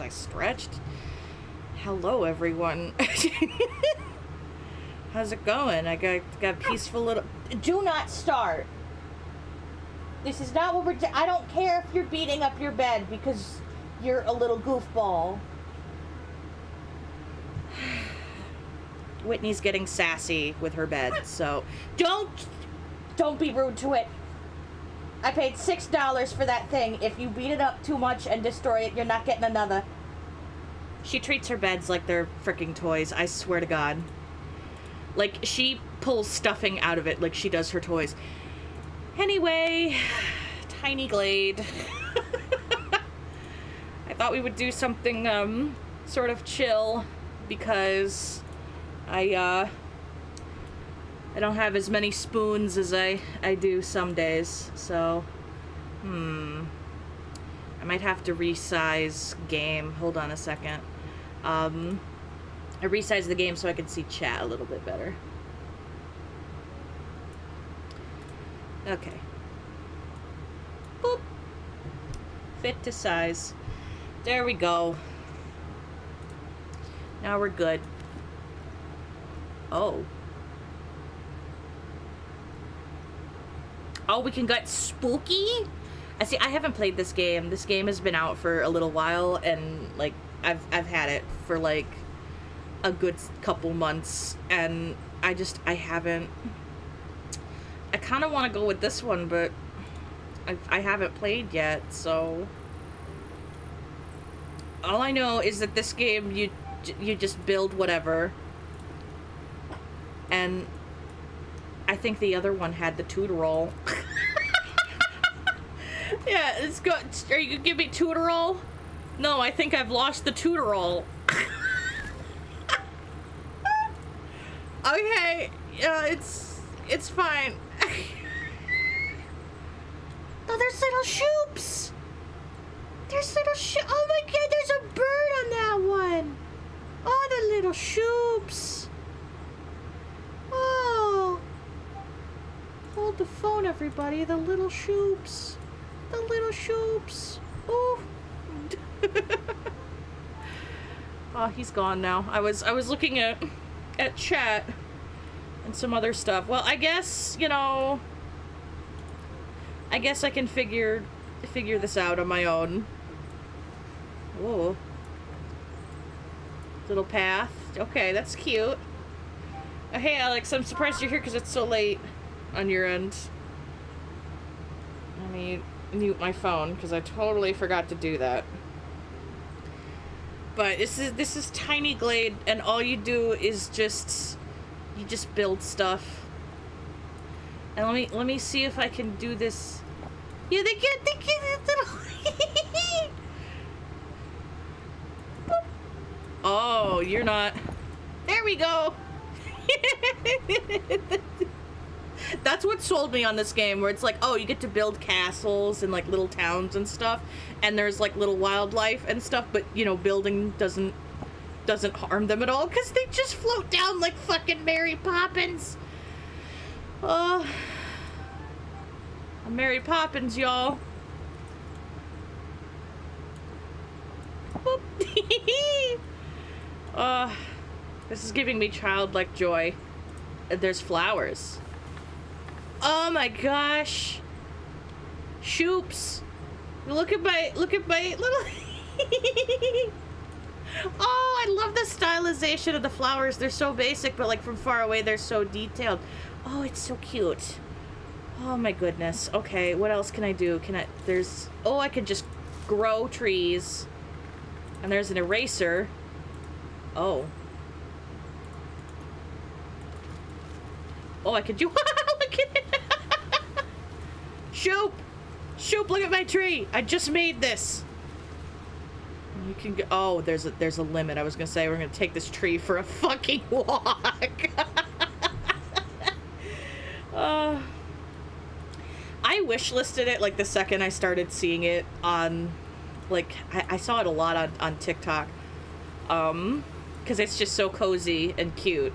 I stretched? Hello, everyone. How's it going? I got a peaceful little... Do not start. This is not what we're... I don't care if you're beating up your bed because you're a little goofball. Whitney's getting sassy with her bed, so... Don't be rude to it. I paid $6 for that thing. If you beat it up too much and destroy it, you're not getting another. She treats her beds like they're freaking toys, I swear to God. Like, she pulls stuffing out of it like she does her toys. Anyway, Tiny Glade. I thought we would do something, sort of chill, because I don't have as many spoons as I do some days, so, I might have to resize game. Hold on a second. I resized the game so I could see chat a little bit better. Okay. Boop. Fit to size. There we go. Now we're good. Oh, we can get spooky? I haven't played this game. This game has been out for a little while, and, like, I've had it for, like, a good couple months, and I haven't... I kind of want to go with this one, but I haven't played yet, so... All I know is that this game, you just build whatever, and... I think the other one had the tutorial. Yeah, it's good. Are you gonna give me tutorial? No, I think I've lost the tutorial. Okay, it's fine. Oh, there's little shoops. There's little oh my God, there's a bird on that one. Oh, the little shoops. Oh. Hold the phone, everybody. The little shoops. The little shoops. Oh. Oh, he's gone now. I was looking at chat and some other stuff. Well, I guess, you know, I guess I can figure this out on my own. Whoa. Little path. Okay, that's cute. Hey, Alex, I'm surprised you're here because it's so late on your end. Let me mute my phone because I totally forgot to do that. But this is Tiny Glade, and all you do is you just build stuff. And let me see if I can do this. Yeah, they get little. Oh, you're not. There we go. That's what sold me on this game, where it's like, oh, you get to build castles and like little towns and stuff, and there's like little wildlife and stuff, but you know, building doesn't harm them at all because they just float down like fucking Mary Poppins. Mary Poppins, y'all. This is giving me childlike joy. There's flowers. Oh my gosh. Shoops. Look at my little... Oh, I love the stylization of the flowers. They're so basic, but like from far away, they're so detailed. Oh, it's so cute. Oh my goodness. Okay, what else can I do? I could just grow trees. And there's an eraser. Oh. Oh, I could do... Look at it. Shoop! Shoop, look at my tree! I just made this! You can go... Oh, there's a limit. I was gonna say we're gonna take this tree for a fucking walk. I wishlisted it like the second I started seeing it on... Like, I saw it a lot on TikTok. Because it's just so cozy and cute.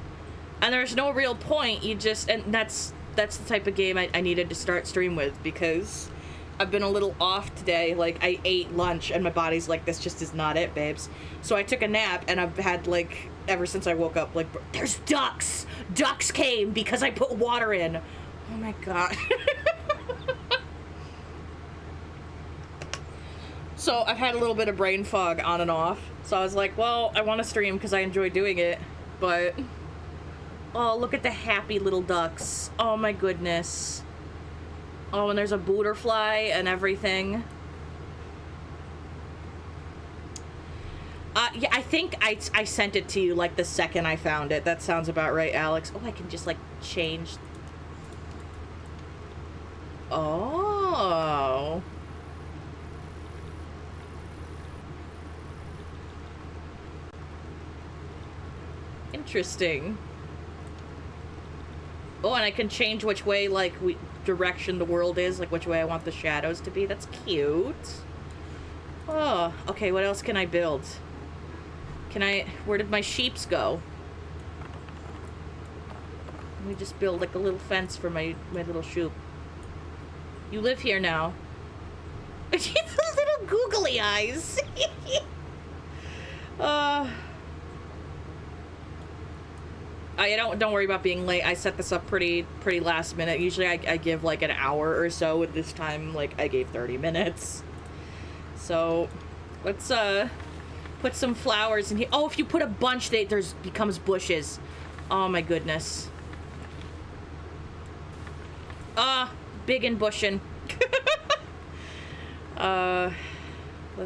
And there's no real point, and that's the type of game I needed to start stream with, because I've been a little off today. Like, I ate lunch, and my body's like, this just is not it, babes. So I took a nap, and I've had, like, ever since I woke up, like, there's ducks! Ducks came because I put water in. Oh my god. So I've had a little bit of brain fog on and off. So I was like, well, I want to stream because I enjoy doing it, but... Oh, look at the happy little ducks. Oh my goodness. Oh, and there's a butterfly and everything. Yeah, I think I sent it to you, like, the second I found it. That sounds about right, Alex. Oh, I can just, like, change... Oh... Interesting. Oh, and I can change which way, like, direction the world is, like, which way I want the shadows to be. That's cute. Oh, okay, what else can I build? Where did my sheeps go? Let me just build, like, a little fence for my little shoop. You live here now. Those little googly eyes. Don't worry about being late. I set this up pretty last minute. Usually I give like an hour or so. At this time, like, I gave 30 minutes. So let's put some flowers in here. Oh, if you put a bunch, becomes bushes. Oh my goodness. Big and bushin'. Let's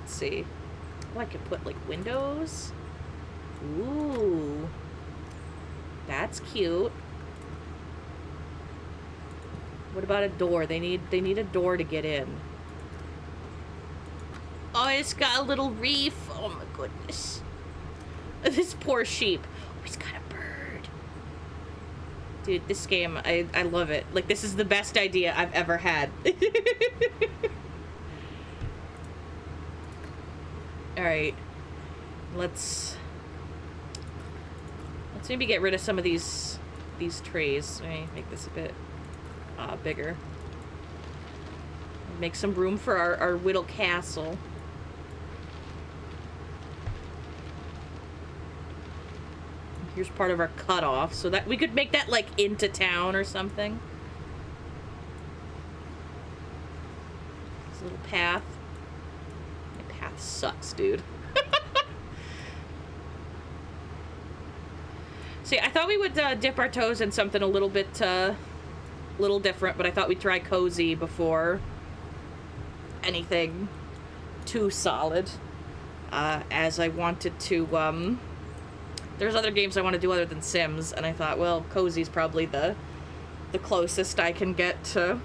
see. Oh, I could put like windows. Ooh. That's cute. What about a door? They need a door to get in. Oh, it's got a little reef. Oh my goodness. This poor sheep. Oh, he's got a bird. Dude, this game, I love it. Like, this is the best idea I've ever had. Alright. Let's maybe get rid of some of these trays. Let me make this a bit bigger. Make some room for our Whittle Castle. Here's part of our cutoff, so that we could make that like into town or something. This little path. My path sucks, dude. See, I thought we would dip our toes in something a little bit, little different, but I thought we'd try cozy before anything too solid. As I wanted to, there's other games I want to do other than Sims, and I thought, well, cozy's probably the closest I can get to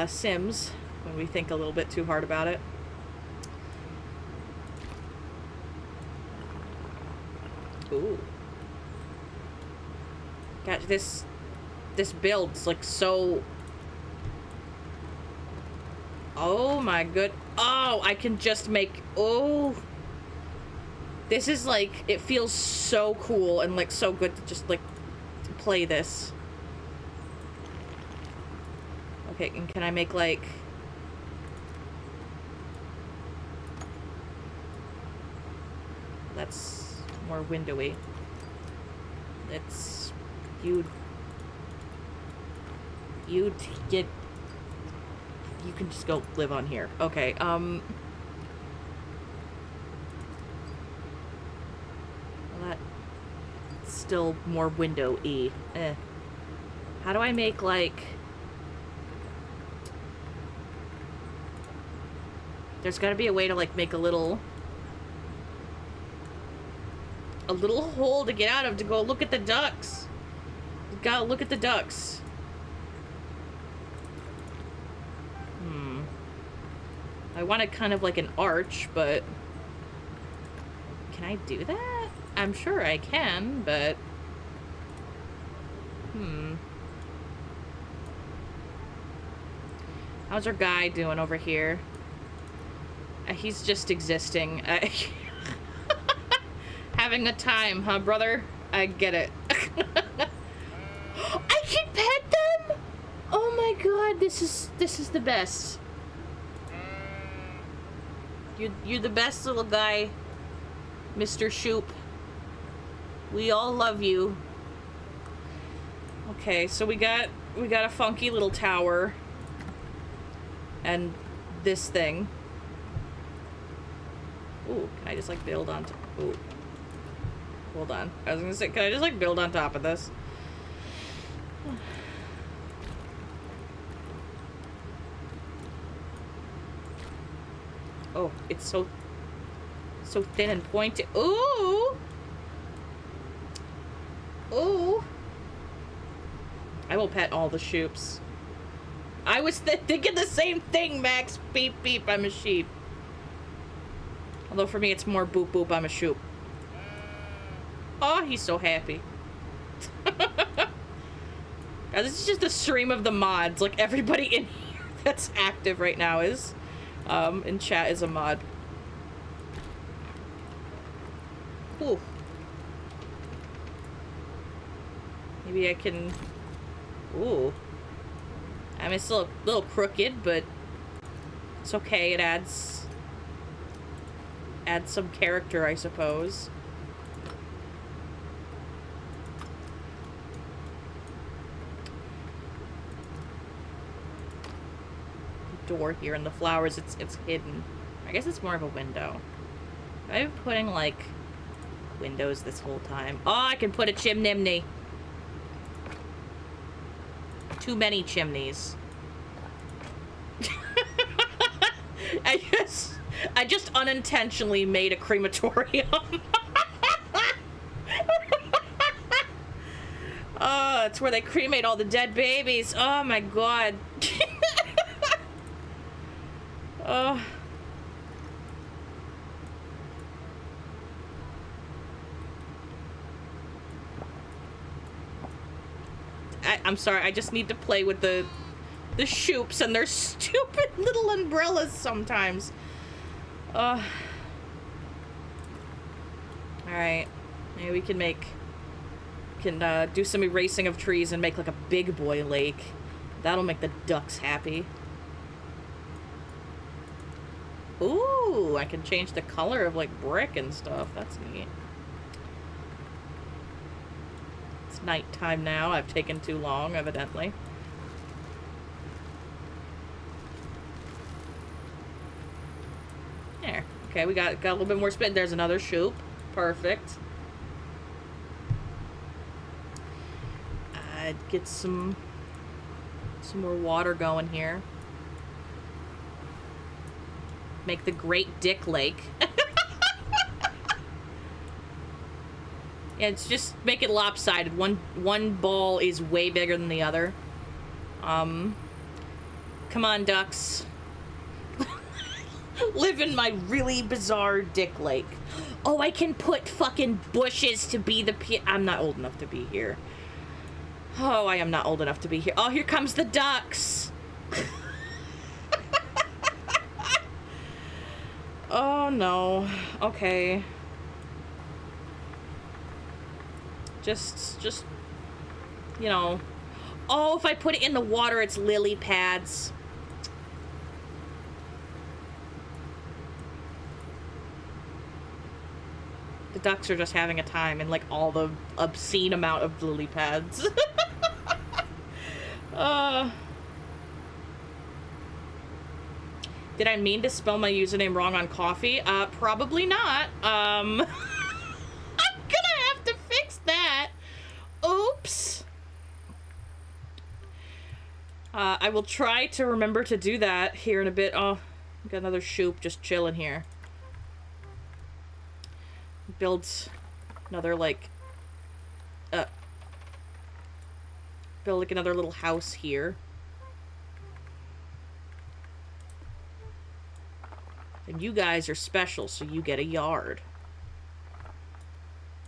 Sims when we think a little bit too hard about it. Ooh. Gosh, this build's like so... Oh my good... Oh, I can just make... Oh. This is like... It feels so cool and like so good to just like play this. Okay, and can I make like... That's... more windowy. It's you'd get, you can just go live on here. Okay, well, that's still more window-y. How do I make like, there's gotta be a way to like make a little hole to get out of to go look at the ducks. You gotta look at the ducks. I wanted kind of like an arch, but can I do that? I'm sure I can, but how's our guy doing over here? He's just existing. Having a time, huh, brother? I get it. I can pet them? Oh my god, this is the best. You're the best little guy, Mr. Shoop. We all love you. Okay, so we got a funky little tower. And this thing. Ooh, can I just like build on ooh. Hold on. I was gonna say, can I just like build on top of this? Oh, it's so thin and pointy. Ooh! Ooh! I will pet all the shoops. I was thinking the same thing, Max. Beep, beep, I'm a sheep. Although for me, it's more boop, boop, I'm a shoop. Oh, he's so happy. God, this is just a stream of the mods. Like, everybody in here that's active right now is, in chat is a mod. Ooh. Maybe I can... Ooh. I mean, it's still a little crooked, but it's okay. It adds some character, I suppose. Door here and the flowers, it's hidden. I guess it's more of a window. I've been putting like windows this whole time. Oh, I can put a chimney. Too many chimneys. I just unintentionally made a crematorium. Oh, it's where they cremate all the dead babies. Oh my god. Oh. I'm sorry, I just need to play with the shoops and their stupid little umbrellas sometimes. Alright. Maybe we can do some erasing of trees and make like a big boy lake. That'll make the ducks happy. Ooh, I can change the color of like brick and stuff. That's neat. It's nighttime now. I've taken too long, evidently. There. Okay, we got a little bit more spin. There's another shoop. Perfect. I'd get some more water going here. Make the Great Dick Lake. Yeah, it's just make it lopsided. One ball is way bigger than the other. Come on, ducks. Live in my really bizarre dick lake. Oh, I can put fucking bushes to be the I'm not old enough to be here. Oh, I am not old enough to be here. Oh, here comes the ducks. Oh, no. Okay. Just, you know. Oh, if I put it in the water, it's lily pads. The ducks are just having a time in, like, all the obscene amount of lily pads. Did I mean to spell my username wrong on coffee? Probably not. I'm gonna have to fix that. Oops. I will try to remember to do that here in a bit. Oh, got another shoop just chilling here. Build another, like, build, like, another little house here. And you guys are special, so you get a yard.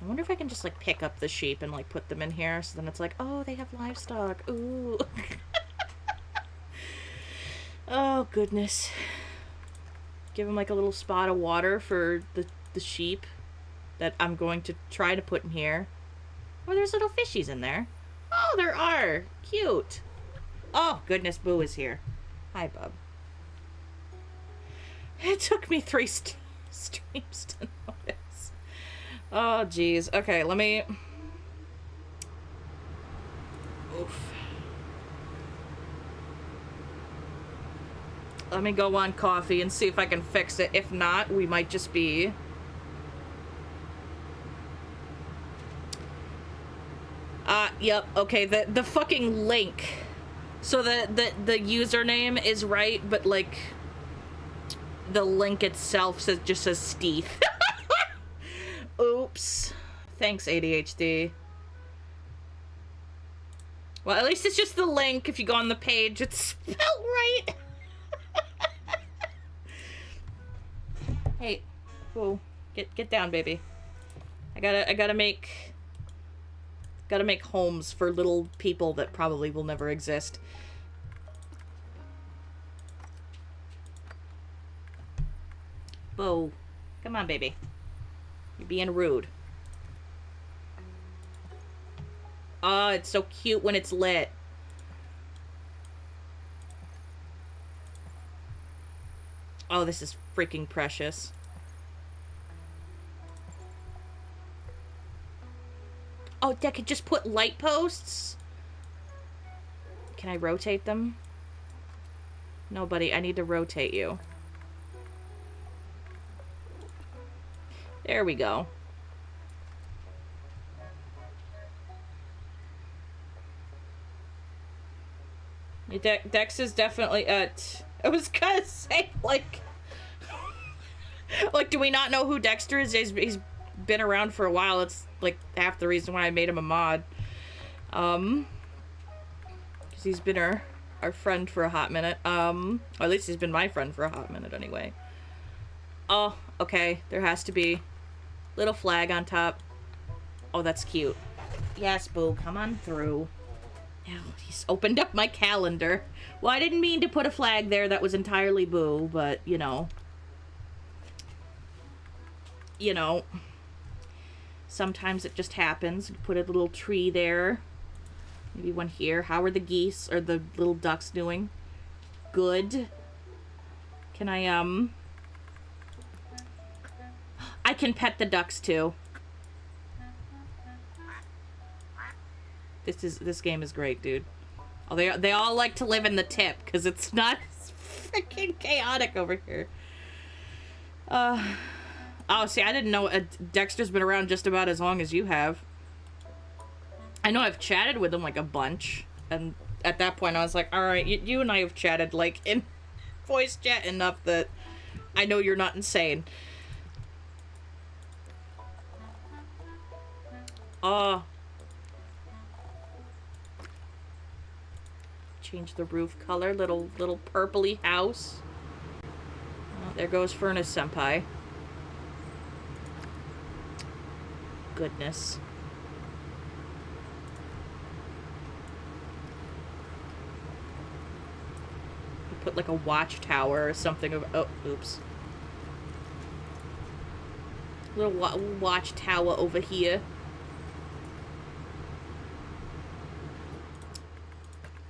I wonder if I can just, like, pick up the sheep and, like, put them in here, so then it's like, oh, they have livestock. Ooh. Oh, goodness. Give them, like, a little spot of water for the sheep that I'm going to try to put in here. Oh, there's little fishies in there. Oh, there are. Cute. Oh, goodness, Boo is here. Hi, bub. It took me 3 streams to notice. Oh, jeez. Okay, let me... Oof. Let me go on coffee and see if I can fix it. If not, we might just be... Yep, okay, the fucking link. So the username is right, but, like, the link itself just says Steve. Oops. Thanks, ADHD. Well, at least it's just the link. If you go on the page, it's spelled right. Hey, whoa, get down, baby. I gotta make homes for little people that probably will never exist. Bo, come on, baby. You're being rude. Oh, it's so cute when it's lit. Oh, this is freaking precious. Oh, I could just put light posts? Can I rotate them? No, buddy, I need to rotate you. There we go. Dex is definitely I was gonna say, like like, do we not know who Dexter is? He's been around for a while. It's like half the reason why I made him a mod. Because he's been our friend for a hot minute. Or at least he's been my friend for a hot minute anyway. Oh, okay. There has to be little flag on top. Oh, that's cute. Yes, Boo, come on through. Now, he's opened up my calendar. Well, I didn't mean to put a flag there that was entirely Boo, but, you know. You know. Sometimes it just happens. Put a little tree there. Maybe one here. How are the geese or the little ducks doing? Good. Can I can pet the ducks too. This game is great, dude. Oh, they all like to live in the tip because it's not freaking chaotic over here. Oh, see, I didn't know Dexter's been around just about as long as you have. I know I've chatted with him like a bunch, and at that point I was like, all right, you and I have chatted like in voice chat enough that I know you're not insane. Change the roof color, little purpley house. Oh, there goes Furnace Senpai. Goodness. Put like a watchtower or something of, oh, oops. Little watchtower over here.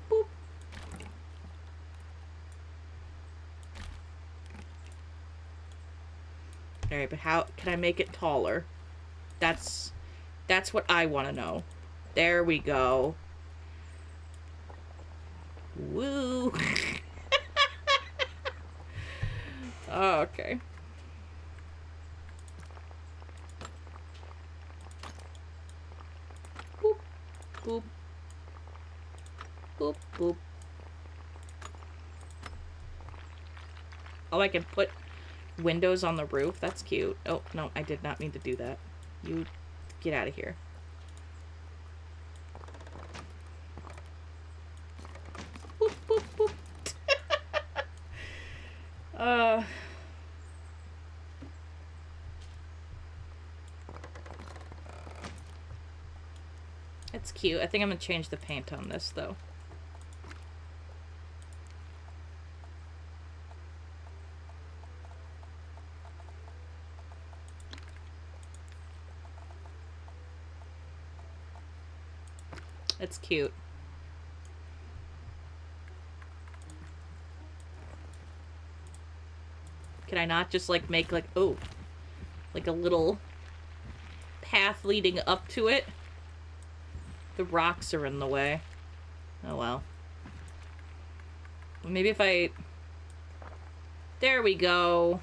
Boop. Alright, but how can I make it taller? That's what I want to know. There we go. Woo. Oh, okay. Boop, boop, boop, boop. Oh, I can put windows on the roof. That's cute. Oh, no, I did not mean to do that. You get out of here. Boop, boop, boop. It's cute. I think I'm gonna change the paint on this, though. It's cute. Can I not just, like, make, like, oh, like a little path leading up to it? The rocks are in the way. Oh, well. Maybe if I... There we go.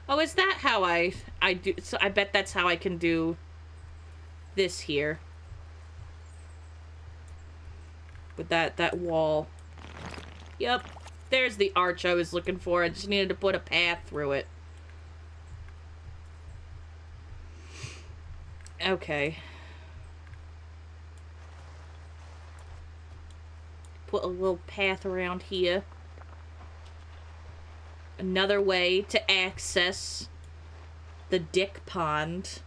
Oh, is that how I do... So I bet that's how I can do this here. With that wall. Yep. There's the arch I was looking for. I just needed to put a path through it. Okay. Put a little path around here. Another way to access the dick pond.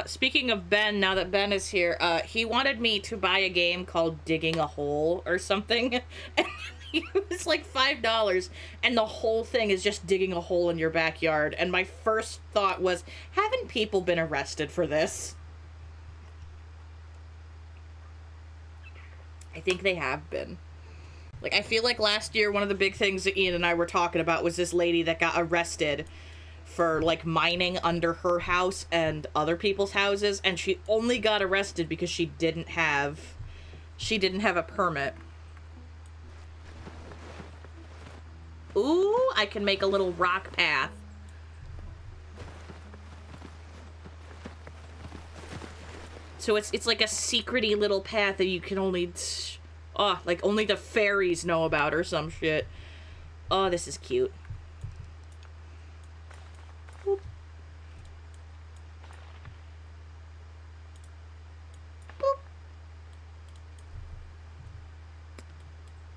Speaking of Ben, now that Ben is here, he wanted me to buy a game called Digging a Hole or something. And it was like $5, and the whole thing is just digging a hole in your backyard. And my first thought was, haven't people been arrested for this? I think they have been. Like, I feel like last year, one of the big things that Ian and I were talking about was this lady that got arrested for, like, mining under her house and other people's houses, and she only got arrested because she didn't have a permit. Ooh, I can make a little rock path. So it's like a secret-y little path that you can only... Oh, like only the fairies know about or some shit. Oh, this is cute. Boop. Boop.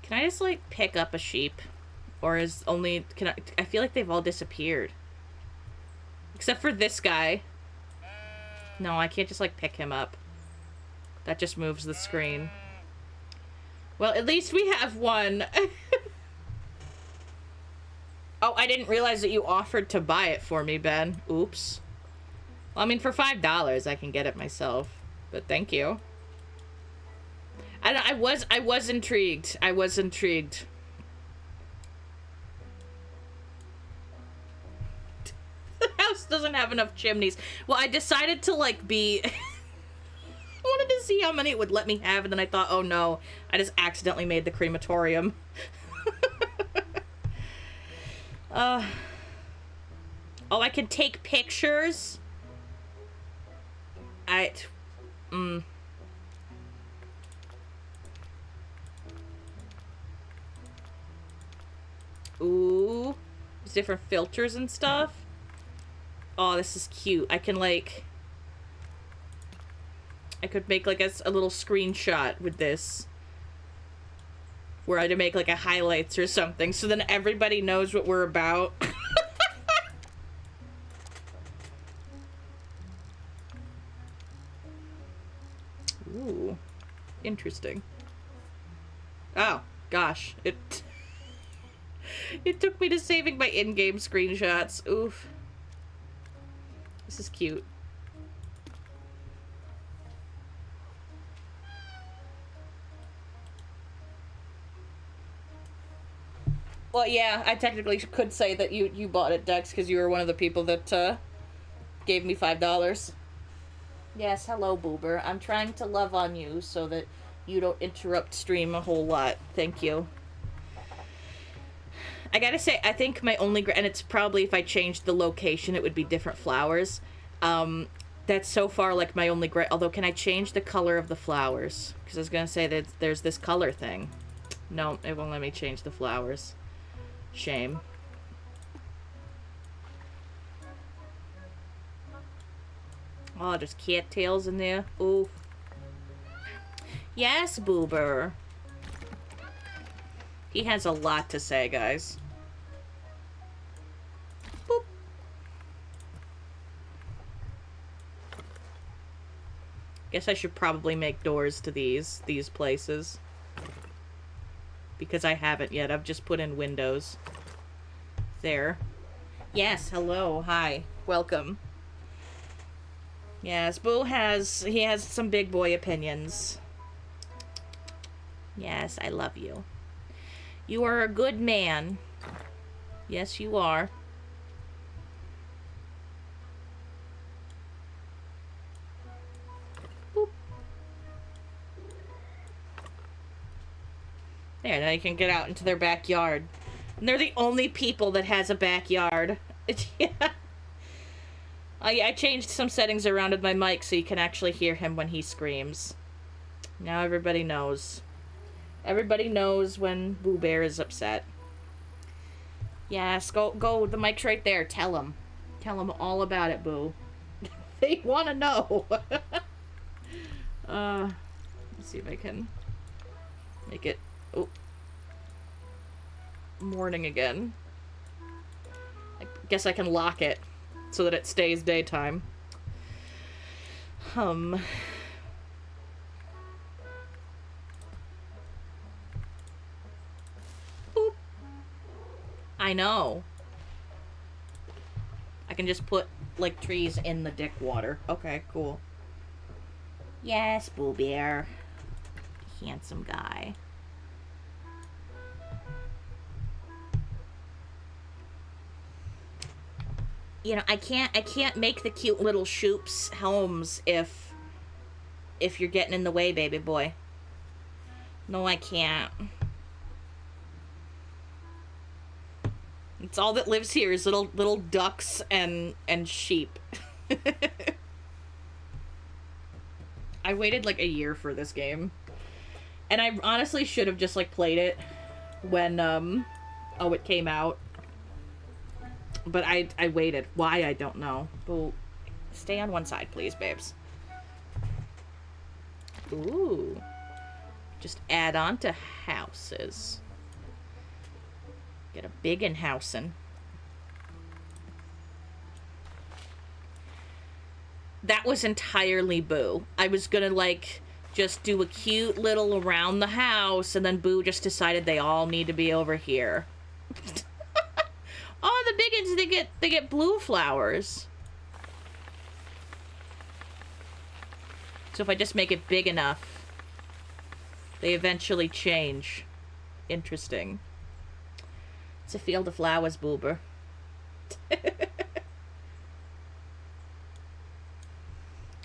Can I just, like, pick up a sheep? Or is only... I feel like they've all disappeared. Except for this guy. No, I can't just, like, pick him up. That just moves the screen. Well, at least we have one. Oh, I didn't realize that you offered to buy it for me, Ben. Oops. Well, I mean, for $5, I can get it myself. But thank you. I was intrigued. I was intrigued. The house doesn't have enough chimneys. Well, I decided to, like, be... I wanted to see how many it would let me have, and then I thought, oh no, I just accidentally made the crematorium. Oh, I can take pictures? Ooh. There's different filters and stuff. Oh, this is cute. I can, like... I could make, like, a little screenshot with this. Where I had to make, like, a highlights or something, so then everybody knows what we're about. Ooh. Interesting. Oh, gosh. It took me to saving my in-game screenshots. Oof. This is cute. Well, yeah, I technically could say that you bought it, Dex, because you were one of the people that gave me $5. Yes, hello, Boober. I'm trying to love on you so that you don't interrupt stream a whole lot. Thank you. I gotta say, I think my only... And it's probably if I changed the location, it would be different flowers. That's so far, like, my only... Although, can I change the color of the flowers? Because I was gonna say that there's this color thing. No, it won't let me change the flowers. Shame. Oh, there's cattails in there. Ooh. Yes, Boober. He has a lot to say, guys. Boop. Guess I should probably make doors to these places. Because I haven't yet. I've just put in windows. There. Yes, hello. Hi. Welcome. Yes, Boo he has some big boy opinions. Yes, I love you. You are a good man. Yes, you are. Boop. There, now you can get out into their backyard. And they're the only people that has a backyard. Yeah. I changed some settings around with my mic so you can actually hear him when he screams. Now everybody knows. Everybody knows when Boo Bear is upset. Yes, go. The mic's right there. Tell him. Tell him all about it, Boo. They want to know. Let's see if I can make it... Oh. Morning again. I guess I can lock it so that it stays daytime. Boop. I know. I can just put, like, trees in the dick water. Okay, cool. Yes, Boo Bear. Handsome guy. You know, I can't make the cute little Shoops homes if you're getting in the way, baby boy. No, I can't. It's all that lives here is little ducks and sheep. I waited like a year for this game. And I honestly should have just like played it when it came out. But I waited. Why, I don't know. Well, stay on one side, please, babes. Ooh. Just add on to houses. Get a biggin' housin'. That was entirely Boo. I was gonna, like, just do a cute little around the house, and then Boo just decided they all need to be over here. Oh, the biggins, they get blue flowers. So if I just make it big enough, they eventually change. Interesting. It's a field of flowers, Boober.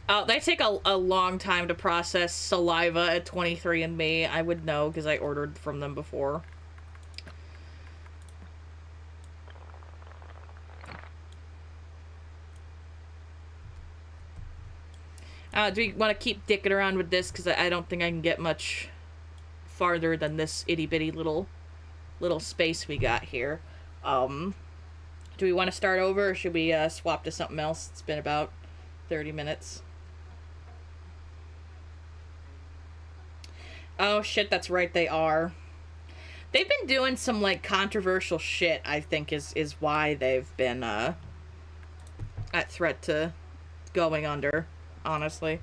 Oh, they take a long time to process saliva at 23andMe. I would know because I ordered from them before. Do we want to keep dicking around with this? Because I don't think I can get much farther than this itty-bitty little space we got here. Do we want to start over, or should we swap to something else? It's been about 30 minutes. Oh, shit, that's right, they are. They've been doing some, like, controversial shit, I think, is why they've been, at threat to going under. Honestly.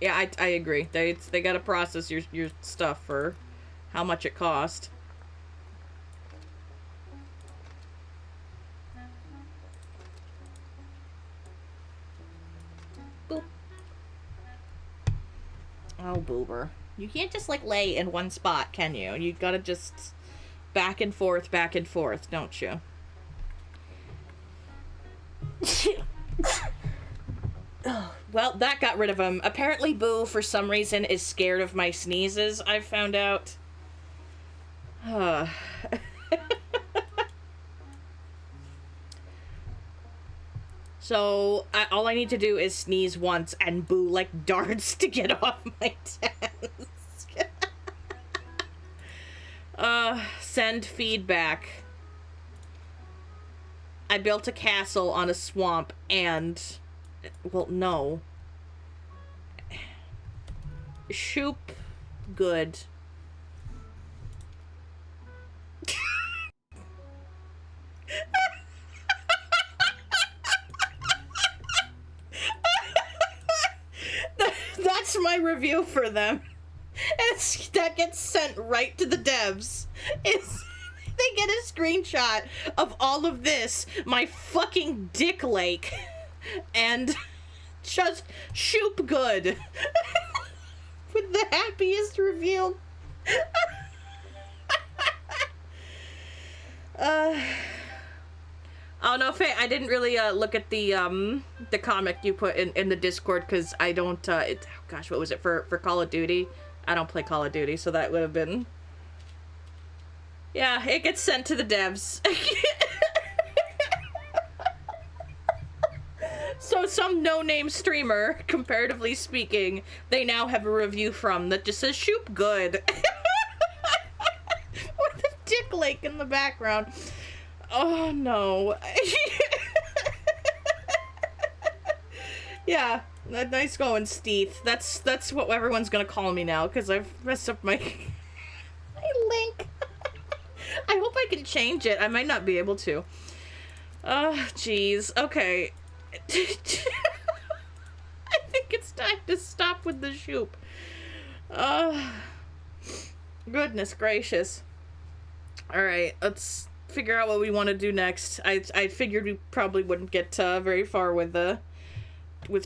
Yeah, I agree. They gotta process your stuff for how much it cost. Boop. Oh, Boober. You can't just, like, lay in one spot, can you? You gotta just... back and forth, don't you? Well, that got rid of him. Apparently Boo, for some reason, is scared of my sneezes, I've found out. So, all I need to do is sneeze once, and Boo, like, darts to get off my desk. Send feedback. I built a castle on a swamp and... well, no. Shoop. Good. That's my review for them. That gets sent right to the devs. they get a screenshot of all of this, my fucking dick lake, and just shoop good. With the happiest review. Oh no, Faye, I didn't really look at the comic you put in the Discord, because I don't gosh, what was it for Call of Duty? I don't play Call of Duty, so that would have been, yeah, it gets sent to the devs. So some no-name streamer, comparatively speaking, they now have a review from that just says shoop good. With a dick lake in the background. Oh no. Yeah, nice going, Steve. That's what everyone's gonna call me now, because I've messed up my link. I hope I can change it. I might not be able to. Oh, jeez. Okay. I think it's time to stop with the shoop. Goodness gracious. Alright, let's figure out what we want to do next. I figured we probably wouldn't get very far with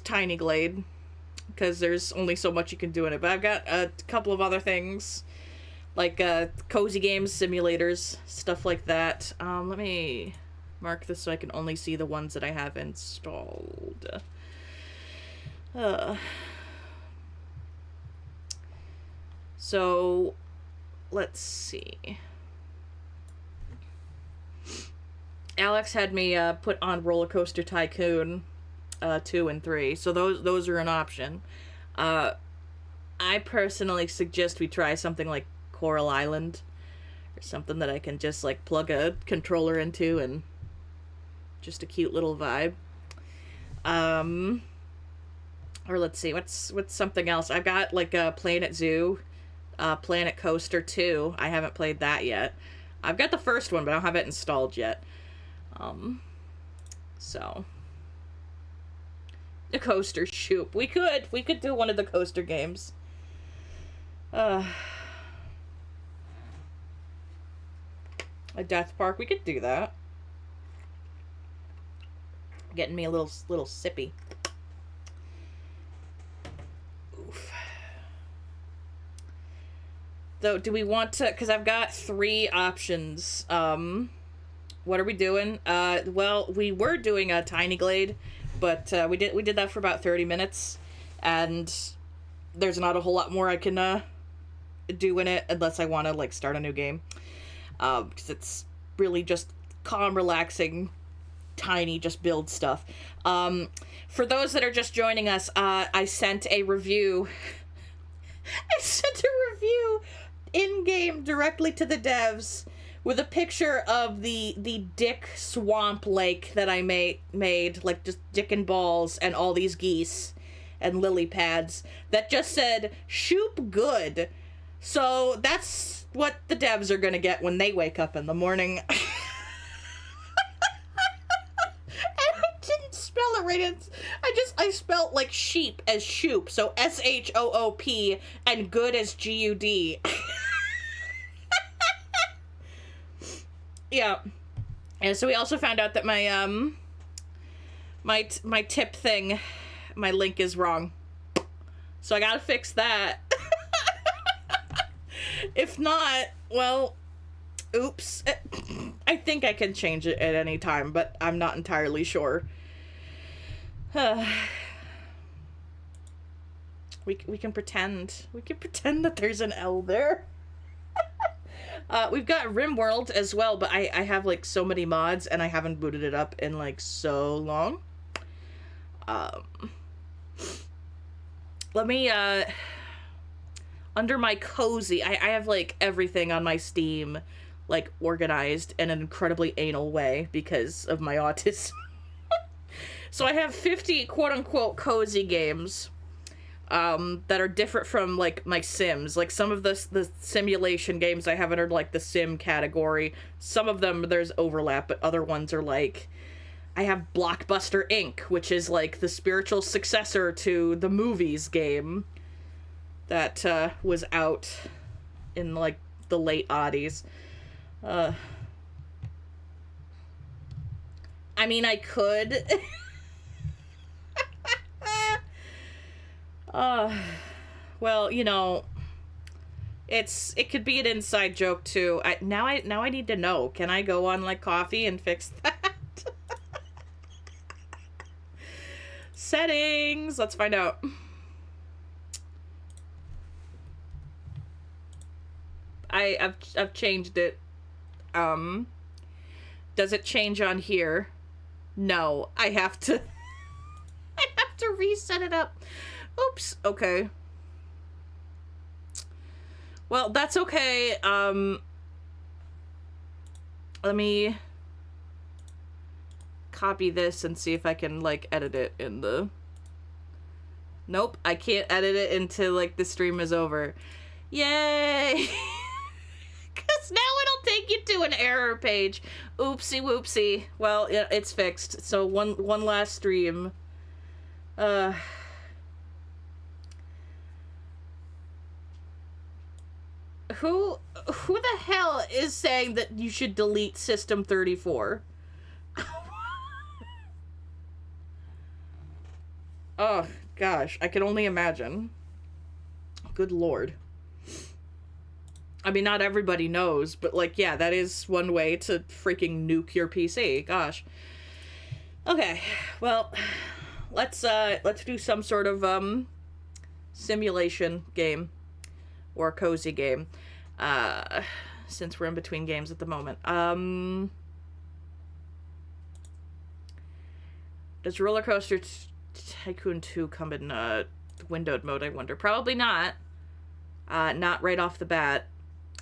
Tiny Glade, because there's only so much you can do in it, but I've got a couple of other things, like cozy games, simulators, stuff like that. Let me mark this so I can only see the ones that I have installed. So, let's see. Alex had me put on Roller Coaster Tycoon 2 and 3, so those are an option. I personally suggest we try something like Coral Island, or something that I can just like plug a controller into and just a cute little vibe. Or let's see, what's something else? I've got like a Planet Zoo, Planet Coaster 2. I haven't played that yet. I've got the first one, but I don't have it installed yet. So the coaster shoop. We could do one of the coaster games. A Death Park, we could do that. Getting me a little sippy. Oof. Though, do we want to, because I've got 3 options. What are we doing? Well, we were doing a Tiny Glade, but we did that for about 30 minutes, and there's not a whole lot more I can do in it unless I want to like start a new game, because it's really just calm, relaxing, tiny, just build stuff. For those that are just joining us, I sent a review. I sent a review in-game directly to the devs with a picture of the dick swamp lake that I made, like just dick and balls and all these geese and lily pads, that just said, shoop good. So that's what the devs are gonna get when they wake up in the morning. And I didn't spell it right. I spelled like sheep as shoop, so SHOOP, and good as GUD. Yeah. And so we also found out that my my tip thing, my link is wrong. So I gotta fix that. If not, well, oops. I think I can change it at any time, but I'm not entirely sure. We can pretend. We can pretend that there's an L there. We've got RimWorld as well, but I have like so many mods and I haven't booted it up in like so long. Let me under my cozy, I have like everything on my Steam like organized in an incredibly anal way because of my autism. So I have 50 quote-unquote cozy games that are different from like my Sims. Like some of the simulation games I have under like the Sim category. Some of them there's overlap, but other ones are like, I have Blockbuster Inc., which is like the spiritual successor to the Movies game that was out in like the late oddies. I mean, I could. Well, you know, it could be an inside joke too. Now I need to know. Can I go on like Coffee and fix that? Settings. Let's find out. I've changed it. Does it change on here? No, I have to I have to reset it up. Oops. Okay. Well, that's okay. Let me copy this and see if I can like edit it in the... Nope, I can't edit it until like the stream is over. Yay! Because now it'll take you to an error page. Oopsie whoopsie. Well, yeah, it's fixed. So one last stream. Who the hell is saying that you should delete System 34? Oh, gosh. I can only imagine. Good lord. I mean, not everybody knows, but, like, yeah, that is one way to freaking nuke your PC. Gosh. Okay. Well, let's do some sort of, simulation game. Or cozy game. Since we're in between games at the moment. Does Roller Coaster Tycoon 2 come in windowed mode, I wonder? Probably not. Not right off the bat.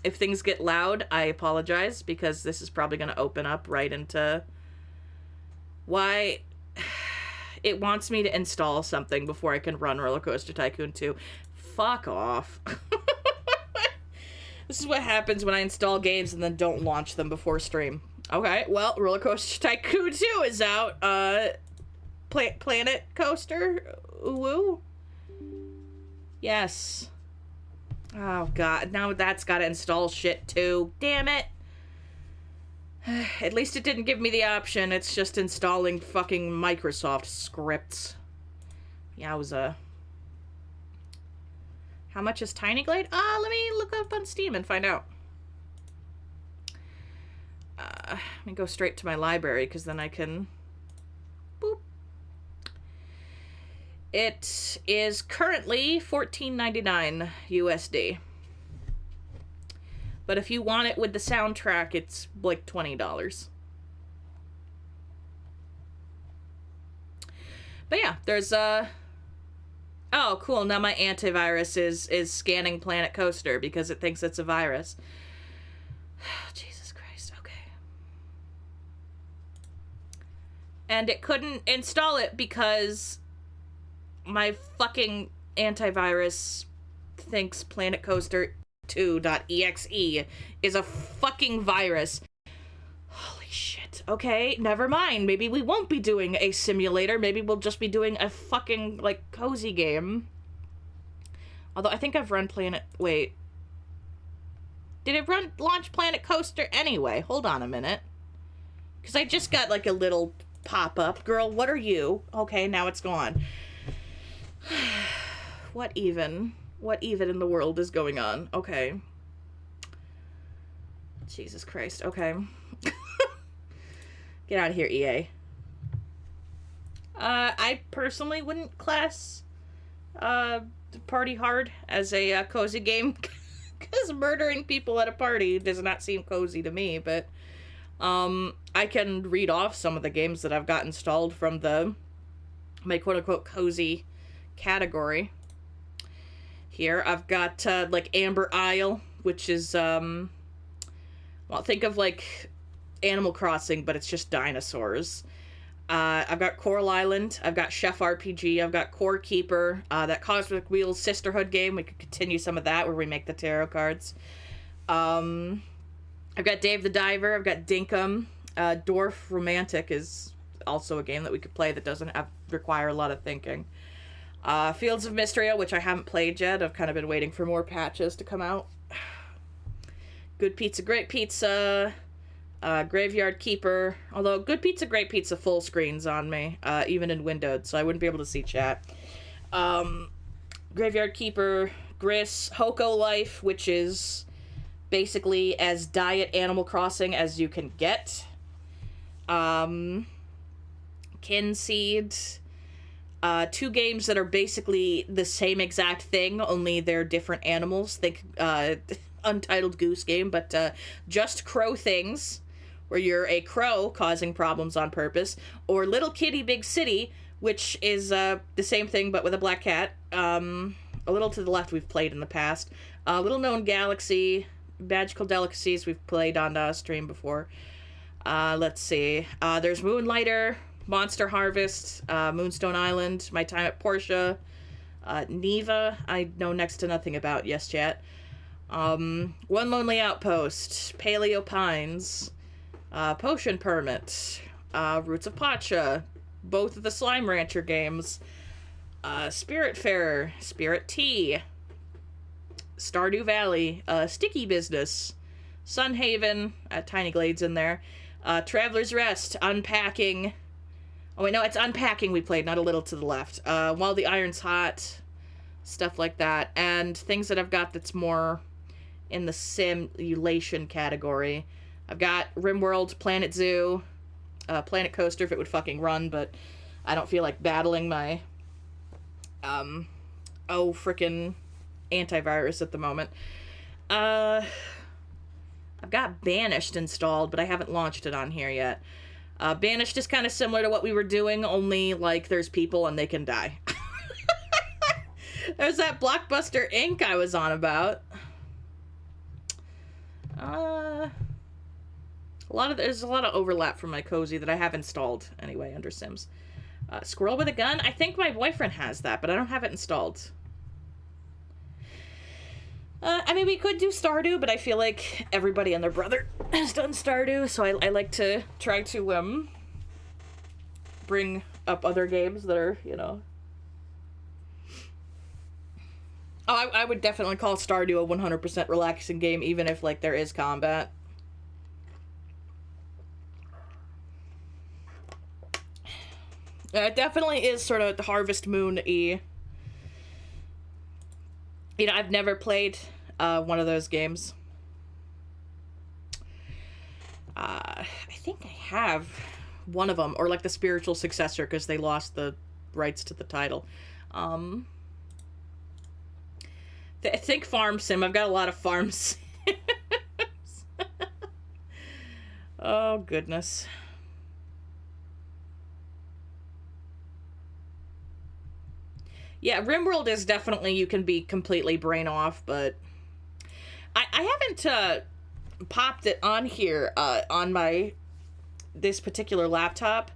If things get loud, I apologize, because this is probably going to open up right into why it wants me to install something before I can run Roller Coaster Tycoon 2. Fuck off. This is what happens when I install games and then don't launch them before stream. Okay, well, Roller Coaster Tycoon 2 is out. Planet Coaster? Woo? Yes. Oh, God. Now that's gotta install shit, too. Damn it. At least it didn't give me the option. It's just installing fucking Microsoft scripts. Yowza. How much is Tiny Glade? Let me look up on Steam and find out. Let me go straight to my library, because then I can... Boop. It is currently $14.99 USD. But if you want it with the soundtrack, it's like $20. But yeah, there's oh, cool. Now my antivirus is scanning Planet Coaster because it thinks it's a virus. Jesus Christ. Okay. And it couldn't install it because my fucking antivirus thinks Planet Coaster 2.exe is a fucking virus. Holy shit. Okay, never mind. Maybe we won't be doing a simulator. Maybe we'll just be doing a fucking, like, cozy game. Although I think I've run Planet... Wait. Did it launch Planet Coaster anyway? Hold on a minute. Because I just got, like, a little pop-up. Girl, what are you? Okay, now it's gone. What even in the world is going on? Okay. Jesus Christ. Okay. Get out of here, EA. I personally wouldn't class Party Hard as a cozy game, because murdering people at a party does not seem cozy to me, but I can read off some of the games that I've got installed from my quote-unquote cozy category. Here, I've got, like, Amber Isle, which is, well, think of, like, Animal Crossing, but it's just dinosaurs. I've got Coral Island, I've got Chef RPG, I've got Core Keeper, that Cosmic Wheels Sisterhood game, we could continue some of that where we make the tarot cards. I've got Dave the Diver, I've got Dinkum, Dwarf Romantic is also a game that we could play that doesn't require a lot of thinking. Fields of Mystria, which I haven't played yet, I've kind of been waiting for more patches to come out. Good Pizza, Great Pizza, Graveyard Keeper. Although Good Pizza, Great Pizza full screens on me, even in windowed, so I wouldn't be able to see chat. Graveyard Keeper, Gris, Hoko Life, which is basically as diet Animal Crossing as you can get. Kinseed. Two games that are basically the same exact thing, only they're different animals. Think Untitled Goose Game, but Just Crow Things, where you're a crow causing problems on purpose, or Little Kitty Big City, which is the same thing but with a black cat. A little to the left we've played in the past. Little Known Galaxy, Magical Delicacies we've played on stream before. Let's see. There's Moonlighter, Monster Harvest, Moonstone Island, My Time at Portia, Neva, I know next to nothing about yet. One Lonely Outpost, Paleo Pines, Potion Permit, Roots of Pacha, both of the Slime Rancher games, Spiritfarer, Spirit Tea, Stardew Valley, Sticky Business, Sunhaven, Tiny Glades in there, Traveler's Rest, Unpacking. Oh wait, no, it's Unpacking we played, not A Little to the Left. While the Iron's Hot, stuff like that, and things that I've got that's more in the simulation category. I've got RimWorld, Planet Zoo, Planet Coaster if it would fucking run, but I don't feel like battling my, frickin' antivirus at the moment. I've got Banished installed, but I haven't launched it on here yet. Banished is kind of similar to what we were doing, only, like, there's people and they can die. There's that Blockbuster Inc. I was on about. There's a lot of overlap from my Cozy that I have installed, anyway, under Sims. Squirrel with a Gun? I think my boyfriend has that, but I don't have it installed. I mean, we could do Stardew, but I feel like everybody and their brother has done Stardew, so I like to try to, bring up other games that are, you know... Oh, I would definitely call Stardew a 100% relaxing game, even if, like, there is combat. It definitely is sort of Harvest Moon-y. You know, I've never played one of those games. I think I have one of them, or like the spiritual successor, because they lost the rights to the title. I think Farm Sim. I've got a lot of Farm Sims. Oh, goodness. Yeah, RimWorld is definitely, you can be completely brain off, but I haven't popped it on here on this particular laptop,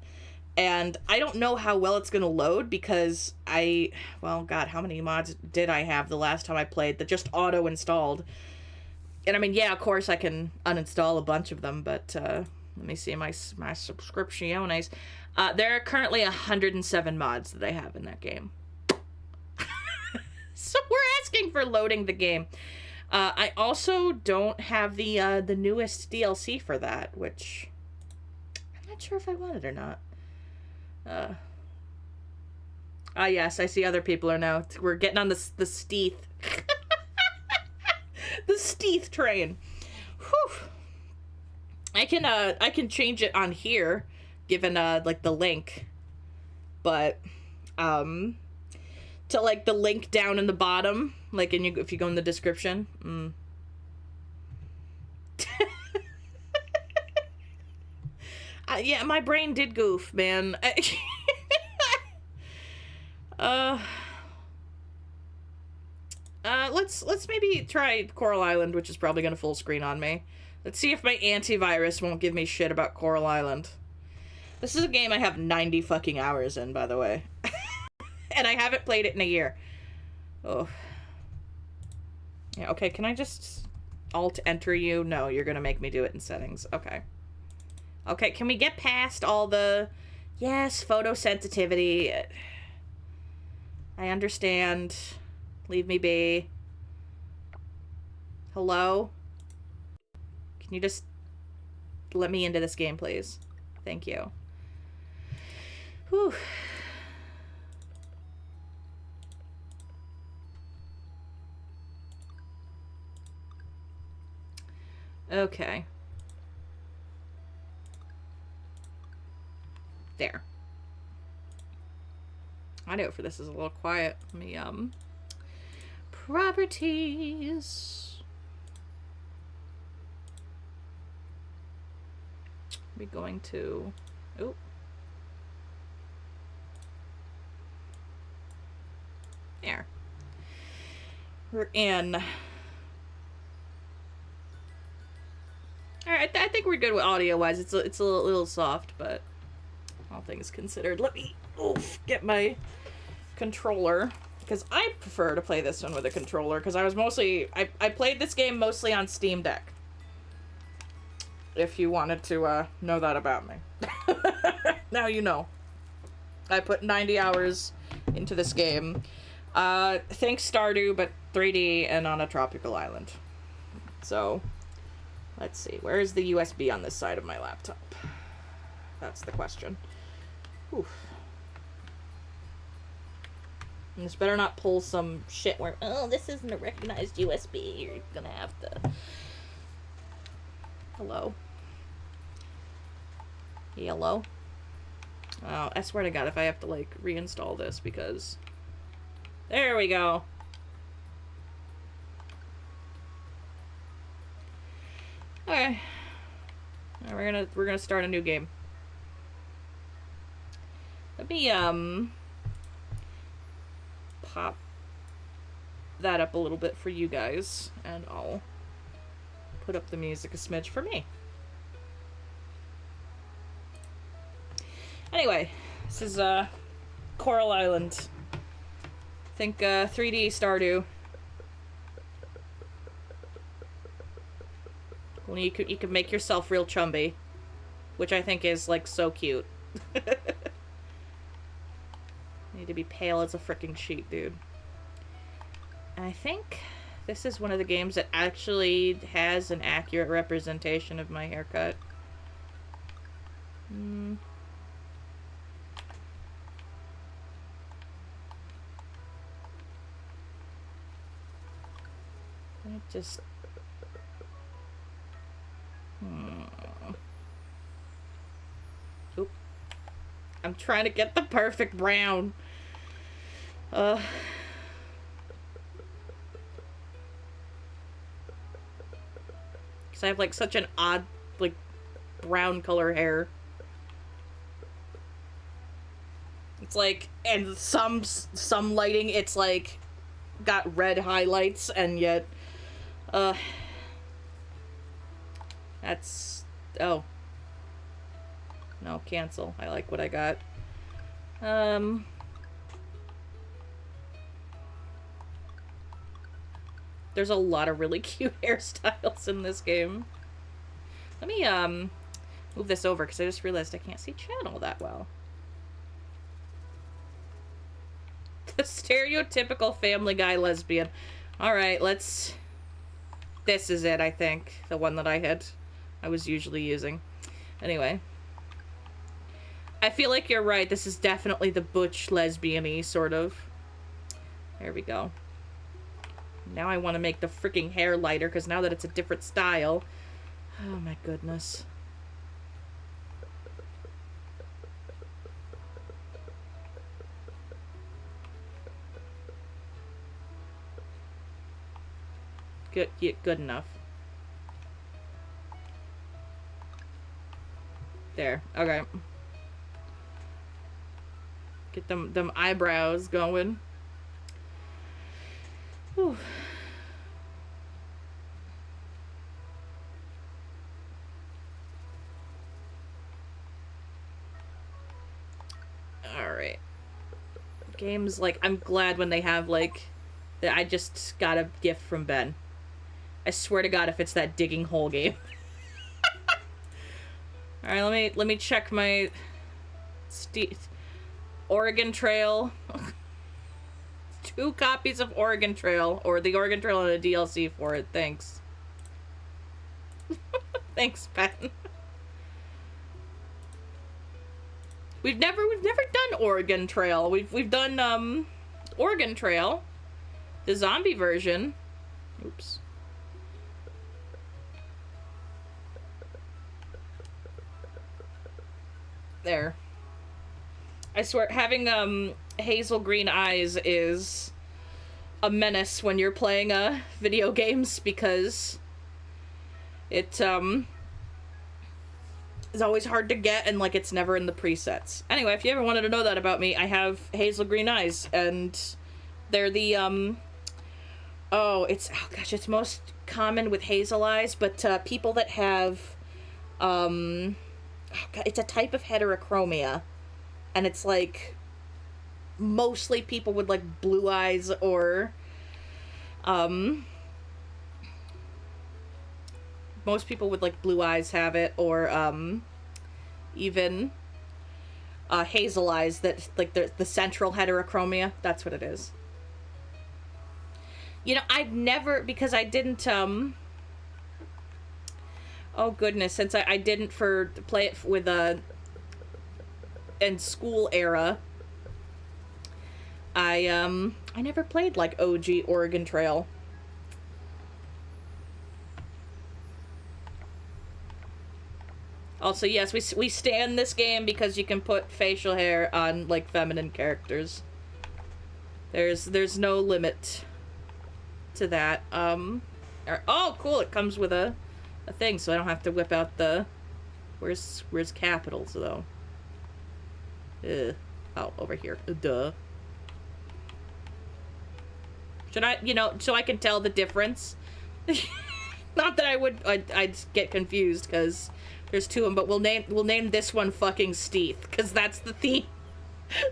and I don't know how well it's going to load because well, God, how many mods did I have the last time I played that just auto-installed? And I mean, yeah, of course I can uninstall a bunch of them, but let me see my subscripciones. There are currently 107 mods that I have in that game. So we're asking for loading the game. I also don't have the newest DLC for that, which I'm not sure if I want it or not. Yes, I see other people are now. We're getting on the Steeth. The Steeth train. Whew. I can change it on here, given like the link, but to like the link down in the bottom, like if you go in the description. Yeah, my brain did goof, man. Let's maybe try Coral Island, which is probably gonna full screen on me. Let's see if my antivirus won't give me shit about Coral Island. This is a game I have 90 fucking hours in, by the way. And I haven't played it in a year. Oh. Yeah, okay, can I just Alt-enter you? No, you're gonna make me do it in settings. Okay. Okay, can we get past all the... Yes, photosensitivity. I understand. Leave me be. Hello? Can you just... Let me into this game, please. Thank you. Whew. Okay. There. I know for this is a little quiet. Let me, properties. We're going to, oh. There. We're in. Alright, I think we're good with audio-wise. It's a little soft, but all things considered. Let me get my controller, because I prefer to play this one with a controller, because I played this game mostly on Steam Deck. If you wanted to know that about me. Now you know. I put 90 hours into this game. Think Stardew, but 3D and on a tropical island. So, let's see. Where is the USB on this side of my laptop? That's the question. Oof. And this better not pull some shit where, oh, this isn't a recognized USB. You're gonna have to... Hello? Hello? Oh, I swear to God, if I have to, like, reinstall this, because... There we go. Okay. Now we're gonna start a new game. Let me, pop that up a little bit for you guys, and I'll put up the music a smidge for me. Anyway, this is, Coral Island. Think, 3D Stardew. Well, you could make yourself real Chumby, which I think is, like, so cute. Need to be pale as a freaking sheet, dude. And I think this is one of the games that actually has an accurate representation of my haircut. I just... Oop. I'm trying to get the perfect brown. Because I have, like, such an odd, like, brown color hair. It's like, and some lighting, it's, like, got red highlights, and yet, that's, oh. No, cancel. I like what I got. There's a lot of really cute hairstyles in this game. Let me, move this over, because I just realized I can't see channel that well. The stereotypical Family Guy lesbian. Alright, let's... This is it, I think. The one that I was usually using. Anyway. I feel like you're right. This is definitely the butch lesbian-y, sort of. There we go. Now I want to make the freaking hair lighter, because now that it's a different style. Oh my goodness. Good, yeah, good enough. There, okay. Get them eyebrows going. Whew. Alright. Games, like, I'm glad when they have, like, I just got a gift from Ben. I swear to God if it's that digging hole game. Alright, let me check my Oregon Trail. 2 copies of Oregon Trail, or the Oregon Trail and a DLC for it. Thanks. Thanks, Ben. We've never done Oregon Trail. We've done Oregon Trail, the zombie version. Oops. There. I swear, having hazel green eyes is a menace when you're playing video games, because it is always hard to get, and like it's never in the presets. Anyway, if you ever wanted to know that about me, I have hazel green eyes, and they're the it's most common with hazel eyes, but people that have it's a type of heterochromia, and it's like mostly people with like blue eyes, or most people with like blue eyes have it, or even hazel eyes, that like the central heterochromia. That's what it is. You know, I've never, because I didn't oh goodness, since I didn't play it with in school era, I never played like OG Oregon Trail. Also, yes, we stand this game because you can put facial hair on like feminine characters. There's no limit to that. Oh, cool! It comes with a thing, so I don't have to whip out the. Where's capitals though? Oh, over here. Duh. Should I, so I can tell the difference? Not that I'd get confused, because there's two of them, but we'll name this one fucking Steeth, because that's the theme.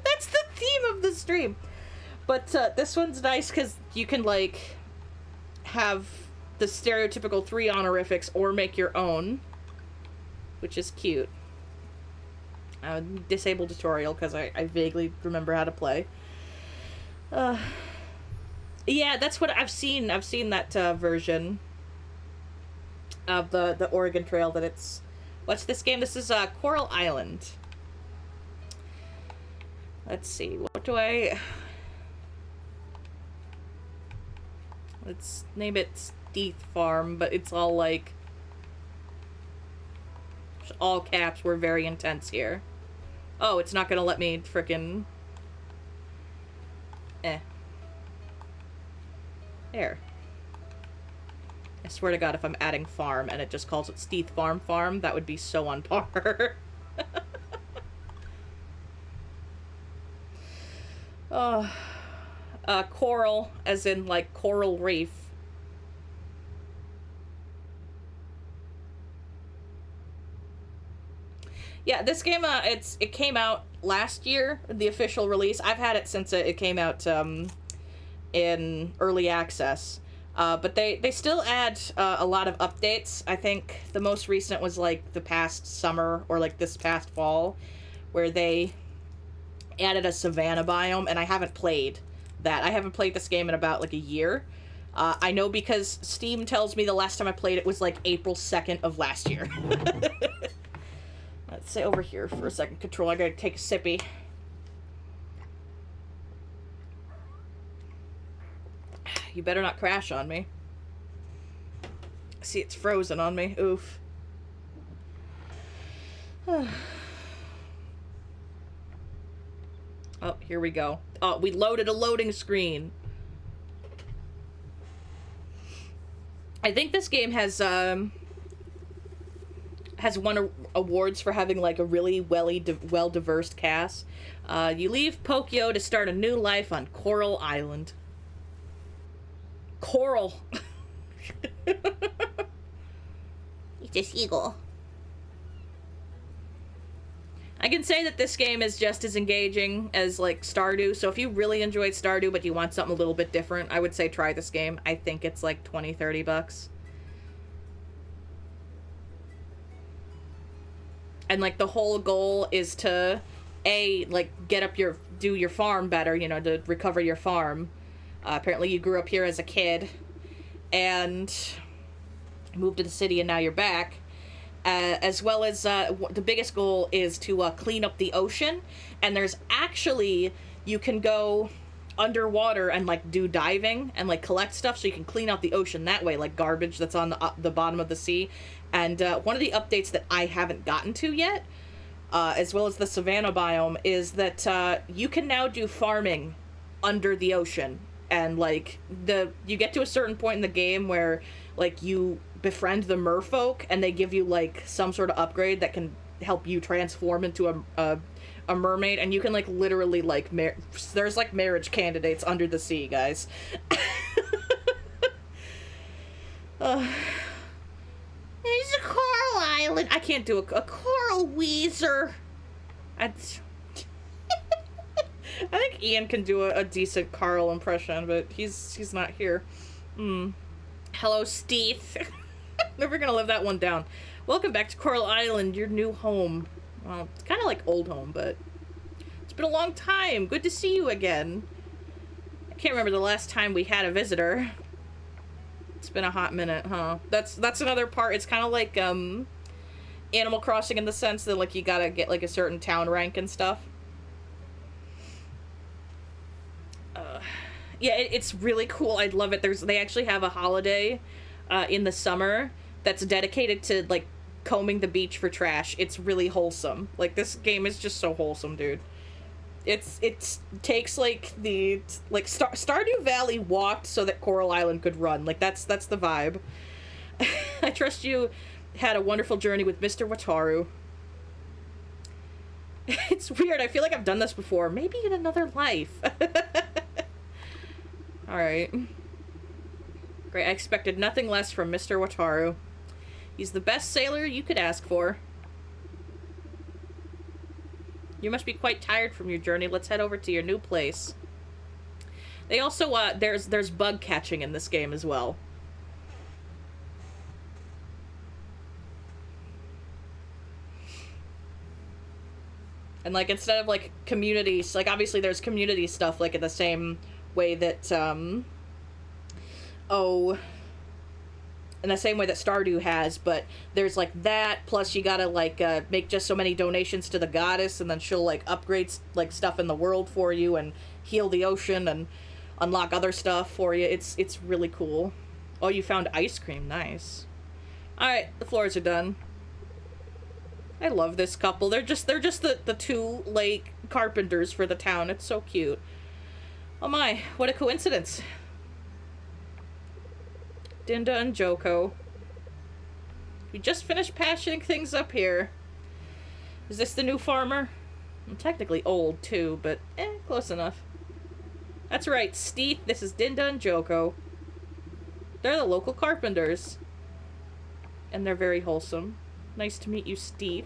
That's the theme of the stream. But this one's nice because you can like have the stereotypical 3 honorifics or make your own, which is cute. Disable tutorial because I vaguely remember how to play. Yeah, that's what I've seen. I've seen that version of the Oregon Trail. That it's, what's this game? This is Coral Island. Let's see. What do I? Let's name it Steeth Farm, but it's all like all caps. We're very intense here. Oh, it's not gonna let me frickin'. There. I swear to God, if I'm adding farm and it just calls it Steeth Farm, that would be so on par. Oh. Coral, as in like coral reef. Yeah, this game, it came out last year, the official release. I've had it since it came out in early access. But they still add a lot of updates. I think the most recent was like the past summer, or like this past fall, where they added a savanna biome, and I haven't played that. I haven't played this game in about like a year. I know because Steam tells me the last time I played it was like April 2nd of last year. Let's say over here for a second. Control, I gotta take a sippy. You better not crash on me. See, it's frozen on me. Oof. Oh, here we go. Oh, we loaded a loading screen. I think this game has won awards for having like a really well-diverse cast. You leave Pokio to start a new life on Coral Island. Coral. It's a seagull. I can say that this game is just as engaging as like Stardew, so if you really enjoyed Stardew but you want something a little bit different, I would say try this game. I think it's like $20-30. And like the whole goal is to like do your farm better, to recover your farm. Apparently you grew up here as a kid and moved to the city and now you're back. as well as the biggest goal is to clean up the ocean. And there's actually, you can go underwater and like do diving and like collect stuff, so you can clean out the ocean that way, like garbage that's on the bottom of the sea. And one of the updates that I haven't gotten to yet, as well as the savanna biome, is that you can now do farming under the ocean. And like you get to a certain point in the game where like you befriend the merfolk, and they give you like some sort of upgrade that can help you transform into a mermaid, and you can like literally like there's like marriage candidates under the sea, guys. It's a coral island. I can't do a coral Weezer. I think Ian can do a decent Carl impression, but he's not here. Hello, Steve. Never gonna live that one down. Welcome back to Coral Island, your new home. Well, it's kind of like old home, but it's been a long time. Good to see you again. I can't remember the last time we had a visitor. It's been a hot minute, huh? That's another part. It's kind of like Animal Crossing in the sense that like you gotta get like a certain town rank and stuff. Yeah, it's really cool. I love it. They actually have a holiday in the summer that's dedicated to like combing the beach for trash. It's really wholesome. Like, this game is just so wholesome, dude. It takes like Stardew Valley walked so that Coral Island could run. Like, that's the vibe. I trust you had a wonderful journey with Mr. Wataru. It's weird. I feel like I've done this before. Maybe in another life. Alright. Great. I expected nothing less from Mr. Wataru. He's the best sailor you could ask for. You must be quite tired from your journey. Let's head over to your new place. They also, there's bug catching in this game as well. And, like, instead of, like, communities, like, obviously there's community stuff, like, in the same way that, in the same way that Stardew has, but there's, like, that, plus you gotta, like, make just so many donations to the goddess, and then she'll, like, upgrade, like, stuff in the world for you, and heal the ocean, and unlock other stuff for you. It's really cool. Oh, you found ice cream. Nice. Alright, the floors are done. I love this couple. They're just the two lake carpenters for the town. It's so cute. Oh my, what a coincidence. Dinda and Joko. We just finished patching things up here. Is this the new farmer? I'm technically old too, but close enough. That's right, Steve. This is Dinda and Joko. They're the local carpenters. And they're very wholesome. Nice to meet you, Steve.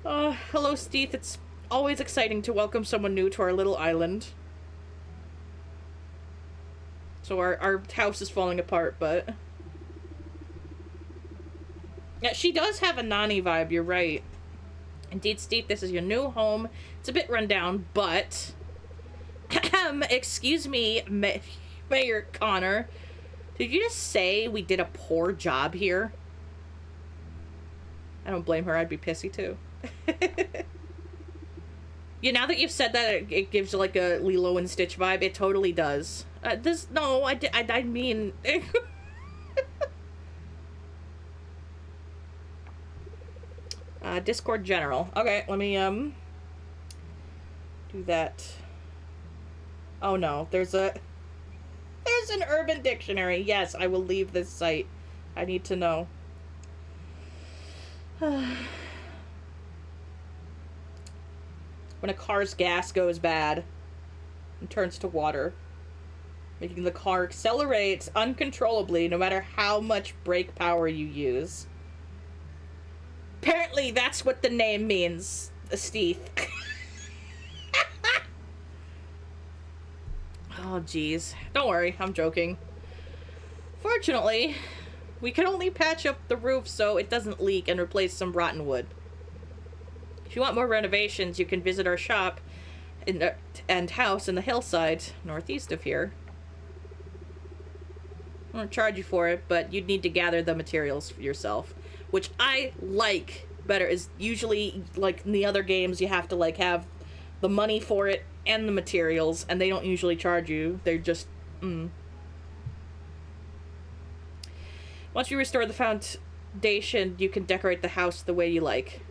Hello, Steve. It's always exciting to welcome someone new to our little island. So our house is falling apart, but... Yeah, she does have a Nani vibe, you're right. Indeed, Steve, this is your new home. It's a bit run down, but... Excuse me, Mayor Connor. Did you just say we did a poor job here? I don't blame her. I'd be pissy too. Yeah, now that you've said that, it gives like a Lilo and Stitch vibe. It totally does. No, I mean... Discord General. Okay, let me, do that. Oh no, there's an Urban Dictionary. Yes, I will leave this site. I need to know. When a car's gas goes bad and turns to water, making the car accelerate uncontrollably no matter how much brake power you use. Apparently that's what the name means, Steve. Oh, jeez. Don't worry, I'm joking. Fortunately, we can only patch up the roof so it doesn't leak and replace some rotten wood. If you want more renovations, you can visit our shop and house in the hillside northeast of here. I won't charge you for it, but you'd need to gather the materials for yourself, which I like better. Is usually, like, in the other games, you have to, like, have the money for it and the materials, and they don't usually charge you. They're just, Once you restore the foundation, you can decorate the house the way you like.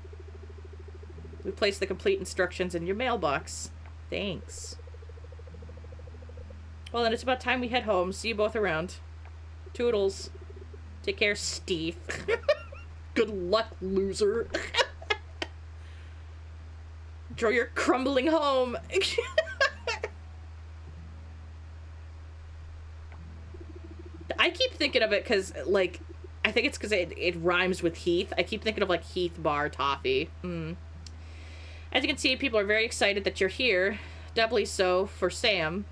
We place the complete instructions in your mailbox. Thanks. Well, then it's about time we head home. See you both around. Toodles. Take care, Steve. Good luck, loser. Enjoy your crumbling home. I keep thinking of it because, like, I think it's because it rhymes with Heath. I keep thinking of, like, Heath Bar Toffee. As you can see, people are very excited that you're here. Doubly so for Sam.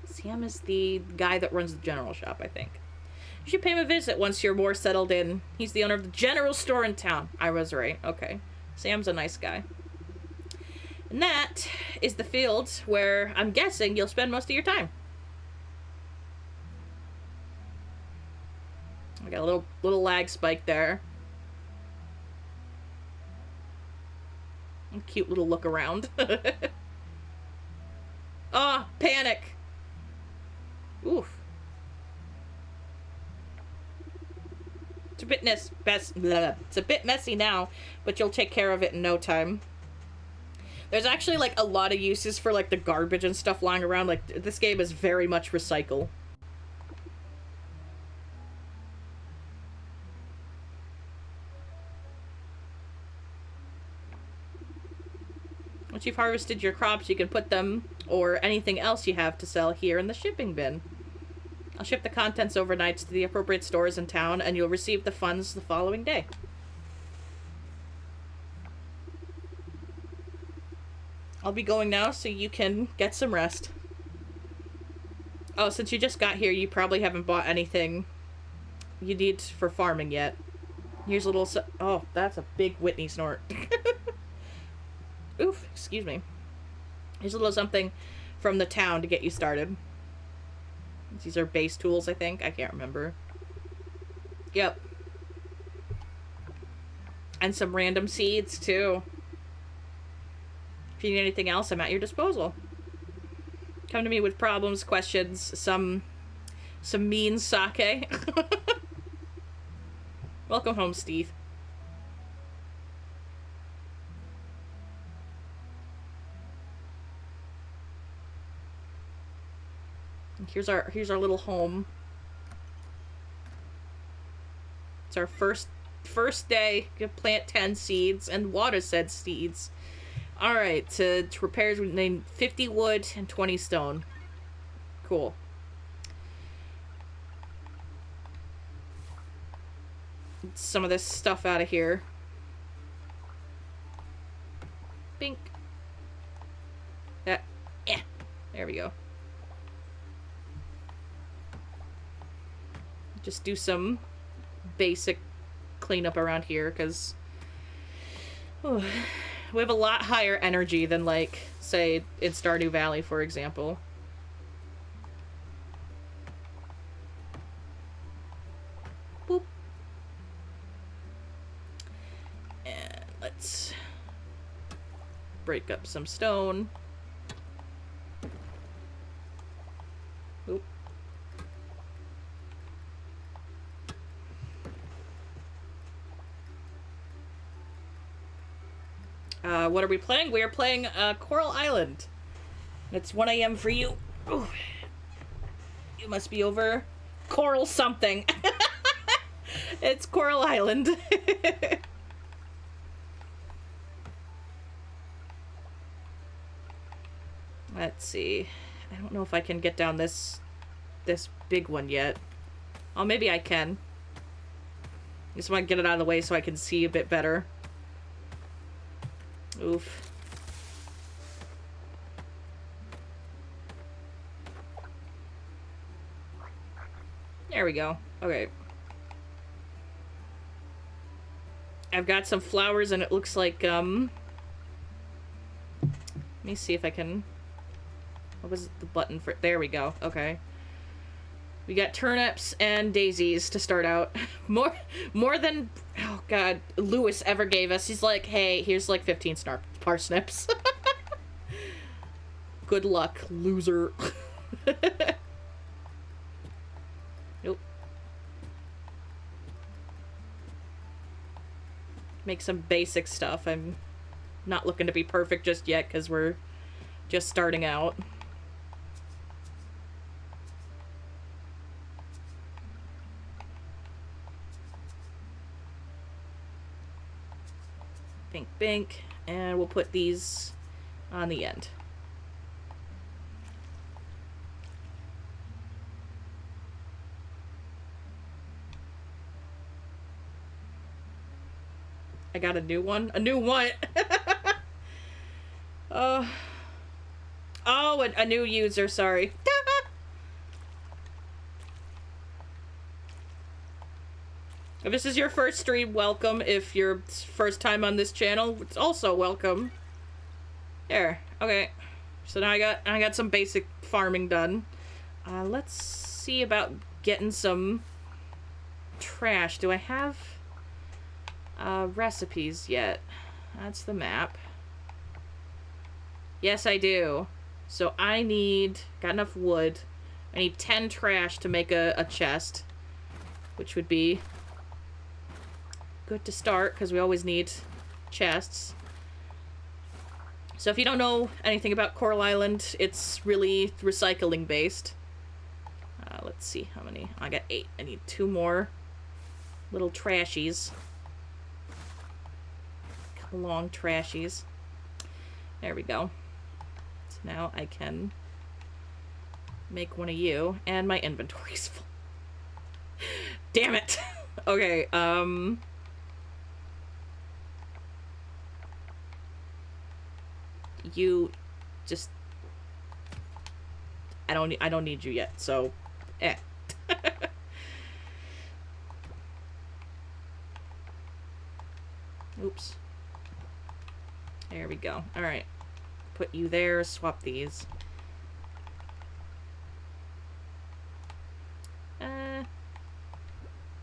Sam is the guy that runs the general shop, I think. You should pay him a visit once you're more settled in. He's the owner of the general store in town. I was right. Okay. Sam's a nice guy. And that is the field where I'm guessing you'll spend most of your time. I got a little lag spike there. A cute little look around. Oh, panic. Oof. It's a bit messy now, but you'll take care of it in no time. There's actually, like, a lot of uses for, like, the garbage and stuff lying around. Like, this game is very much recycle. Once you've harvested your crops, you can put them, or anything else you have to sell, here in the shipping bin. I'll ship the contents overnight to the appropriate stores in town, and you'll receive the funds the following day. I'll be going now, so you can get some rest. Oh, since you just got here, you probably haven't bought anything you need for farming yet. Here's a little... Oh, that's a big Whitney snort. Oof, excuse me. Here's a little something from the town to get you started. These are base tools, I think. I can't remember. Yep. And some random seeds, too. If you need anything else, I'm at your disposal. Come to me with problems, questions, some mean sake. Welcome home, Steve. Here's our little home. It's our first day. You can plant 10 seeds and water said seeds. Alright, to repairs, we need 50 wood and 20 stone. Cool. Get some of this stuff out of here. Bink. There we go. Just do some basic cleanup around here, because we have a lot higher energy than, like, say, in Stardew Valley, for example. Boop. And let's break up some stone. Oop. What are we playing? We are playing Coral Island. It's 1 a.m. for you. Ooh. You must be over Coral something. It's Coral Island. Let's see. I don't know if I can get down this big one yet. Oh, maybe I can. Just want to get it out of the way so I can see a bit better. Oof. There we go. Okay. I've got some flowers and it looks like, let me see if I can... What was the button for... There we go. Okay. We got turnips and daisies to start out. More than, oh god, Lewis ever gave us. He's like, hey, here's like 15 parsnips. Good luck, loser. Nope. Make some basic stuff. I'm not looking to be perfect just yet because we're just starting out. Bink, bink, and we'll put these on the end. I got a new one. A new what? Oh, a new user, sorry. If this is your first stream, welcome. If you're first time on this channel, it's also welcome. There. Okay. So now I got some basic farming done. Let's see about getting some trash. Do I have recipes yet? That's the map. Yes, I do. So I got enough wood. I need 10 trash to make a chest, which would be good to start, because we always need chests. So if you don't know anything about Coral Island, it's really recycling based. Let's see how many. I got 8. I need 2 more little trashies. Long trashies. There we go. So now I can make one of you, and my inventory's full. Damn it! Okay, you just... I don't need you yet, so... Oops. There we go. Alright. Put you there, swap these.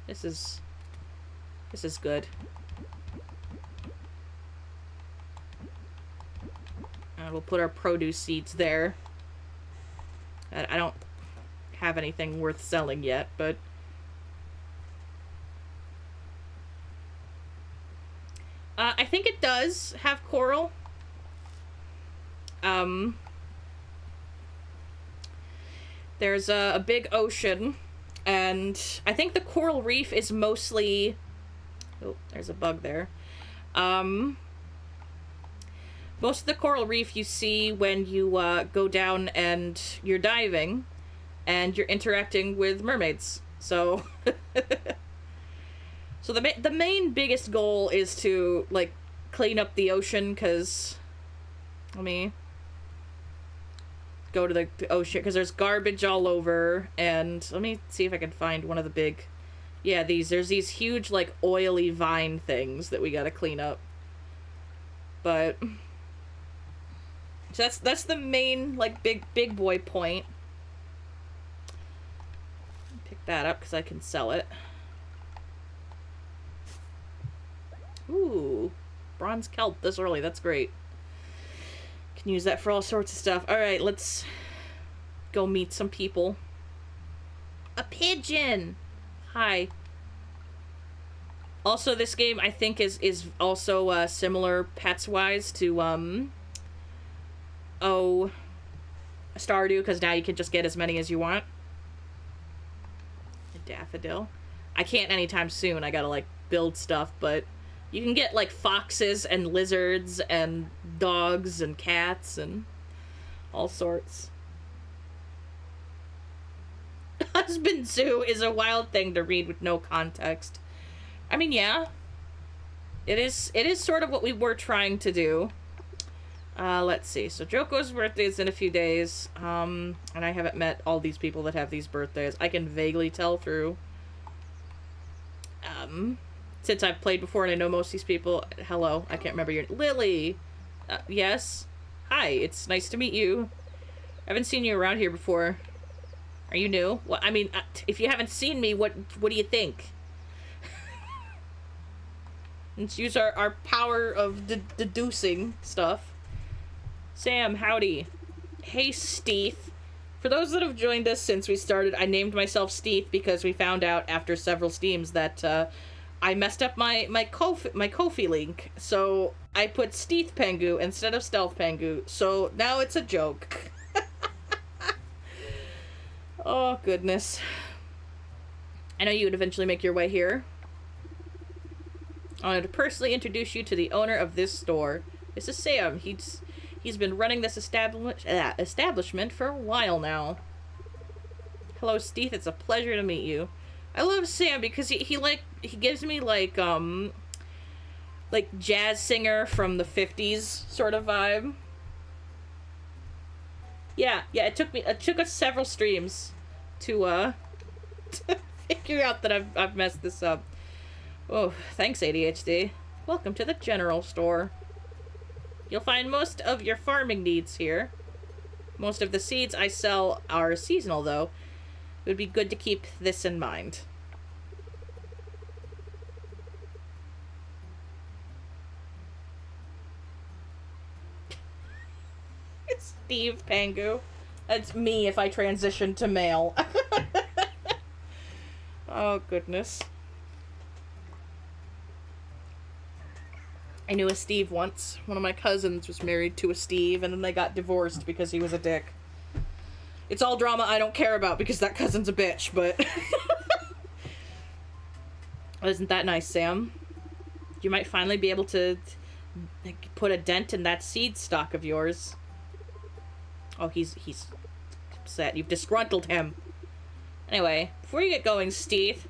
This is good. We'll put our produce seeds there. I don't have anything worth selling yet, but... I think it does have coral. There's a big ocean, and I think the coral reef is mostly... Oh, there's a bug there. Most of the coral reef you see when you go down and you're diving, and you're interacting with mermaids. So... So the main biggest goal is to, like, clean up the ocean, because... Let me go to the ocean, because there's garbage all over, and let me see if I can find one of the big... Yeah, there's these huge, like, oily vine things that we gotta clean up. But... So that's the main, like, big boy point. Pick that up, because I can sell it. Ooh, bronze kelp this early. That's great. Can use that for all sorts of stuff. Alright, let's go meet some people. A pigeon! Hi. Also, this game, I think, is also similar pets-wise to, Stardew, because now you can just get as many as you want. A daffodil. I can't anytime soon. I gotta, like, build stuff, but... You can get, like, foxes and lizards and dogs and cats and all sorts. Husband Zoo is a wild thing to read with no context. I mean, yeah. It is sort of what we were trying to do. Let's see. So Joko's birthday is in a few days. And I haven't met all these people that have these birthdays. I can vaguely tell through... Since I've played before and I know most of these people. Hello, I can't remember your... Lily! Yes? Hi, it's nice to meet you. I haven't seen you around here before. Are you new? Well, I mean, if you haven't seen me, what do you think? Let's use our power of deducing stuff. Sam, howdy. Hey, Steve. For those that have joined us since we started, I named myself Steve because we found out after several Steams that I messed up my Ko-fi link. So I put Steve Pengu instead of Stealth Pengu. So now it's a joke. Oh, goodness. I know you would eventually make your way here. I wanted to personally introduce you to the owner of this store. This is Sam. He's been running this establishment for a while now. Hello, Steve. It's a pleasure to meet you. I love Sam because he gives me like jazz singer from the 50s sort of vibe. Yeah, it took us several streams to figure out that I've messed this up. Oh, thanks, ADHD. Welcome to the general store. You'll find most of your farming needs here. Most of the seeds I sell are seasonal, though. It would be good to keep this in mind. Steve Pengu. That's me if I transition to male. Oh, goodness. I knew a Steve once. One of my cousins was married to a Steve, and then they got divorced because he was a dick. It's all drama I don't care about because that cousin's a bitch, but... Isn't that nice, Sam? You might finally be able to put a dent in that seed stock of yours. Oh, he's upset. You've disgruntled him. Anyway, before you get going, Steve,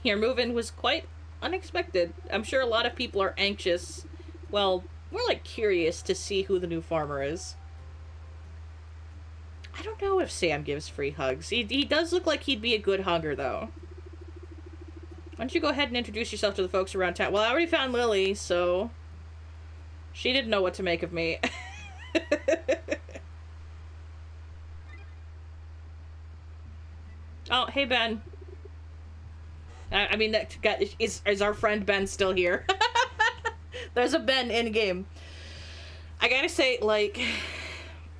your move-in was quite unexpected. I'm sure a lot of people are anxious. Well, more like curious to see who the new farmer is. I don't know if Sam gives free hugs. He does look like he'd be a good hugger, though. Why don't you go ahead and introduce yourself to the folks around town? Well, I already found Lily, so... She didn't know what to make of me. Oh, hey, Ben. I mean, is our friend Ben still here? There's a Ben in-game. I gotta say, like,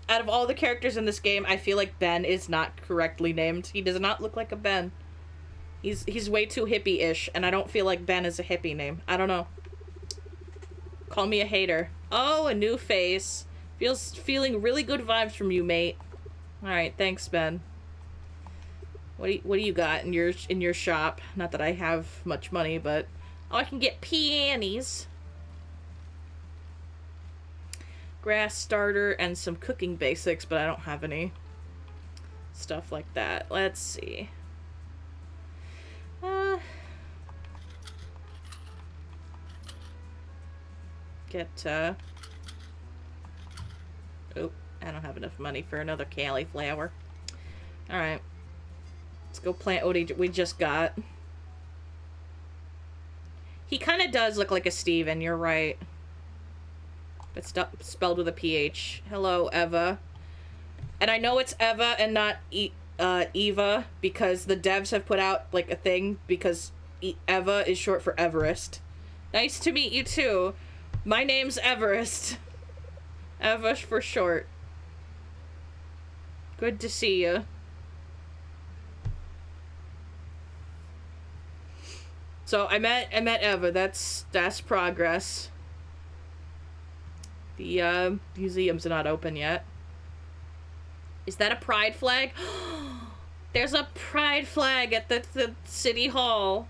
out of all the characters in this game, I feel like Ben is not correctly named. He does not look like a Ben. He's way too hippie-ish, and I don't feel like Ben is a hippie name. I don't know. Call me a hater. Oh, a new face. Feeling really good vibes from you, mate. Alright, thanks, Ben. What do you got in your shop? Not that I have much money, but... Oh, I can get peonies. Grass starter and some cooking basics, but I don't have any stuff like that. Let's see. Oh, I don't have enough money for another cauliflower. Alright. Let's go plant what we just got. He kind of does look like a Steven, you're right. It's spelled with a PH. Hello, Eva. And I know it's Eva and not Eva, because the devs have put out, like, a thing, because Eva is short for Everest. Nice to meet you, too. My name's Everest. Eva for short. Good to see you. So I met Eva. That's progress. The museum's not open yet. Is that a pride flag? There's a pride flag at the city hall.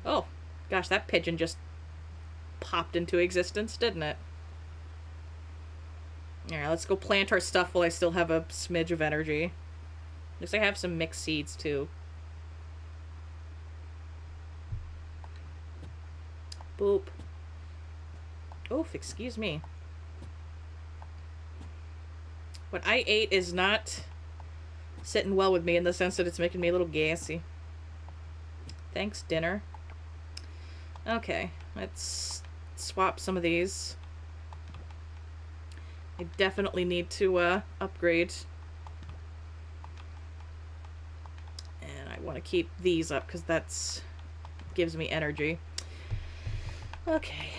Oh, gosh, that pigeon just popped into existence, didn't it? Alright, let's go plant our stuff while I still have a smidge of energy. At least I have some mixed seeds, too. Boop. Oof, excuse me. What I ate is not sitting well with me in the sense that it's making me a little gassy. Thanks, dinner. Okay, let's swap some of these. I definitely need to upgrade. And I want to keep these up because that's gives me energy. Okay.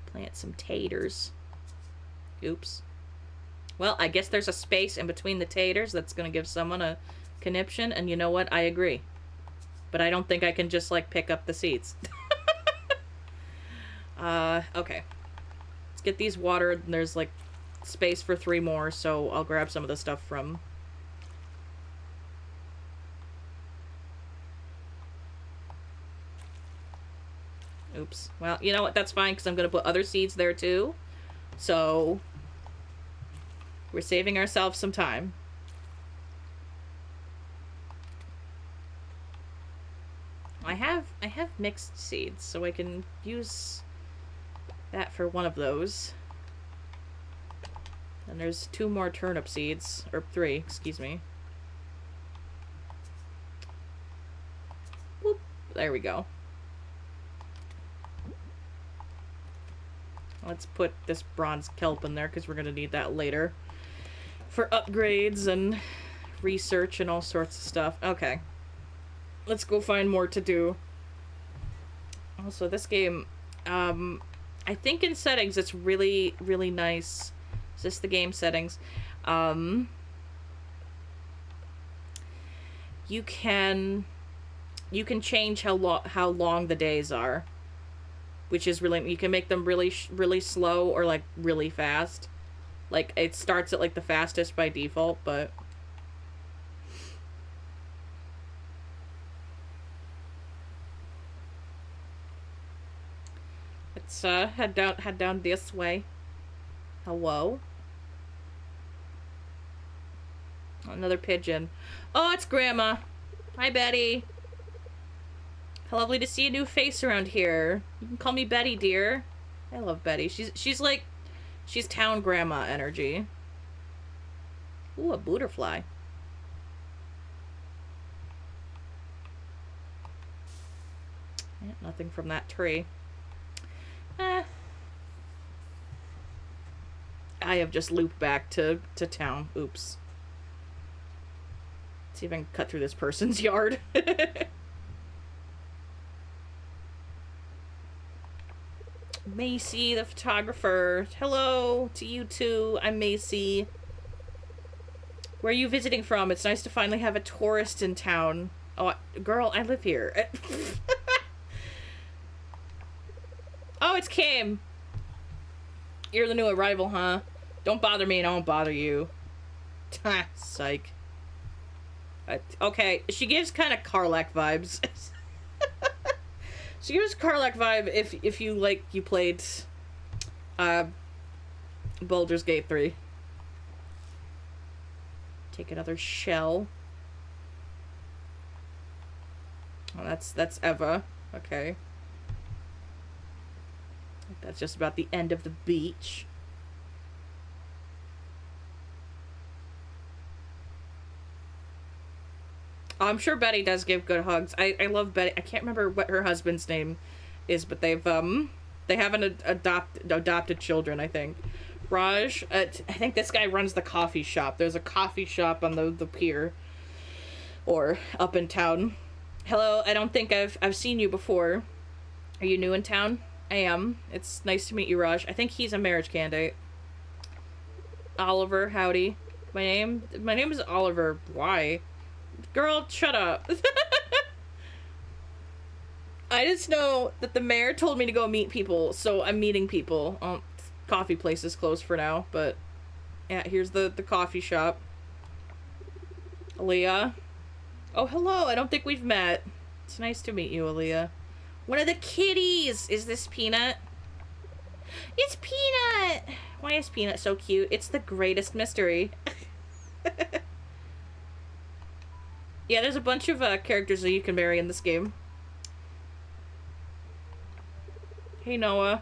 Plant some taters. Oops. Well, I guess there's a space in between the taters that's going to give someone a conniption, and you know what? I agree. But I don't think I can just, like, pick up the seeds. Okay. Let's get these watered, and there's, like, space for 3 more, so I'll grab some of the stuff from... Oops. Well, you know what? That's fine, because I'm going to put other seeds there, too. So... we're saving ourselves some time. I have mixed seeds, so I can use that for one of those. And there's 2 more turnip seeds, or 3, excuse me. Whoop, there we go. Let's put this bronze kelp in there, because we're going to need that later. For upgrades and research and all sorts of stuff. Okay. Let's go find more to do. Also, this game, I think in settings it's really, really nice. Is this the game settings? You can change how long the days are, which is really, you can make them really, really slow or like really fast. Like, it starts at like the fastest by default, but let's head down this way. Hello? Another pigeon. Oh, it's Grandma. Hi, Betty. How lovely to see a new face around here. You can call me Betty, dear. I love Betty. She's like, she's town grandma energy. Ooh, a butterfly. Yeah, nothing from that tree. I have just looped back to town. Oops. Let's see if I can cut through this person's yard. Macy, the photographer. Hello to you too. I'm Macy. Where are you visiting from? It's nice to finally have a tourist in town. Oh, girl, I live here. Oh, it's Kim. You're the new arrival, huh? Don't bother me and I won't bother you. Psych. Okay, she gives kind of Karlach vibes. She gives Karlach vibe if you like, you played Baldur's Gate 3. Take another shell. Oh, that's Eva. Okay. That's just about the end of the beach. Oh, I'm sure Betty does give good hugs. I love Betty. I can't remember what her husband's name is, but they have an adopted children, I think. Raj, I think this guy runs the coffee shop. There's a coffee shop on the pier, or up in town. Hello, I don't think I've seen you before. Are you new in town? I am. It's nice to meet you, Raj. I think he's a marriage candidate. Oliver, howdy. My name is Oliver. Why? Girl, shut up. I just know that the mayor told me to go meet people, so I'm meeting people. Coffee place is closed for now, but yeah, here's the coffee shop. Aaliyah. Oh, hello. I don't think we've met. It's nice to meet you, Aaliyah. One of the kitties! Is this Peanut? It's Peanut! Why is Peanut so cute? It's the greatest mystery. Yeah, there's a bunch of characters that you can marry in this game. Hey, Noah.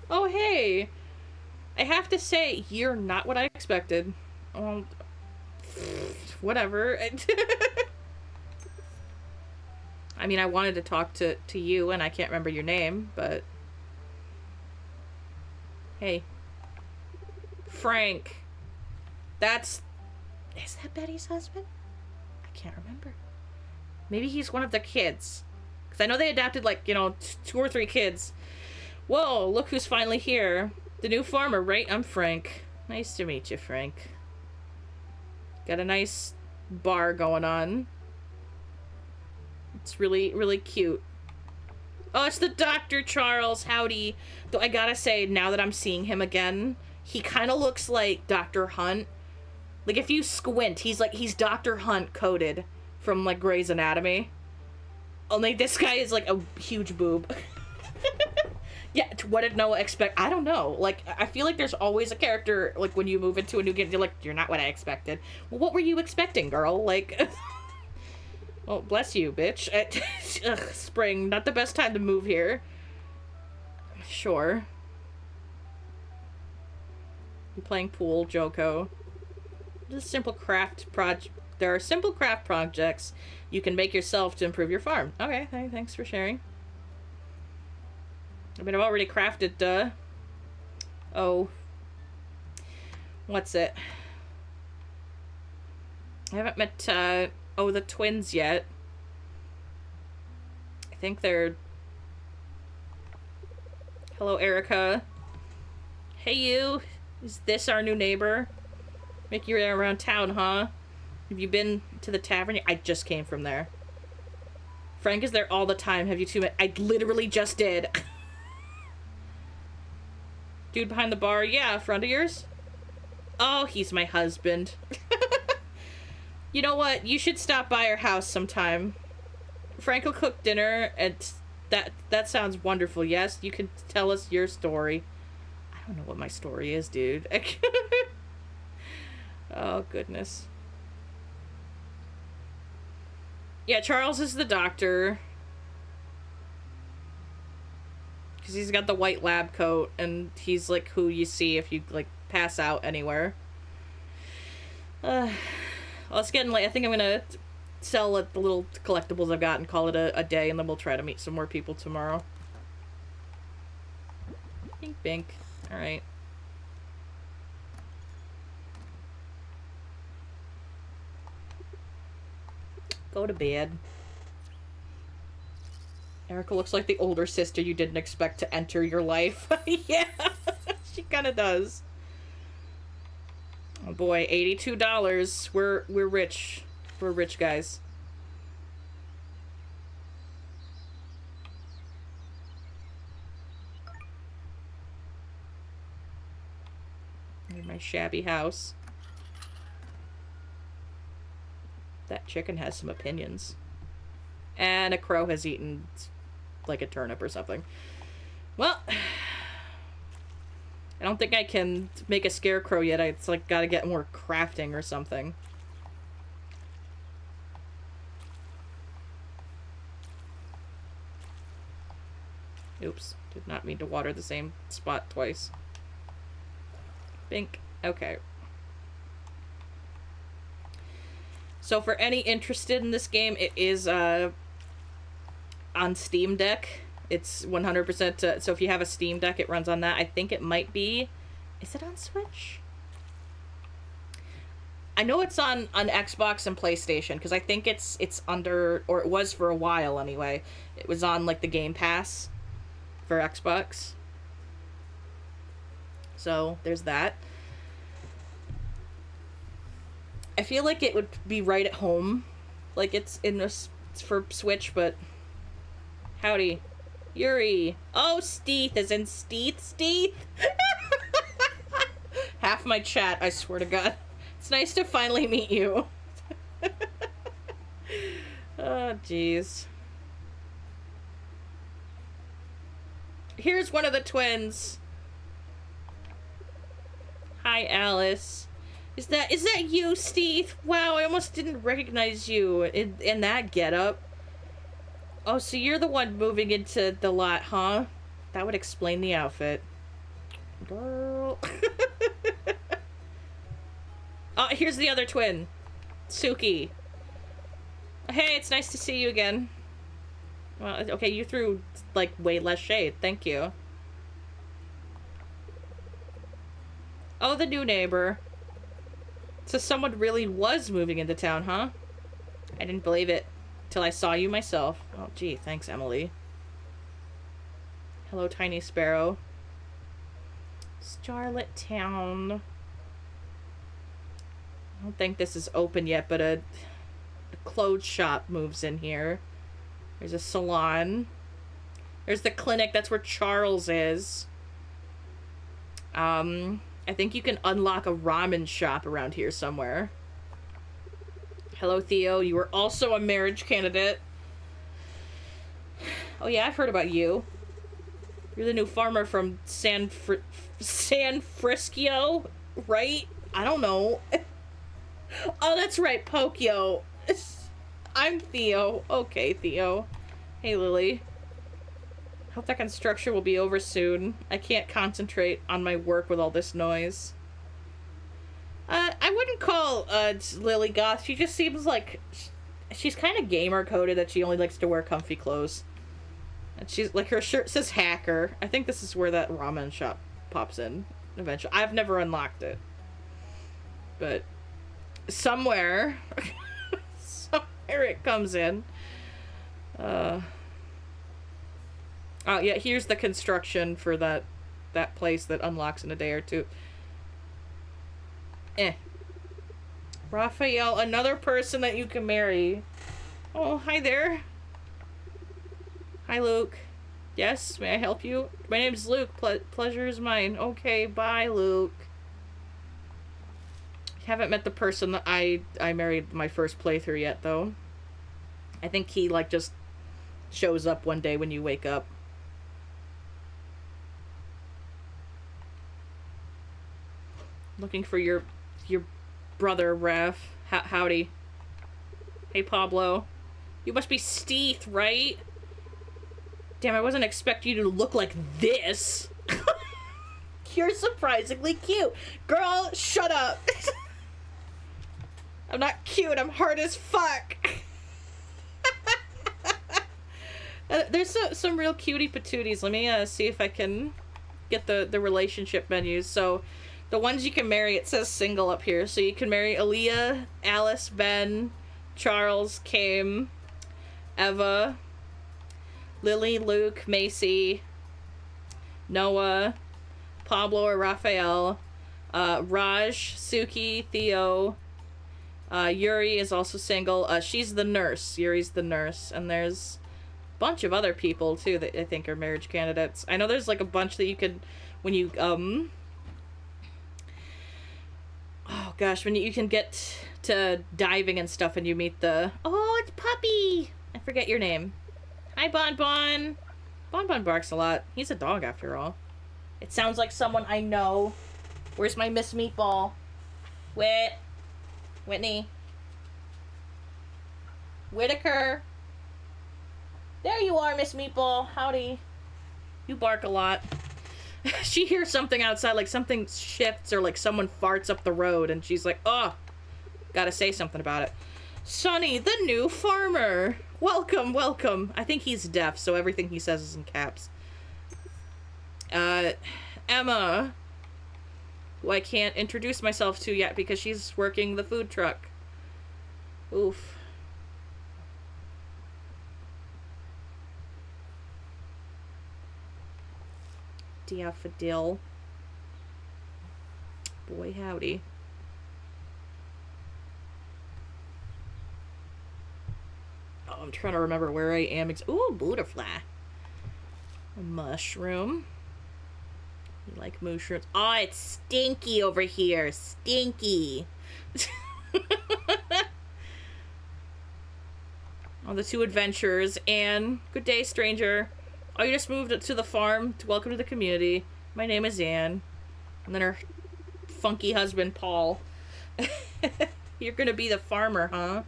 Oh, hey! I have to say, you're not what I expected. Whatever. I mean, I wanted to talk to you, and I can't remember your name, but... Hey. Frank. That's... Is that Betty's husband? I can't remember. Maybe he's one of the kids. Because I know they adopted, like, you know, 2 or 3 kids. Whoa, look who's finally here. The new farmer, right? I'm Frank. Nice to meet you, Frank. Got a nice bar going on. It's really, really cute. Oh, it's the Dr. Charles. Howdy. Though I gotta say, now that I'm seeing him again, he kind of looks like Dr. Hunt. Like, if you squint, he's Dr. Hunt coded from, like, Grey's Anatomy. Only this guy is, like, a huge boob. Yeah, what did Noah expect? I don't know. Like, I feel like there's always a character, like, when you move into a new game, you're like, you're not what I expected. Well, what were you expecting, girl? Like... Well, bless you, bitch. Ugh, spring, not the best time to move here. Sure. You playing pool, Joko. Just simple craft project. There are simple craft projects you can make yourself to improve your farm. Okay, thanks for sharing. I mean, I've already crafted, oh. What's it? I haven't met, oh, the twins yet. I think they're... Hello, Erica. Hey, you. Is this our new neighbor? Make your way around town, huh? Have you been to the tavern? I just came from there. Frank is there all the time. Have you two met? I literally just did. Dude behind the bar? Yeah, a friend of yours? Oh, he's my husband. You know what? You should stop by our house sometime. Frank will cook dinner, and that sounds wonderful. Yes, you can tell us your story. I don't know what my story is, dude. Oh, goodness. Yeah, Charles is the doctor. Because he's got the white lab coat, and he's, like, who you see if you, like, pass out anywhere. Well, it's getting late. I think I'm gonna sell the little collectibles I've got and call it a day, and then we'll try to meet some more people tomorrow. Bink, bink. Alright. Go to bed. Erica looks like the older sister you didn't expect to enter your life. Yeah, she kind of does. Oh boy, $82. We're rich. We're rich guys. Here's my shabby house. That chicken has some opinions. And a crow has eaten, like, a turnip or something. Well, I don't think I can make a scarecrow yet. It's, like, gotta get more crafting or something. Oops. Did not mean to water the same spot twice. Bink. Okay. So for any interested in this game, it is on Steam Deck. It's 100%, so if you have a Steam Deck, it runs on that. I think it might be... Is it on Switch? I know it's on Xbox and PlayStation, because I think it's under... Or it was for a while, anyway. It was on, like, the Game Pass for Xbox. So, there's that. I feel like it would be right at home. Like, it's for Switch, but... Howdy. Yuri. Oh, Steeth, as in Steeth? Half my chat, I swear to God. It's nice to finally meet you. Oh, jeez. Here's one of the twins. Hi, Alice. Is that you, Steeth? Wow, I almost didn't recognize you in that getup. Oh, so you're the one moving into the lot, huh? That would explain the outfit. Girl. Oh, here's the other twin. Suki. Hey, it's nice to see you again. Well, okay, you threw, like, way less shade. Thank you. Oh, the new neighbor. So someone really was moving into town, huh? I didn't believe it till I saw you myself. Oh, gee, thanks, Emily. Hello, Tiny Sparrow. Starlit Town. I don't think this is open yet, but a clothes shop moves in here. There's a salon. There's the clinic. That's where Charles is. I think you can unlock a ramen shop around here somewhere. Hello, Theo. You were also a marriage candidate. Oh, yeah, I've heard about you. You're the new farmer from San Frisco, right? I don't know. Oh, that's right, Pokio. I'm Theo. Okay, Theo. Hey, Lily. Hope that construction will be over soon. I can't concentrate on my work with all this noise. I wouldn't call Lily goth. She just seems like she's kind of gamer coded, that she only likes to wear comfy clothes. And she's like, her shirt says hacker. I think this is where that ramen shop pops in eventually. I've never unlocked it, but somewhere it comes in. Oh yeah, here's the construction for that place that unlocks in a day or two. Raphael, another person that you can marry. Oh, hi there. Hi, Luke. Yes, may I help you? My name's Luke. Pleasure is mine. Okay, bye, Luke. Haven't met the person that I married my first playthrough yet, though. I think he, like, just shows up one day when you wake up. Looking for your brother, Ref. Howdy. Hey, Pablo. You must be Steve, right? Damn, I wasn't expecting you to look like this. You're surprisingly cute. Girl, shut up. I'm not cute, I'm hard as fuck. There's some real cutie patooties. Let me see if I can get the relationship menus. So, the ones you can marry, it says single up here. So you can marry Aaliyah, Alice, Ben, Charles, Kim, Eva, Lily, Luke, Macy, Noah, Pablo or Raphael, Raj, Suki, Theo, Yuri is also single. She's the nurse. Yuri's the nurse. And there's a bunch of other people, too, that I think are marriage candidates. I know there's, like, a bunch that you could, when you, oh, gosh, when you can get to diving and stuff and you meet the, oh, it's Puppy! I forget your name. Hi, Bon Bon. Bon Bon barks a lot. He's a dog, after all. It sounds like someone I know. Where's my Miss Meatball? Whitney. Whitaker. There you are, Miss Meatball. Howdy. You bark a lot. She hears something outside, like something shifts or like someone farts up the road, and she's like, oh, gotta say something about it. Sonny, the new farmer. Welcome, welcome. I think he's deaf, so everything he says is in caps. Emma, who I can't introduce myself to yet because she's working the food truck. Oof. Daffodil. Boy, howdy. Oh, I'm trying to remember where I am. Ooh, butterfly. A mushroom. You like mushrooms? Oh, it's stinky over here. Stinky. Oh, the two adventurers. Anne. Good day, stranger. Oh, you just moved to the farm. Welcome to the community. My name is Anne. And then her funky husband, Paul. You're gonna be the farmer, huh?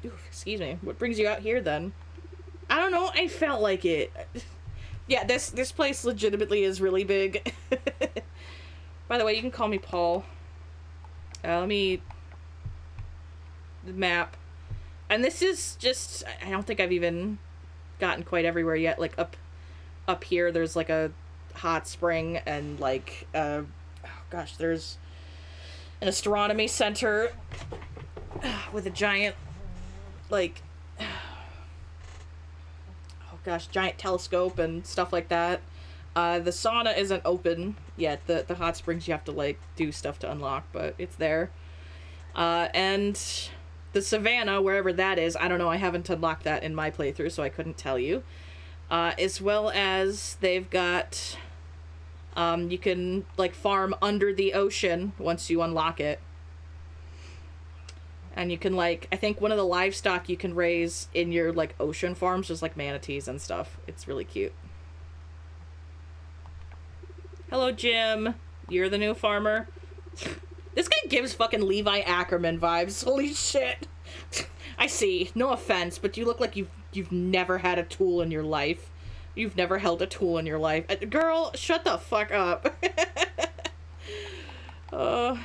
Ooh, excuse me. What brings you out here, then? I don't know. I felt like it. Yeah, this place legitimately is really big. By the way, you can call me Paul. Let me... The map. And this is just... I don't think I've even gotten quite everywhere yet. Like up here, there's like a hot spring, and like oh gosh, there's an astronomy center with a giant like oh gosh, giant telescope and stuff like that. The sauna isn't open yet. The hot springs you have to like do stuff to unlock, but it's there. And the savannah, wherever that is, I don't know, I haven't unlocked that in my playthrough, so I couldn't tell you. As well as they've got, you can, like, farm under the ocean once you unlock it. And you can, like, I think one of the livestock you can raise in your, like, ocean farms, just like manatees and stuff. It's really cute. Hello, Jim. You're the new farmer. This guy gives fucking Levi Ackerman vibes. Holy shit. I see. No offense, but you look like you've never had a tool in your life. You've never held a tool in your life. Girl, shut the fuck up. Not...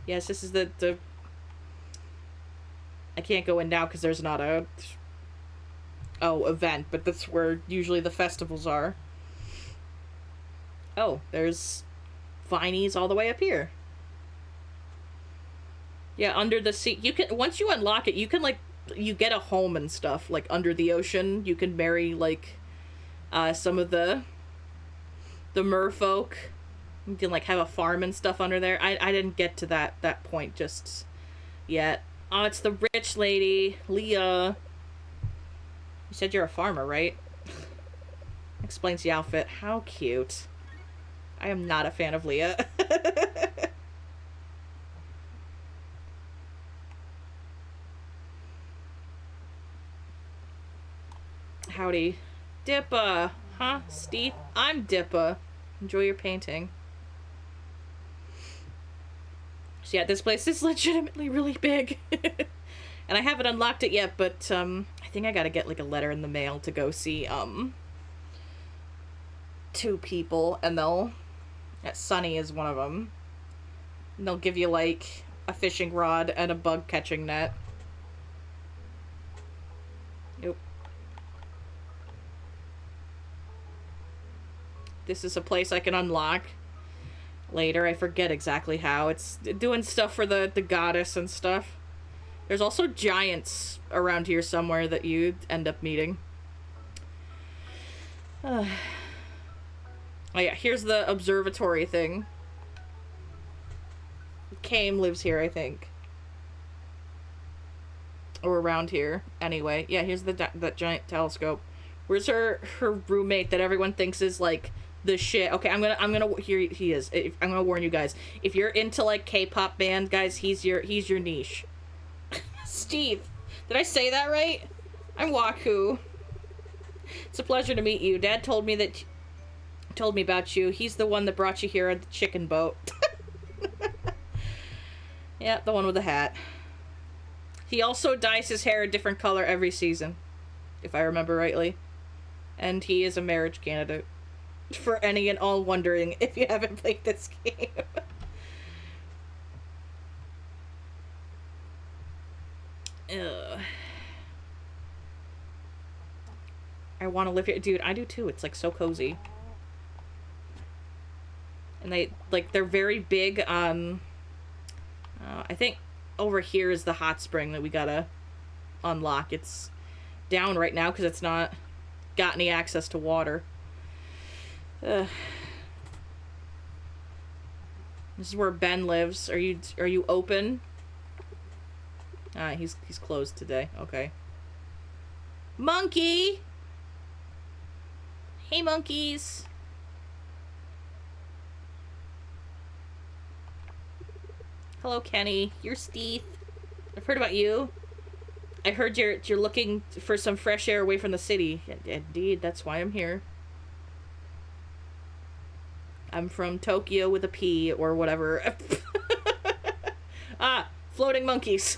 Yes, this is the... I can't go in now because there's not a... event, but that's where usually the festivals are. Oh, there's... Viney's all the way up here. Yeah, under the sea. You can, once you unlock it, you can, like, you get a home and stuff, like, under the ocean. You can marry, like, some of the merfolk. You can, like, have a farm and stuff under there. I didn't get to that point just yet. Oh, it's the rich lady, Leah. You said you're a farmer, right? Explains the outfit. How cute. I am not a fan of Leah. Howdy. Dippa. Huh, Steve? I'm Dippa. Enjoy your painting. So yeah, this place is legitimately really big. And I haven't unlocked it yet, but I think I gotta get like a letter in the mail to go see 2 people, and Sunny is one of them. And they'll give you, like, a fishing rod and a bug catching net. Nope. This is a place I can unlock later. I forget exactly how. It's doing stuff for the goddess and stuff. There's also giants around here somewhere that you end up meeting. Oh yeah, here's the observatory thing. Kame lives here, I think. Or around here. Anyway, yeah, here's that giant telescope. Where's her roommate that everyone thinks is, like, the shit? Okay, I'm gonna here he is. I'm gonna warn you guys. If you're into, like, K-pop band, guys, he's your niche. Steve, did I say that right? I'm Waku. It's a pleasure to meet you. Dad told me about you. He's the one that brought you here on the chicken boat. Yeah, the one with the hat. He also dyes his hair a different color every season, if I remember rightly. And he is a marriage candidate. For any and all wondering if you haven't played this game. Ugh. I want to live here. Dude, I do too. It's like so cozy. And they're very big on, I think over here is the hot spring that we gotta unlock. It's down right now because it's not got any access to water. This is where Ben lives. Are you open? He's closed today. Okay. Monkey! Hey, monkeys! Hello, Kenny. You're Steve. I've heard about you. I heard you're looking for some fresh air away from the city. Indeed, that's why I'm here. I'm from Tokyo with a P or whatever. Floating monkeys.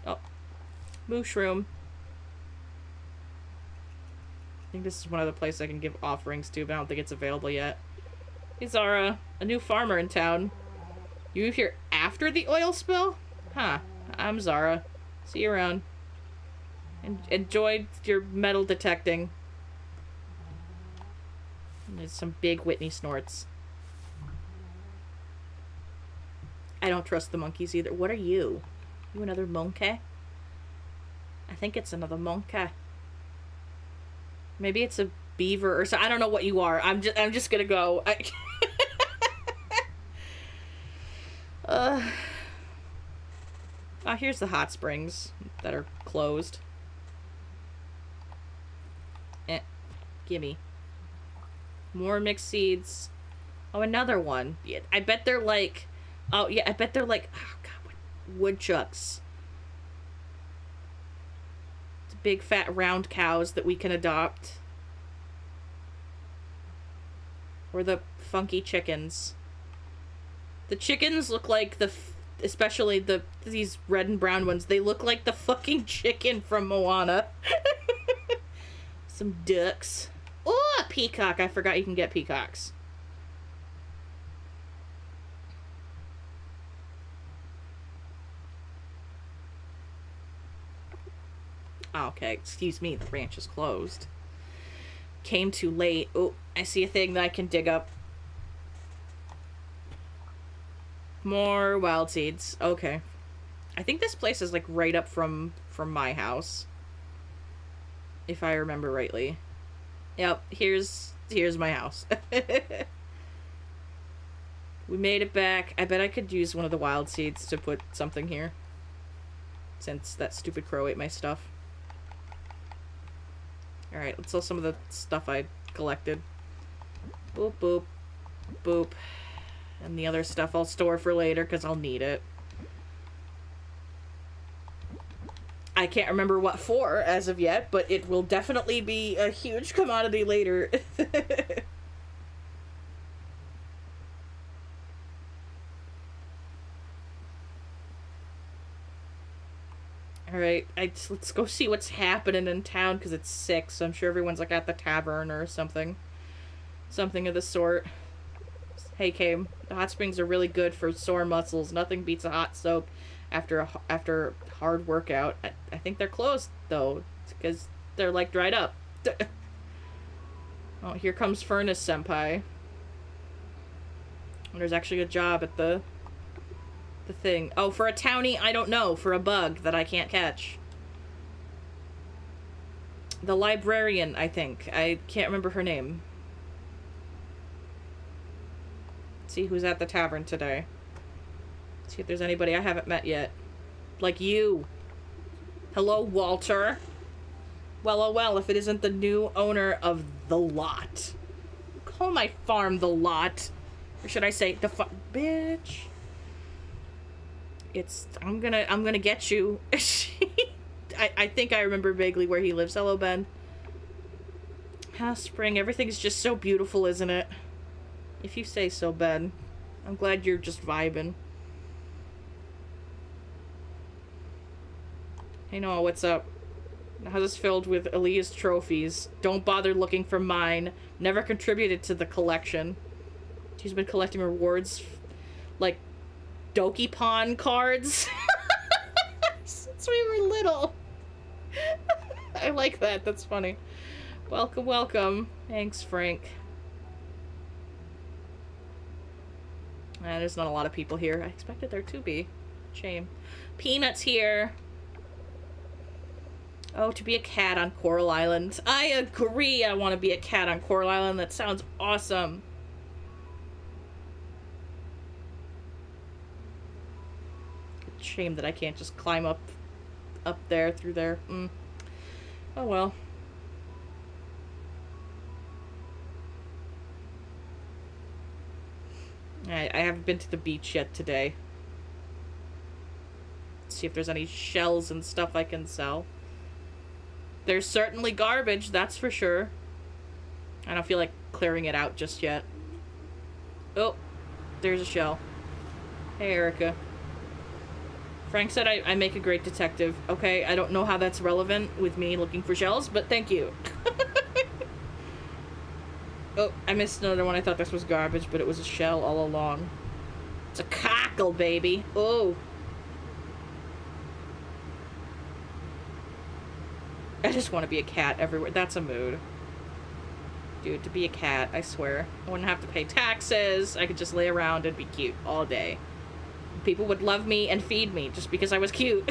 Oh. Mushroom. I think this is one of the places I can give offerings to, but I don't think it's available yet. Hey Zara, a new farmer in town. You moved here after the oil spill? Huh. I'm Zara. See you around. Enjoy your metal detecting. And there's some big Whitney snorts. I don't trust the monkeys either. What are you? You another monkey? I think it's another monkey. Maybe it's a beaver or so. I don't know what you are. I'm just gonna go. Here's the hot springs that are closed. Gimme. More mixed seeds. Oh, another one. Yeah, I bet they're like... Oh, yeah, I bet they're like... Oh, God, woodchucks. It's big, fat, round cows that we can adopt. Or the funky chickens. The chickens look like especially these red and brown ones, they look like the fucking chicken from Moana. Some ducks. Oh, a peacock. I forgot you can get peacocks. Oh, okay, excuse me, the ranch is closed. Came too late. Oh, I see a thing that I can dig up. More wild seeds. Okay. I think this place is like right up from my house. If I remember rightly. Yep, here's my house. We made it back. I bet I could use one of the wild seeds to put something here. Since that stupid crow ate my stuff. Alright, let's sell some of the stuff I collected. Boop, boop, boop. And the other stuff I'll store for later because I'll need it. I can't remember what for as of yet, but it will definitely be a huge commodity later. Alright, let's go see what's happening in town because it's 6, so I'm sure everyone's like at the tavern or something. Something of the sort. Hey, Kame, the hot springs are really good for sore muscles. Nothing beats a hot soak after hard workout. I think they're closed, though, because they're, like, dried up. Oh, here comes Furnace Senpai. There's actually a job at the thing. Oh, for a townie? I don't know. For a bug that I can't catch. The librarian, I think. I can't remember her name. See who's at the tavern today. See if there's anybody I haven't met yet. Like you. Hello, Walter. Well, oh well, if it isn't the new owner of The Lot. Call my farm The Lot. Or should I say, the bitch. I'm gonna get you. I think I remember vaguely where he lives. Hello, Ben. Ah, spring, everything's just so beautiful, isn't it? If you say so, Ben. I'm glad you're just vibing. Hey, Noah, what's up? The house is filled with Aaliyah's trophies. Don't bother looking for mine. Never contributed to the collection. She's been collecting rewards like Dokapon cards since we were little. I like that. That's funny. Welcome, welcome. Thanks, Frank. There's not a lot of people here. I expected there to be. Shame. Peanut's here. Oh, to be a cat on Coral Island. I agree I want to be a cat on Coral Island. That sounds awesome. Shame that I can't just climb up there, through there. Oh well. I haven't been to the beach yet today. Let's see if there's any shells and stuff I can sell. There's certainly garbage, that's for sure. I don't feel like clearing it out just yet. Oh, there's a shell. Hey, Erica. Frank said I make a great detective. Okay, I don't know how that's relevant with me looking for shells, but thank you. Oh, I missed another one. I thought this was garbage, but it was a shell all along. It's a cockle, baby. Oh. I just want to be a cat everywhere. That's a mood. Dude, to be a cat, I swear. I wouldn't have to pay taxes. I could just lay around and be cute all day. People would love me and feed me just because I was cute.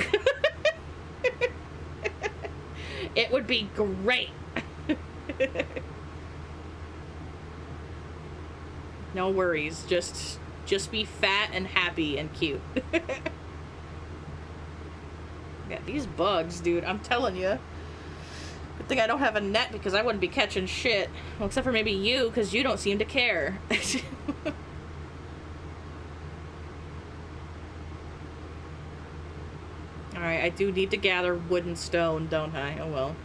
It would be great. No worries. Just be fat and happy and cute. Yeah, these bugs, dude, I'm telling you. Good thing I don't have a net because I wouldn't be catching shit. Well, except for maybe you, because you don't seem to care. Alright, I do need to gather wood and stone, don't I? Oh well.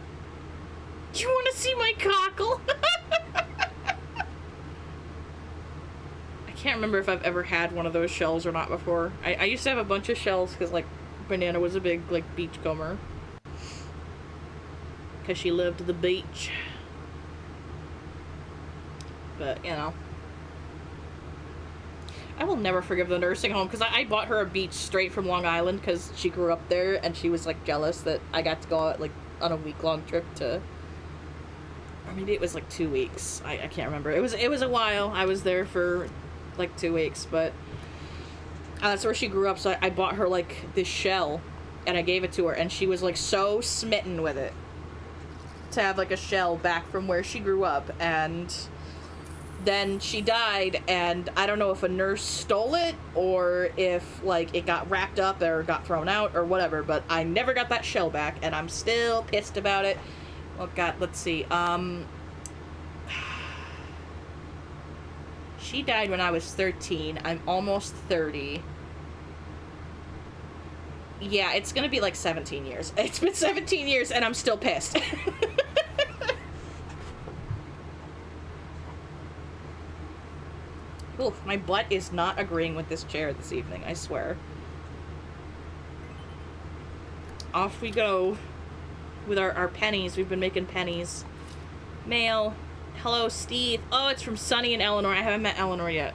You want to see my cockle? I can't remember if I've ever had one of those shells or not before. I used to have a bunch of shells because, like, Banana was a big, like, beachcomber. Because she lived the beach. But, you know. I will never forgive the nursing home because I bought her a beach straight from Long Island because she grew up there and she was, like, jealous that I got to go out, like, on a week-long trip to... Or maybe it was, like, 2 weeks. I can't remember. It was a while. I was there for, like, 2 weeks, but... that's where she grew up, so I bought her, like, this shell, and I gave it to her, and she was, like, so smitten with it. To have, like, a shell back from where she grew up, and then she died, and I don't know if a nurse stole it, or if, like, it got wrapped up, or got thrown out, or whatever, but I never got that shell back, and I'm still pissed about it. Oh, God, let's see, she died when I was 13. I'm almost 30. Yeah, it's gonna be like 17 years. It's been 17 years and I'm still pissed. Oof, my butt is not agreeing with this chair this evening, I swear. Off we go with our pennies. We've been making pennies. Mail. Hello, Steve. Oh, it's from Sunny and Eleanor. I haven't met Eleanor yet.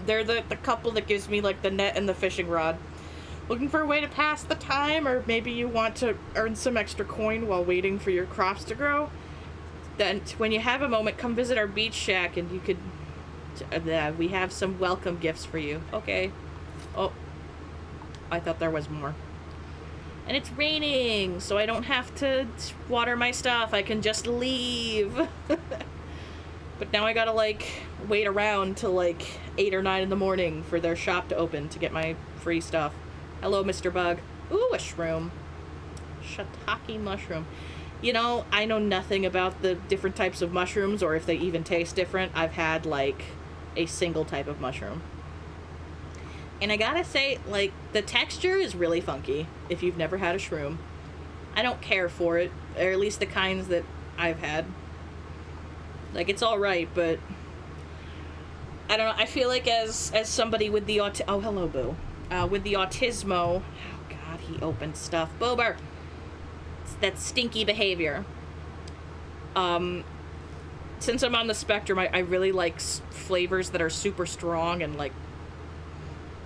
They're the couple that gives me, like, the net and the fishing rod. Looking for a way to pass the time, or maybe you want to earn some extra coin while waiting for your crops to grow? Then, when you have a moment, come visit our beach shack and you could... we have some welcome gifts for you. Okay. Oh. I thought there was more. And it's raining, so I don't have to water my stuff. I can just leave. But now I gotta, like, wait around till, like, 8 or 9 in the morning for their shop to open to get my free stuff. Hello, Mr. Bug. Ooh, a shroom. Shiitake mushroom. You know, I know nothing about the different types of mushrooms or if they even taste different. I've had, like, a single type of mushroom. And I gotta say, like, the texture is really funky if you've never had a shroom. I don't care for it, or at least the kinds that I've had. Like, it's alright, but... I don't know, I feel like as somebody with the oh, hello, Boo. With the autismo... Oh, God, he opened stuff. Boober! It's that stinky behavior. Since I'm on the spectrum, I really like flavors that are super strong and, like,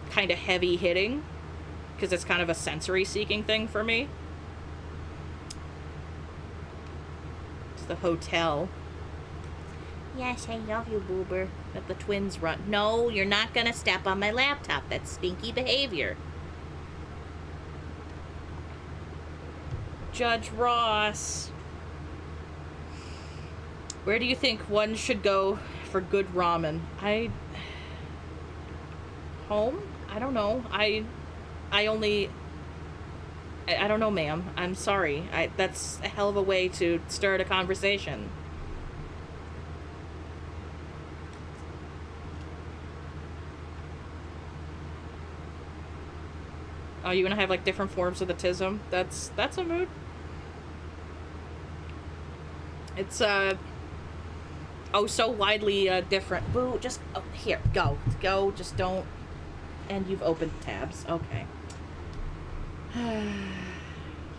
kind of heavy hitting, because it's kind of a sensory seeking thing for me. It's the hotel. Yes, I love you, Boober. Let the twins run. No, you're not gonna step on my laptop. That's stinky behavior. Judge Ross. Where do you think one should go for good ramen? Home? I don't know. I don't know, ma'am. I'm sorry. That's a hell of a way to start a conversation. Oh, you gonna have, like, different forms of the tism? That's a mood. It's, oh, so widely, different. Boo, just, oh, here, go, just don't, and you've opened tabs, okay.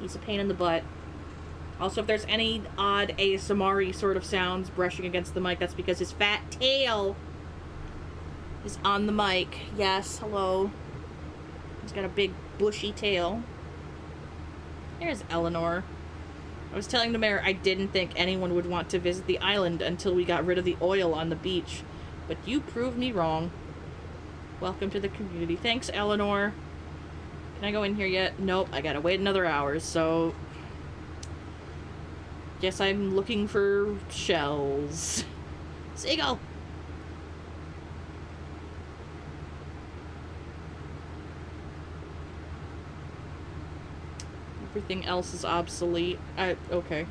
He's a pain in the butt. Also, if there's any odd ASMR-y sort of sounds brushing against the mic, that's because his fat tail is on the mic. Yes, hello. He's got a big bushy tail. There's Eleanor. I was telling the mayor I didn't think anyone would want to visit the island until we got rid of the oil on the beach. But you proved me wrong. Welcome to the community. Thanks, Eleanor. Can I go in here yet? Nope, I gotta wait another hour, so... Guess I'm looking for shells. Seagull! Everything else is obsolete. Okay.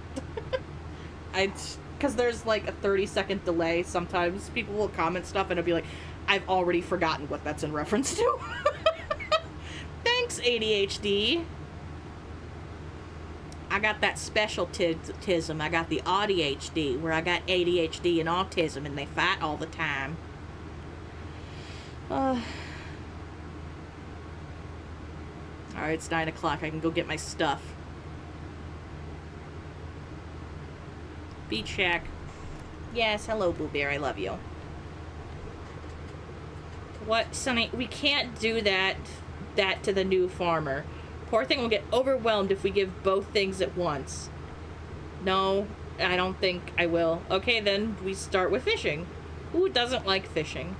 Because there's like a 30-second delay. Sometimes people will comment stuff and it'll be like, I've already forgotten what that's in reference to. Thanks, ADHD. I got that specialtism. I got the ADHD, where I got ADHD and autism and they fight all the time. Alright, it's 9 o'clock. I can go get my stuff. Beach shack. Yes, hello, Boo Bear. I love you. What, Sonny? We can't do that to the new farmer. Poor thing will get overwhelmed if we give both things at once. No, I don't think I will. Okay, then we start with fishing. Who doesn't like fishing?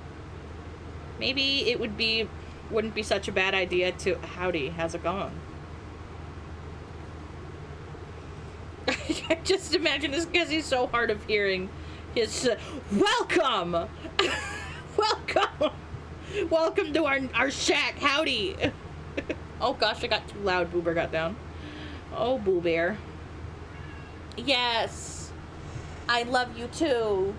Maybe it wouldn't be such a bad idea to... Howdy, how's it going? I just imagine this because he's so hard of hearing. His welcome! Welcome! Welcome to our shack, howdy! Oh gosh, I got too loud, Boo Bear got down. Oh, Boo Bear. Yes! I love you too.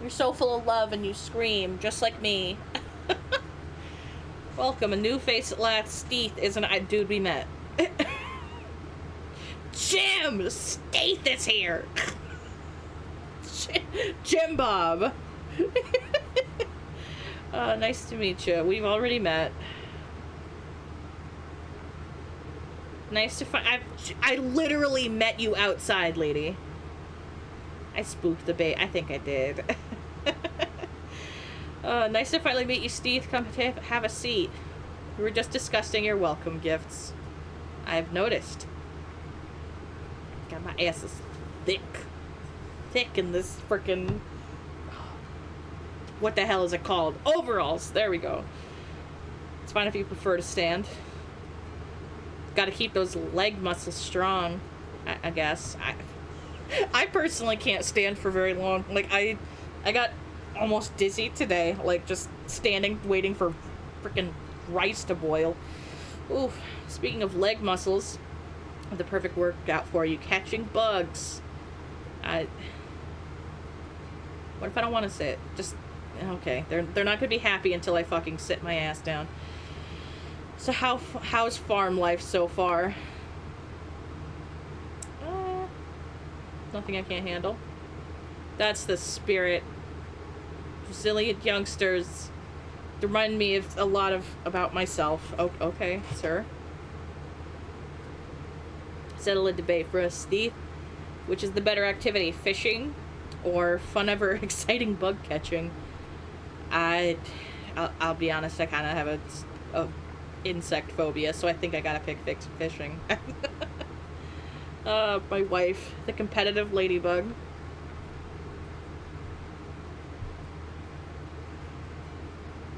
You're so full of love and you scream, just like me. Welcome, a new face at last. Steeth isn't a dude we met. Jim! Steeth is here! Jim Bob! Nice to meet you. We've already met. Nice to find... I literally met you outside, lady. I spooked the bait. I think I did. Nice to finally meet you, Steeth. Come have a seat. We were just discussing your welcome gifts. I've noticed. God, my ass is thick. Thick in this frickin'... What the hell is it called? Overalls. There we go. It's fine if you prefer to stand. Gotta keep those leg muscles strong, I guess. I personally can't stand for very long. Like, I got almost dizzy today. Like, just standing, waiting for frickin' rice to boil. Ooh, speaking of leg muscles, the perfect workout for you. Catching bugs. What if I don't want to sit? Just... Okay, they're not gonna be happy until I fucking sit my ass down. So how's farm life so far? Nothing I can't handle. That's the spirit. Resilient youngsters remind me of a lot about myself. Oh, okay, sir. Settle a debate for us, Steeth. Which is the better activity, fishing or fun ever exciting bug catching? I'll be honest, I kind of have a insect phobia, so I think I gotta pick fishing. My wife, the competitive ladybug.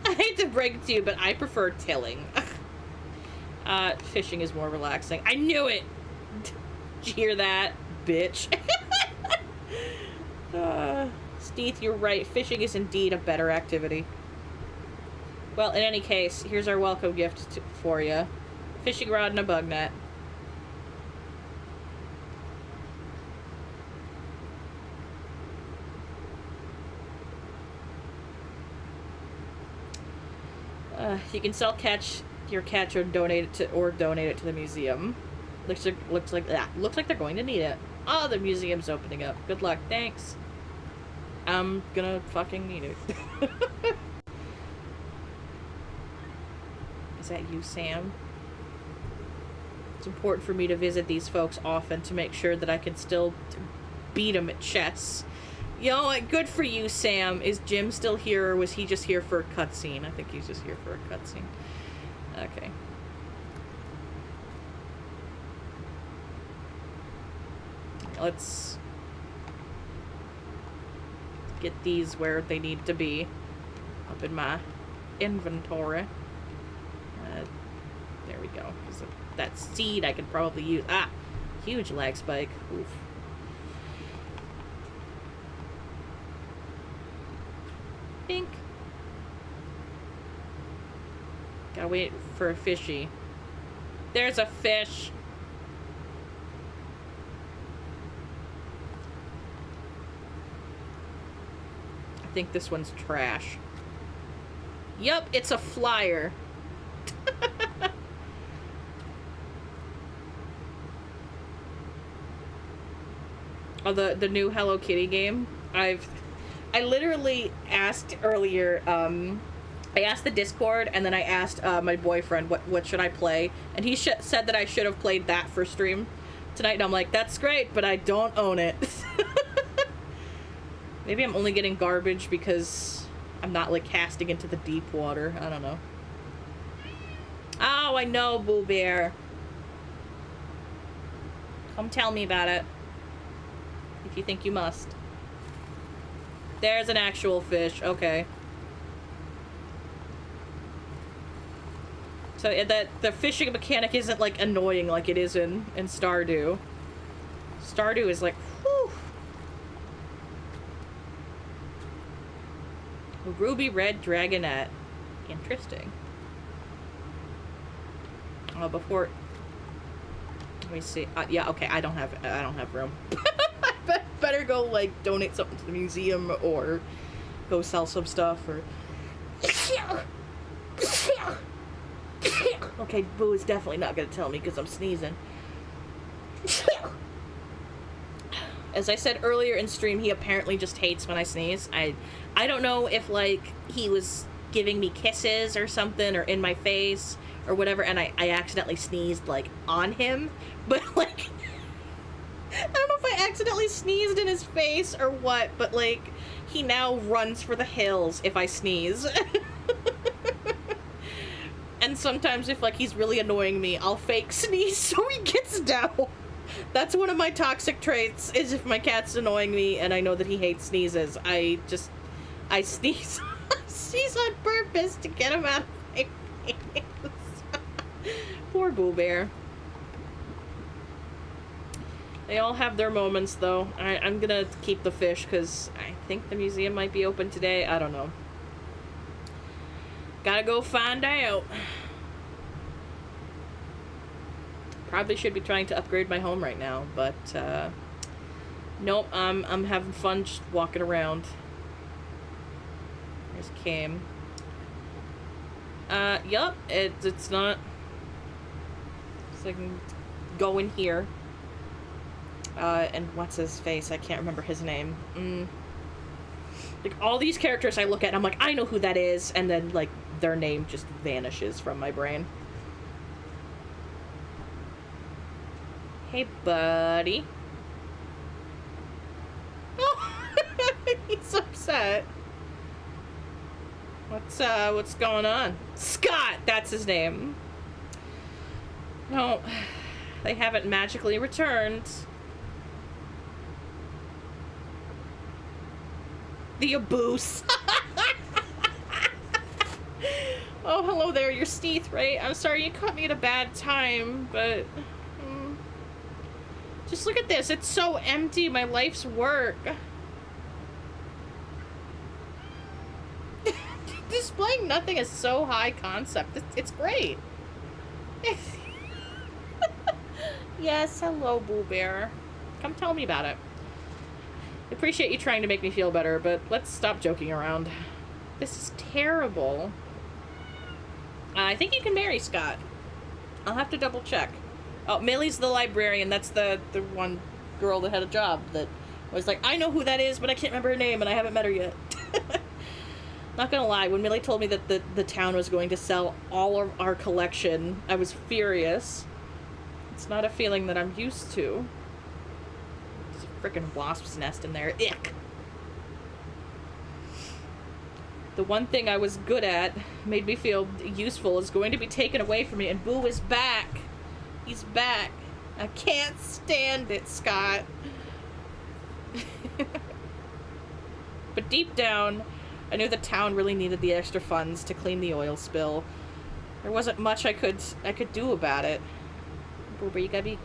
I hate to break it to you, but I prefer tilling. Fishing is more relaxing. I knew it! Did you hear that, bitch? Steeth, you're right. Fishing is indeed a better activity. Well, in any case, here's our welcome gift for you. Fishing rod and a bug net. You can sell your catch or donate it to the museum. Looks like they're going to need it. Oh, the museum's opening up. Good luck. Thanks. I'm gonna fucking need it. Is that you, Sam? It's important for me to visit these folks often to make sure that I can still beat them at chess. You know what? Good for you, Sam. Is Jim still here, or was he just here for a cutscene? I think he's just here for a cutscene. Okay. Let's get these where they need to be. Up in my inventory. There we go. 'Cause that seed I could probably use. Ah! Huge lag spike. Oof. Bink. Gotta wait for a fishy. There's a fish. I think this one's trash. Yup, it's a flyer. Oh, the new Hello Kitty game. I literally asked earlier, I asked the Discord, and then I asked my boyfriend what should I play, and he said that I should have played that for stream tonight, and I'm like, that's great, but I don't own it. Maybe I'm only getting garbage because I'm not, like, casting into the deep water. I don't know. Oh, I know, Boo Bear. Come tell me about it. If you think you must. There's an actual fish. Okay. So the fishing mechanic isn't, like, annoying like it is in Stardew. Stardew is like, whew. A ruby red dragonette. Interesting. Oh, before... Let me see. Yeah, okay, I don't have room. Better go, like, donate something to the museum or go sell some stuff or... Okay, Boo is definitely not gonna tell me because I'm sneezing. As I said earlier in stream, he apparently just hates when I sneeze. I don't know if, like, he was giving me kisses or something, or in my face, or whatever, and I accidentally sneezed, like, on him, but, like, I don't know if I accidentally sneezed in his face or what, but, like, he now runs for the hills if I sneeze. And sometimes if, like, he's really annoying me, I'll fake sneeze so he gets down. That's one of my toxic traits, is if my cat's annoying me and I know that he hates sneezes, I sneeze. Sneeze on purpose to get him out of my face. Poor Boo Bear. They all have their moments, though. I'm gonna keep the fish, because I think the museum might be open today. I don't know. Gotta go find out. Probably should be trying to upgrade my home right now, but, nope, I'm having fun just walking around. There's Cam. Yup, it's not... So I can go in here. And what's his face? I can't remember his name. Like, all these characters I look at, and I'm like, I know who that is, and then, like, their name just vanishes from my brain. Hey, buddy. Oh, he's upset. What's going on? Scott! That's his name. No, they haven't magically returned. The Aboose. Oh, hello there, you're Steeth, right? I'm sorry, you caught me at a bad time, but... Just look at this, it's so empty, my life's work. Displaying nothing is so high concept. It's great. Yes, hello, Boo Bear. Come tell me about it. I appreciate you trying to make me feel better, but let's stop joking around. This is terrible. I think you can marry Scott. I'll have to double check. Oh, Millie's the librarian. That's the one girl that had a job that was like, I know who that is, but I can't remember her name, and I haven't met her yet. Not gonna lie, when Millie told me that the town was going to sell all of our collection, I was furious. It's not a feeling that I'm used to. There's a frickin' wasp's nest in there. Ick! The one thing I was good at, made me feel useful, is going to be taken away from me, and Boo is back! He's back! I can't stand it, Scott! But deep down, I knew the town really needed the extra funds to clean the oil spill. There wasn't much I could do about it. Boober, you gotta be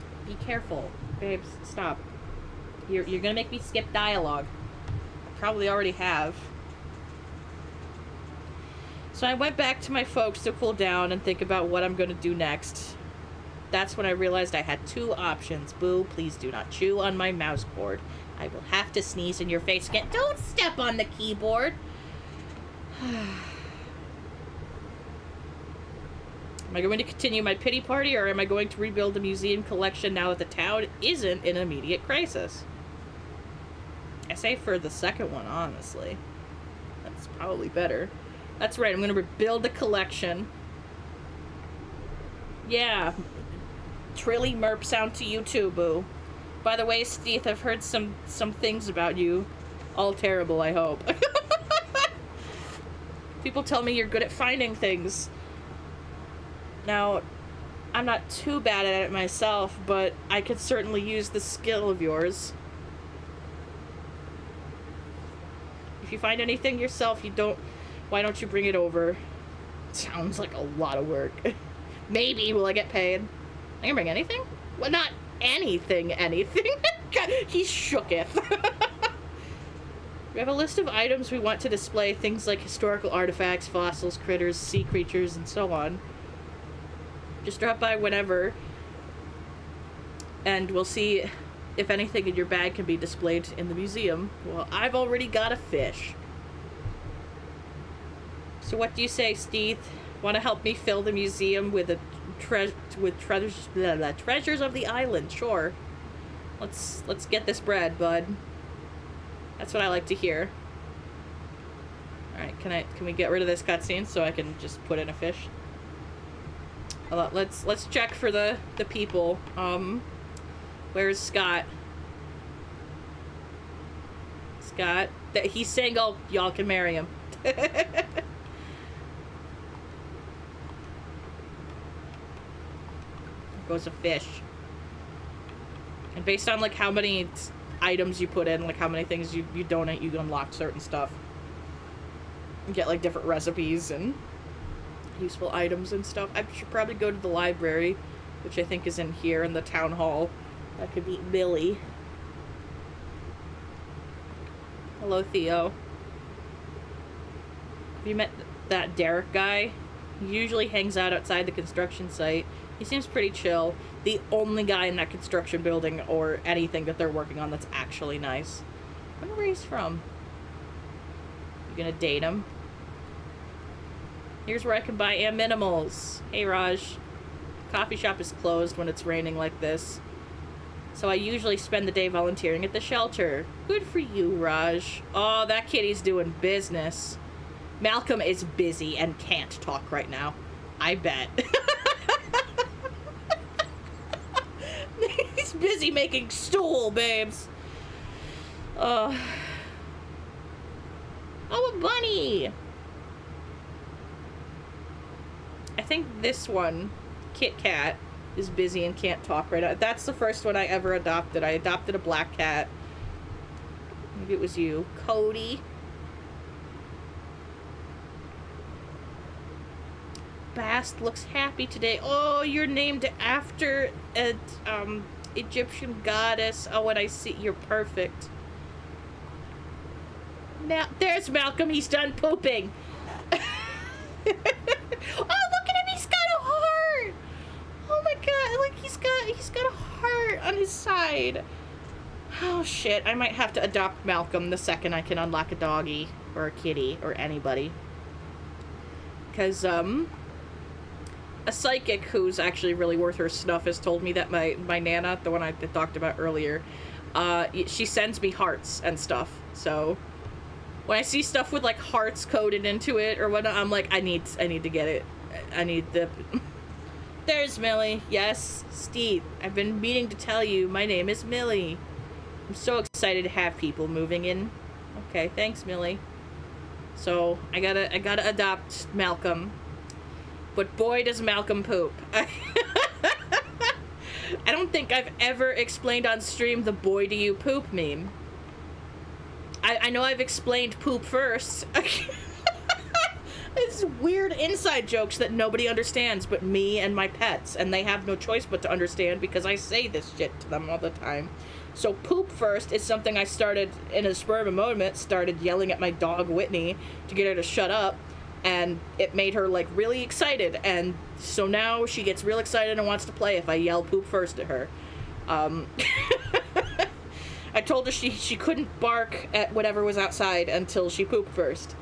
careful. Babes, stop. You're gonna make me skip dialogue. I probably already have. So I went back to my folks to cool down and think about what I'm gonna do next. That's when I realized I had two options. Boo, please do not chew on my mouse cord. I will have to sneeze in your face again. Don't step on the keyboard! Am I going to continue my pity party, or am I going to rebuild the museum collection now that the town isn't in immediate crisis? I say for the second one, honestly. That's probably better. That's right, I'm going to rebuild the collection. Yeah. Trilly merp sound to you too, boo. By the way, Steve, I've heard some things about you. All terrible, I hope. People tell me you're good at finding things. Now, I'm not too bad at it myself, but I could certainly use the skill of yours. If you find anything yourself, why don't you bring it over? Sounds like a lot of work. Maybe will I get paid? I can bring anything? Well, not anything. God, he shooketh. We have a list of items we want to display, things like historical artifacts, fossils, critters, sea creatures, and so on. Just drop by whenever, and we'll see if anything in your bag can be displayed in the museum. Well, I've already got a fish. So what do you say, Steve? Want to help me fill the museum with treasures of the island? Sure. Let's get this bread, bud. That's what I like to hear. All right, can we get rid of this cutscene so I can just put in a fish? Let's check for the people. Where's Scott? Scott, he's saying y'all can marry him. Goes a fish. And based on like how many items you put in, like how many things you donate, you can unlock certain stuff. You get like different recipes and useful items and stuff. I should probably go to the library, which I think is in here in the town hall. I could meet Billy. Hello, Theo. Have you met that Derek guy? He usually hangs out outside the construction site. He seems pretty chill. The only guy in that construction building or anything that they're working on that's actually nice. I wonder where he's from. You gonna date him? Here's where I can buy Minimals. Hey, Raj. Coffee shop is closed when it's raining like this, so I usually spend the day volunteering at the shelter. Good for you, Raj. Oh, that kitty's doing business. Malcolm is busy and can't talk right now. I bet. He's busy making stool, babes. Oh, a bunny. I think this one, Kit Kat, is busy and can't talk right now. That's the first one I ever adopted. I adopted a black cat. Maybe it was you. Cody. Bast looks happy today. Oh, you're named after an Egyptian goddess. Oh, and I see you're perfect. Now, there's Malcolm. He's done pooping. Oh, look at him. He's got a heart. Oh my god, like he's got a heart on his side. Oh shit, I might have to adopt Malcolm the second I can unlock a doggy or a kitty or anybody. Cause a psychic who's actually really worth her snuff has told me that my Nana, the one I talked about earlier, she sends me hearts and stuff. So when I see stuff with like hearts coded into it or whatnot, I'm like, I need to get it. I need the. There's Millie. Yes, Steve. I've been meaning to tell you, my name is Millie. I'm so excited to have people moving in. Okay, thanks, Millie. So I gotta adopt Malcolm. But boy, does Malcolm poop. I don't think I've ever explained on stream the boy do you poop meme. I know I've explained poop first. It's weird inside jokes that nobody understands but me and my pets, and they have no choice but to understand because I say this shit to them all the time. So poop first is something I started in a spur of a moment, started yelling at my dog Whitney to get her to shut up, and it made her like really excited, and so now she gets real excited and wants to play if I yell poop first at her. I told her she couldn't bark at whatever was outside until she pooped first.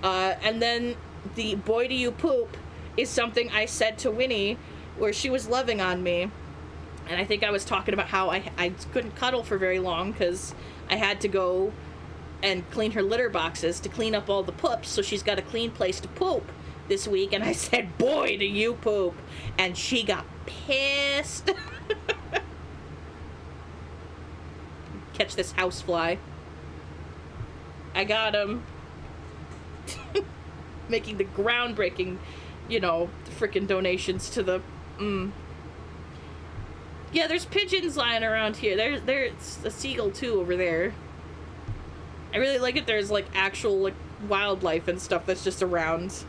And then the boy do you poop is something I said to Winnie where she was loving on me. And I think I was talking about how I couldn't cuddle for very long because I had to go and clean her litter boxes to clean up all the poops, so she's got a clean place to poop this week. And I said, boy, do you poop. And she got pissed. Catch this housefly. I got him. Making the groundbreaking, freaking donations to the, Yeah, there's pigeons lying around here. There's a seagull, too, over there. I really like it. There's, like, actual, like, wildlife and stuff that's just around.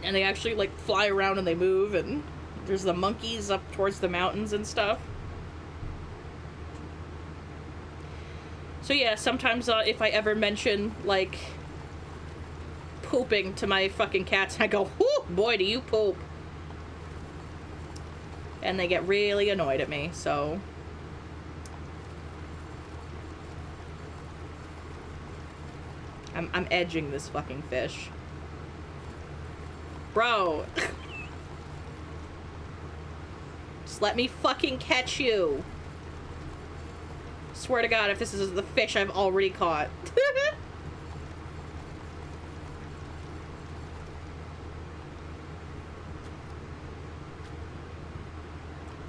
And they actually, like, fly around and they move, and there's the monkeys up towards the mountains and stuff. So, yeah, sometimes if I ever mention, like, pooping to my fucking cats, I go, whoo, boy, do you poop. And they get really annoyed at me, so. I'm edging this fucking fish. Bro. Just let me fucking catch you. Swear to God, if this is the fish I've already caught.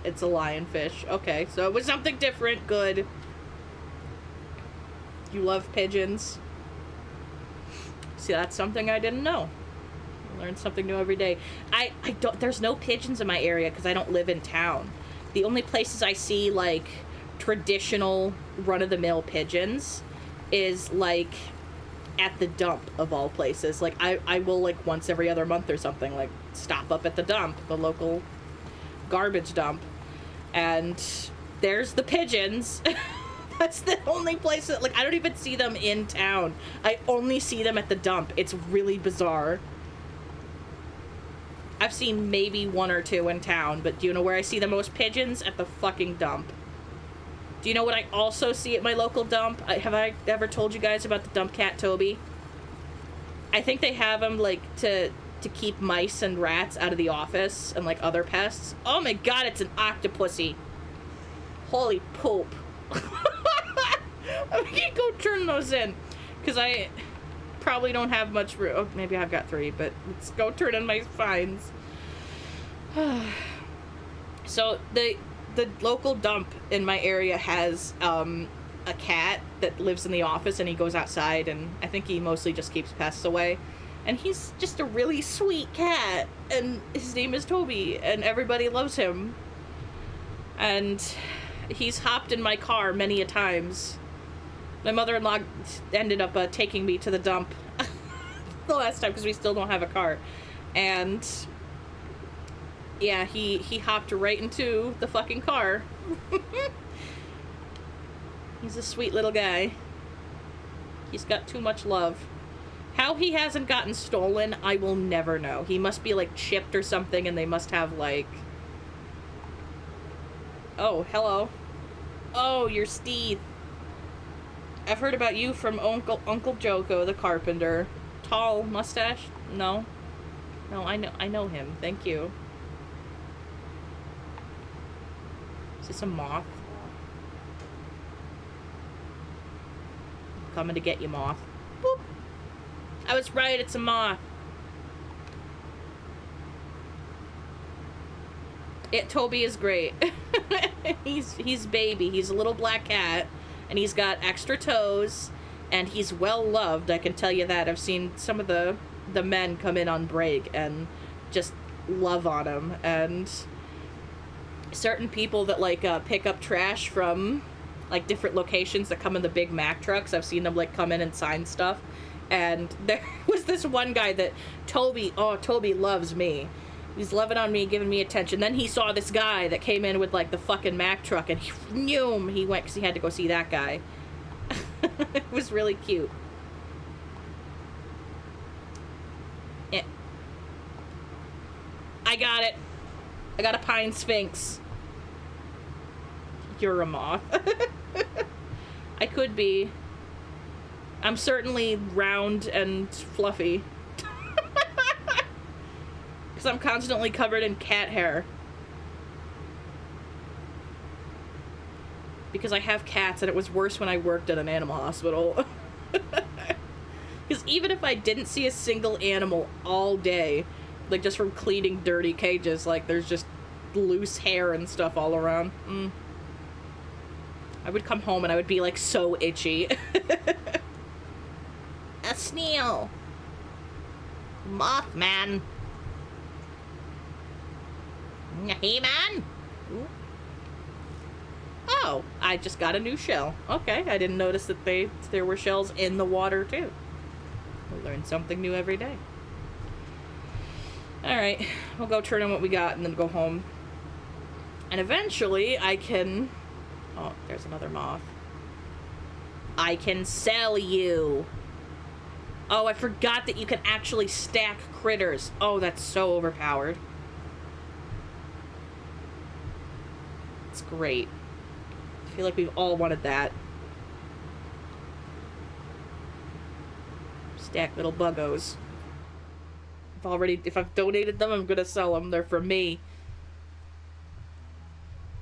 It's a lionfish. Okay, so it was something different. Good. You love pigeons. See, that's something I didn't know. I learn something new every day. I don't, there's no pigeons in my area because I don't live in town. The only places I see, like, traditional run-of-the-mill pigeons is, like, at the dump, of all places. Like, I will, like, once every other month or something, like, stop up at the dump, the local garbage dump, and there's the pigeons. That's the only place that, like, I don't even see them in town. I only see them at the dump. It's really bizarre. I've seen maybe one or two in town, but do you know where I see the most pigeons? At the fucking dump. Do you know what I also see at my local dump? Have I ever told you guys about the dump cat, Toby? I think they have them, like, to keep mice and rats out of the office and, like, other pests. Oh my God, it's an octopussy. Holy poop. I'm gonna go turn those in, because I probably don't have much room. Oh, maybe I've got 3, but let's go turn in my finds. So the local dump in my area has a cat that lives in the office, and he goes outside, and I think he mostly just keeps pests away. And he's just a really sweet cat, and his name is Toby, and everybody loves him. And he's hopped in my car many a times. My mother-in-law ended up taking me to the dump the last time because we still don't have a car. And yeah, he hopped right into the fucking car. He's a sweet little guy. He's got too much love. How he hasn't gotten stolen, I will never know. He must be, like, chipped or something, and they must have, like... Oh, hello. Oh, you're Steve. I've heard about you from Uncle Joko, the carpenter. Tall mustache? No. No, I know him. Thank you. Is this a moth? I'm coming to get you, moth. Boop. I was right, it's a moth. Toby is great. he's baby. He's a little black cat, and he's got extra toes, and he's well loved, I can tell you that. I've seen some of the men come in on break and just love on him, and certain people that, like, pick up trash from like different locations that come in the big Mack trucks. I've seen them like come in and sign stuff. And there was this one guy that Toby loves me. He's loving on me, giving me attention. Then he saw this guy that came in with like the fucking Mack truck, and he went because he had to go see that guy. It was really cute. Yeah. I got it. I got a pine sphinx. You're a moth. I could be. I'm certainly round and fluffy. Because I'm constantly covered in cat hair. Because I have cats, and it was worse when I worked at an animal hospital. Because even if I didn't see a single animal all day, like just from cleaning dirty cages, like there's just loose hair and stuff all around. I would come home and I would be like so itchy. A snail. Mothman. Hey, man. Oh, I just got a new shell. Okay, I didn't notice that there were shells in the water too. We learn something new every day. Alright, we'll go turn in what we got and then go home. And eventually I can... Oh, there's another moth. I can sell you. Oh, I forgot that you can actually stack critters. Oh, that's so overpowered. It's great. I feel like we've all wanted that. Stack little buggos. If I've donated them, I'm gonna sell them. They're for me.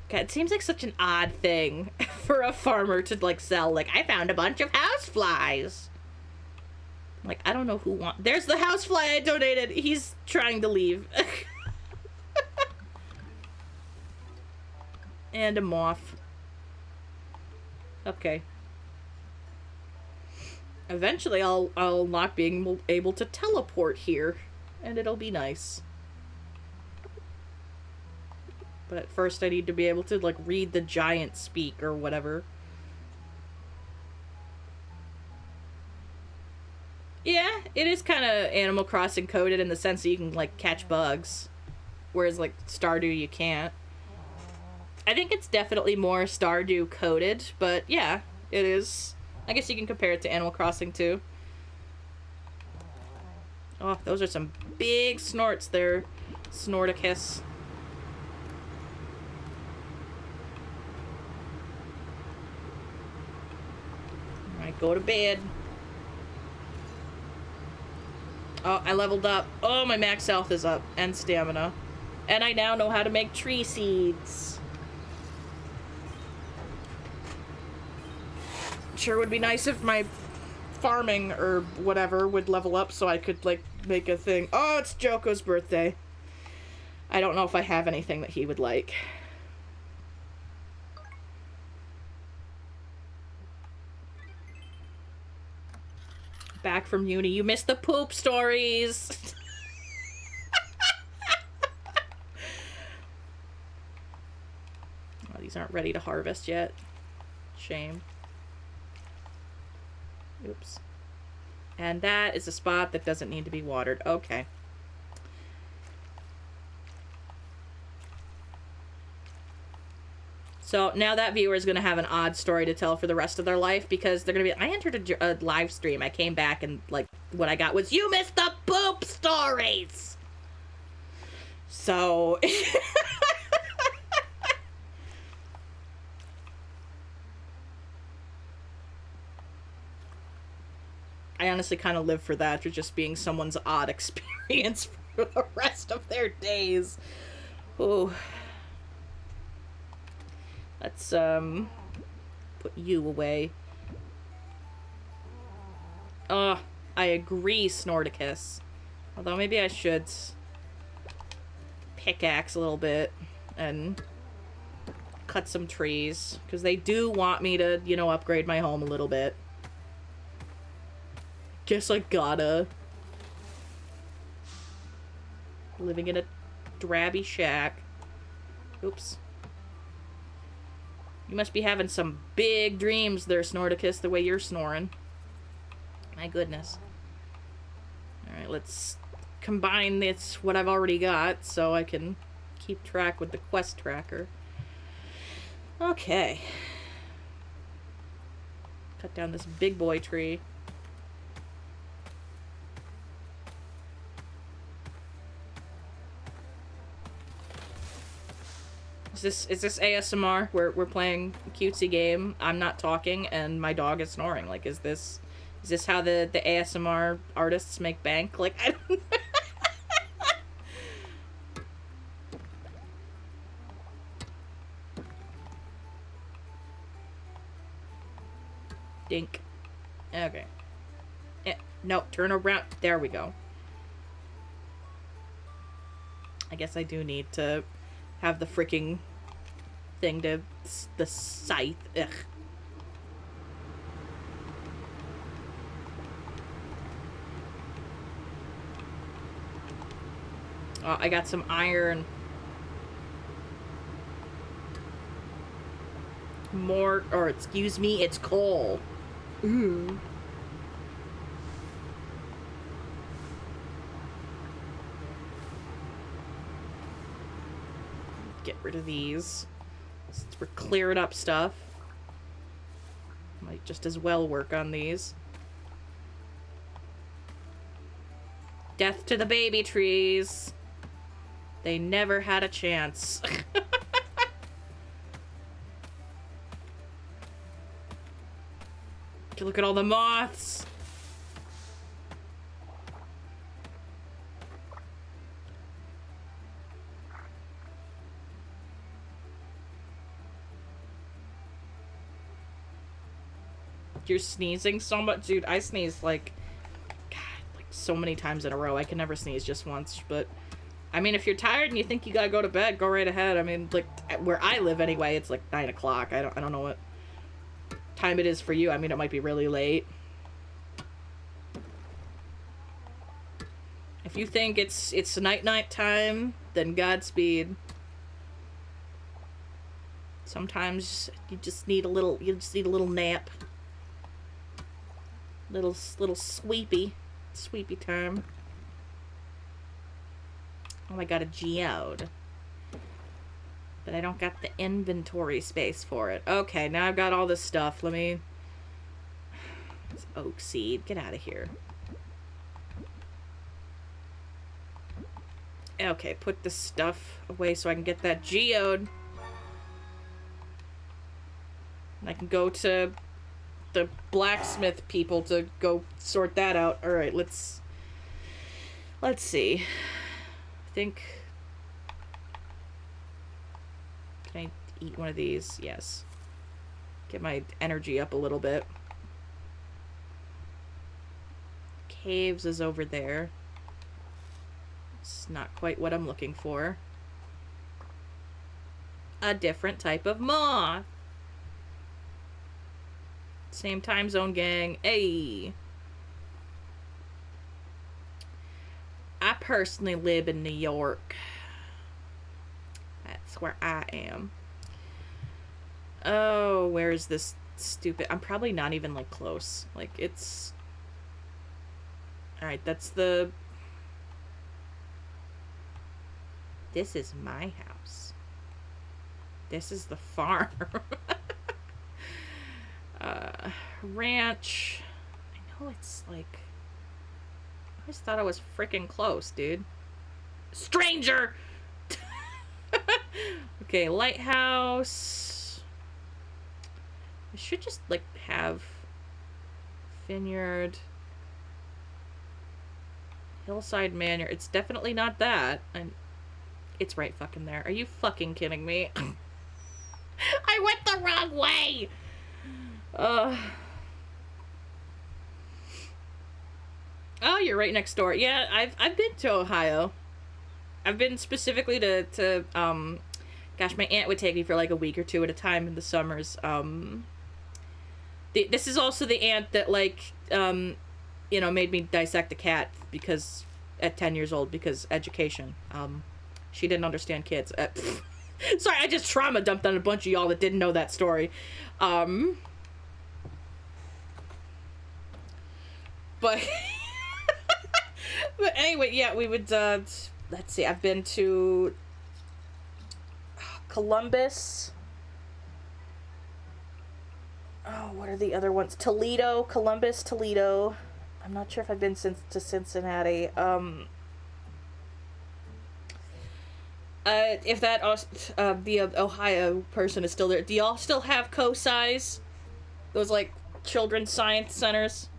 God, it seems like such an odd thing for a farmer to, like, sell. Like, I found a bunch of houseflies. Like, I don't know who wants... There's the housefly I donated. He's trying to leave. And a moth. Okay. Eventually, I'll not being able to teleport here. And it'll be nice. But at first I need to be able to, like, read the giant speak or whatever. Yeah, it is kind of Animal Crossing coded in the sense that you can, like, catch bugs. Whereas, like, Stardew you can't. I think it's definitely more Stardew coded, but yeah, it is. I guess you can compare it to Animal Crossing too. Oh, those are some big snorts there, Snorticus. Alright, go to bed. Oh, I leveled up. Oh, my max health is up, and stamina. And I now know how to make tree seeds. Sure would be nice if my farming or whatever would level up so I could, like, make a thing. Oh, it's Joko's birthday. I don't know if I have anything that he would like. Back from uni. You missed the poop stories. Oh, these aren't ready to harvest yet. Shame. Oops. And that is a spot that doesn't need to be watered. Okay. So now that viewer is going to have an odd story to tell for the rest of their life because they're going to be, I entered a live stream. I came back and, like, what I got was, you missed the poop stories! So... I honestly kind of live for that, for just being someone's odd experience for the rest of their days. Ooh. Let's, put you away. Oh, I agree, Snorticus. Although maybe I should pickaxe a little bit and cut some trees. Because they do want me to, you know, upgrade my home a little bit. Guess I gotta. Living in a drabby shack. Oops. You must be having some big dreams there, Snorticus, the way you're snoring. My goodness. Alright, let's combine this, what I've already got, so I can keep track with the quest tracker. Okay. Cut down this big boy tree. Is this ASMR? We're playing a cutesy game. I'm not talking and my dog is snoring. Like, is this how the ASMR artists make bank? Like, I don't Dink. Okay. No, turn around. There we go. I guess I do need to have the freaking thing to the scythe. Ugh. Oh, I got some iron. More, or excuse me, it's coal. Ooh. Get rid of these. Since we're clearing up stuff. Might just as well work on these. Death to the baby trees. They never had a chance. Look at all the moths. You're sneezing so much, dude. I sneeze like, God, like so many times in a row. I can never sneeze just once, but I mean, if you're tired and you think you gotta go to bed, go right ahead. I mean, like where I live anyway, it's like 9 o'clock. I don't know what time it is for you. I mean, it might be really late. If you think it's night time, then Godspeed. Sometimes you just need a little nap. Little sweepy time. Oh, I got a geode. But I don't got the inventory space for it. Okay, now I've got all this stuff. Let me... It's oak seed. Get out of here. Okay, put this stuff away so I can get that geode. And I can go to the blacksmith people to go sort that out. Alright, let's see. I think... Can I eat one of these? Yes. Get my energy up a little bit. Caves is over there. It's not quite what I'm looking for. A different type of moth. Same time zone, gang. Hey. I personally live in New York. That's where I am. Oh, where is this stupid... I'm probably not even, like, close. Like, it's... Alright, that's the... This is my house. This is the farm. Ranch. I know it's like... I always thought I was freaking close, dude. Stranger! Okay, lighthouse. I should just, like, have... Vineyard. Hillside Manor. It's definitely not that. It's right fucking there. Are you fucking kidding me? I went the wrong way! Oh, you're right next door. Yeah, I've been to Ohio. I've been specifically to gosh, my aunt would take me for like a week or two at a time in the summers. This is also the aunt that, like, you know, made me dissect a cat because at 10 years old because education. She didn't understand kids. Sorry, I just trauma dumped on a bunch of y'all that didn't know that story. But but anyway, yeah, we would let's see, I've been to Columbus. Oh, what are the other ones? Toledo, Columbus, Toledo. I'm not sure if I've been to Cincinnati. If that the Ohio person is still there, do y'all still have COSI's? Those like children's science centers.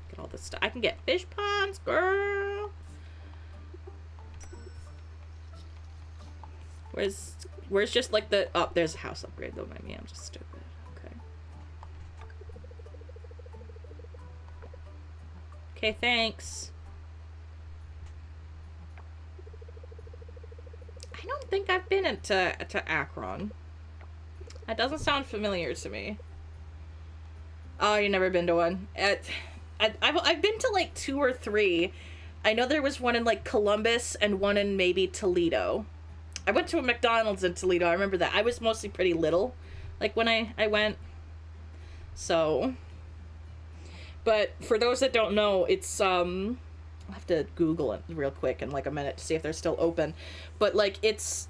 Get all this stuff. I can get fish ponds, girl. Where's just like the there's a house upgrade though. Maybe I'm just stupid. Okay. Okay, thanks. I don't think I've been to Akron. That doesn't sound familiar to me. Oh, you've never been to one? I've been to like 2 or 3. I know there was one in like Columbus and one in maybe Toledo. I went to a McDonald's in Toledo. I remember that. I was mostly pretty little, like when I went. So, but for those that don't know, it's I'll have to Google it real quick in like a minute to see if they're still open. But like it's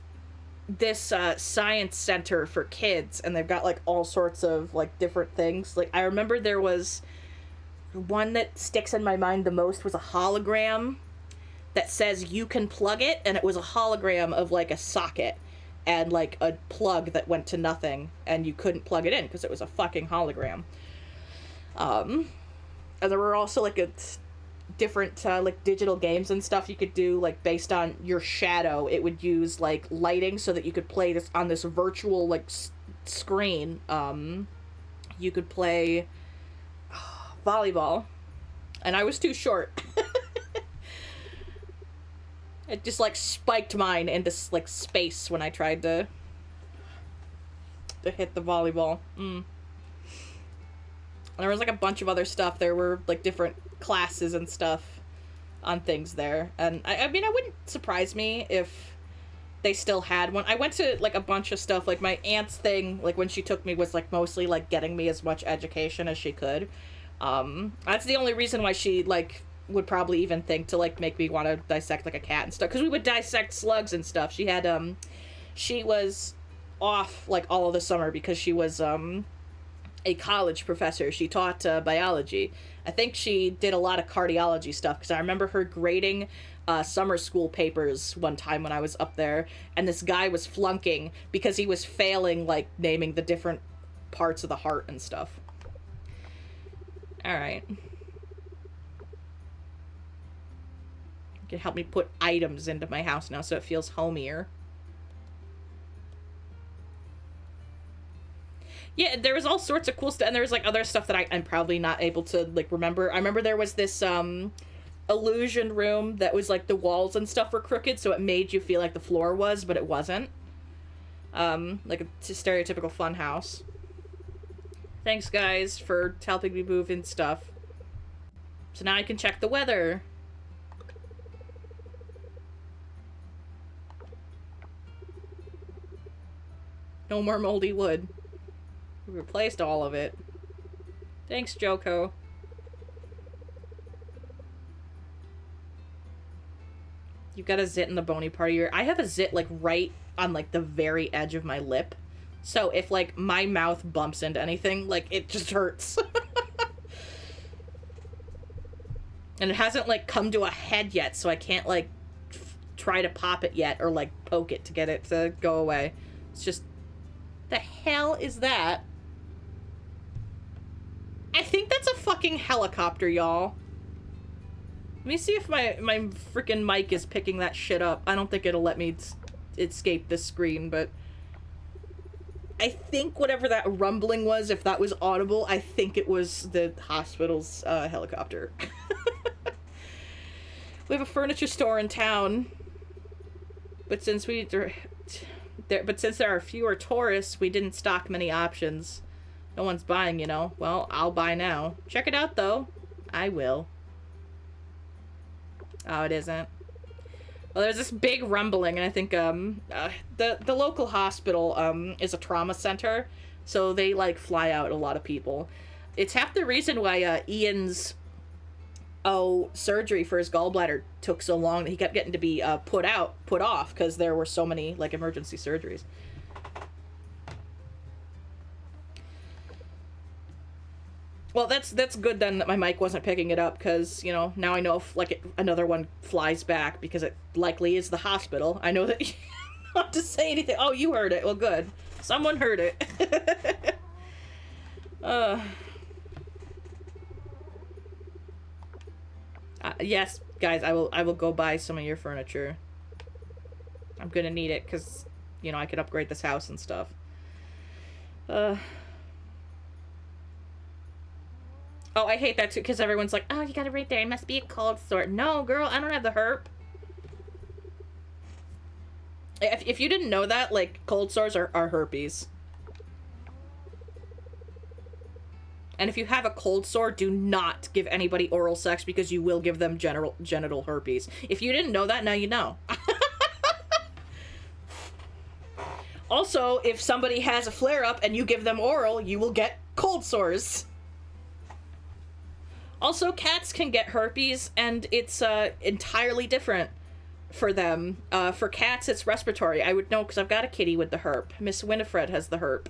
this science center for kids, and they've got like all sorts of like different things. Like I remember there was one that sticks in my mind the most was a hologram that says you can plug it, and it was a hologram of like a socket and like a plug that went to nothing, and you couldn't plug it in because it was a fucking hologram. And there were also like different like digital games and stuff you could do, like based on your shadow. It would use like lighting so that you could play this on this virtual like screen. You could play volleyball, and I was too short. It just like spiked mine into like space when I tried to hit the volleyball. And there was like a bunch of other stuff. There were like different classes and stuff on things there. And I mean, it wouldn't surprise me if they still had one. I went to like a bunch of stuff. Like my aunt's thing, like when she took me, was like mostly like getting me as much education as she could. That's the only reason why she like would probably even think to like make me want to dissect like a cat and stuff, because we would dissect slugs and stuff. She had she was off like all of the summer because she was a college professor. She taught biology. I think she did a lot of cardiology stuff, because I remember her grading summer school papers one time when I was up there, and this guy was flunking because he was failing like naming the different parts of the heart and stuff. All right. You can help me put items into my house now so it feels homier. Yeah, there was all sorts of cool stuff, and there was like other stuff that I'm probably not able to like remember. I remember there was this illusion room that was like the walls and stuff were crooked, so it made you feel like the floor was, but it wasn't. Like a stereotypical fun house. Thanks guys for helping me move in stuff. So now I can check the weather. No more moldy wood. We replaced all of it. Thanks, Joko. You've got a zit in the bony part of your... I have a zit, like, right on, like, the very edge of my lip. So if, like, my mouth bumps into anything, like, it just hurts. And it hasn't, like, come to a head yet, so I can't, like, try to pop it yet or, like, poke it to get it to go away. It's just... The hell is that? I think that's a fucking helicopter, y'all. Let me see if my freaking mic is picking that shit up. I don't think it'll let me escape this screen, but... I think whatever that rumbling was, if that was audible, I think it was the hospital's helicopter. We have a furniture store in town. But since since there are fewer tourists, we didn't stock many options. No one's buying, you know. Well, I'll buy now. Check it out, though. I will. Oh, it isn't. Well, there's this big rumbling, and I think the local hospital is a trauma center, so they like fly out a lot of people. It's half the reason why Ian's surgery for his gallbladder took so long. He kept getting to be put off because there were so many like emergency surgeries. Well, that's good then that my mic wasn't picking it up, because, you know, now I know if, like, another one flies back, because it likely is the hospital. I know that you don't have to say anything. Oh, you heard it. Well, good. Someone heard it. Yes, guys, I will go buy some of your furniture. I'm gonna need it, because, you know, I could upgrade this house and stuff. Oh, I hate that too, because everyone's like, oh, you got it right there. It must be a cold sore. No, girl, I don't have the herp. If you didn't know that, like, cold sores are herpes. And if you have a cold sore, do not give anybody oral sex, because you will give them genital herpes. If you didn't know that, now you know. Also, if somebody has a flare-up and you give them oral, you will get cold sores. Also, cats can get herpes, and it's entirely different for them. For cats, it's respiratory. I would know, because I've got a kitty with the herp. Miss Winifred has the herp.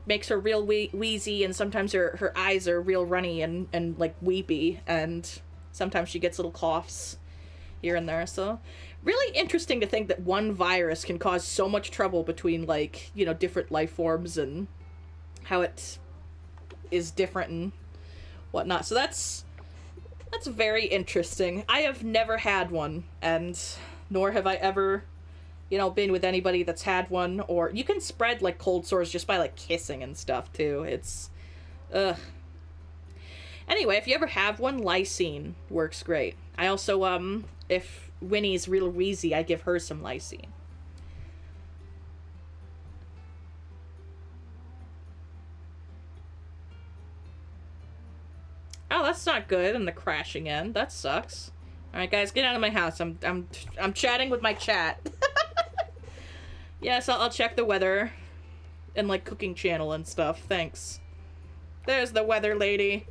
Makes her real wheezy, and sometimes her eyes are real runny and like weepy, and sometimes she gets little coughs here and there. So, really interesting to think that one virus can cause so much trouble between, like, you know, different life forms, and how it is different and whatnot. So that's very interesting. I have never had one, and nor have I ever, you know, been with anybody that's had one. Or you can spread like cold sores just by like kissing and stuff too. It's anyway, if you ever have one, lysine works great. I also if Winnie's real wheezy, I give her some lysine. Oh, that's not good. And the crashing end. That sucks. All right, guys, get out of my house. I'm chatting with my chat. Yes, I'll check the weather and like cooking channel and stuff. Thanks. There's the weather lady.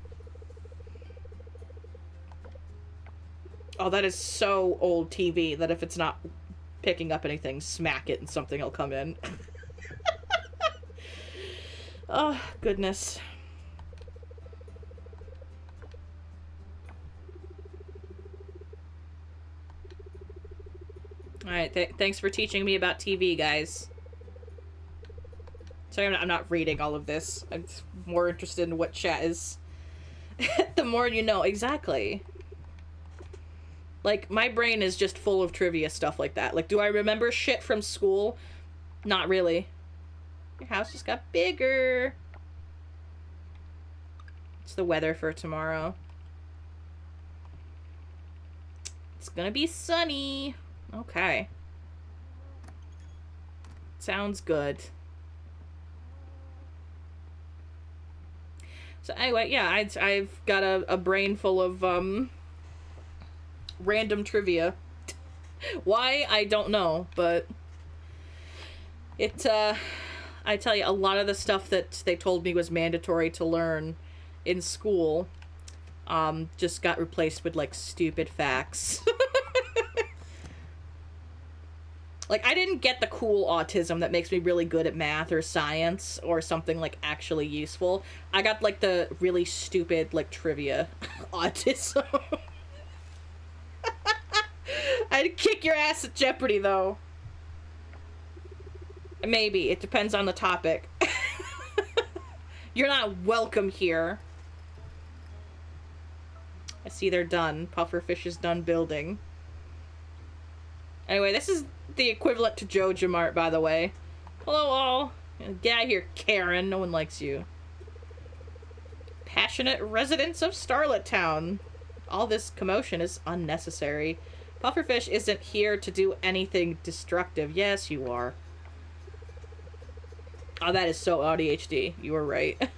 Oh, that is so old TV that if it's not picking up anything, smack it and something will come in. Oh, goodness. Alright, thanks for teaching me about TV, guys. Sorry, I'm not reading all of this. I'm more interested in what chat is. The more you know. Exactly. Like, my brain is just full of trivia stuff like that. Like, do I remember shit from school? Not really. Your house just got bigger. It's the weather for tomorrow. It's gonna be sunny. Okay. Sounds good. So anyway, yeah, I've got a brain full of random trivia. Why, I don't know, but it I tell you, a lot of the stuff that they told me was mandatory to learn in school just got replaced with like stupid facts. Like, I didn't get the cool autism that makes me really good at math or science or something, like, actually useful. I got, like, the really stupid, like, trivia autism. I'd kick your ass at Jeopardy, though. Maybe. It depends on the topic. You're not welcome here. I see they're done. Pufferfish is done building. Anyway, this is the equivalent to Joja Mart, by the way. Hello, all. Get out of here, Karen. No one likes you. Passionate residents of Starlet Town. All this commotion is unnecessary. Pufferfish isn't here to do anything destructive. Yes, you are. Oh, that is so ADHD. You were right.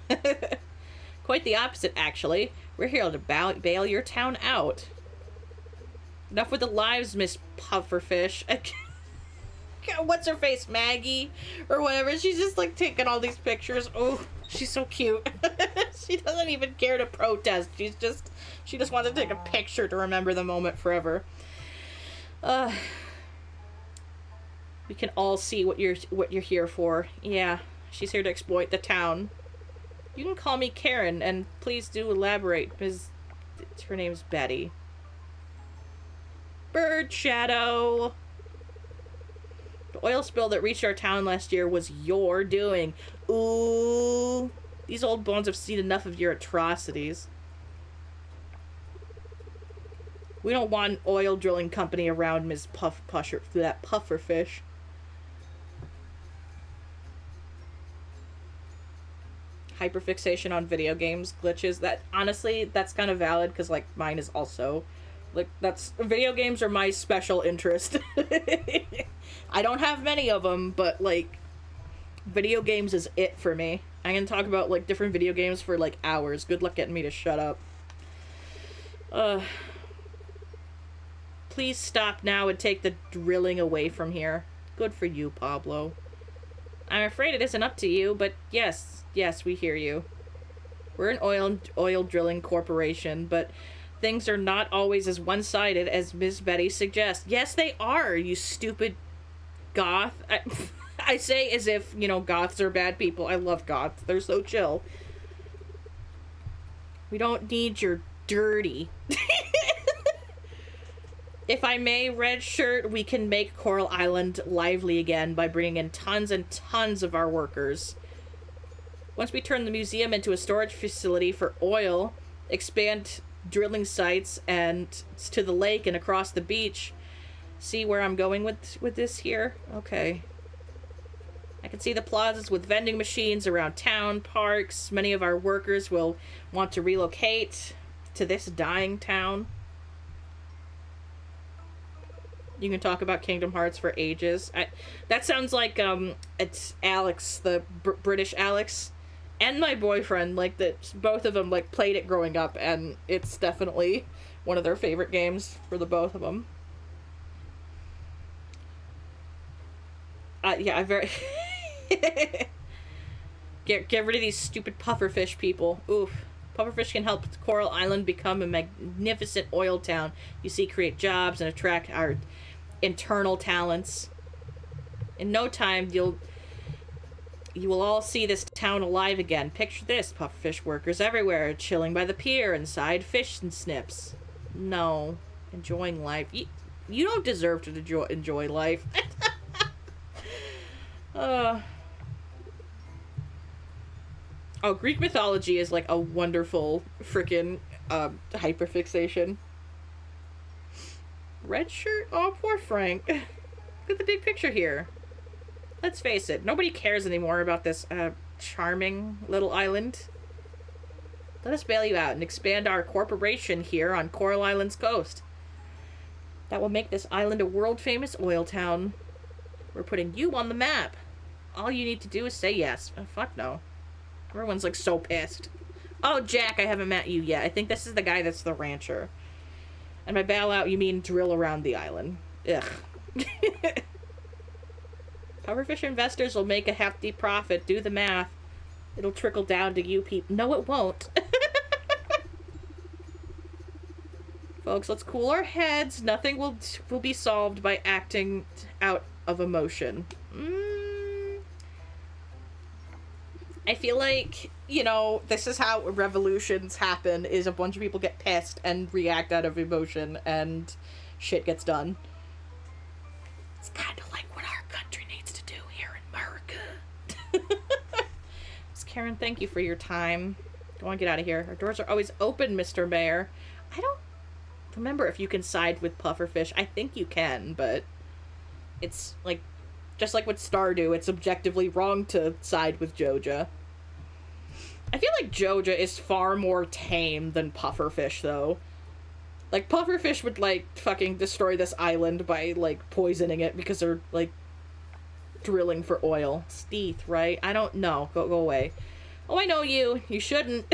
Quite the opposite, actually. We're here to bail your town out. Enough with the lives, Miss Pufferfish. What's her face? Maggie? Or whatever. She's just like taking all these pictures. Oh, she's so cute. She doesn't even care to protest. She just wants to take a picture to remember the moment forever. We can all see what you're here for. Yeah, she's here to exploit the town. You can call me Karen, and please do elaborate. Her name's Betty. Bird Shadow. The oil spill that reached our town last year was your doing. Ooh. These old bones have seen enough of your atrocities. We don't want an oil drilling company around Ms. Pufferfish. Hyperfixation on video games glitches. That, honestly, that's kind of valid, because, like, mine is also... Like, video games are my special interest. I don't have many of them, but, like, video games is it for me. I can talk about, like, different video games for, like, hours. Good luck getting me to shut up. Please stop now and take the drilling away from here. Good for you, Pablo. I'm afraid it isn't up to you, but yes, we hear you. We're an oil drilling corporation, but things are not always as one-sided as Miss Betty suggests. Yes, they are, you stupid goth. I say as if, you know, goths are bad people. I love goths. They're so chill. We don't need your dirty. If I may, Red Shirt, we can make Coral Island lively again by bringing in tons and tons of our workers. Once we turn the museum into a storage facility for oil, expand drilling sites and to the lake and across the beach. See where I'm going with this here? Okay. I can see the plazas with vending machines around town, parks. Many of our workers will want to relocate to this dying town. You can talk about Kingdom Hearts for ages. That sounds like it's Alex, the British Alex, and my boyfriend. Like that, both of them like played it growing up, and it's definitely one of their favorite games for the both of them. Yeah, I very get rid of these stupid pufferfish people. Oof. Pufferfish can help Coral Island become a magnificent oil town. You see, create jobs and attract our internal talents. In no time, you will all see this town alive again. Picture this, pufferfish workers everywhere, chilling by the pier inside fish and snips. No. Enjoying life. You don't deserve to enjoy life. Oh, Greek mythology is like a wonderful freaking hyperfixation. Red shirt? Oh, poor Frank. Look at the big picture here. Let's face it, nobody cares anymore about this charming little island. Let us bail you out and expand our corporation here on Coral Island's coast. That will make this island a world-famous oil town. We're putting you on the map. All you need to do is say yes. Oh, fuck no. Everyone's like so pissed. Oh, Jack, I haven't met you yet. I think this is the guy that's the rancher. And by bail out, you mean drill around the island. Ugh. Pufferfish investors will make a hefty profit. Do the math. It'll trickle down to you people. No, it won't. Folks, let's cool our heads. Nothing will be solved by acting out of emotion. I feel like, you know, this is how revolutions happen, is a bunch of people get pissed and react out of emotion and shit gets done. It's kind of like what our country needs to do here in America. Miss Karen, thank you for your time. I want to get out of here. Our doors are always open, Mr. Mayor. I don't remember if you can side with Pufferfish. I think you can, but it's like, just like with Stardew, it's objectively wrong to side with Joja. I feel like Joja is far more tame than Pufferfish, though. Like, Pufferfish would, like, fucking destroy this island by, like, poisoning it because they're, like, drilling for oil. Steeth, right? I don't know. Go away. Oh, I know you. You shouldn't.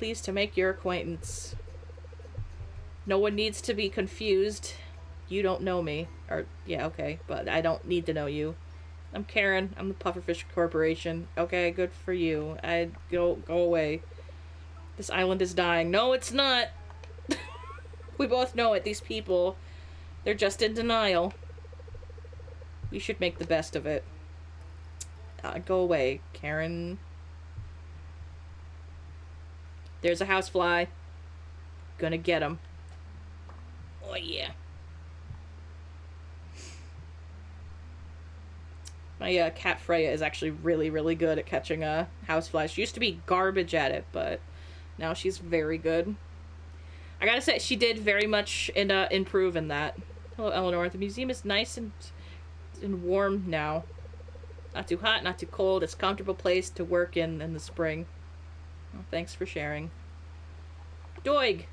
pleased to make your acquaintance. No one needs to be confused. You don't know me. Or, yeah, okay, but I don't need to know you. I'm Karen. I'm the Pufferfish Corporation. Okay, good for you. Go away. This island is dying. No, it's not. We both know it. These people, they're just in denial. We should make the best of it. Go away, Karen. There's a housefly. Gonna get him. Oh, yeah. My cat Freya is actually really, really good at catching houseflies. She used to be garbage at it, but now she's very good. I gotta say, she did very much improve in that. Hello, Eleanor. The museum is nice and warm now. Not too hot, not too cold. It's a comfortable place to work in the spring. Well, thanks for sharing. Doig.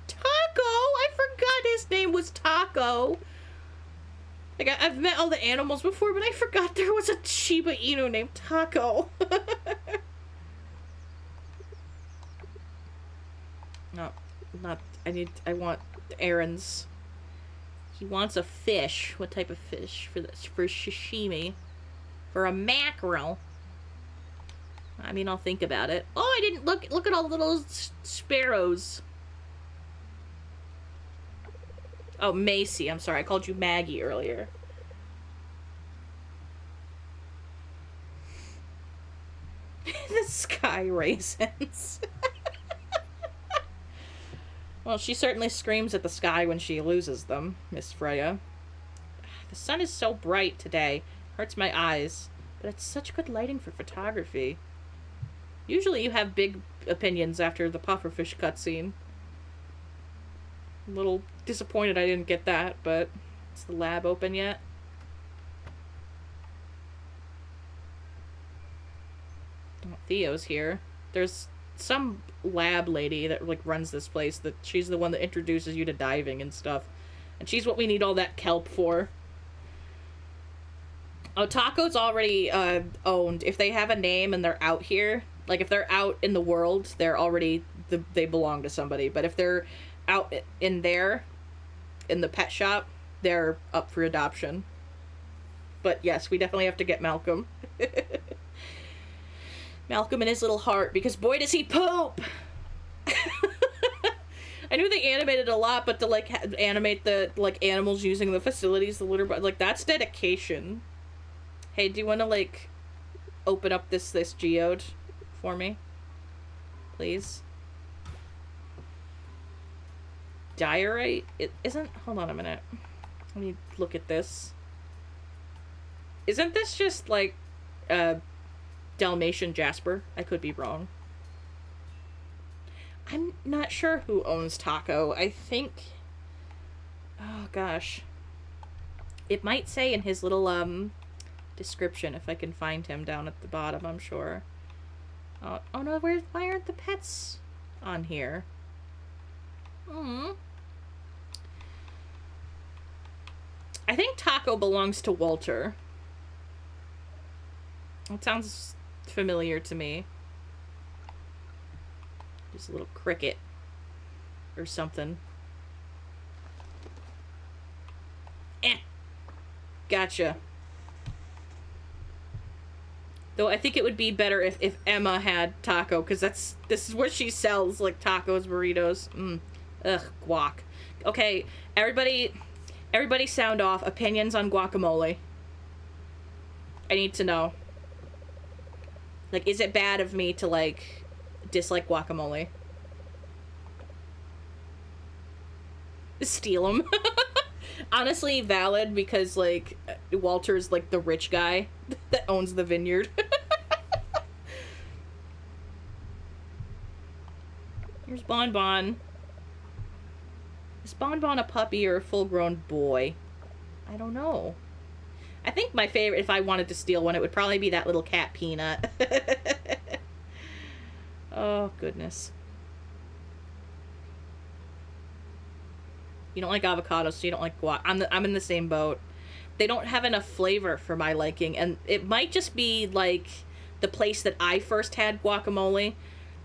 Taco! I forgot his name was Taco. Like, I've met all the animals before, but I forgot there was a Shiba Inu named Taco. No, I want errands. He wants a fish. What type of fish? For sashimi. For a mackerel. I mean, I'll think about it. Oh, I didn't look at all the little sparrows. Oh, Macy. I'm sorry. I called you Maggie earlier. The sky raisins. Well, she certainly screams at the sky when she loses them, Miss Freya. The sun is so bright today. Hurts my eyes. But it's such good lighting for photography. Usually you have big opinions after the pufferfish cutscene. A little disappointed I didn't get that, but is the lab open yet? Oh, Theo's here. There's some lab lady that like runs this place, that she's the one that introduces you to diving and stuff. And she's what we need all that kelp for. Oh, Taco's already owned. If they have a name and they're out here, like if they're out in the world, they're already they belong to somebody. But if they're out in there, in the pet shop, they're up for adoption. But yes, we definitely have to get Malcolm. Malcolm and his little heart, because boy does he poop! I knew they animated a lot, but to like animate the like animals using the facilities, the litter box, like that's dedication. Hey, do you want to like open up this geode for me, please? Diorite? It isn't. Hold on a minute. Let me look at this. Isn't this just like Dalmatian jasper? I could be wrong. I'm not sure who owns Taco. I think... Oh, gosh. It might say in his little, description, if I can find him down at the bottom, I'm sure. Oh no, why aren't the pets on here? I think Taco belongs to Walter. It sounds familiar to me. Just a little cricket or something. Gotcha. Though I think it would be better if Emma had Taco, because this is what she sells, like tacos, burritos. Ugh, guac. Okay, everybody sound off. Opinions on guacamole. I need to know. Like, is it bad of me to, like, dislike guacamole? Steal them. Honestly, valid, because, like, Walter's, like, the rich guy that owns the vineyard. Here's Bonbon. Is Bonbon a puppy or a full-grown boy? I don't know. I think my favorite, if I wanted to steal one, it would probably be that little cat Peanut. Oh, goodness. You don't like avocados, so you don't like guac. I'm in the same boat. They don't have enough flavor for my liking, and it might just be, like, the place that I first had guacamole.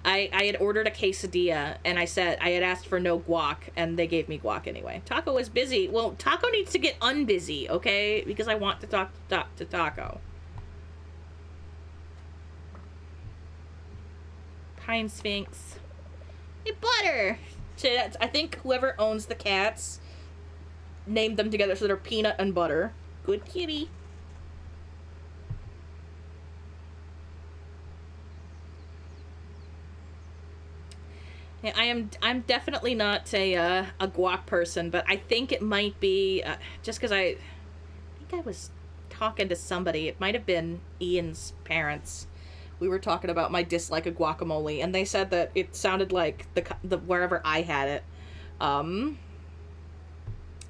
I had ordered a quesadilla, and I had asked for no guac, and they gave me guac anyway. Taco was busy. Well, Taco needs to get unbusy, okay? Because I want to talk to Taco. Pine Sphinx. Hey, Butter! So I think whoever owns the cats named them together so they're Peanut and Butter. Good kitty. Yeah, I'm definitely not a guac person, but I think it might be just because I think I was talking to somebody. It might have been Ian's parents. We were talking about my dislike of guacamole, and they said that it sounded like the wherever I had it, I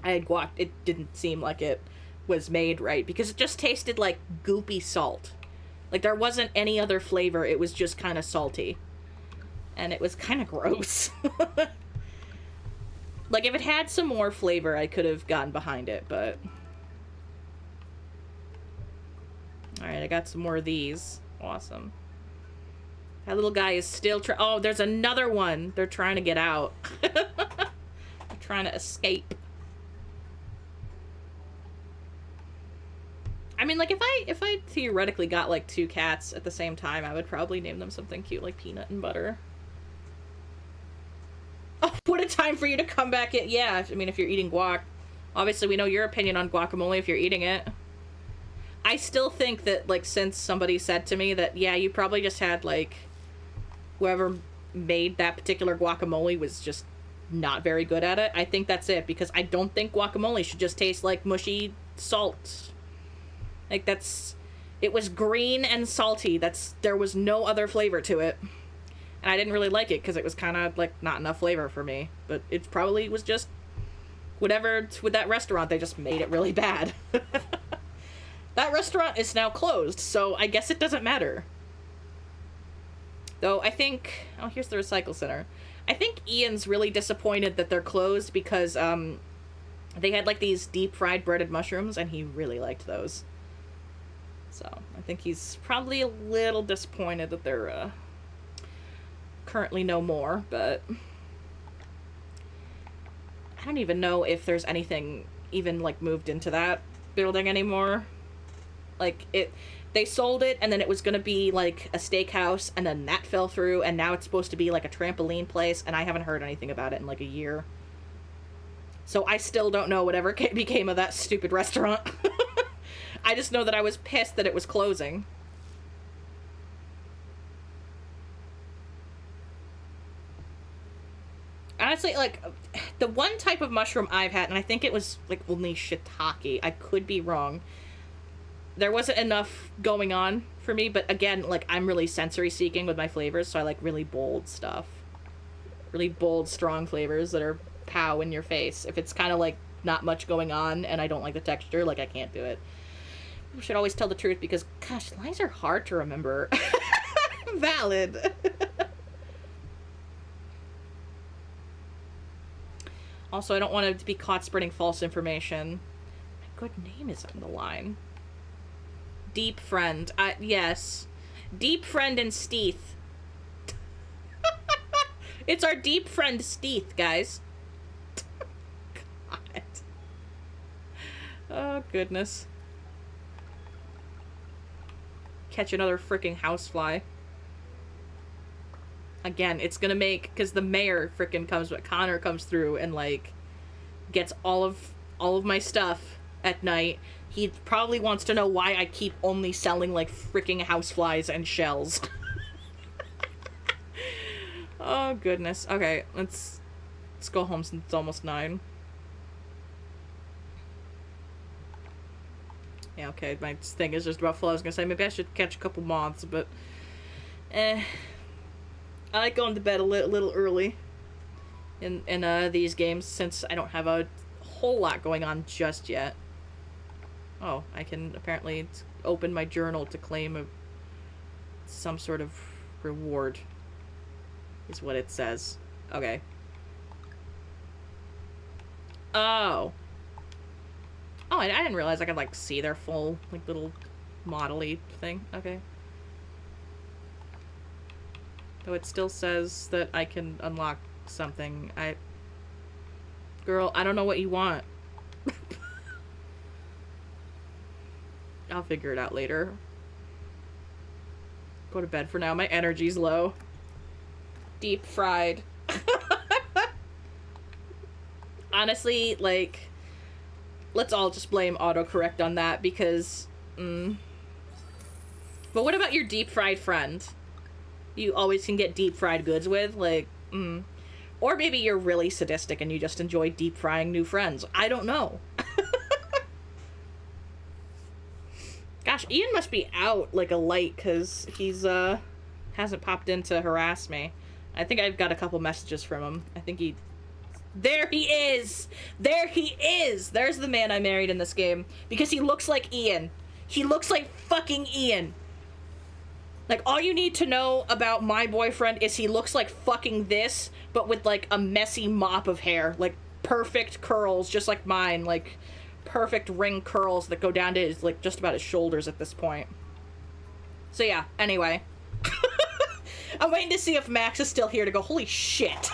had guac. It didn't seem like it was made right because it just tasted like goopy salt. Like there wasn't any other flavor. It was just kind of salty. And it was kind of gross. Like, if it had some more flavor, I could have gotten behind it, but... Alright, I got some more of these. Awesome. That little guy is still oh, there's another one! They're trying to get out. They're trying to escape. I mean, like, if I theoretically got, like, 2 cats at the same time, I would probably name them something cute, like Peanut and Butter. Oh, what a time for you to come back in. Yeah, I mean, if you're eating guac. Obviously, we know your opinion on guacamole if you're eating it. I still think that, like, since somebody said to me that, yeah, you probably just had, like, whoever made that particular guacamole was just not very good at it. I think that's it, because I don't think guacamole should just taste like mushy salt. Like, it was green and salty. There was no other flavor to it. And I didn't really like it because it was kind of, like, not enough flavor for me. But it probably was just whatever with that restaurant. They just made it really bad. That restaurant is now closed, so I guess it doesn't matter. Though I think... Oh, here's the recycle center. I think Ian's really disappointed that they're closed because they had, like, these deep-fried breaded mushrooms, and he really liked those. So I think he's probably a little disappointed that they're... currently no more, but I don't even know if there's anything even like moved into that building anymore. Like they sold it and then it was gonna be like a steakhouse and then that fell through and now it's supposed to be like a trampoline place and I haven't heard anything about it in like a year. So I still don't know whatever became of that stupid restaurant. I just know that I was pissed that it was closing. Honestly, like, the one type of mushroom I've had, and I think it was, like, only shiitake. I could be wrong. There wasn't enough going on for me, but again, like, I'm really sensory-seeking with my flavors, so I like really bold stuff. Really bold, strong flavors that are pow in your face. If it's kind of, like, not much going on, and I don't like the texture, like, I can't do it. We should always tell the truth, because, gosh, lies are hard to remember. Valid. Also, I don't want to be caught spreading false information. My good name is on the line. Deep Friend. Yes. Deep Friend and Steeth. It's our deep friend Steeth, guys. God. Oh, goodness. Catch another freaking housefly. Again, it's gonna make, because the mayor frickin' comes, but Connor comes through and, like, gets all of my stuff at night. He probably wants to know why I keep only selling, like, fricking houseflies and shells. Oh, goodness. Okay, let's go home since it's almost 9. Yeah, okay, my thing is just about full. I was gonna say, maybe I should catch a couple moths, but... I like going to bed a little early in these games since I don't have a whole lot going on just yet. Oh, I can apparently open my journal to claim some sort of reward, is what it says. Okay. Oh. Oh, I didn't realize I could, like, see their full, like, little model-y thing. Okay. Though it still says that I can unlock something. Girl, I don't know what you want. I'll figure it out later. Go to bed for now. My energy's low. Deep fried. Honestly, like, let's all just blame autocorrect on that because, But what about your deep fried friend? You always can get deep fried goods with, like, Or maybe you're really sadistic and you just enjoy deep frying new friends. I don't know. Gosh, Ian must be out like a light because he's, hasn't popped in to harass me. I think I've got a couple messages from him. I think he... There he is! There he is! There's the man I married in this game. Because he looks like Ian. He looks like fucking Ian. Like, all you need to know about my boyfriend is he looks like fucking this, but with, like, a messy mop of hair. Like, perfect curls, just like mine. Like, perfect ring curls that go down to his, like, just about his shoulders at this point. So, yeah, anyway. I'm waiting to see if Max is still here to go, holy shit.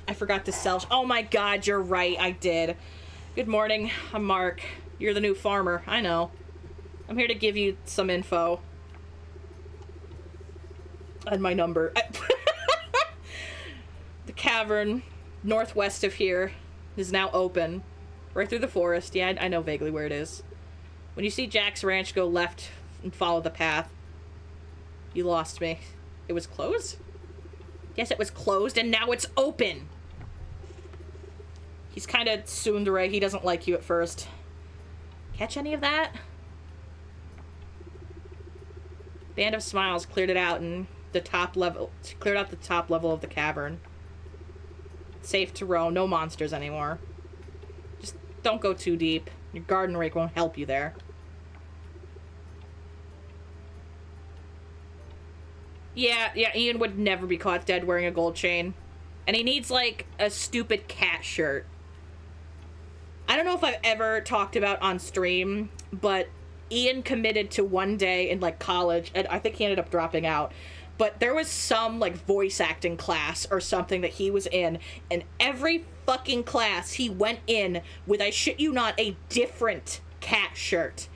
I forgot to sell. Oh my god, you're right, I did. Good morning, I'm Mark. You're the new farmer, I know. I'm here to give you some info. And my number. The cavern northwest of here is now open. Right through the forest. Yeah, I know vaguely where it is. When you see Jack's ranch, go left and follow the path. You lost me. It was closed? Yes, it was closed, and now it's open. He's kind of tsundere. He doesn't like you at first. Catch any of that? Band of Smiles cleared it out and the top level, cleared out the top level of the cavern. Safe to roam. No monsters anymore. Just don't go too deep. Your garden rake won't help you there. Yeah, Ian would never be caught dead wearing a gold chain. And he needs, like, a stupid cat shirt. I don't know if I've ever talked about on stream, but Ian committed to one day in, like, college, and I think he ended up dropping out. But there was some, like, voice acting class or something that he was in, and every fucking class he went in with, I shit you not, a different cat shirt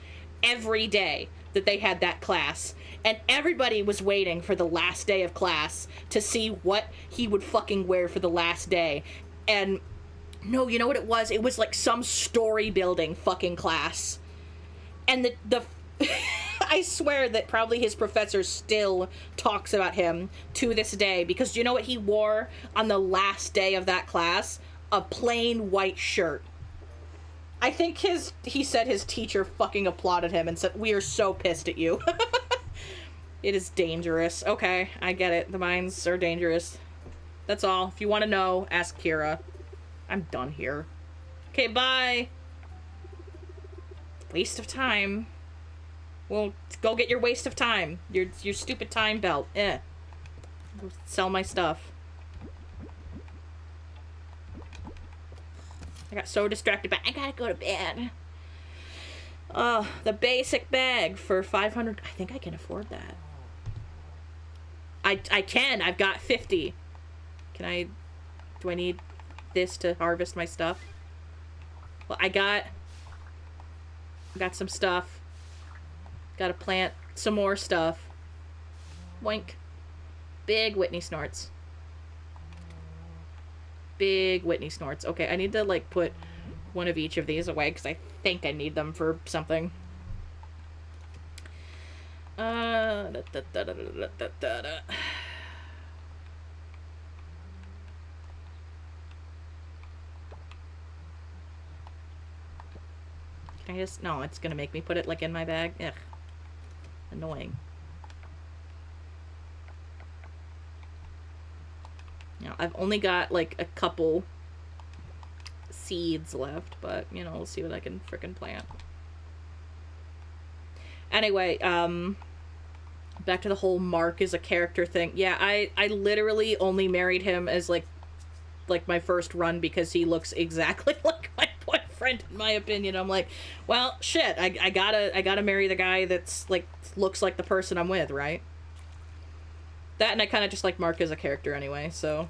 every day that they had that class. And everybody was waiting for the last day of class to see what he would fucking wear for the last day. And no, you know what it was? It was like some story building fucking class. And the I swear that probably his professor still talks about him to this day, because you know what he wore on the last day of that class? A plain white shirt. I think he said his teacher fucking applauded him and said, "We are so pissed at you." It is dangerous. Okay, I get it. The mines are dangerous. That's all. If you want to know, ask Kira. I'm done here. Okay, bye. Waste of time. Well, go get your waste of time. Your stupid time belt. Go sell my stuff. I got so distracted, but I gotta go to bed. The basic bag for 500. I think I can afford that. I can. I've got 50. Can I... Do I need this to harvest my stuff? Well, I got some stuff. Gotta plant some more stuff. Boink. Big Whitney snorts. Big Whitney snorts. Okay, I need to, like, put one of each of these away, because I think I need them for something. Can I just... No, it's gonna make me put it, like, in my bag. Ugh. Annoying. Now, I've only got, like, a couple seeds left, but, you know, we'll see what I can frickin' plant. Anyway, back to the whole Mark is a character thing. Yeah, I literally only married him as, like my first run because he looks exactly like my boyfriend, in my opinion. I'm like, well, shit, I gotta marry the guy that's, like, looks like the person I'm with, right? That, and I kind of just like Mark as a character anyway, so.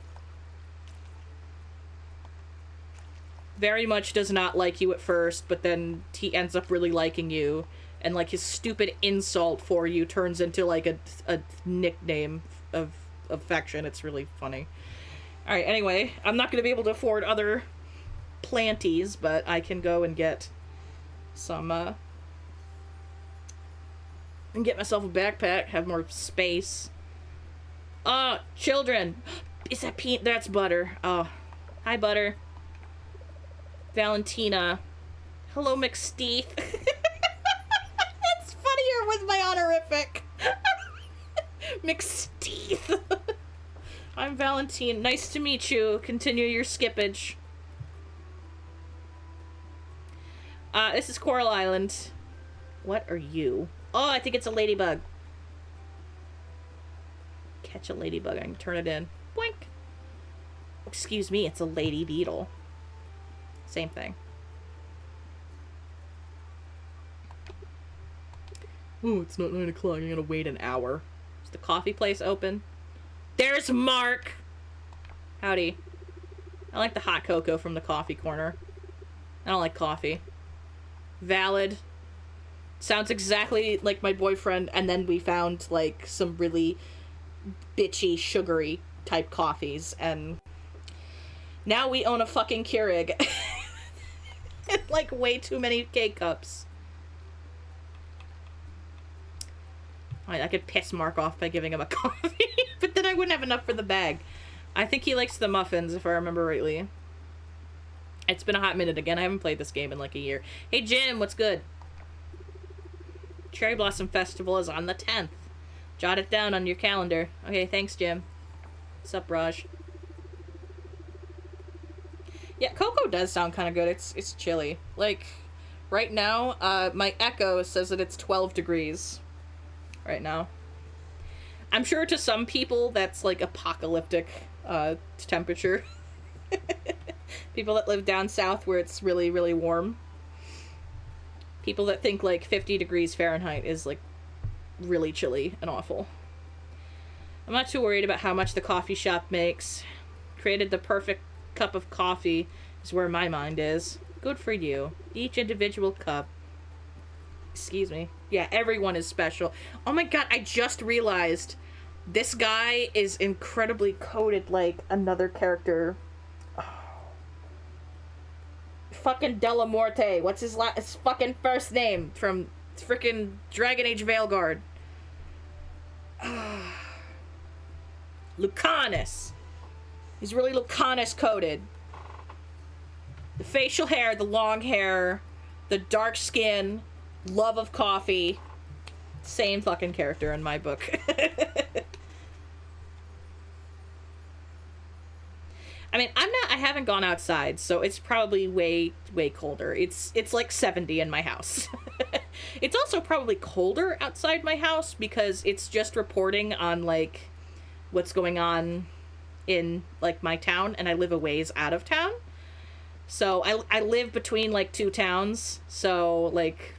Very much does not like you at first, but then he ends up really liking you, and like his stupid insult for you turns into like a nickname of affection. It's really funny. Alright, anyway, I'm not gonna be able to afford other planties, but I can go and get some, and get myself a backpack, have more space. Children! Is that that's Butter. Oh. Hi, Butter. Valentina. Hello, McSteeth. It's funnier with my honorific. McSteeth. I'm Valentine. Nice to meet you. Continue your skippage. This is Coral Island. What are you? Oh, I think it's a ladybug. Catch a ladybug. I can turn it in. Boink. Excuse me, it's a lady beetle. Same thing. Oh, it's not 9 o'clock. I'm gonna wait an hour. Is the coffee place open? There's Mark! Howdy. I like the hot cocoa from the coffee corner. I don't like coffee. Valid. Sounds exactly like my boyfriend, and then we found, like, some really bitchy, sugary type coffees, and now we own a fucking Keurig. And, like, way too many K-cups. I could piss Mark off by giving him a coffee, but then I wouldn't have enough for the bag. I think he likes the muffins, if I remember rightly. It's been a hot minute again. I haven't played this game in like a year. Hey, Jim, what's good? Cherry Blossom Festival is on the 10th. Jot it down on your calendar. Okay, thanks, Jim. What's up, Raj? Yeah, cocoa does sound kind of good. It's chilly. Like, right now, my Echo says that it's 12 degrees. Right now. I'm sure to some people that's like apocalyptic temperature. People that live down south where it's really, really warm. People that think like 50 degrees Fahrenheit is like really chilly and awful. I'm not too worried about how much the coffee shop makes. Created the perfect cup of coffee is where my mind is. Good for you. Each individual cup. Excuse me. Yeah, everyone is special. Oh my god, I just realized this guy is incredibly coded like another character. Oh. Fucking Delamorte. What's his fucking first name from freaking Dragon Age Veilguard? Lucanus. He's really Lucanus coded. The facial hair, the long hair, the dark skin, love of coffee. Same fucking character in my book. I mean, I haven't gone outside, so it's probably way colder. It's like 70 in my house. It's also probably colder outside my house because it's just reporting on like what's going on in like my town, and I live a ways out of town. So I live between like two towns, so like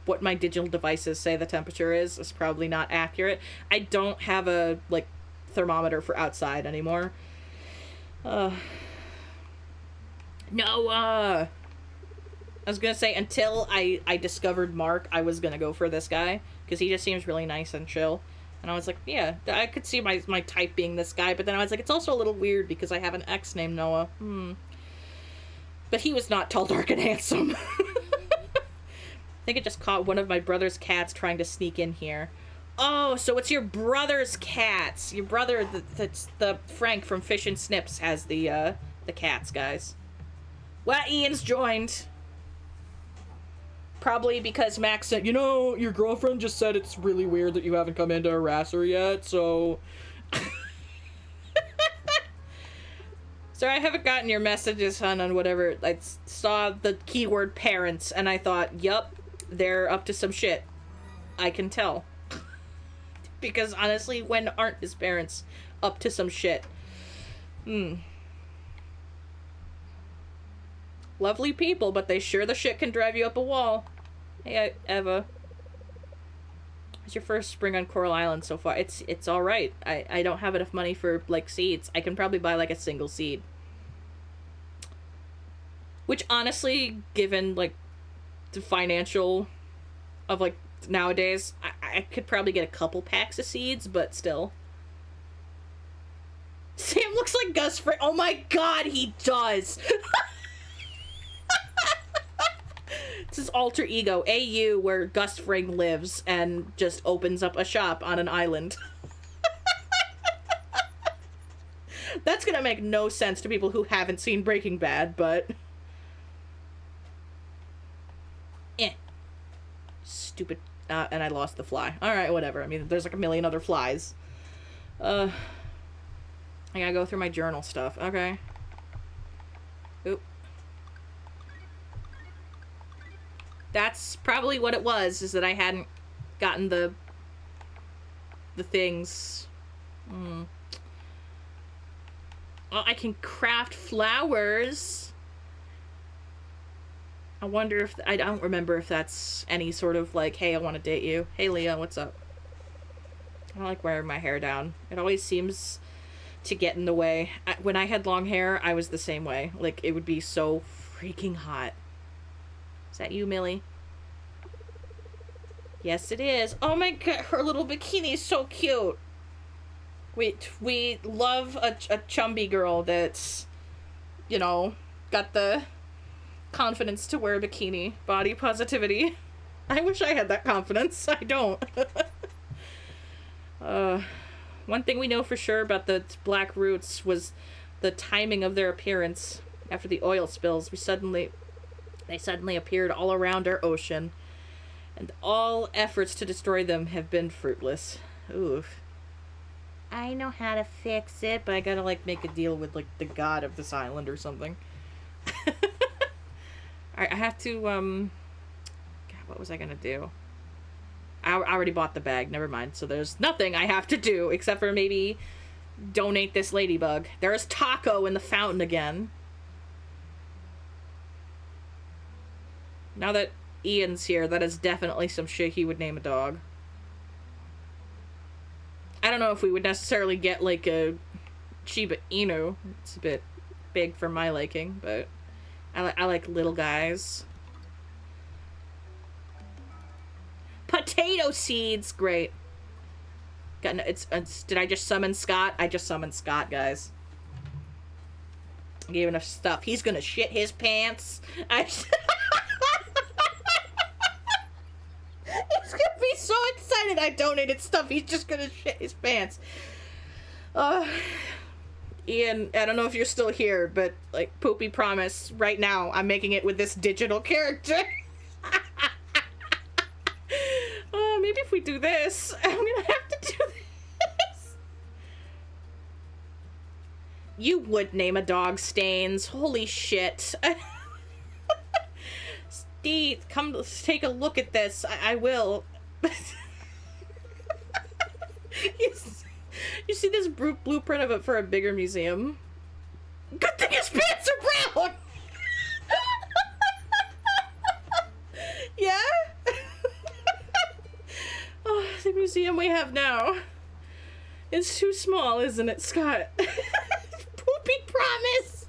what my digital devices say the temperature is probably not accurate. I don't have a like thermometer for outside anymore. I was gonna say, until I discovered Mark, I was gonna go for this guy, because he just seems really nice and chill. And I was like, yeah, I could see my type being this guy, but then I was like, it's also a little weird, because I have an ex named Noah. But he was not tall, dark, and handsome. I think I just caught one of my brother's cats trying to sneak in here. Oh, so it's your brother's cats. Your brother, that's the Frank from Fish and Snips, has the cats, guys. Well, Ian's joined. Probably because Max said, you know, your girlfriend just said it's really weird that you haven't come in to harass her yet, so... Sorry, I haven't gotten your messages, hon, on whatever. I saw the keyword parents, and I thought, yup, they're up to some shit. I can tell. Because honestly, when aren't his parents up to some shit? Lovely people, but they sure the shit can drive you up a wall. Hey, Eva. It's your first spring on Coral Island so far. It's all right. I don't have enough money for like seeds. I can probably buy like a single seed. Which honestly, given like the financial of like nowadays, I could probably get a couple packs of seeds, but still. Sam looks like Gus Fring. Oh my god, he does. It's his alter ego, AU, where Gus Fring lives and just opens up a shop on an island. That's gonna make no sense to people who haven't seen Breaking Bad, but... Stupid... and I lost the fly. Alright, whatever. I mean, there's like a million other flies. I gotta go through my journal stuff. Okay. Oop. That's probably what it was, is that I hadn't gotten the things. Well, I can craft flowers. I wonder if... I don't remember if that's any sort of like, hey, I want to date you. Hey, Leah, what's up? I don't like wearing my hair down. It always seems to get in the way. When I had long hair, I was the same way. Like, it would be so freaking hot. Is that you, Millie? Yes, it is. Oh my god, her little bikini is so cute. We love a chumby girl that's, you know, got the confidence to wear a bikini. Body positivity. I wish I had that confidence. I don't. One thing we know for sure about the Black Roots was the timing of their appearance. After the oil spills, they suddenly appeared all around our ocean, and all efforts to destroy them have bbeen fruitless. Oof. I know how to fix it, but I gotta, like, make a deal with, like, the god of this island or something. Alright, I have to, God, what was I gonna do? I already bought the bag, never mind. So there's nothing I have to do, except for maybe donate this ladybug. There's Taco in the fountain again. Now that Ian's here, that is definitely some shit he would name a dog. I don't know if we would necessarily get, like, a Shiba Inu. It's a bit big for my liking, but I like little guys. Potato seeds! Great. Did I just summon Scott? I just summoned Scott, guys. I gave enough stuff. He's gonna shit his pants. He's gonna be so excited I donated stuff. He's just gonna shit his pants. Ian, I don't know if you're still here, but, like, Poopy Promise, right now, I'm making it with this digital character. Maybe if we do this, I'm gonna have to do this. You would name a dog Stains. Holy shit. Steve, come, let's take a look at this. I will. You see this blueprint of it for a bigger museum? Good thing his pants are brown! Yeah? Oh, the museum we have now. It's too small, isn't it, Scott? Poopy Promise!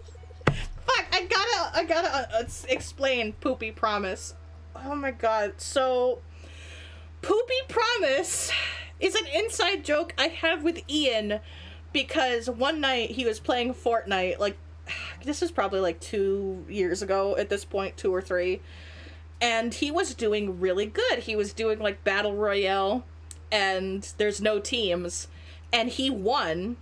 Fuck, I gotta explain Poopy Promise. Oh my god, so... Poopy Promise is an inside joke I have with Ian, because one night he was playing Fortnite, like, this is probably like 2 years ago at this point, 2 or 3, and he was doing really good. He was doing, like, Battle Royale, and there's no teams, and he won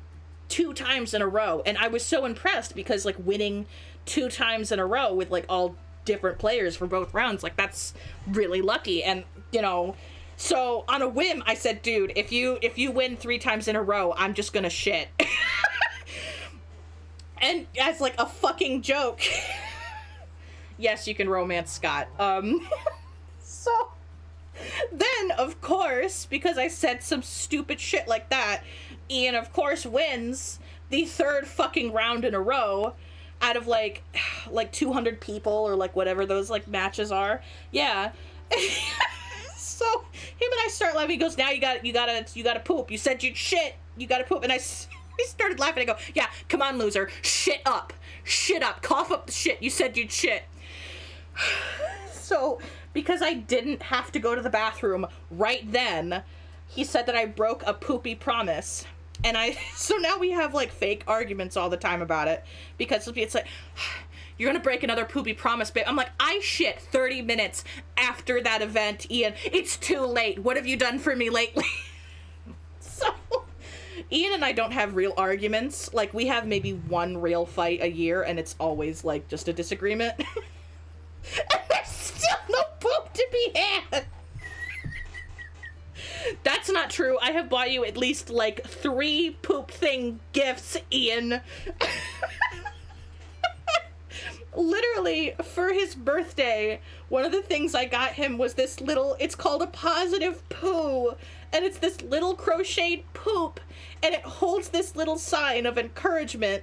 2 times in a row, and I was so impressed, because, like, winning 2 times in a row with, like, all different players for both rounds, like, that's really lucky, and, you know... So, on a whim, I said, dude, if you win 3 times in a row, I'm just gonna shit. And as, like, a fucking joke. Yes, you can romance Scott. So, then, of course, because I said some stupid shit like that, Ian, of course, wins the 3rd fucking round in a row out of, like 200 people, or, like, whatever those, like, matches are. Yeah. So him and I start laughing. He goes, now you gotta poop. You said you'd shit. You gotta poop. And I started laughing. I go, yeah, come on, loser. Shit up. Cough up the shit. You said you'd shit. So, because I didn't have to go to the bathroom right then, he said that I broke a poopy promise. And so now we have, like, fake arguments all the time about it. Because it's like, you're gonna break another poopy promise, babe. I'm like, I shit 30 minutes after that event, Ian. It's too late. What have you done for me lately? So, Ian and I don't have real arguments. Like, we have maybe one real fight a year, and it's always, like, just a disagreement. And there's still no poop to be had. That's not true. I have bought you at least, like, 3 poop thing gifts, Ian. Literally, for his birthday, one of the things I got him was this little, it's called a positive poo, and it's this little crocheted poop, and it holds this little sign of encouragement,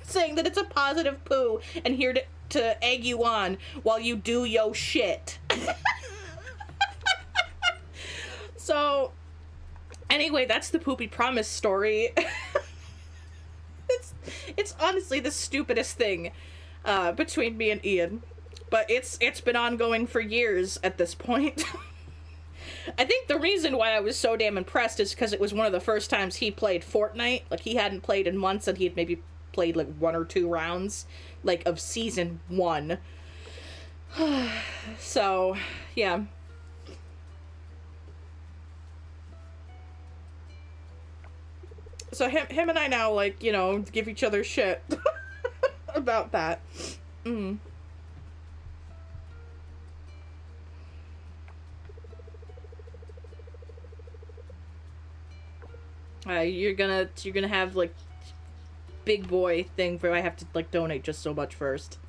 saying that it's a positive poo, and here to egg you on while you do yo shit. So, anyway, that's the poopy promise story. It's honestly the stupidest thing between me and Ian, but it's been ongoing for years at this point. I think the reason why I was so damn impressed is because it was one of the first times he played Fortnite. Like, he hadn't played in months, and he had maybe played like 1 or 2 rounds, like, of season 1. So, yeah. So him and I now, like, you know, give each other shit about that. You're gonna have, like, big boy thing where I have to, like, donate just so much first.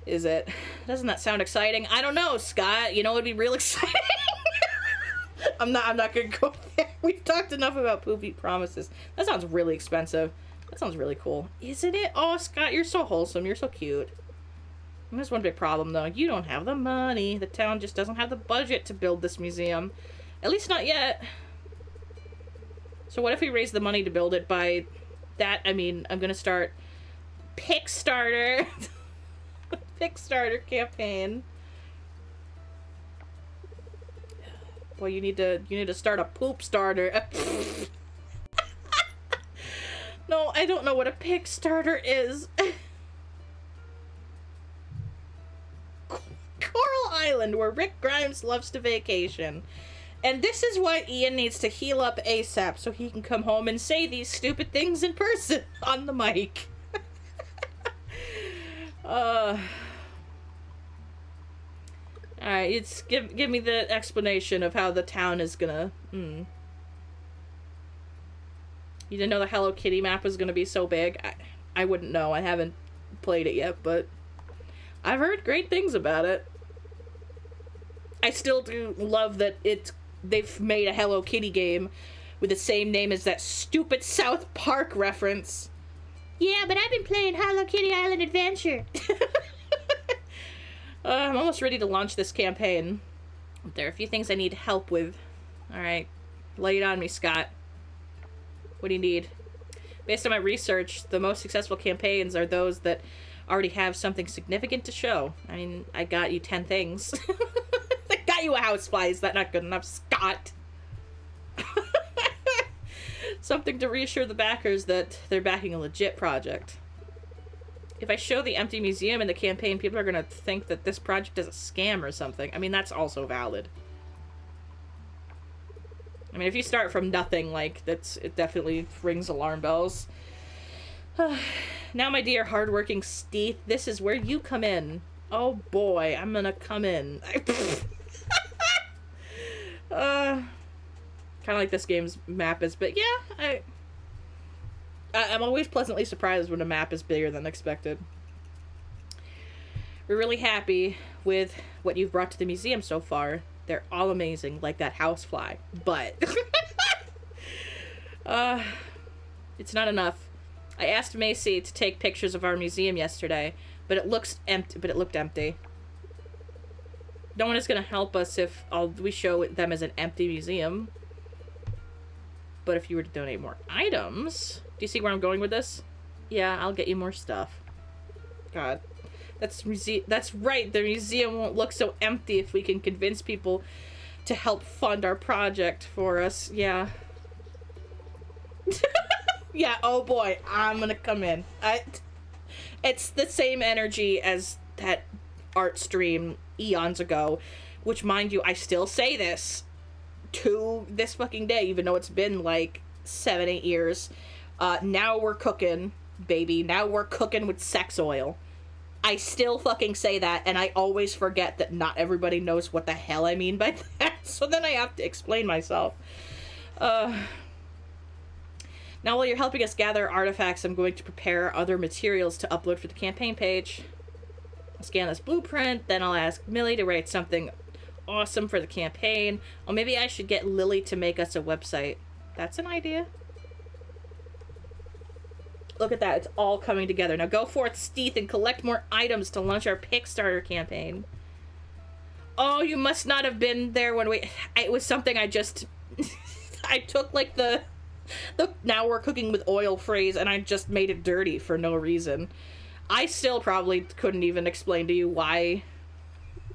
Is it? Doesn't that sound exciting? I don't know, Scott. You know, it'd be real exciting. I'm not gonna go there. We've talked enough about poopy promises. That sounds really expensive. That sounds really cool. Isn't it? Oh, Scott, you're so wholesome. You're so cute. There's one big problem, though. You don't have the money. The town just doesn't have the budget to build this museum. At least not yet. So what if we raise the money to build it? By that, I mean, I'm gonna start Pickstarter. Pickstarter campaign. Boy, you need to start a poop starter. No, I don't know what a Pickstarter is. Coral Island, where Rick Grimes loves to vacation. And this is why Ian needs to heal up ASAP, so he can come home and say these stupid things in person on the mic. Alright, it's give me the explanation of how the town is gonna... You didn't know the Hello Kitty map was gonna be so big? I wouldn't know. I haven't played it yet, but I've heard great things about it. I still do love that they've made a Hello Kitty game with the same name as that stupid South Park reference. Yeah, but I've been playing Hello Kitty Island Adventure. I'm almost ready to launch this campaign. There are a few things I need help with. Alright, lay it on me, Scott. What do you need? Based on my research, the most successful campaigns are those that already have something significant to show. I mean, I got you 10 things. I got you a housefly. Is that not good enough, Scott? Something to reassure the backers that they're backing a legit project. If I show the empty museum in the campaign, people are going to think that this project is a scam or something. I mean, that's also valid. I mean, if you start from nothing, like, it definitely rings alarm bells. Now, my dear hardworking Steve, this is where you come in. Oh boy, I'm gonna come in. Kind of like this game's map is, but yeah, I'm always pleasantly surprised when a map is bigger than expected. We're really happy with what you've brought to the museum so far. They're all amazing, like that housefly, but it's not enough. I asked Macy to take pictures of our museum yesterday, but it looked empty. No one is going to help us if we show them as an empty museum. But if you were to donate more items... Do you see where I'm going with this? Yeah, I'll get you more stuff. God. That's right, the museum won't look so empty if we can convince people to help fund our project for us. Yeah. Yeah, oh boy, I'm gonna come in. It's the same energy as that art stream eons ago, which, mind you, I still say this to this fucking day, even though it's been like 7-8 years. Now we're cooking, baby. Now we're cooking with sex oil. I still fucking say that, and I always forget that not everybody knows what the hell I mean by that, so then I have to explain myself. Now while you're helping us gather artifacts, I'm going to prepare other materials to upload for the campaign page. I'll scan this blueprint, then I'll ask Millie to write something awesome for the campaign. Or maybe I should get Lily to make us a website. That's an idea. Look at that, it's all coming together. Now go forth, Steeth, and collect more items to launch our Kickstarter campaign. Oh, you must not have been there when it was something I just... I took, like, the now we're cooking with oil phrase, and I just made it dirty for no reason. I still probably couldn't even explain to you why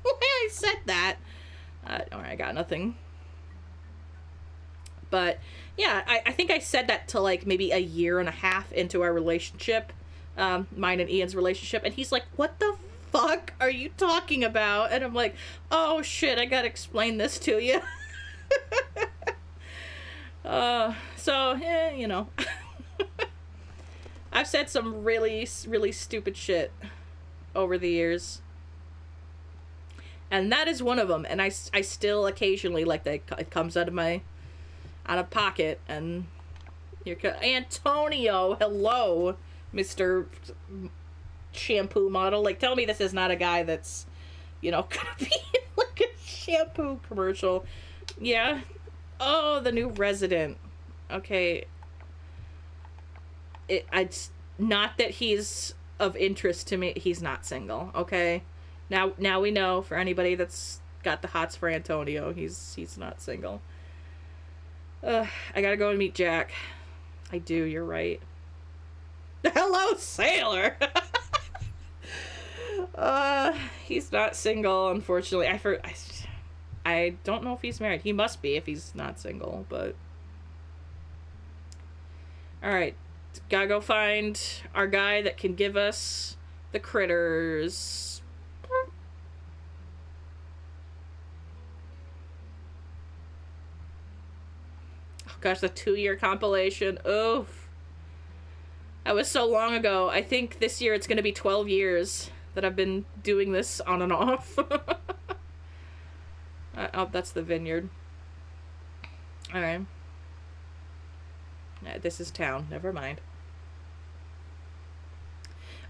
I said that. Alright, I got nothing. But, yeah, I think I said that to, like, maybe a year and a half into our relationship. Mine and Ian's relationship. And he's like, what the fuck are you talking about? And I'm like, oh, shit, I gotta explain this to you. So, you know. I've said some really, really stupid shit over the years. And that is one of them. And I still occasionally, like, it comes out of pocket, and you're Antonio, hello, Mr. Shampoo model. Like, tell me this is not a guy that's, you know, gonna be in, like, a shampoo commercial. Yeah. Oh, the new resident. Okay. It's not that he's of interest to me. He's not single, okay? Now we know, for anybody that's got the hots for Antonio, he's not single. I gotta go and meet Jack. I do, you're right. Hello, sailor! He's not single, unfortunately. I don't know if he's married. He must be if he's not single, but... Alright. Gotta go find our guy that can give us the critters. Oh gosh, the 2-year compilation. Oof. That was so long ago. I think this year it's gonna be 12 years that I've been doing this on and off. Oh, that's the vineyard. Alright. This is town. Never mind.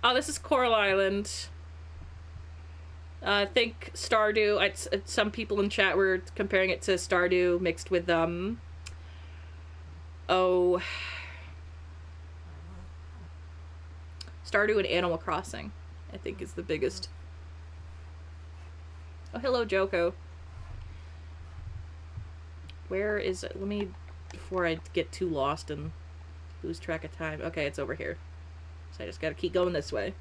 Oh, this is Coral Island. I think Stardew. Some people in chat were comparing it to Stardew mixed with Stardew and Animal Crossing, I think, is the biggest. Oh, hello, Joko. Where is it? Let me, before I get too lost and lose track of time. Okay, it's over here. So I just gotta keep going this way.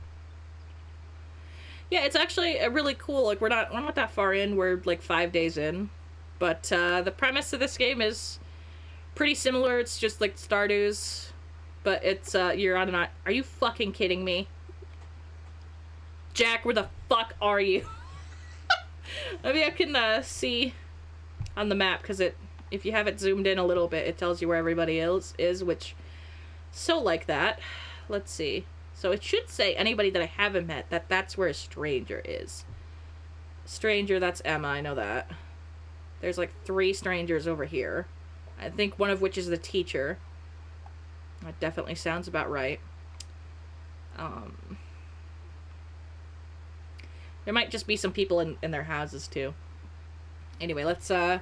Yeah, it's actually a really cool, like, we're not that far in, we're like 5 days in. But the premise of this game is pretty similar. It's just like Stardew's, but it's you're on an... Are you fucking kidding me? Jack, where the fuck are you? Maybe I can see on the map, because if you have it zoomed in a little bit, it tells you where everybody else is, which, so like that. Let's see. So it should say anybody that I haven't met, that's where a stranger is. Stranger, that's Emma, I know that. There's like 3 strangers over here. I think one of which is the teacher. That definitely sounds about right. There might just be some people in their houses too. Anyway, let's go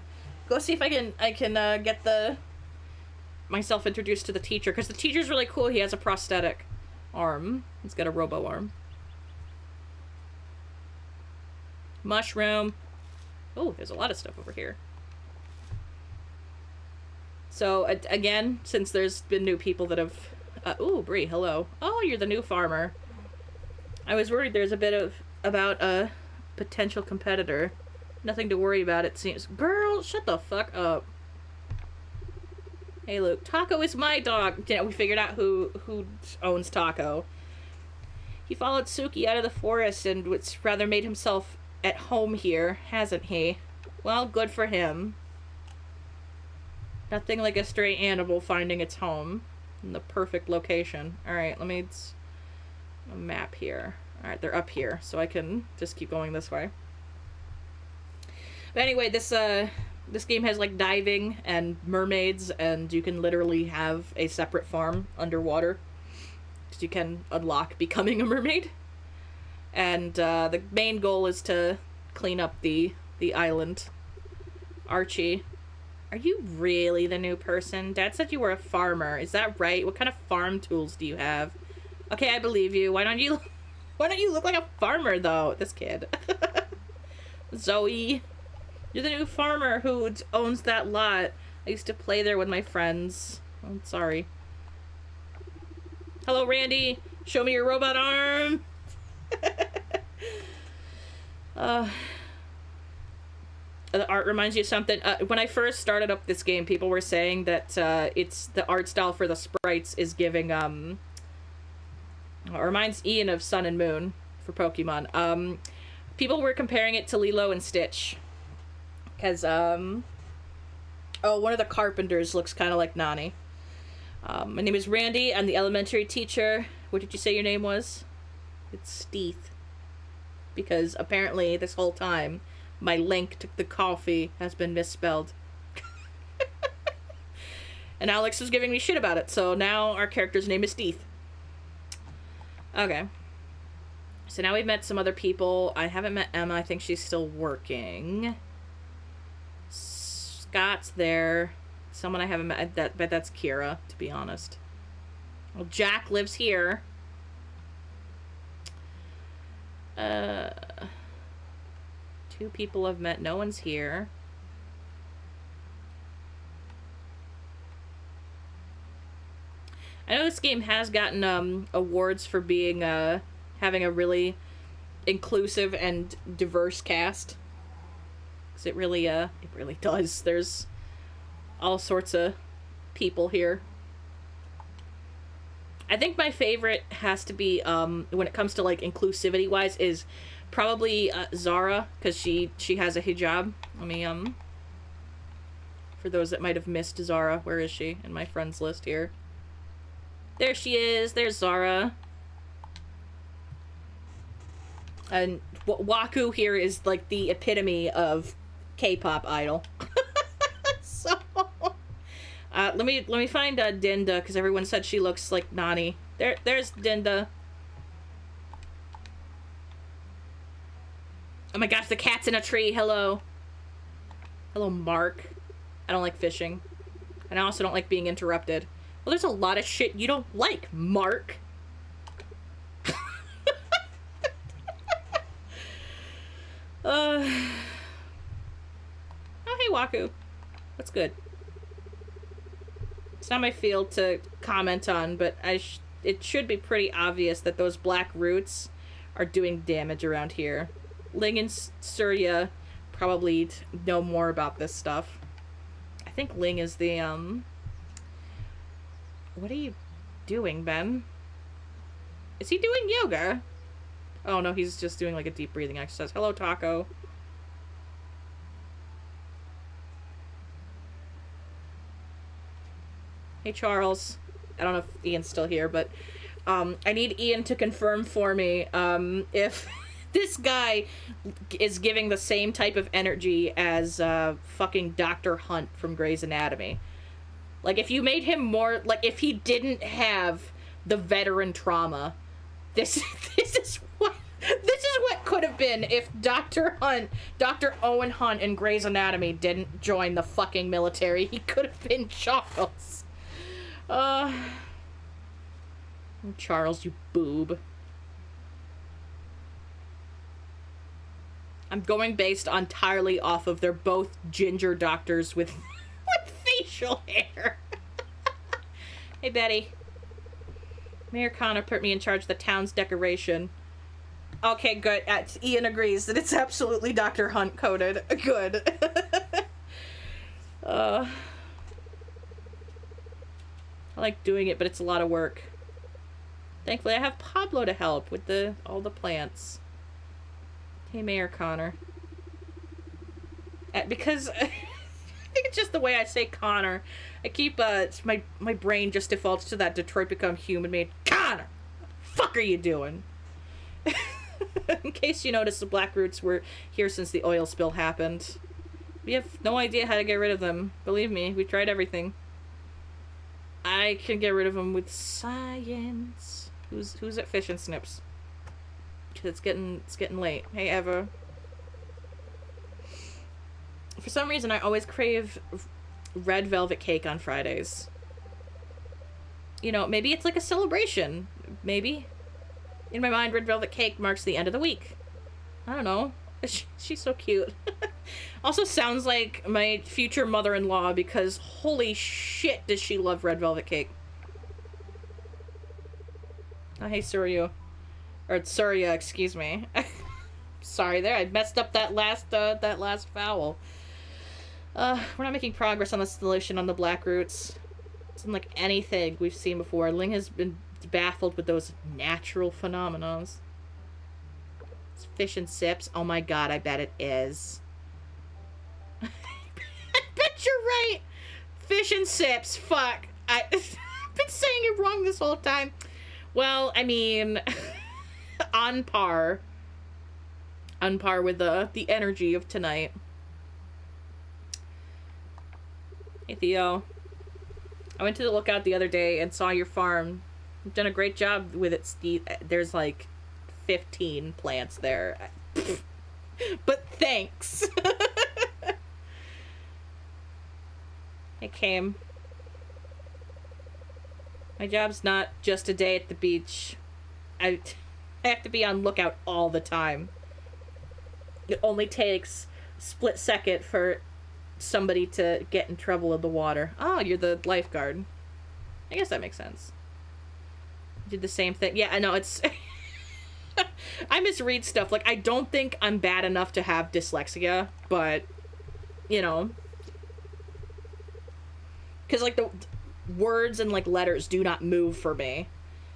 see if I can get myself introduced to the teacher, because the teacher's really cool. He has a prosthetic arm. He's got a robo arm. Mushroom. Oh, there's a lot of stuff over here. So, again, since there's been new people that have... ooh, Bree, hello. Oh, you're the new farmer. I was worried there's a bit about a potential competitor. Nothing to worry about, it seems. Girl, shut the fuck up. Hey, Luke. Taco is my dog. You know, we figured out who owns Taco. He followed Suki out of the forest and rather made himself at home here, hasn't he? Well, good for him. Nothing like a stray animal finding its home in the perfect location. Alright, let me... a map here. Alright, they're up here, so I can just keep going this way. But anyway, this game has, like, diving and mermaids, and you can literally have a separate farm underwater. Because you can unlock becoming a mermaid. And, the main goal is to clean up the island. Archie. Are you really the new person? Dad said you were a farmer. Is that right? What kind of farm tools do you have? Okay, I believe you. Why don't you look like a farmer, though? This kid. Zoe. You're the new farmer who owns that lot. I used to play there with my friends. I'm sorry. Hello, Randy. Show me your robot arm. The art reminds you of something. When I first started up this game, people were saying that it's the art style for the sprites is giving it reminds Ian of Sun and Moon for Pokemon. People were comparing it to Lilo and Stitch, because one of the carpenters looks kind of like Nani. My name is Randy. I'm the elementary teacher. What did you say your name was? It's Steeth, because apparently this whole time my link to the coffee has been misspelled. And Alex was giving me shit about it, so now our character's name is Steeth. Okay. So now we've met some other people. I haven't met Emma. I think she's still working. Scott's there. Someone I haven't met. Bet that's Kira, to be honest. Well, Jack lives here. Two people I've met. No one's here. I know this game has gotten awards for being having a really inclusive and diverse cast. 'Cause it really does. There's all sorts of people here. I think my favorite has to be when it comes to like inclusivity wise is probably Zara, because she has a hijab. Let me for those that might have missed Zara, where is she in my friends list here? There she is. There's Zara. And Waku here is like the epitome of K-pop idol. So let me find Dinda, because everyone said she looks like Nani. There's Dinda. Oh my gosh, the cat's in a tree. Hello. Hello, Mark. I don't like fishing. And I also don't like being interrupted. Well, there's a lot of shit you don't like, Mark. Oh, hey, Waku. That's good. It's not my field to comment on, but it should be pretty obvious that those black roots are doing damage around here. Ling and Surya probably know more about this stuff. I think Ling is the, What are you doing, Ben? Is he doing yoga? Oh, no, he's just doing, like, a deep breathing exercise. Hello, Taco. Hey, Charles. I don't know if Ian's still here, but, I need Ian to confirm for me, if this guy is giving the same type of energy as, fucking Dr. Hunt from Grey's Anatomy. Like, if you made him more, like, if he didn't have the veteran trauma, this is what could have been if Dr. Owen Hunt in Grey's Anatomy didn't join the fucking military. He could have been Charles. Charles, you boob. I'm going based entirely off of they're both ginger doctors with with facial hair. Hey, Betty. Mayor Connor put me in charge of the town's decoration. Okay, good. Ian agrees that it's absolutely Dr. Hunt coded. Good. I like doing it, but it's a lot of work. Thankfully, I have Pablo to help with all the plants. Hey, Mayor Connor. Because I think it's just the way I say Connor. I keep, my brain just defaults to that Detroit Become Human made. Connor! What the fuck are you doing? In case you noticed, the Blackroots were here since the oil spill happened. We have no idea how to get rid of them. Believe me, we tried everything. I can get rid of them with science. Who's at Fish and Snips? It's getting late. Hey, Eva. For some reason, I always crave red velvet cake on Fridays. You know, maybe it's like a celebration. Maybe. In my mind, red velvet cake marks the end of the week. I don't know. She's so cute. Also sounds like my future mother-in-law because holy shit does she love red velvet cake. Oh, hey, Surya. Or Surya, excuse me. Sorry there, I messed up that last vowel. We're not making progress on the solution on the Blackroots. It's unlike anything we've seen before. Ling has been baffled with those natural phenomena. It's Fish and Sips. Oh my god, I bet it is. I bet you're right. Fish and Sips. Fuck. I've been saying it wrong this whole time. Well, I mean, on par with the energy of tonight. Hey, Theo. I went to the lookout the other day and saw your farm. You've done a great job with it, Steve. There's like 15 plants there. But thanks. It came. My job's not just a day at the beach. I have to be on lookout all the time. It only takes a split second for somebody to get in trouble in the water. Oh, you're the lifeguard. I guess that makes sense. Did the same thing. Yeah, I know, it's... I misread stuff. Like, I don't think I'm bad enough to have dyslexia, but, you know. Because, like, the words and, like, letters do not move for me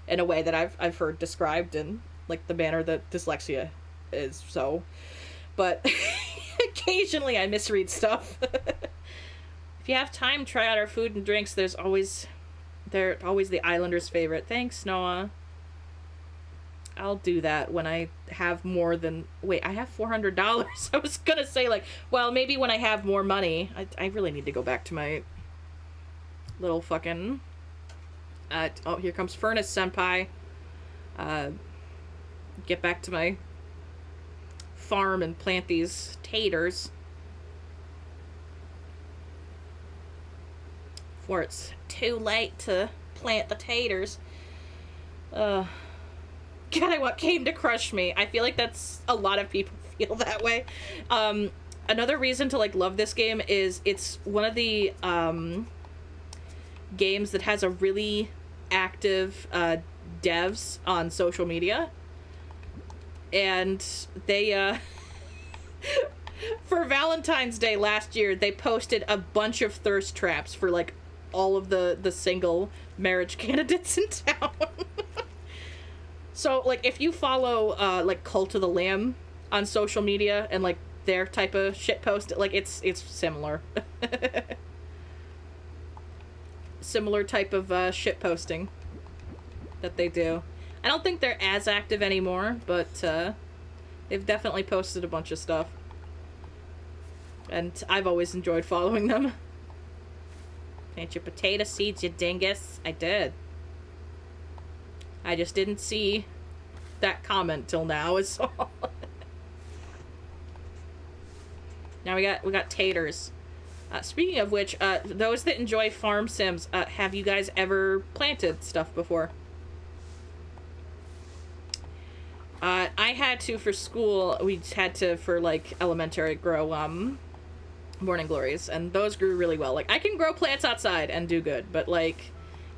in a way that I've heard described in, like, the manner that dyslexia is, so... But occasionally I misread stuff. If you have time, try out our food and drinks. They're always the Islanders' favorite. Thanks, Noah. I'll do that when I have more than... Wait, I have $400. I was gonna say, like, well, maybe when I have more money. I really need to go back to my little fucking... oh, here comes Furnace Senpai. Get back to my farm and plant these taters. Before it's too late to plant the taters. God, I want Game to crush me. I feel like that's a lot of people feel that way. Another reason to like love this game is it's one of the games that has a really active devs on social media. And they, for Valentine's Day last year, they posted a bunch of thirst traps for, like, all of the single marriage candidates in town. So, like, if you follow, like, Cult of the Lamb on social media and, like, their type of shitpost, like, it's similar. Similar type of, shitposting that they do. I don't think they're as active anymore, but they've definitely posted a bunch of stuff. And I've always enjoyed following them. Plant your potato seeds, you dingus. I did. I just didn't see that comment till now is all. Now we got taters. Speaking of which, those that enjoy farm sims, have you guys ever planted stuff before? I had to, for school, we had to, for, like, elementary, grow, morning glories, and those grew really well. Like, I can grow plants outside and do good, but, like,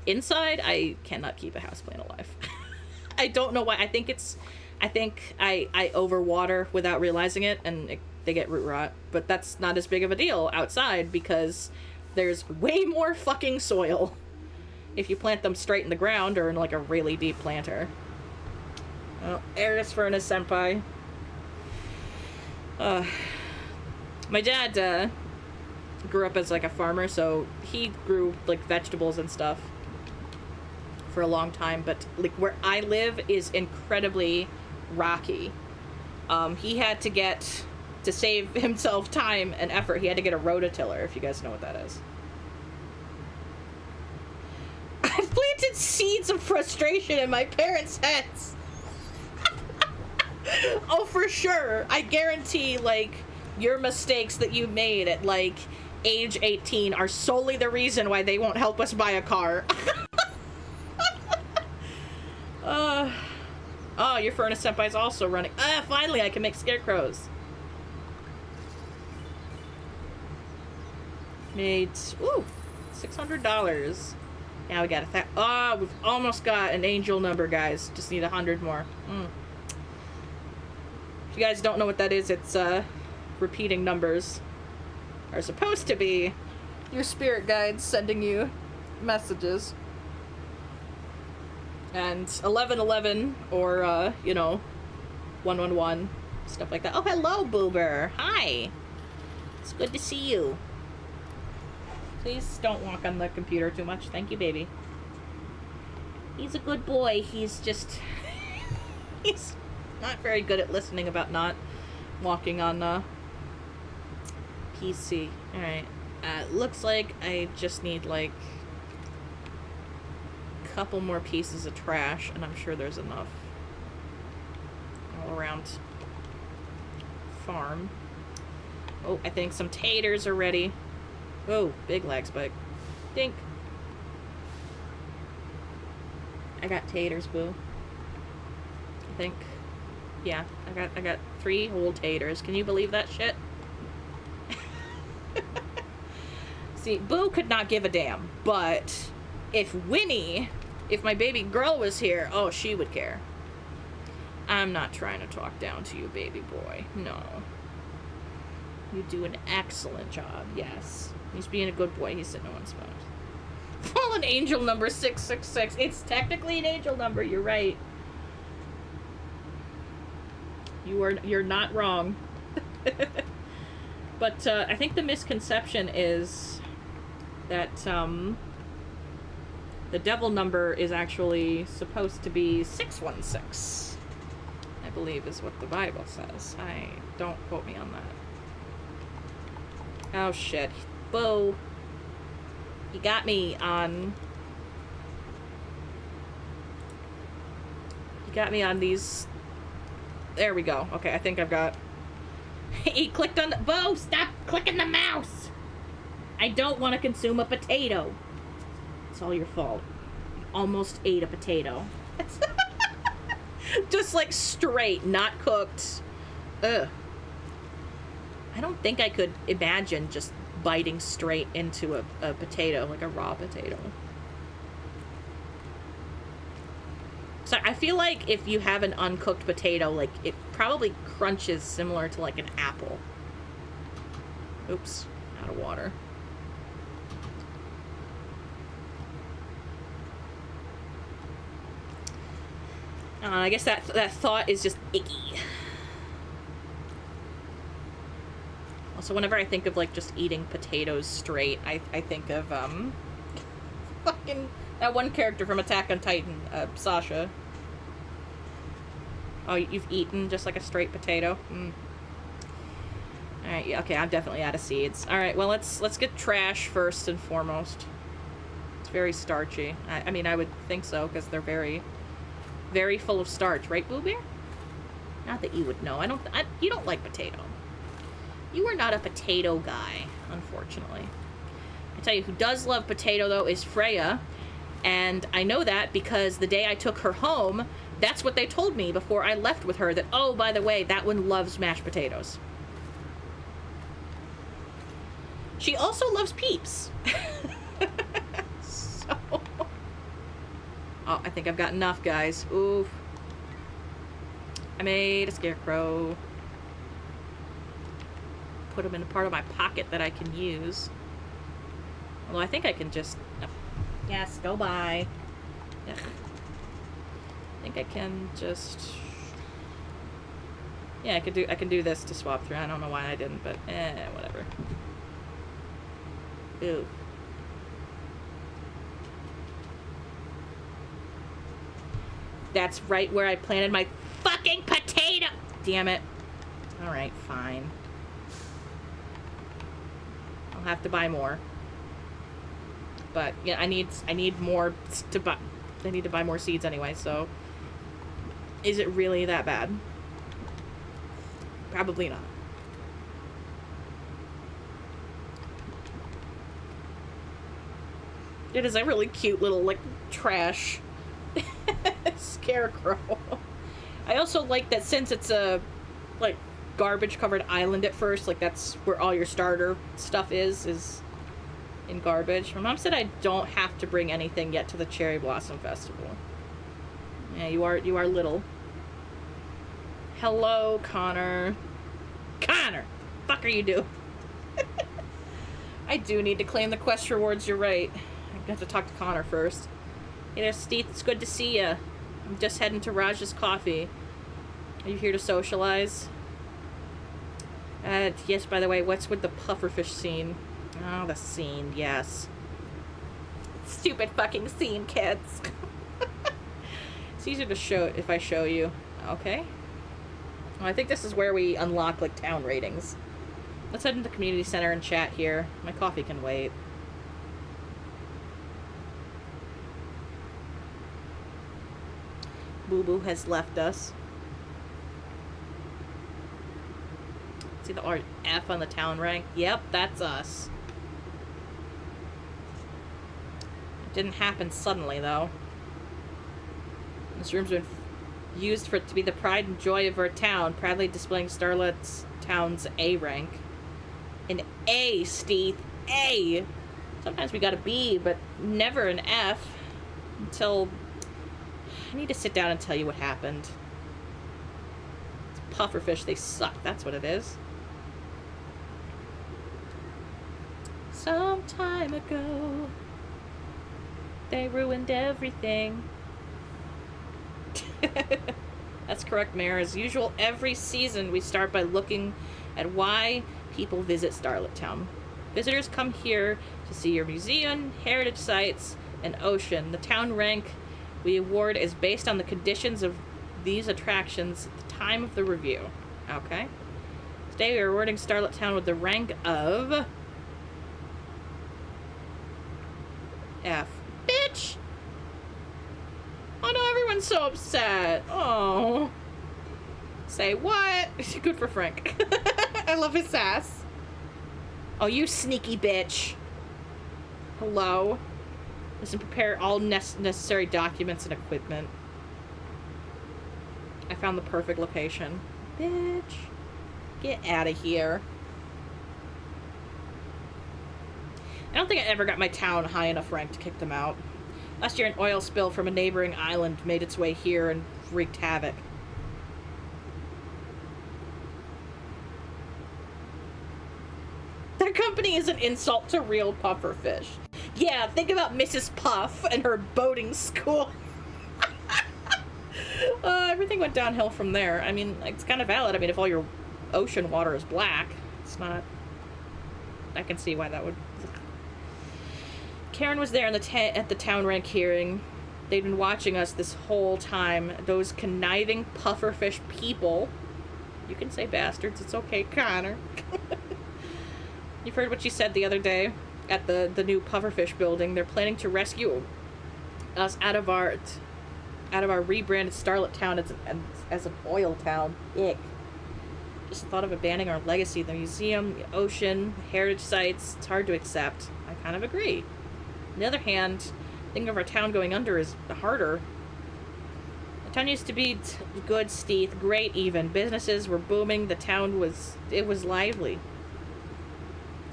inside, I cannot keep a houseplant alive. I don't know why. I think I overwater without realizing it, and they get root rot, but that's not as big of a deal outside because there's way more fucking soil if you plant them straight in the ground or in, like, a really deep planter. Oh, Aris Furnace Senpai. My dad, grew up as, like, a farmer, so he grew, like, vegetables and stuff for a long time, but, like, where I live is incredibly rocky. He had to save himself time and effort, he had to get a rototiller, if you guys know what that is. I've planted seeds of frustration in my parents' heads. Oh, for sure. I guarantee, like, your mistakes that you made at, like, age 18 are solely the reason why they won't help us buy a car. Oh, your Furnace Senpai's also running. Finally I can make scarecrows. Made, ooh, $600. Now we got we've almost got an angel number, guys. Just need 100 more. If you guys don't know what that is, it's, repeating numbers are supposed to be your spirit guides sending you messages. And 1111 or, 111, stuff like that. Oh, hello, Boober. Hi. It's good to see you. Please don't walk on the computer too much. Thank you, baby. He's a good boy. He's just... he's not very good at listening about not walking on, PC. Alright. Looks like I just need, like, a couple more pieces of trash, and I'm sure there's enough all around farm. Oh, I think some taters are ready. Oh, big lag spike. Dink. I got taters, boo. I think. Yeah, I got 3 whole taters. Can you believe that shit? See, Boo could not give a damn, but if my baby girl was here, oh, she would care. I'm not trying to talk down to you, baby boy. No. You do an excellent job, yes. He's being a good boy. He's sitting on spot. Fallen angel number 666. It's technically an angel number, you're right. You're not wrong. But I think the misconception is that the devil number is actually supposed to be 616. I believe is what the Bible says. Don't quote me on that. Oh shit. Bo. You got me on... You got me on these... There we go. Okay, I think I've got... He clicked on the... Bo, stop clicking the mouse! I don't want to consume a potato. It's all your fault. You almost ate a potato. Just like straight, not cooked. Ugh. I don't think I could imagine just biting straight into a potato, like a raw potato. So I feel like if you have an uncooked potato, like, it probably crunches similar to, like, an apple. Oops, out of water. I guess that thought is just icky. Also, whenever I think of, like, just eating potatoes straight, I think of, fucking that one character from Attack on Titan, Sasha. Oh, you've eaten just like a straight potato? Alright, yeah, okay, I'm definitely out of seeds. Alright, well, let's get trash first and foremost. It's very starchy. I mean, I would think so, because they're very, very full of starch. Right, Boo Bear? Not that you would know. You don't like potato. You are not a potato guy, unfortunately. I tell you, who does love potato, though, is Freya. And I know that because the day I took her home, That's what they told me before I left with her, that, oh, by the way, that one loves mashed potatoes. She also loves Peeps. So... Oh, I think I've got enough, guys. Oof. I made a scarecrow. Put him in a part of my pocket that I can use. Although I think I can just... Oh. Yes, go by. Ugh. I think I can just... Yeah, I can do this to swap through. I don't know why I didn't, but whatever. Ew. That's right where I planted my fucking potato! Damn it. Alright, fine. I'll have to buy more. But, yeah, I need more to buy. I need to buy more seeds anyway, so... Is it really that bad? Probably not. It is a really cute little, like, trash scarecrow. I also like that since it's a, like, garbage-covered island at first, like, that's where all your starter stuff is in garbage. My mom said I don't have to bring anything yet to the Cherry Blossom Festival. Yeah, you are little. Hello, Connor. Connor! Fuck are you doing? I do need to claim the quest rewards, you're right. I have to talk to Connor first. Hey there, Steve. It's good to see ya. I'm just heading to Raj's Coffee. Are you here to socialize? Yes, by the way, what's with the pufferfish scene? Oh, the scene, yes. Stupid fucking scene, kids. It's easier to show if I show you. Okay. Well, I think this is where we unlock, like, town ratings. Let's head into the community center and chat here. My coffee can wait. Boo Boo has left us. See the art F on the town rank? Yep, that's us. It didn't happen suddenly, though. This room's been used for it to be the pride and joy of our town, proudly displaying Starlet's town's A rank. An A, Steve. A! Sometimes we got a B, but never an F. Until... I need to sit down and tell you what happened. It's pufferfish, they suck. That's what it is. Some time ago, they ruined everything. That's correct, Mayor. As usual, every season we start by looking at why people visit Starlet Town. Visitors come here to see your museum, heritage sites, and ocean. The town rank we award is based on the conditions of these attractions at the time of the review. Okay. Today we are awarding Starlet Town with the rank of... F. Bitch! Oh no, everyone's so upset. Oh. Say what? Good for Frank. I love his sass. Oh, you sneaky bitch. Hello. Listen, prepare all necessary documents and equipment. I found the perfect location. Bitch. Get out of here. I don't think I ever got my town high enough rank to kick them out. Last year, an oil spill from a neighboring island made its way here and wreaked havoc. Their company is an insult to real pufferfish. Yeah, think about Mrs. Puff and her boating school. Everything went downhill from there. I mean, it's kind of valid. I mean, if all your ocean water is black, it's not... I can see why that would... Karen was there in at the town rank hearing. They'd been watching us this whole time. Those conniving pufferfish people. You can say bastards. It's okay, Connor. You've heard what she said the other day at the new pufferfish building. They're planning to rescue us out of our rebranded Starlet Town as an oil town. Ick. Just the thought of abandoning our legacy, the museum, the ocean, heritage sites. It's hard to accept. I kind of agree. On the other hand, thinking of our town going under is harder. The Town used to be good, Steve. Great, even. Businesses were booming. The town was lively.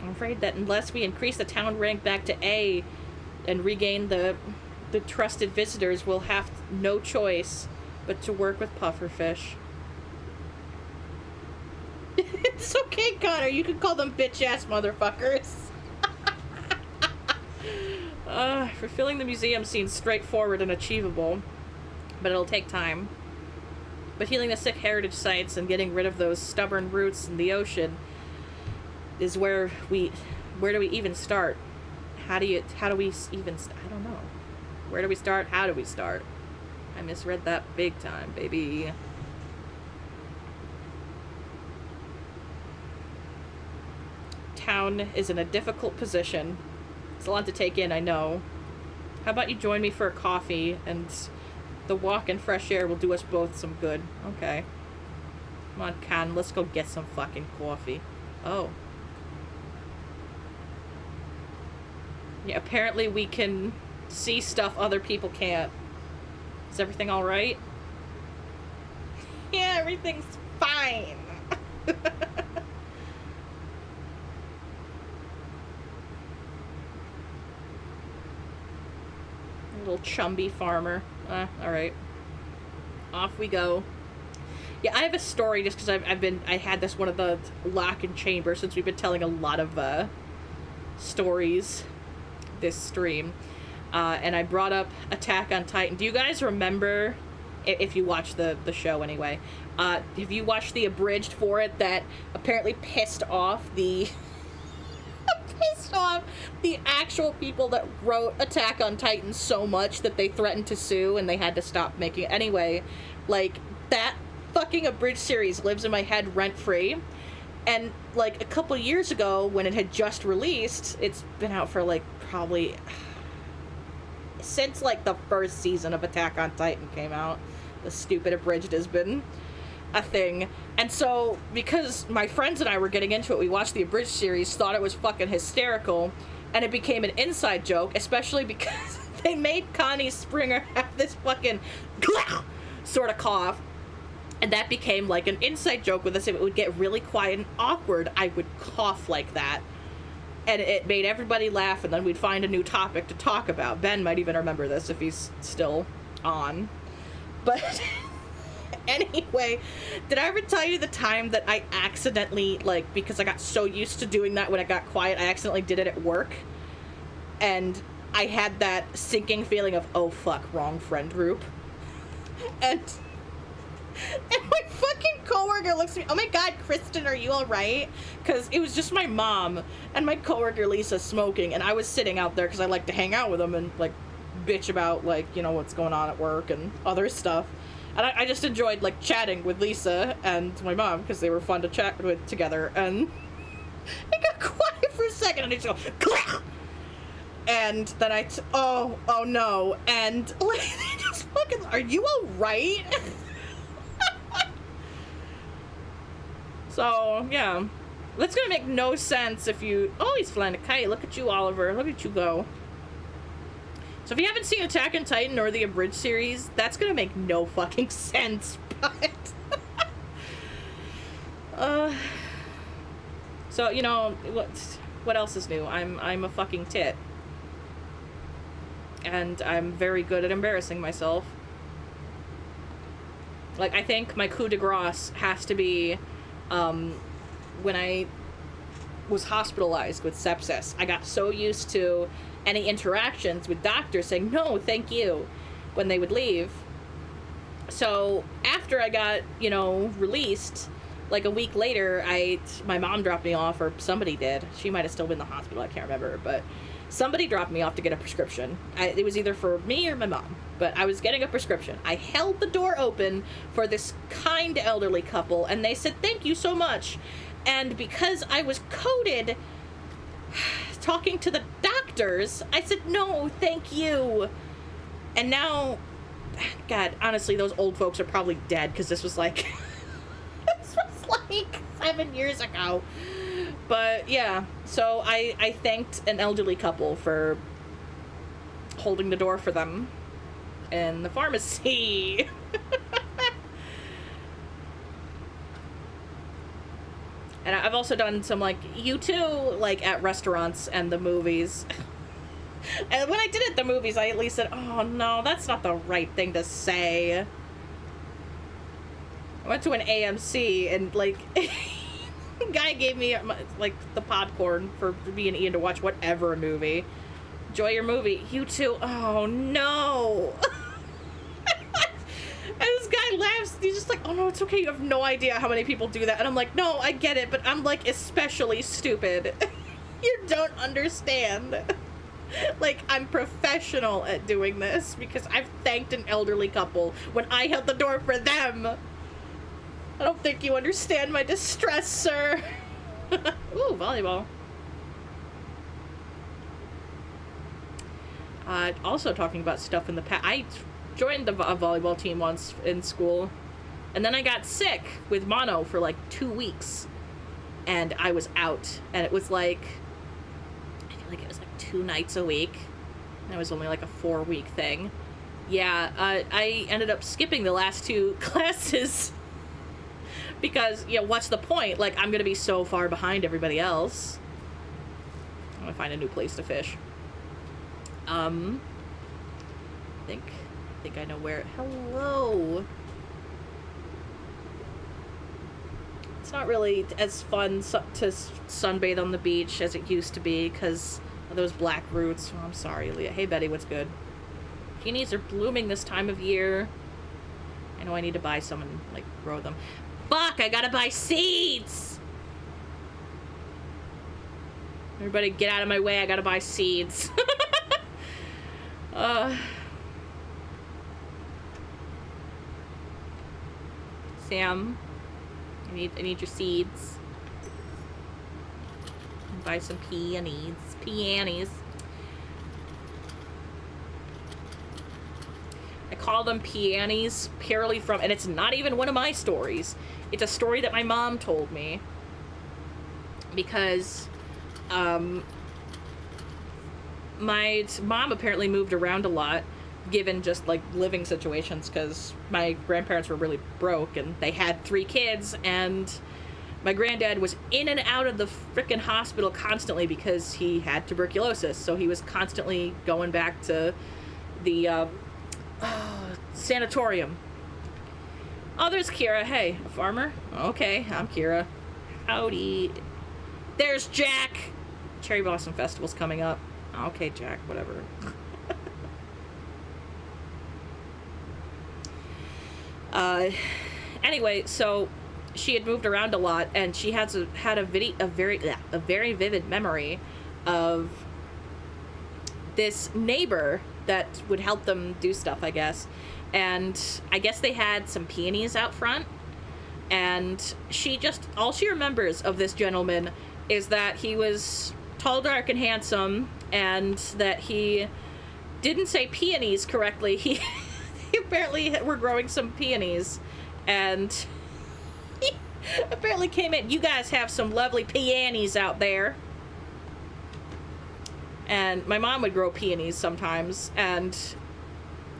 I'm afraid that unless we increase the town rank back to A and regain the trusted visitors, we'll have no choice but to work with pufferfish. It's okay, Connor. You can call them bitch-ass motherfuckers. Fulfilling the museum seems straightforward and achievable, but it'll take time. But healing the sick heritage sites and getting rid of those stubborn roots in the ocean is where do we even start? How do we even, I don't know. Where do we start? How do we start? I misread that big time, baby. Town is in a difficult position. It's a lot to take in, I know. How about you join me for a coffee, and the walk and fresh air will do us both some good. Okay. Come on, Con, let's go get some fucking coffee. Oh. Yeah, apparently we can see stuff other people can't. Is everything alright? Yeah, everything's fine. Little Chumby farmer. Alright. Off we go. Yeah, I have a story just because I had this one of the lock and chamber since we've been telling a lot of stories this stream. And I brought up Attack on Titan. Do you guys remember, if you watch the show anyway, have you watched the abridged for it that apparently pissed off the actual people that wrote Attack on Titan so much that they threatened to sue and they had to stop making it? Anyway, like, that fucking abridged series lives in my head rent-free. And, like, a couple years ago, when it had just released, it's been out for, like, probably since, like, the first season of Attack on Titan came out. The stupid abridged has been a thing. And so, because my friends and I were getting into it, we watched the abridged series, thought it was fucking hysterical, and it became an inside joke, especially because they made Connie Springer have this fucking sort of cough. And that became like an inside joke with us. If it would get really quiet and awkward, I would cough like that. And it made everybody laugh, and then we'd find a new topic to talk about. Ben might even remember this if he's still on. But anyway, did I ever tell you the time that I accidentally, like, because I got so used to doing that when it got quiet, I accidentally did it at work? And I had that sinking feeling of, oh fuck, wrong friend group. And my fucking coworker looks at me, oh my god, Kristen, are you alright? Because it was just my mom and my coworker Lisa smoking, and I was sitting out there because I like to hang out with them and, like, bitch about, like, you know, what's going on at work and other stuff. And I just enjoyed, like, chatting with Lisa and my mom because they were fun to chat with together. And it got quiet for a second, and I just go, Clack! And then oh no. And, like, they just fucking, are you alright? So, yeah. That's gonna make no sense if you... Oh, he's flying a kite. Look at you, Oliver. Look at you go. So if you haven't seen Attack on Titan or the abridged series, that's gonna make no fucking sense, but... So, you know, what else is new? I'm a fucking tit. And I'm very good at embarrassing myself. Like, I think my coup de grace has to be... when I was hospitalized with sepsis. I got so used to any interactions with doctors saying, no, thank you, when they would leave. So after I got, you know, released, like a week later, my mom dropped me off, or somebody did. She might have still been in the hospital, I can't remember, but somebody dropped me off to get a prescription. It was either for me or my mom, but I was getting a prescription. I held the door open for this kind elderly couple, and they said, thank you so much. And because I was coded talking to the doctors, I said, no, thank you. And now, God, honestly, those old folks are probably dead, because this was like, this was like 7 years ago. But yeah, so I thanked an elderly couple for holding the door for them. in the pharmacy. And I've also done some, like, U2, like, at restaurants and the movies. And when I did it at the movies, I at least said, oh, no, that's not the right thing to say. I went to an AMC, and, like, the guy gave me, like, the popcorn for me and Ian to watch whatever movie. Enjoy your movie. U2, oh, no. And this guy laughs. He's just like, oh, no, it's okay. You have no idea how many people do that. And I'm like, no, I get it, but I'm, like, especially stupid. You don't understand. Like, I'm professional at doing this because I've thanked an elderly couple when I held the door for them. I don't think you understand my distress, sir. Ooh, volleyball. Also talking about stuff in the past. I joined the volleyball team once in school, and then I got sick with mono for like 2 weeks, and I was out, and it was like, I feel like it was like 2 nights a week, and it was only like a 4-week thing. Yeah, I ended up skipping the last 2 classes because, you know, what's the point? Like, I'm gonna be so far behind everybody else. I'm gonna find a new place to fish. I think I know where. Hello. It's not really as fun to sunbathe on the beach as it used to be because of those black roots. Oh, I'm sorry, Leah. Hey, Betty, what's good? Peonies are blooming this time of year. I know I need to buy some and, like, grow them. Fuck, I gotta buy seeds! Everybody get out of my way, I gotta buy seeds. Sam, I need your seeds. Buy some peonies. Peonies. I call them peonies purely from, and it's not even one of my stories. It's a story that my mom told me. Because, my mom apparently moved around a lot, given just, like, living situations, because my grandparents were really broke, and they had 3 kids, and my granddad was in and out of the frickin' hospital constantly because he had tuberculosis, so he was constantly going back to the, sanatorium. Oh, there's Kira. Hey, a farmer? Okay, I'm Kira. Howdy. There's Jack! Cherry Blossom Festival's coming up. Okay, Jack, whatever. Anyway, so she had moved around a lot, and she had a very vivid memory of this neighbor that would help them do stuff, I guess. And I guess they had some peonies out front, and all she remembers of this gentleman is that he was tall, dark, and handsome, and that he didn't say peonies correctly. He apparently were growing some peonies, and he apparently came in, you guys have some lovely peonies out there. And my mom would grow peonies sometimes, and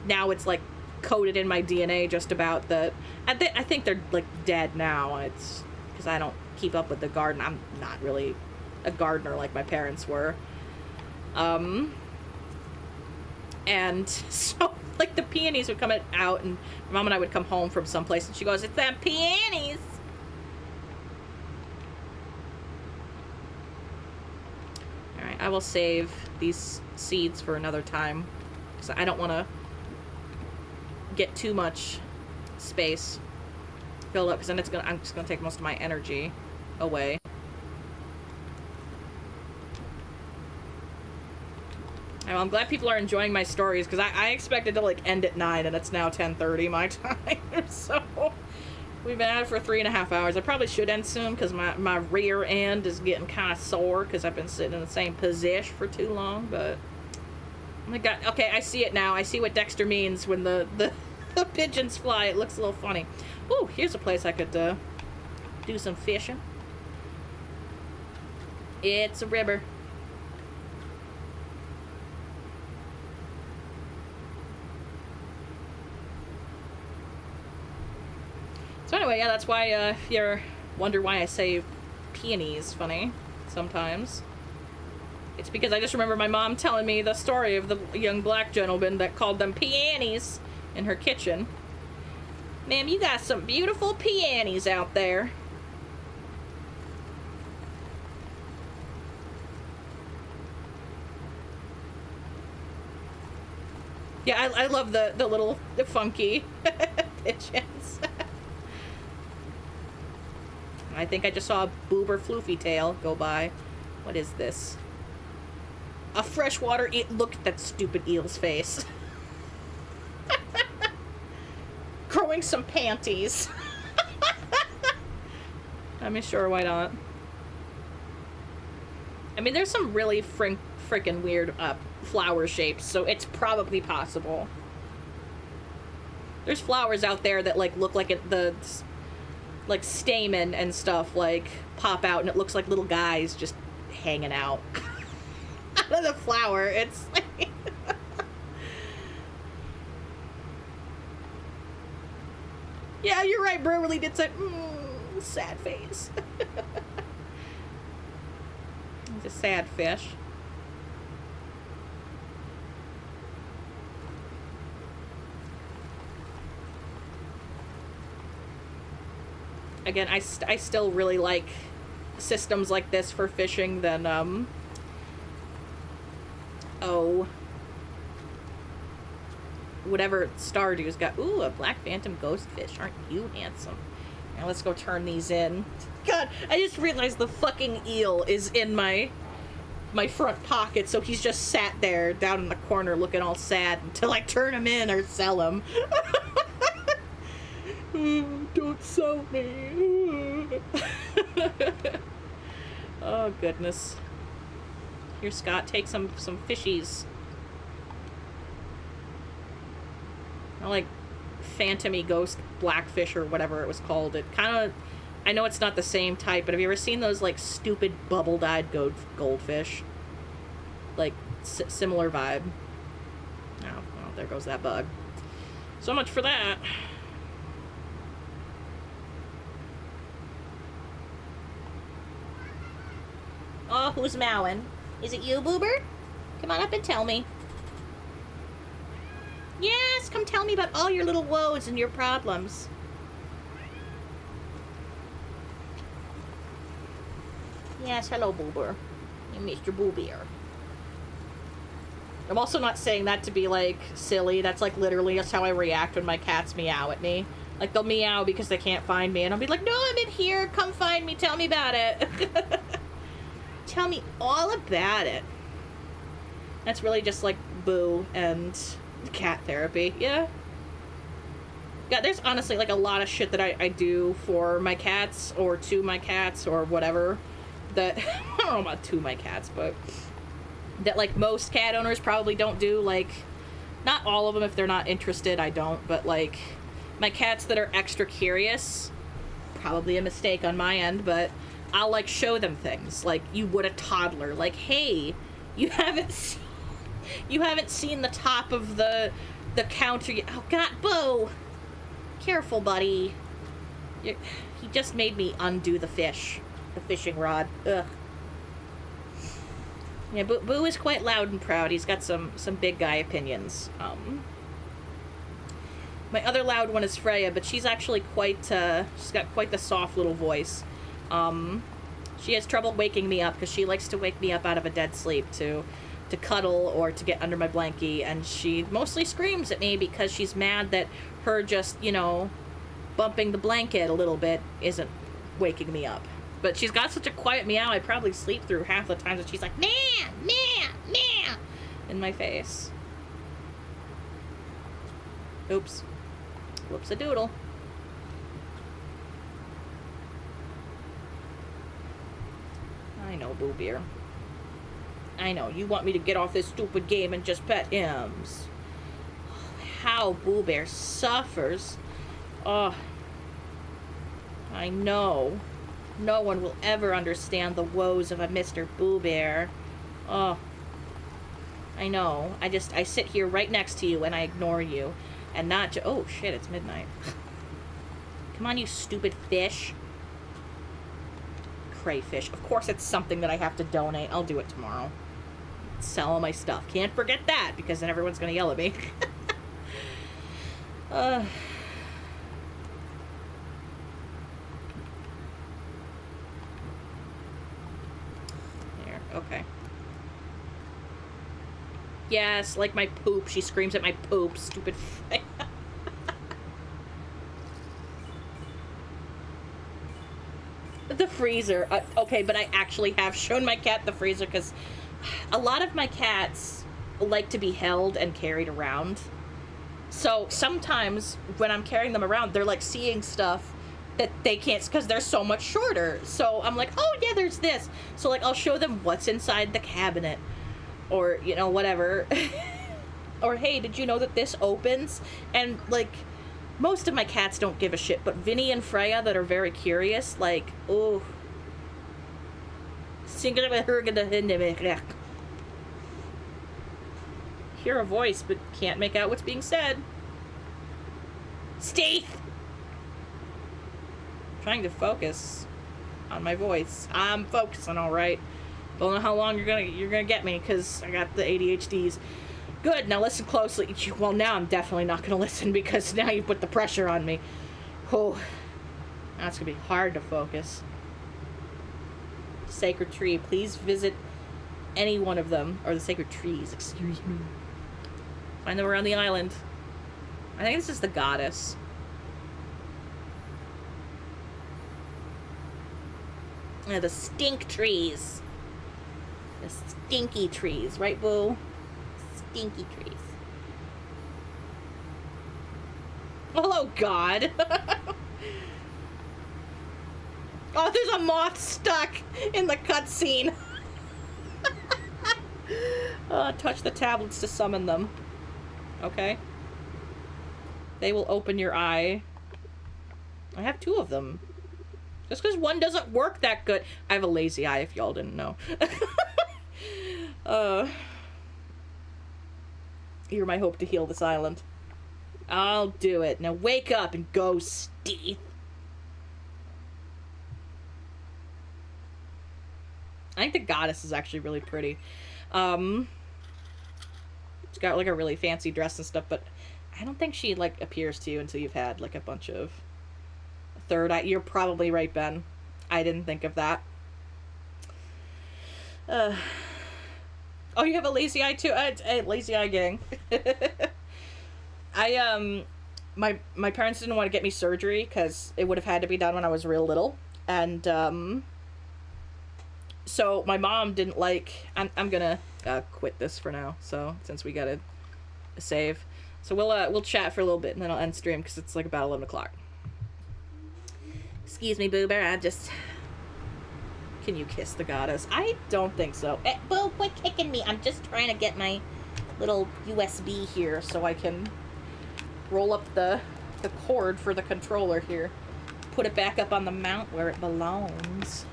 now it's like coded in my DNA just about that. I think they're like dead now. It's because I don't keep up with the garden. I'm not really a gardener like my parents were. And so, like, the peonies would come out, and Mom and I would come home from someplace, and she goes, "It's them peonies." All right, I will save these seeds for another time because I don't want to get too much space filled up, because then I'm just gonna take most of my energy away. Well, I'm glad people are enjoying my stories, because I expected to, like, end at 9, and it's now 10:30 my time. So we've been at it for 3.5 hours. I probably should end soon, because my rear end is getting kind of sore because I've been sitting in the same position for too long. But oh my god, okay, I see it now. I see what Dexter means when the pigeons fly. It looks a little funny. Ooh, here's a place I could do some fishing. It's a river. So anyway, yeah, that's why if you wonder why I say peonies funny sometimes, it's because I just remember my mom telling me the story of the young black gentleman that called them peonies in her kitchen. Ma'am, you got some beautiful peonies out there. Yeah, I love the little funky pigeons. I think I just saw a boober floofy tail go by. What is this? A freshwater eel. Look at that stupid eel's face. Growing some panties. I mean, sure, why not? I mean, there's some really freaking weird flower shapes, so it's probably possible. There's flowers out there that like look like the like stamen and stuff like pop out, and it looks like little guys just hanging out out of the flower. It's like yeah, you're right. Bro really did say sad face. It's a sad fish. Again, I still really like systems like this for fishing than, whatever Stardew's got. Ooh, a black phantom ghost fish. Aren't you handsome? Now let's go turn these in. God, I just realized the fucking eel is in my front pocket, so he's just sat there down in the corner looking all sad until I turn him in or sell him. Don't sell me. Oh, goodness. Here, Scott, take some fishies. I like phantomy ghost blackfish or whatever it was called. It kind of... I know it's not the same type, but have you ever seen those, like, stupid bubble-dyed goldfish? Like, similar vibe. Oh, well, there goes that bug. So much for that. Oh, who's mowing? Is it you, Boober? Come on up and tell me. Yes, come tell me about all your little woes and your problems. Yes, hello, Boober. I'm Mr. Boobier. I'm also not saying that to be, like, silly. That's, like, literally just how I react when my cats meow at me. Like, they'll meow because they can't find me, and I'll be like, no, I'm in here. Come find me. Tell me about it. Tell me all about it. That's really just, like, Boo and cat therapy. Yeah. Yeah, there's honestly, like, a lot of shit that I do for my cats, or to my cats, or whatever. That, I don't know about to my cats, but that, like, most cat owners probably don't do. Like, not all of them, if they're not interested, I don't, but, like, my cats that are extra curious, probably a mistake on my end, but I'll, like, show them things, like you would a toddler. Like, hey, you haven't seen the top of the counter yet. Oh, God, Bo! Careful, buddy. He just made me undo the fishing rod. Ugh. Yeah, Boo is quite loud and proud. He's got some big guy opinions. My other loud one is Freya, but she's actually quite, she's got quite the soft little voice. She has trouble waking me up because she likes to wake me up out of a dead sleep to cuddle or to get under my blankie, and she mostly screams at me because she's mad that her just, you know, bumping the blanket a little bit isn't waking me up. But she's got such a quiet meow, I probably sleep through half the times that she's like, meow, meow, meow, in my face. Oops. Whoops-a-doodle. I know, Boo Beer. I know, you want me to get off this stupid game and just pet Ems. How Boo Bear suffers. Oh, I know. No one will ever understand the woes of a Mr. Boo Bear. Oh, I know. I sit here right next to you and I ignore you. And not oh shit, it's midnight. Come on, you stupid fish. Crayfish. Of course it's something that I have to donate. I'll do it tomorrow. Sell all my stuff. Can't forget that, because then everyone's gonna yell at me. There. Okay. Yes, like my poop. She screams at my poop. Stupid fish. The freezer. Okay, but I actually have shown my cat the freezer, because a lot of my cats like to be held and carried around. So sometimes when I'm carrying them around, they're like seeing stuff that they can't, because they're so much shorter. So I'm like, oh yeah, there's this. So like I'll show them what's inside the cabinet, or you know, whatever. Or hey, did you know that this opens? And like, most of my cats don't give a shit, but Vinny and Freya, that are very curious, like, oh. Hear a voice, but can't make out what's being said. Steve! Trying to focus on my voice. I'm focusing, alright. Don't know how long you're gonna get me, because I got the ADHDs. Good, now listen closely. Well, now I'm definitely not gonna listen, because now you put the pressure on me. Oh, that's gonna be hard to focus. Sacred tree. Please visit any one of them, or the sacred trees, excuse me. Find them around the island. I think this is the goddess. Yeah, the stink trees. The stinky trees, right, Boo? Stinky trees. Oh, God. Oh, there's a moth stuck in the cutscene. Touch the tablets to summon them. Okay. They will open your eye. I have 2 of them. Just because one doesn't work that good. I have a lazy eye, if y'all didn't know. You're my hope to heal this island. I'll do it. Now wake up and go, Steve. I think the goddess is actually really pretty. It's got like a really fancy dress and stuff, but I don't think she like appears to you until you've had like a bunch of third eye. You're probably right, Ben. I didn't think of that. Oh, you have a lazy eye too? Lazy eye gang. My parents didn't want to get me surgery because it would have had to be done when I was real little, and so my mom didn't like. I'm gonna quit this for now. So since we got a save, so we'll chat for a little bit and then I'll end stream because it's like about 11 o'clock. Excuse me, Boo Bear. Can you kiss the goddess? I don't think so. Boo, quit kicking me. I'm just trying to get my little USB here so I can roll up the cord for the controller here. Put it back up on the mount where it belongs.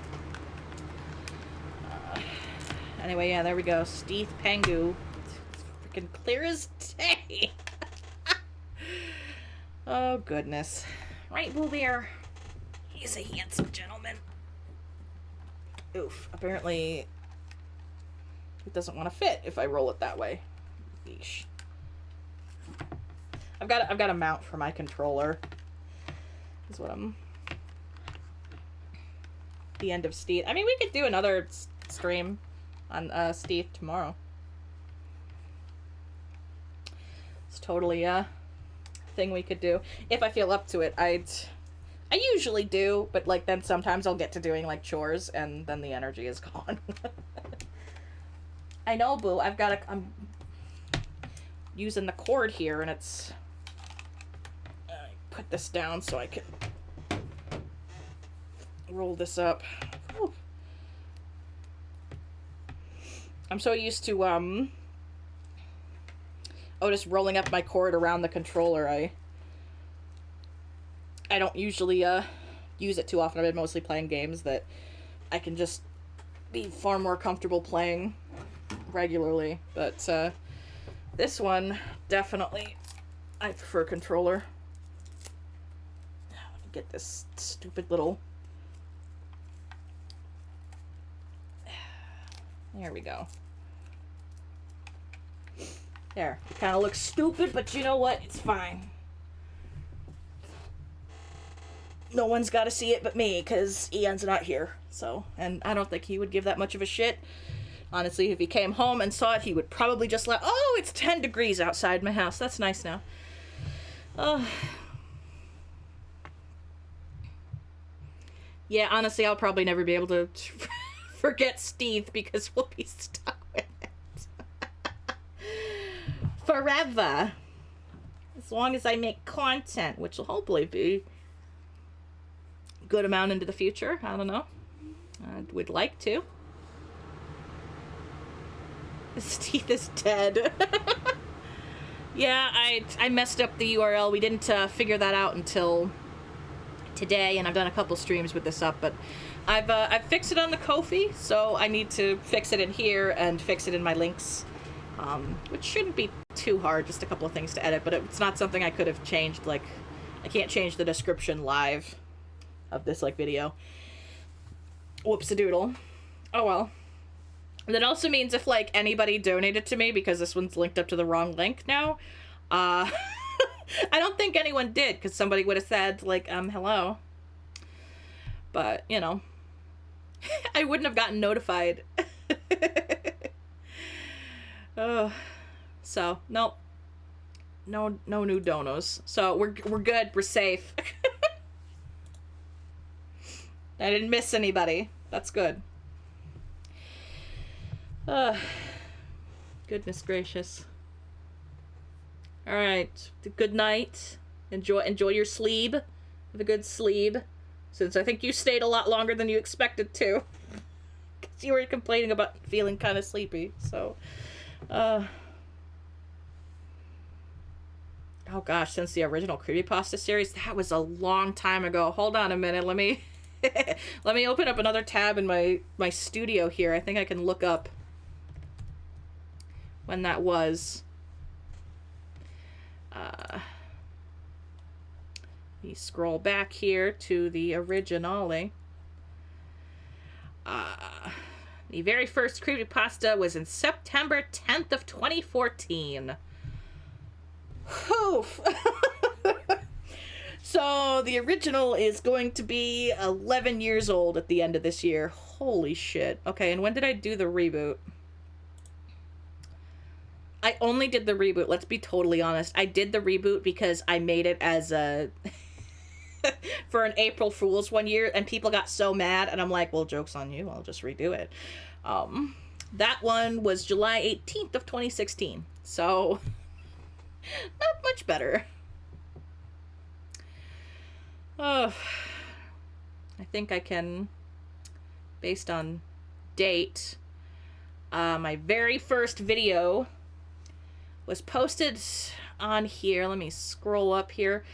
Anyway, yeah, there we go. Steve Pangu. It's freaking clear as day. Oh, goodness. Right, Boo Bear? He's a handsome gentleman. Oof. Apparently, it doesn't want to fit if I roll it that way. Yeesh. I've got a mount for my controller. Is what I'm. The end of Steve. I mean, we could do another stream on Steve tomorrow. It's totally a thing we could do if I feel up to it. I usually do, but like then sometimes I'll get to doing like chores and then the energy is gone. I know, Boo. I'm using the cord here and it's. Put this down so I can roll this up. Whew. I'm so used to just rolling up my cord around the controller. I don't usually use it too often. I've been mostly playing games that I can just be far more comfortable playing regularly. But this one, definitely, I prefer controller. Get this stupid little... There we go. There. It kind of looks stupid, but you know what? It's fine. No one's got to see it but me, because Ian's not here. So, and I don't think he would give that much of a shit. Honestly, if he came home and saw it, he would probably just let, oh, it's 10 degrees outside my house. That's nice now. Yeah, honestly, I'll probably never be able to forget Steve because we'll be stuck with it. Forever. As long as I make content, which will hopefully be a good amount into the future. I don't know. I would like to. Steve is dead. Yeah, I messed up the URL. We didn't figure that out until today, and I've done a couple streams with this up, but I've fixed it on the Ko-fi, so I need to fix it in here and fix it in my links, which shouldn't be too hard, just a couple of things to edit, but it's not something I could have changed. Like, I can't change the description live of this, like, video. Whoops-a-doodle. Oh well. That also means if, like, anybody donated to me, because this one's linked up to the wrong link now, I don't think anyone did, because somebody would have said, like, hello. But, you know, I wouldn't have gotten notified. Oh, so, nope. No new donos. So, we're good. We're safe. I didn't miss anybody. That's good. Goodness gracious. Alright. Good night. Enjoy your sleep. Have a good sleep. Since I think you stayed a lot longer than you expected to. Because you were complaining about feeling kind of sleepy. So, oh gosh, since the original Creepypasta series, that was a long time ago. Hold on a minute. Let me open up another tab in my studio here. I think I can look up when that was. Let me scroll back here to the originale. The very first Creepypasta was in September 10th of 2014. Oof. So the original is going to be 11 years old at the end of this year. Holy shit. Okay, and when did I do the reboot? I only did the reboot. Let's be totally honest. I did the reboot because I made it as a... for an April Fool's one year, and people got so mad, and I'm like, well, joke's on you. I'll just redo it. That one was July 18th of 2016. So, not much better. Oh, I think I can, based on date, my very first video was posted on here. Let me scroll up here.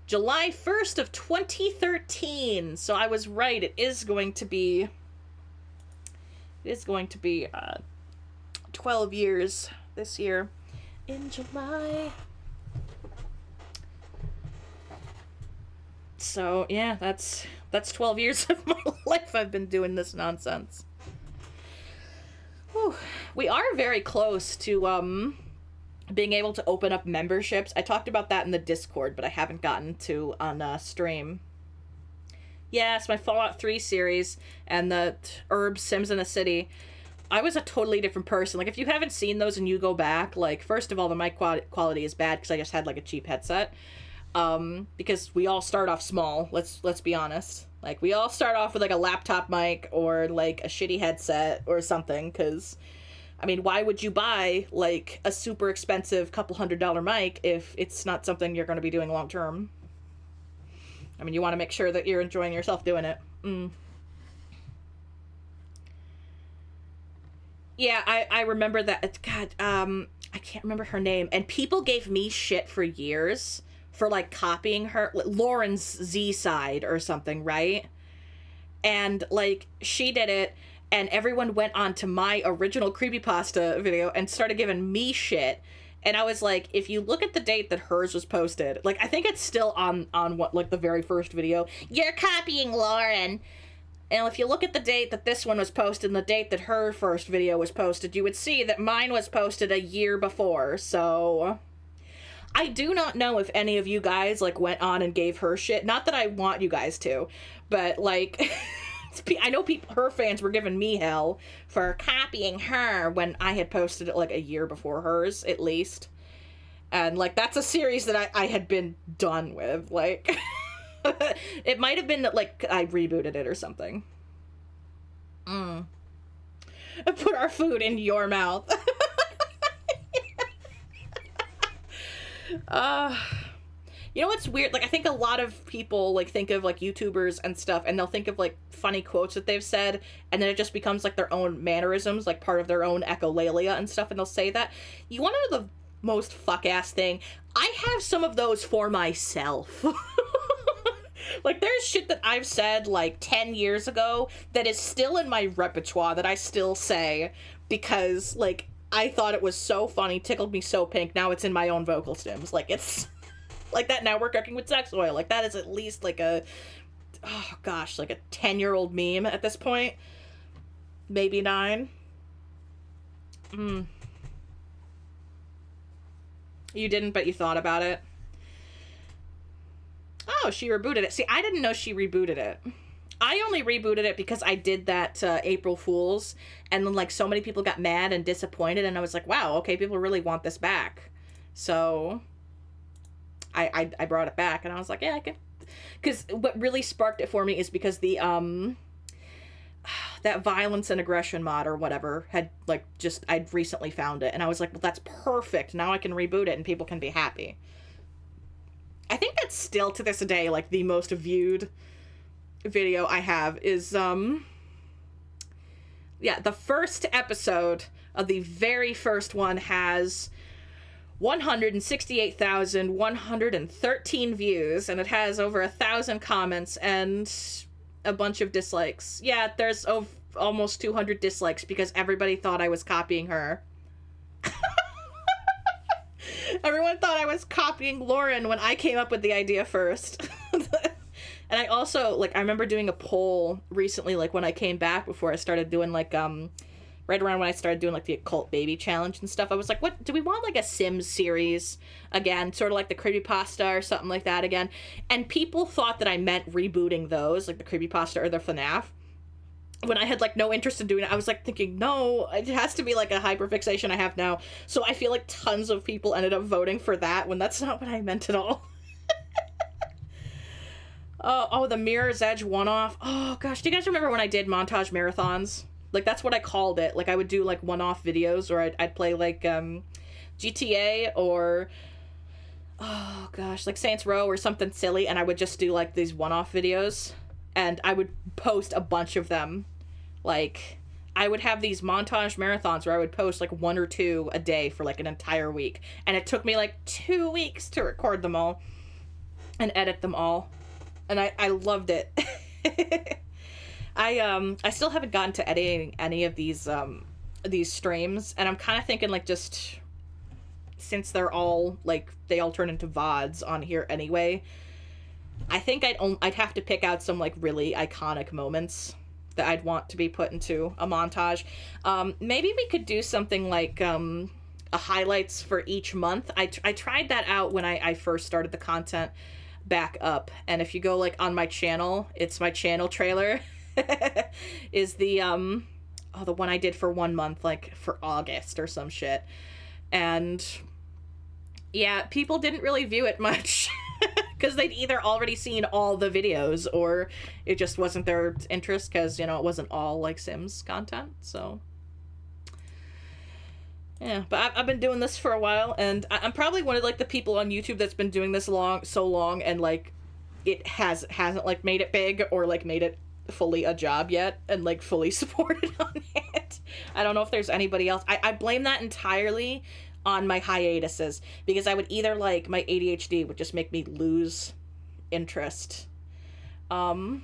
July 1st of 2013. So I was right. It is going to be 12 years this year in July. So, yeah, that's 12 years of my life I've been doing this nonsense. Whew. We are very close to being able to open up memberships. I talked about that in the Discord, but I haven't gotten to on stream. Yes, my Fallout 3 series and the Herb Sims in the City. I was a totally different person. Like, if you haven't seen those and you go back, like, first of all, the mic quality is bad because I just had, like, a cheap headset. Because we all start off small, let's be honest. Like, we all start off with, like, a laptop mic or, like, a shitty headset or something, because, I mean, why would you buy, like, a super expensive couple $100 mic if it's not something you're going to be doing long term? I mean, you want to make sure that you're enjoying yourself doing it. Yeah, I remember that. God, I can't remember her name. And people gave me shit for years for, like, copying her, Lauren's Z-Side or something, right? And, like, she did it, and everyone went on to my original Creepypasta video and started giving me shit. And I was like, if you look at the date that hers was posted, like, I think it's still on what, like, the very first video. You're copying Lauren. And if you look at the date that this one was posted and the date that her first video was posted, you would see that mine was posted a year before. So I do not know if any of you guys, like, went on and gave her shit. Not that I want you guys to, but, like, I know her fans were giving me hell for copying her when I had posted it, like, a year before hers, at least. And, like, that's a series that I had been done with, like... It might have been that, like, I rebooted it or something. Put our food in your mouth. You know what's weird? Like, I think a lot of people, like, think of, like, YouTubers and stuff, and they'll think of, like, funny quotes that they've said, and then it just becomes, like, their own mannerisms, like, part of their own echolalia and stuff, and they'll say that. You want to know the most fuck-ass thing? I have some of those for myself. Like, there's shit that I've said, like, 10 years ago that is still in my repertoire that I still say because, like, I thought it was so funny, tickled me so pink, now it's in my own vocal stems. Like, it's... Like that, now we're cooking with sex oil. Like, that is at least, like, a... Oh, gosh, like a 10-year-old meme at this point. Maybe 9. You didn't, but you thought about it. Oh, she rebooted it. See, I didn't know she rebooted it. I only rebooted it because I did that April Fool's, and then, like, so many people got mad and disappointed, and I was like, wow, okay, people really want this back. So, I brought it back, and I was like, yeah, I can... Because what really sparked it for me is because the, that violence and aggression mod or whatever had, like, just... I'd recently found it, and I was like, well, that's perfect. Now I can reboot it, and people can be happy. I think that's still, to this day, like, the most viewed video I have is, yeah, the first episode of the very first one has 168,113 views, and it has over 1,000 comments and a bunch of dislikes. Yeah, there's almost 200 dislikes because everybody thought I was copying her. Everyone thought I was copying Lauren when I came up with the idea first. And I also, like, I remember doing a poll recently, like, when I came back before I started doing, like, right around when I started doing, like, the Occult Baby Challenge and stuff. I was like, what, do we want, like, a Sims series again? Sort of like the Creepypasta or something like that again. And people thought that I meant rebooting those, like the Creepypasta or the FNAF. When I had, like, no interest in doing it, I was, like, thinking, no, it has to be, like, a hyperfixation I have now. So I feel like tons of people ended up voting for that when that's not what I meant at all. Oh, the Mirror's Edge one-off. Oh, gosh, do you guys remember when I did montage marathons? Like, that's what I called it. Like, I would do, like, one-off videos, or I'd play, like, GTA, or... Oh, gosh, like Saints Row or something silly, and I would just do, like, these one-off videos. And I would post a bunch of them. Like, I would have these montage marathons where I would post, like, 1 or 2 a day for, like, an entire week. And it took me, like, 2 weeks to record them all. And edit them all. And I loved it. I still haven't gotten to editing any of these streams. And I'm kind of thinking, like, just... Since they're all, like, they all turn into VODs on here anyway... I think I'd have to pick out some, like, really iconic moments that I'd want to be put into a montage. Maybe we could do something like a highlights for each month. I tried that out when I first started the content back up. And if you go, like, on my channel, it's my channel trailer, is the one I did for 1 month, like, for August or some shit. And, yeah, people didn't really view it much. Because they'd either already seen all the videos, or it just wasn't their interest, because, you know, it wasn't all, like, Sims content, so... Yeah, but I've been doing this for a while, and I'm probably one of, like, the people on YouTube that's been doing this so long, and, like, it hasn't, like, made it big, or, like, made it fully a job yet, and, like, fully supported on it. I don't know if there's anybody else. I blame that entirely on my hiatuses, because I would either, like, my ADHD would just make me lose interest. If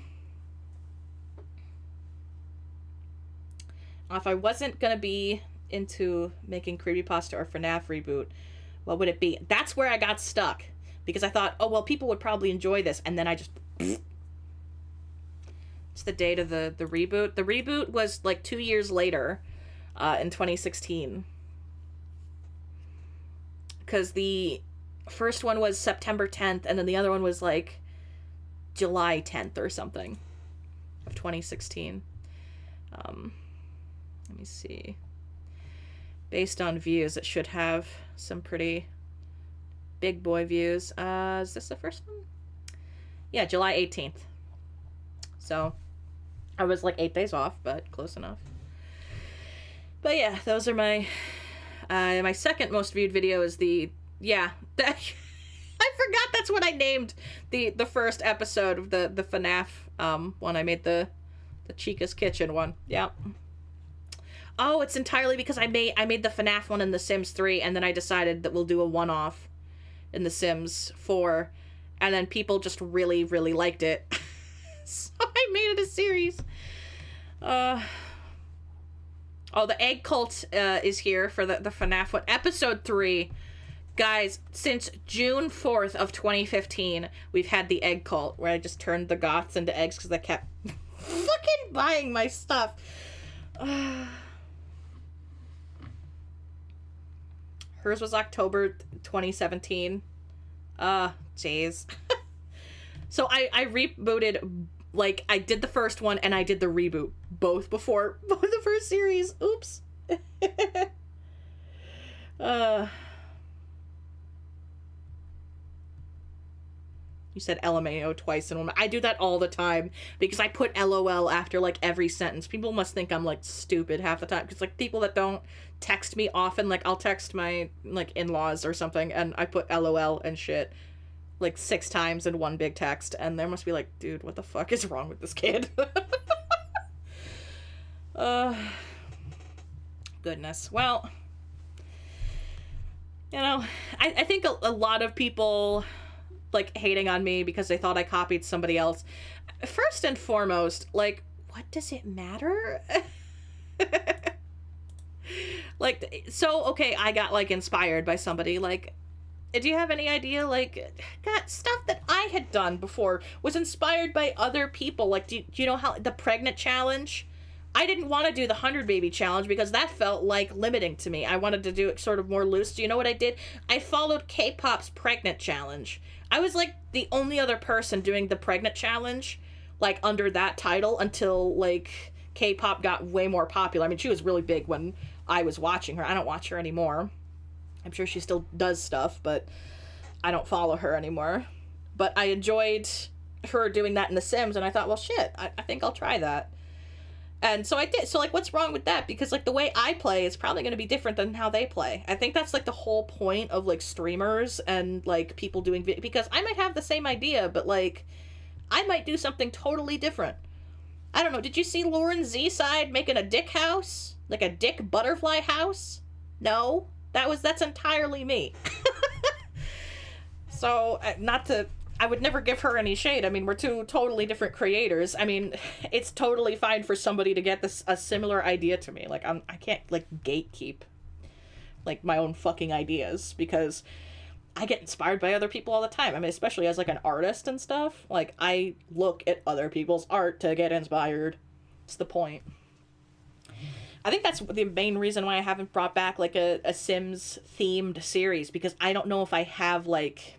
I wasn't gonna be into making Creepypasta or FNAF reboot, What would it be? That's where I got stuck because I thought, oh well, people would probably enjoy this, and then I just. It's the date of the reboot. The reboot was like 2 years later, in 2016. Because the first one was September 10th, and then the other one was like July 10th or something of 2016. Let me see. Based on views, it should have some pretty big boy views. Is this the first one? Yeah, July 18th. So, I was like 8 days off, but close enough. But yeah, those are my... my second most viewed video is the... Yeah, I forgot that's what I named the first episode of the FNAF one. I made the Chica's Kitchen one. Yeah. Oh, it's entirely because I made the FNAF one in The Sims 3, and then I decided that we'll do a one-off in The Sims 4, and then people just really, really liked it. So I made it a series. Oh, the Egg Cult is here for the FNAF one. Episode 3. Guys, since June 4th of 2015, we've had the Egg Cult, where I just turned the goths into eggs because they kept fucking buying my stuff. Hers was October 2017. Jeez. So I rebooted, like, I did the first one and I did the reboot. Both before the first series. Oops. You said LMAO twice in one. I do that all the time because I put LOL after like every sentence. People must think I'm like stupid half the time because like people that don't text me often, like I'll text my like in-laws or something and I put LOL and shit like 6 times in one big text, and they must be like, dude, what the fuck is wrong with this kid? Goodness. Well, you know, I think a lot of people like hating on me because they thought I copied somebody else. First and foremost, like, what does it matter? Like, so, okay, I got like inspired by somebody. Like, do you have any idea, like, God, stuff that I had done before was inspired by other people? Like, do you know how the pregnant challenge? I didn't want to do the 100 baby challenge because that felt like limiting to me. I wanted to do it sort of more loose. Do you know what I did? I followed K-pop's pregnant challenge. I was like the only other person doing the pregnant challenge, like under that title, until like K-pop got way more popular. I mean, she was really big when I was watching her. I don't watch her anymore. I'm sure she still does stuff, but I don't follow her anymore. But I enjoyed her doing that in The Sims, and I thought, well, shit, I think I'll try that. And so I did. So, like, what's wrong with that? Because, like, the way I play is probably going to be different than how they play. I think that's, like, the whole point of, like, streamers and, like, people doing because I might have the same idea, but, like, I might do something totally different. I don't know. Did you see Lauren Z-Side making a dick house? Like, a dick butterfly house? No? That's entirely me. So, I would never give her any shade. I mean, we're two totally different creators. I mean, it's totally fine for somebody to get a similar idea to me. Like, I can't, like, gatekeep, like, my own fucking ideas, because I get inspired by other people all the time. I mean, especially as, like, an artist and stuff. Like, I look at other people's art to get inspired. It's the point. I think that's the main reason why I haven't brought back, like, a Sims-themed series, because I don't know if I have, like...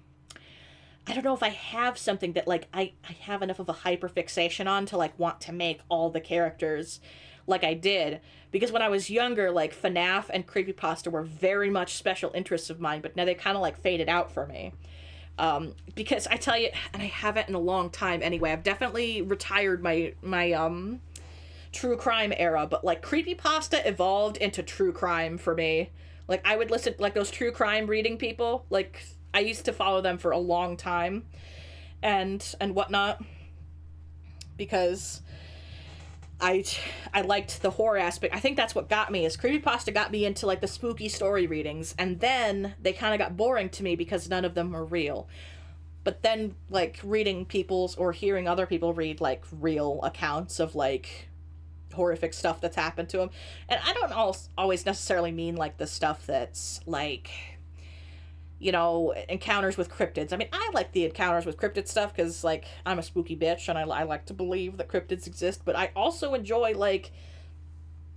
I don't know if I have something that, like, I have enough of a hyperfixation on to, like, want to make all the characters like I did. Because when I was younger, like, FNAF and Creepypasta were very much special interests of mine, but now they kind of, like, faded out for me. Because I tell you, and I haven't in a long time anyway, I've definitely retired my true crime era, but, like, Creepypasta evolved into true crime for me. Like, I would listen, like, those true crime reading people, like... I used to follow them for a long time and whatnot, because I liked the horror aspect. I think that's what got me, is Creepypasta got me into, like, the spooky story readings, and then they kind of got boring to me because none of them were real. But then, like, reading people's, or hearing other people read, like, real accounts of, like, horrific stuff that's happened to them, and I don't always necessarily mean, like, the stuff that's, like... you know, encounters with cryptids. I mean, I like the encounters with cryptid stuff because, like, I'm a spooky bitch and I like to believe that cryptids exist, but I also enjoy, like,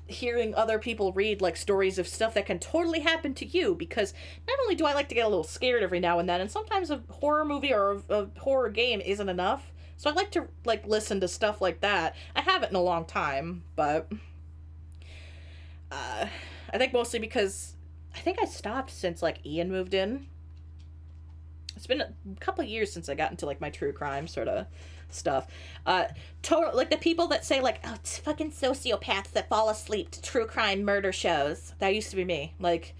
hearing other people read, like, stories of stuff that can totally happen to you, because not only do I like to get a little scared every now and then, and sometimes a horror movie or a horror game isn't enough, so I like to, like, listen to stuff like that. I haven't in a long time, but I think mostly because I think I stopped since, like, Ian moved in. It's been a couple years since I got into, like, my true crime sort of stuff. Total, like, the people that say, like, oh, it's fucking sociopaths that fall asleep to true crime murder shows. That used to be me. Like,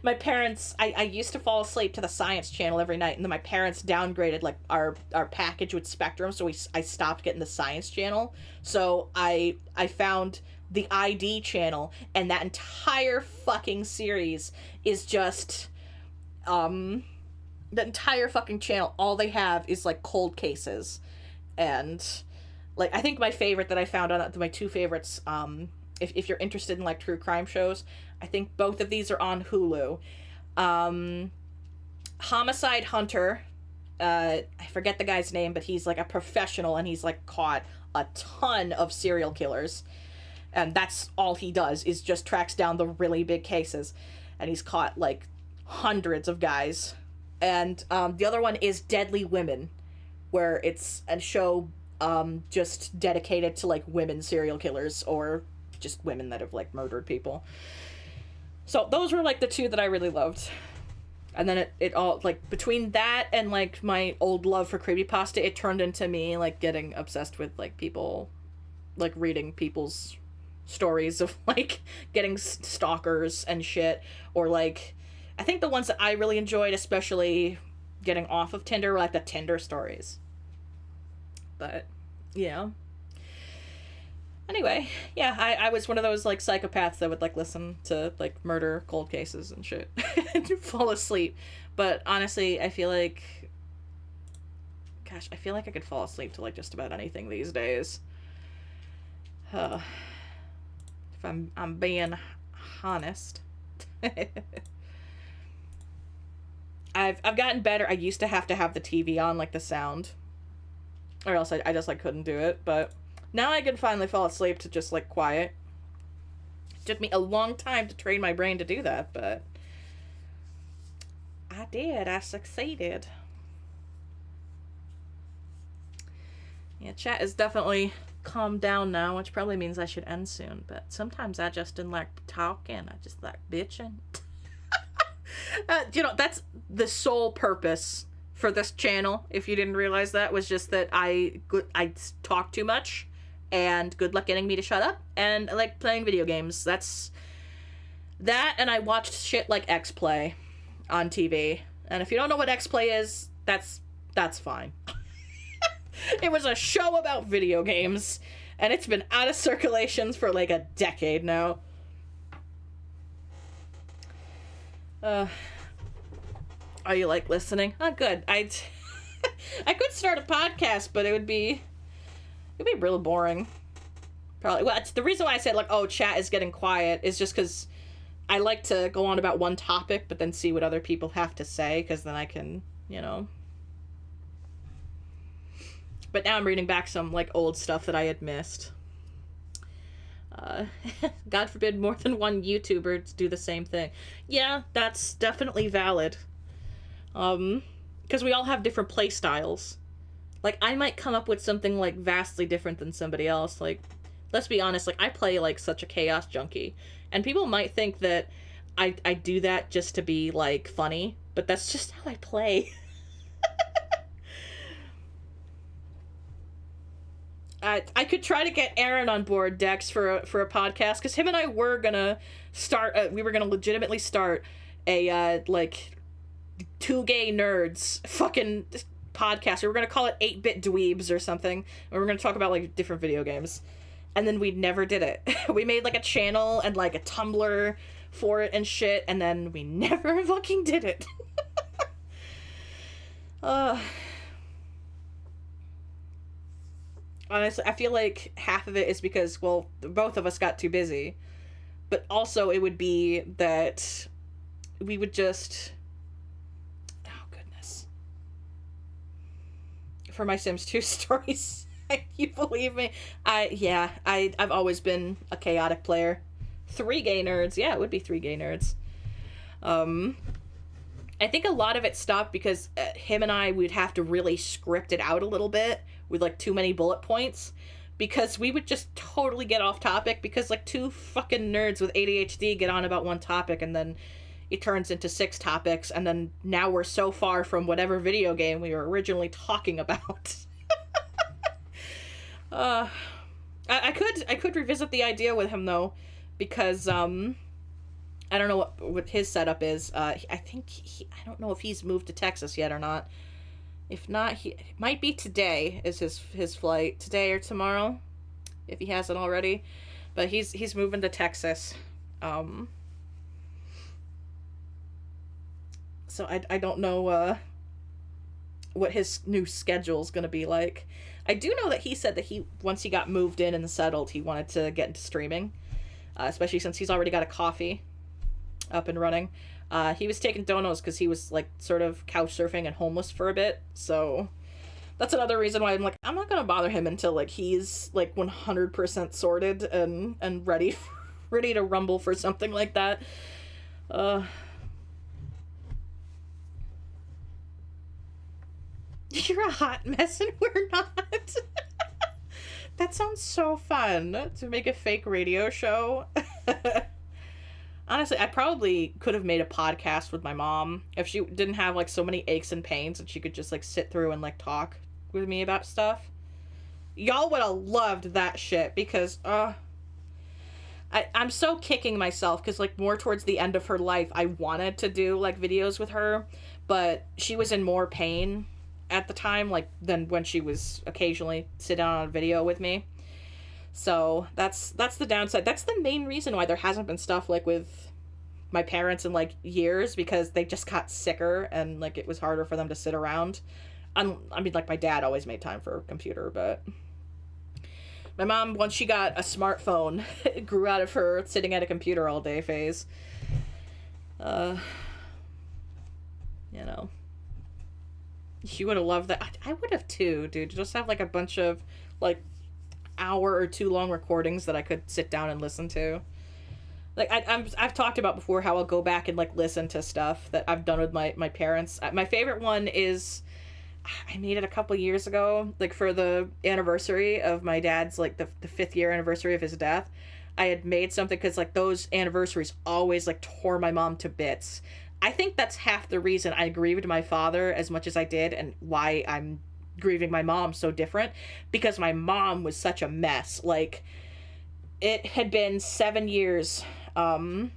my parents, I used to fall asleep to the Science Channel every night, and then my parents downgraded, like, our package with Spectrum, so I stopped getting the Science Channel. So I found the ID channel, and that entire fucking series is just, the entire fucking channel, all they have is, like, cold cases. And, like, I think my favorite that I found on my two favorites, if you're interested in, like, true crime shows, I think both of these are on Hulu. Homicide Hunter, I forget the guy's name, but he's, like, a professional, and he's, like, caught a ton of serial killers. And that's all he does, is just tracks down the really big cases. And he's caught, like, hundreds of guys. And the other one is Deadly Women, where it's a show just dedicated to, like, women serial killers, or just women that have, like, murdered people. So those were, like, the two that I really loved. And then it all, like, between that and, like, my old love for creepypasta, it turned into me, like, getting obsessed with, like, people, like, reading people's stories of, like, getting stalkers and shit, or, like, I think the ones that I really enjoyed, especially getting off of Tinder, were, like, the Tinder stories. But, yeah. Anyway, yeah, I was one of those, like, psychopaths that would, like, listen to, like, murder cold cases and shit and fall asleep. But honestly, I feel like, gosh, I feel like I could fall asleep to, like, just about anything these days. If I'm being honest. I've gotten better. I used to have the TV on, like, the sound, or else I just, like, couldn't do it, but now I can finally fall asleep to just, like, quiet. It took me a long time to train my brain to do that, but I did. I succeeded. Yeah, chat is definitely calmed down now, which probably means I should end soon, but sometimes I just didn't like talking. I just like bitching. You know, that's the sole purpose for this channel, if you didn't realize that, was just that I talk too much, and good luck getting me to shut up, and I like playing video games. That's that, and I watched shit like X-Play on TV, and if you don't know what X-Play is, that's fine. It was a show about video games, and it's been out of circulations for like a decade now. Are you, like, listening? Oh, good. I could start a podcast, but it'd be real boring. Probably. Well, it's the reason why I said, like, oh, chat is getting quiet is just because I like to go on about one topic, but then see what other people have to say, because then I can, you know. But now I'm reading back some, like, old stuff that I had missed. God forbid more than one YouTuber do the same thing. Yeah, that's definitely valid. Because we all have different play styles. Like, I might come up with something, like, vastly different than somebody else. Like, let's be honest, like, I play, like, such a chaos junkie. And people might think that I do that just to be, like, funny. But that's just how I play. I could try to get Aaron on board, Dex, for a podcast, because him and I were gonna start, we were gonna legitimately start a, like, two gay nerds fucking podcast. We were gonna call it 8-Bit Dweebs or something, and we were gonna talk about, like, different video games. And then we never did it. We made, like, a channel and, like, a Tumblr for it and shit, and then we never fucking did it. Honestly, I feel like half of it is because, well, both of us got too busy. But also it would be that we would just, oh goodness, for my Sims 2 stories. You believe me? I've always been a chaotic player. 3 gay nerds. Yeah, it would be 3 gay nerds. I think a lot of it stopped because him and I would have to really script it out a little bit with like too many bullet points, because we would just totally get off topic because like 2 fucking nerds with ADHD get on about one topic and then it turns into 6 topics, and then now we're so far from whatever video game we were originally talking about. I could revisit the idea with him though, because I don't know what his setup is. I think I don't know if he's moved to Texas yet or not. If not, it might be today is his flight, today or tomorrow, if he hasn't already. But he's moving to Texas. So I don't know what his new schedule is going to be like. I do know that he said that once he got moved in and settled, he wanted to get into streaming, especially since he's already got a coffee up and running. He was taking donos because he was like sort of couch surfing and homeless for a bit, so that's another reason why I'm like, I'm not gonna bother him until like he's like 100% sorted and ready to rumble for something like that. You're a hot mess and we're not. That sounds so fun, to make a fake radio show. Honestly, I probably could have made a podcast with my mom if she didn't have like so many aches and pains and she could just like sit through and like talk with me about stuff. Y'all would have loved that shit, because I'm so kicking myself because like more towards the end of her life I wanted to do like videos with her, but she was in more pain at the time like than when she was occasionally sit down on a video with me. So that's the downside. That's the main reason why there hasn't been stuff like with my parents in like years, because they just got sicker and like it was harder for them to sit around. I mean, like my dad always made time for a computer, but my mom, once she got a smartphone, it grew out of her sitting at a computer all day phase. You know, she would have loved that. I would have too, dude. Just have like a bunch of like hour or 2 long recordings that I could sit down and listen to. Like I've talked about before how I'll go back and like listen to stuff that I've done with my parents. My favorite one is, I made it a couple years ago, like for the anniversary of my dad's, like the 5th year anniversary of his death. I had made something because like those anniversaries always like tore my mom to bits. I think that's half the reason I grieved my father as much as I did, and why I'm grieving my mom so different, because my mom was such a mess. Like, it had been 7 years when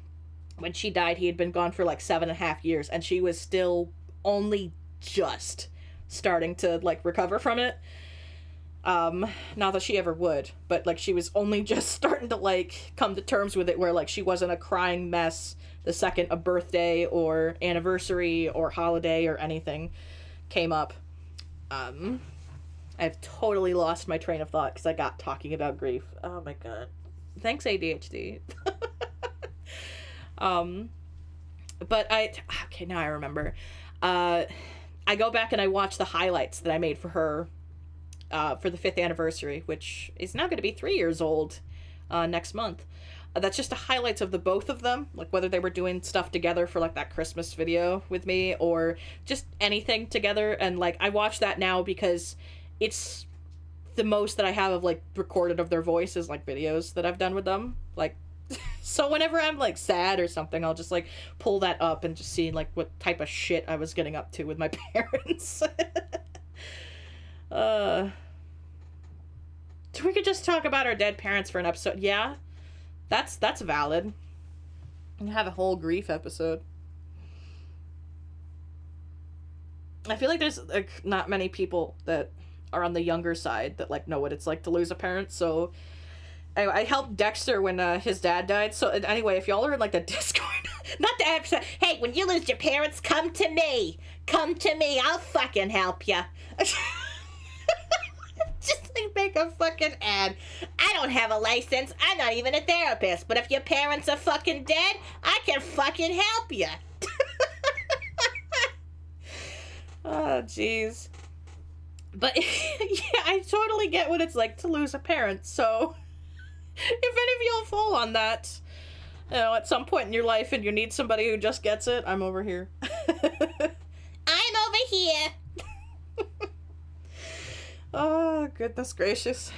she died. He had been gone for like 7.5 years, and she was still only just starting to like recover from it. Not that she ever would, but like she was only just starting to like come to terms with it, where like she wasn't a crying mess the second a birthday or anniversary or holiday or anything came up. I've totally lost my train of thought because I got talking about grief. Oh my god. Thanks, ADHD. But okay, now I remember. I go back and I watch the highlights that I made for her for the 5th anniversary, which is now going to be 3 years old next month. That's just the highlights of the both of them, like whether they were doing stuff together for like that Christmas video with me or just anything together. And like I watch that now because it's the most that I have of like recorded of their voices, like videos that I've done with them. Like, so whenever I'm like sad or something, I'll just like pull that up and just see like what type of shit I was getting up to with my parents. We could just talk about our dead parents for an episode. Yeah, that's valid. And have a whole grief episode. I feel like there's like not many people that are on the younger side that like know what it's like to lose a parent. So I helped Dexter when his dad died. So anyway, if y'all are in like the Discord, not the episode. Hey, when you lose your parents, come to me. Come to me. I'll fucking help you. Just like make a fucking ad. I don't have a license. I'm not even a therapist. But if your parents are fucking dead, I can fucking help you. Oh, jeez. But yeah, I totally get what it's like to lose a parent. So if any of y'all fall on that, you know, at some point in your life and you need somebody who just gets it, I'm over here. I'm over here. Oh, goodness gracious.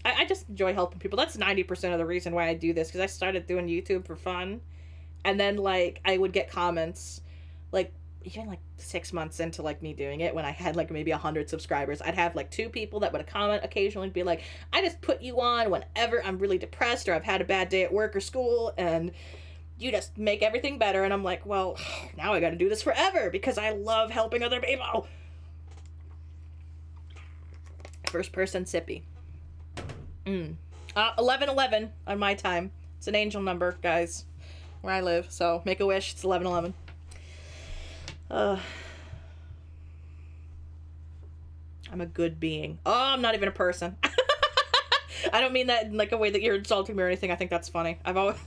I just enjoy helping people. That's 90% of the reason why I do this, because I started doing YouTube for fun. And then, like, I would get comments, like, even, like, 6 months into, like, me doing it, when I had, like, maybe 100 subscribers, I'd have, like, 2 people that would comment occasionally and be like, I just put you on whenever I'm really depressed or I've had a bad day at work or school, and you just make everything better. And I'm like, well, now I gotta do this forever, because I love helping other people. First person sippy. 11:11 on my time. It's an angel number, guys, where I live. So make a wish. It's 11:11. I'm a good being. Oh, I'm not even a person. I don't mean that in like a way that you're insulting me or anything. I think that's funny. I've always,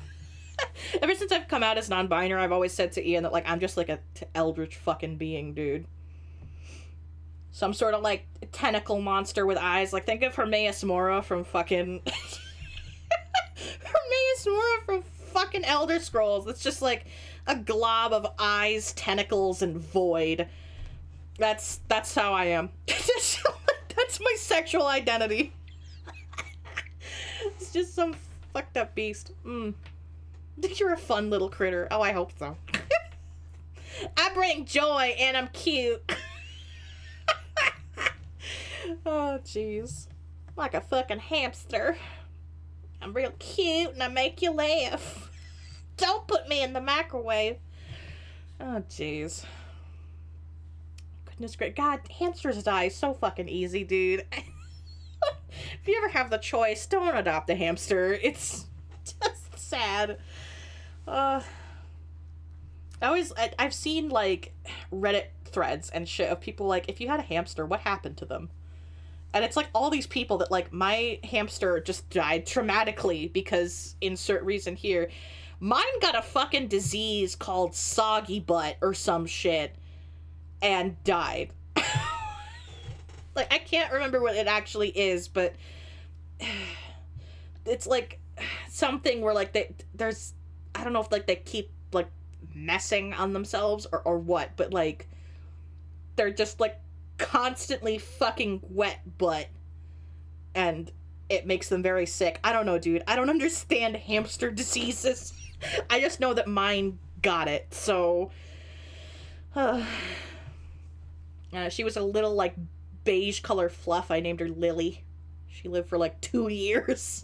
ever since I've come out as non-binary, I've always said to Ian that, like, I'm just like a eldritch fucking being, dude. Some sort of, like, tentacle monster with eyes. Like, think of Hermaeus Mora from fucking... Hermaeus Mora from fucking Elder Scrolls. It's just, like, a glob of eyes, tentacles, and void. That's how I am. That's my sexual identity. It's just some fucked up beast. You're a fun little critter. Oh, I hope so. I bring joy, and I'm cute. Oh, jeez. Like a fucking hamster. I'm real cute and I make you laugh. Don't put me in the microwave. Oh, jeez. Goodness gracious. God, hamsters die so fucking easy, dude. If you ever have the choice, don't adopt a hamster. It's just sad. I've seen, like, Reddit threads and shit of people like, if you had a hamster, what happened to them? And it's like all these people that, like, my hamster just died traumatically because insert reason here. Mine got a fucking disease called soggy butt or some shit and died. Like, I can't remember what it actually is, but it's like something where, like, there's, I don't know if, like, they keep, like, messing on themselves or what, but, like, they're just, like, constantly fucking wet butt, and it makes them very sick. I don't know, dude. I don't understand hamster diseases. I just know that mine got it, so... she was a little, like, beige color fluff. I named her Lily. She lived for, like, 2 years.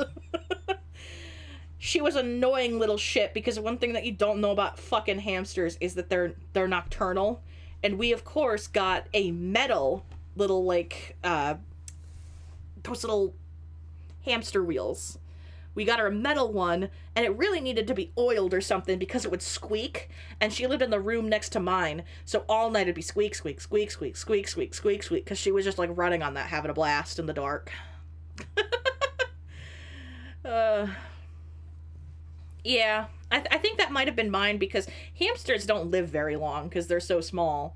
She was an annoying little shit, because one thing that you don't know about fucking hamsters is that they're nocturnal. And we, of course, got a metal little, like, those little hamster wheels. We got her a metal one, and it really needed to be oiled or something because it would squeak, and she lived in the room next to mine, so all night it'd be squeak, squeak, squeak, squeak, squeak, squeak, squeak, squeak, because she was just, like, running on that, having a blast in the dark. Yeah, I think that might have been mine, because hamsters don't live very long because they're so small.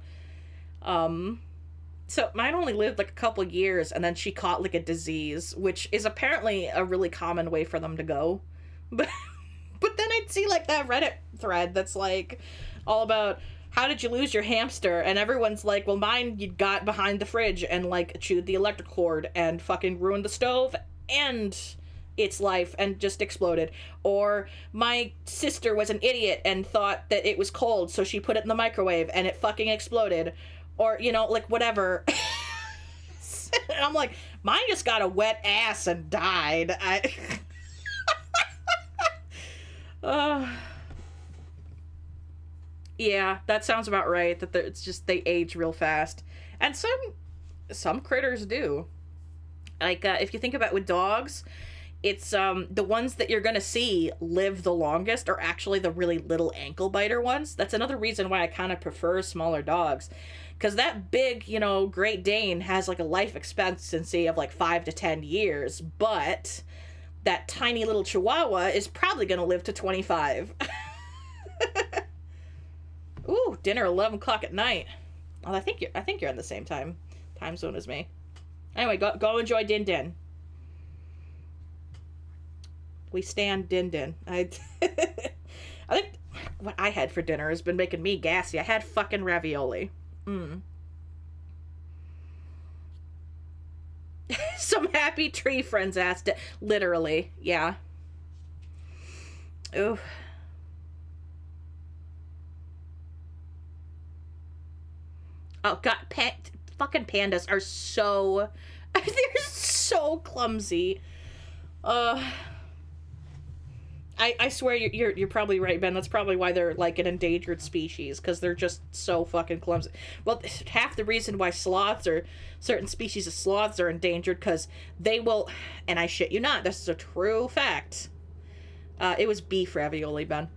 So mine only lived like a couple years, and then she caught like a disease, which is apparently a really common way for them to go. But then I'd see like that Reddit thread that's like all about how did you lose your hamster, and everyone's like, well, mine you got behind the fridge and like chewed the electric cord and fucking ruined the stove and its life and just exploded. Or my sister was an idiot and thought that it was cold, so she put it in the microwave and it fucking exploded. Or, you know, like, whatever. And I'm like, mine just got a wet ass and died. Yeah, that sounds about right. That it's just, they age real fast. And some critters do. Like, if you think about with dogs, it's, the ones that you're gonna see live the longest are actually the really little ankle biter ones. That's another reason why I kind of prefer smaller dogs. Because that big, you know, Great Dane has, like, a life expectancy of, like, 5 to 10 years. But that tiny little Chihuahua is probably gonna live to 25. Ooh, dinner 11 o'clock at night. Well, I think you're in the same time zone as me. Anyway, go enjoy Din Din. We stand Din Din. I think what I had for dinner has been making me gassy. I had fucking ravioli. Some happy tree friends asked it. Literally, yeah. Ooh. Oh god, fucking pandas are so... they're so clumsy. I swear you're probably right, Ben. That's probably why they're like an endangered species, because they're just so fucking clumsy. Well, half the reason why certain species of sloths are endangered, because they will, and I shit you not, this is a true fact. It was beef ravioli, Ben.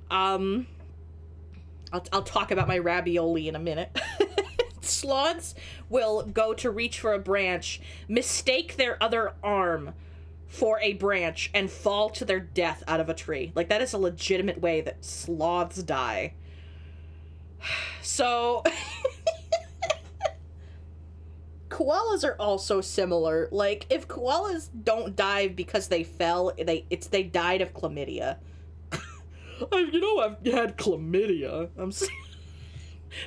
I'll talk about my ravioli in a minute. Sloths will go to reach for a branch, mistake their other arm for a branch, and fall to their death out of a tree. Like, that is a legitimate way that sloths die. So... koalas are also similar. Like, if koalas don't die because they fell, they died of chlamydia. I've had chlamydia.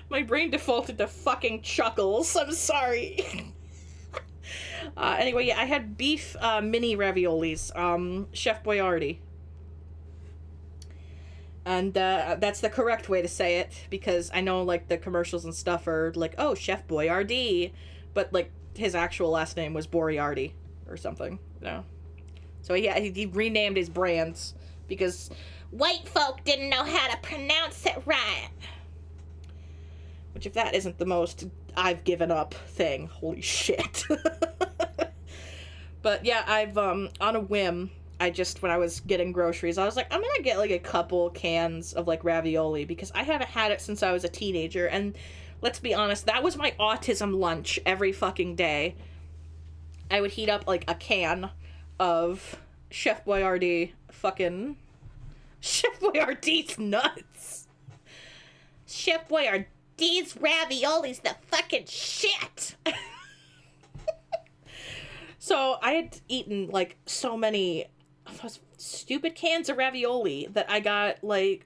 My brain defaulted to fucking chuckles. I'm sorry. Anyway, yeah, I had beef mini raviolis, Chef Boyardee. And that's the correct way to say it, because I know, like, the commercials and stuff are like, oh, Chef Boyardee, but, like, his actual last name was Boyardee or something, you know. So, yeah, he renamed his brands because white folk didn't know how to pronounce it right. Which, if that isn't the most I've given up thing, holy shit. But yeah, I've, on a whim, when I was getting groceries, I was like, I'm gonna get, like, a couple cans of, like, ravioli, because I haven't had it since I was a teenager, and let's be honest, that was my autism lunch every fucking day. I would heat up, like, a can of Chef Boyardee Chef Boyardee's nuts. Chef Boyardee's raviolis the fucking shit. So I had eaten, like, so many of those stupid cans of ravioli that I got, like,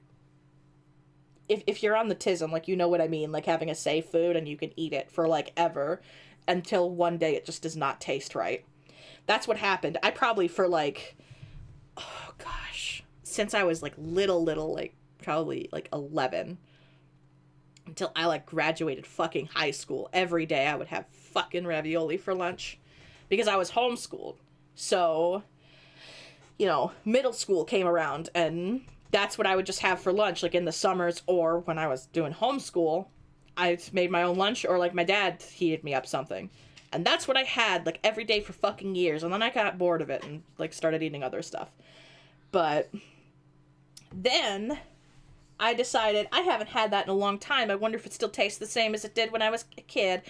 if you're on the tism, like, you know what I mean, like, having a safe food and you can eat it for, like, ever, until one day it just does not taste right. That's what happened. I probably for, like, oh gosh, since I was, like, little, like, probably, like, 11, until I, like, graduated fucking high school, every day I would have fucking ravioli for lunch. Because I was homeschooled. So, you know, middle school came around, and that's what I would just have for lunch, like, in the summers, or when I was doing homeschool, I made my own lunch, or, like, my dad heated me up something. And that's what I had, like, every day for fucking years, and then I got bored of it and, like, started eating other stuff. But then I decided I haven't had that in a long time. I wonder if it still tastes the same as it did when I was a kid.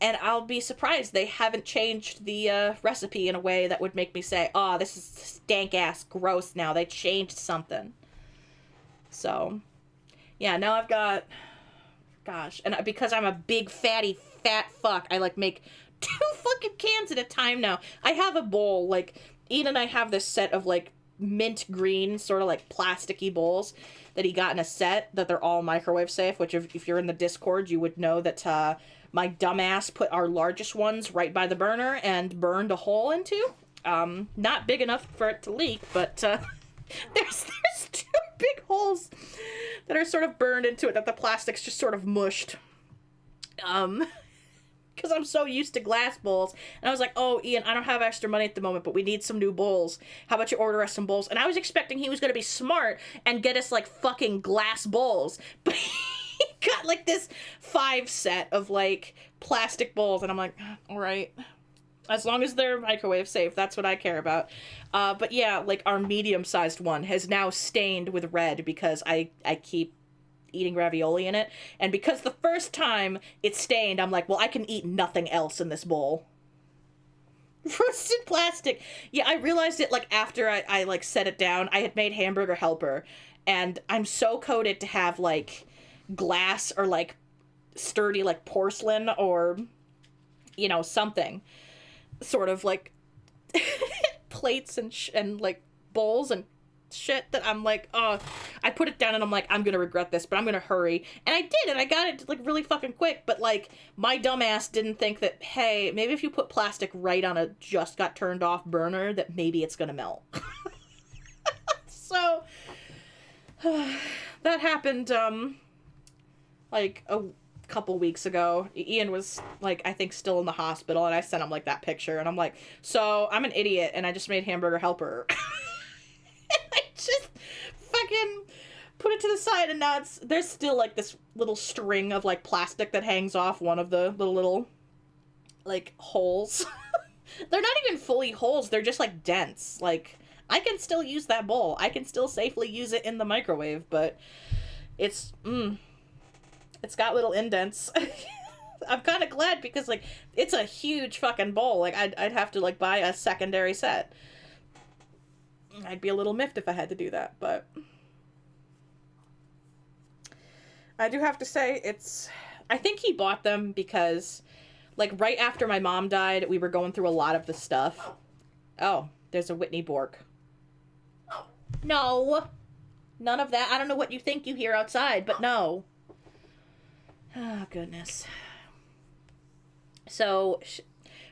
And I'll be surprised they haven't changed the recipe in a way that would make me say, oh, this is stank-ass gross now. They changed something. So, yeah, now I've got, gosh, and because I'm a big fatty fat fuck, I, like, make 2 fucking cans at a time now. I have a bowl, like, Ian and I have this set of, like, mint green, sort of, like, plasticky bowls that he got in a set, that they're all microwave safe, which if you're in the Discord, you would know that, my dumbass put our largest ones right by the burner and burned a hole into. Not big enough for it to leak, but there's 2 big holes that are sort of burned into it that the plastic's just sort of mushed. Because I'm so used to glass bowls. And I was like, oh, Ian, I don't have extra money at the moment, but we need some new bowls. How about you order us some bowls? And I was expecting he was going to be smart and get us, like, fucking glass bowls. But he got, like, this 5 set of, like, plastic bowls, and I'm like, all right, as long as they're microwave safe, that's what I care about. But yeah, like, our medium-sized one has now stained with red because I keep eating ravioli in it, and because the first time it stained, I'm like, well, I can eat nothing else in this bowl. Frosted plastic. Yeah, I realized it, like, after I like, set it down. I had made Hamburger Helper, and I'm so coded to have, like, glass or like sturdy like porcelain or, you know, something sort of like plates and like bowls and shit that I'm like, oh, I put it down and I'm like, I'm gonna regret this, but I'm gonna hurry. And I did, and I got it like really fucking quick, but like my dumbass didn't think that, hey, maybe if you put plastic right on a just got turned off burner, that maybe it's gonna melt. So that happened like a couple weeks ago. Ian was like, I think still in the hospital, and I sent him like that picture, and I'm like, so I'm an idiot and I just made hamburger helper. I just fucking put it to the side, and now there's still like this little string of like plastic that hangs off one of the little like holes. They're not even fully holes, they're just like dents. Like, I can still use that bowl. I can still safely use it in the microwave, but it's got little indents. I'm kind of glad because like it's a huge fucking bowl. Like I'd have to like buy a secondary set. I'd be a little miffed if I had to do that, but I do have to say I think he bought them because like right after my mom died, we were going through a lot of the stuff. Oh, there's a Whitney Bork. No, none of that. I don't know what you think you hear outside, but no. Oh, goodness. So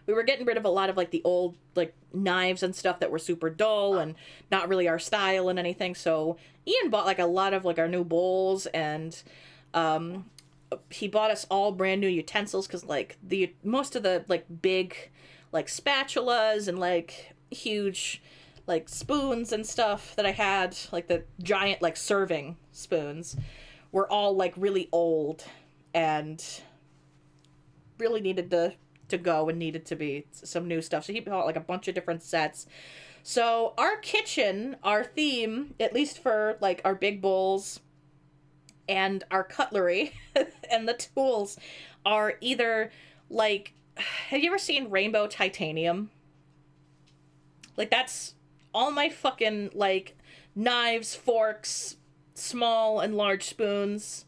we were getting rid of a lot of like the old like knives and stuff that were super dull and not really our style and anything. So Ian bought like a lot of like our new bowls, and he bought us all brand new utensils because like most of the like big like spatulas and like huge like spoons and stuff that I had, like the giant like serving spoons, were all like really old and really needed to go and needed to be some new stuff. So he bought like a bunch of different sets. So our kitchen, our theme, at least for like our big bowls and our cutlery and the tools, are either like, have you ever seen rainbow titanium? Like, that's all my fucking like knives, forks, small and large spoons.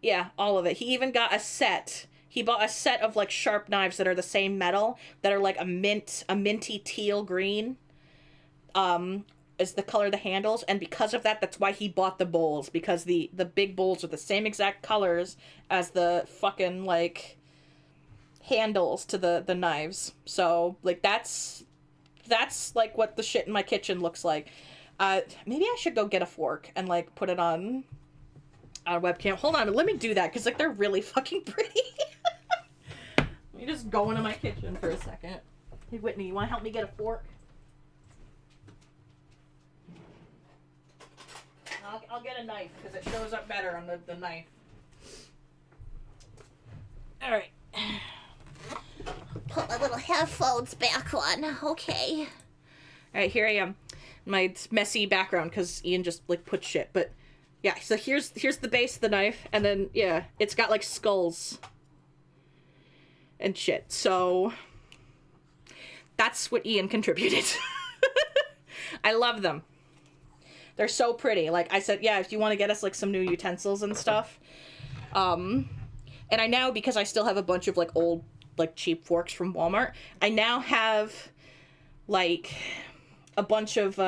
Yeah, all of it. He even got a set. He bought a set of like sharp knives that are the same metal, that are like a minty teal green, is the color of the handles. And because of that, that's why he bought the bowls, because the big bowls are the same exact colors as the fucking like handles to the knives. So like that's like what the shit in my kitchen looks like. Maybe I should go get a fork and like put it on our webcam. Hold on, let me do that, because like they're really fucking pretty. Let me just go into my kitchen for a second. Hey Whitney, you want to help me get a fork? I'll get a knife because it shows up better on the knife. All right. Put my little headphones back on. Okay. All right, here I am. My messy background because Ian just like put shit, but yeah. So here's the base of the knife, and then yeah, it's got like skulls and shit. So that's what Ian contributed. I love them. They're so pretty. Like I said, yeah, if you want to get us like some new utensils and stuff. And I now, because I still have a bunch of like old like cheap forks from Walmart, I now have like a bunch of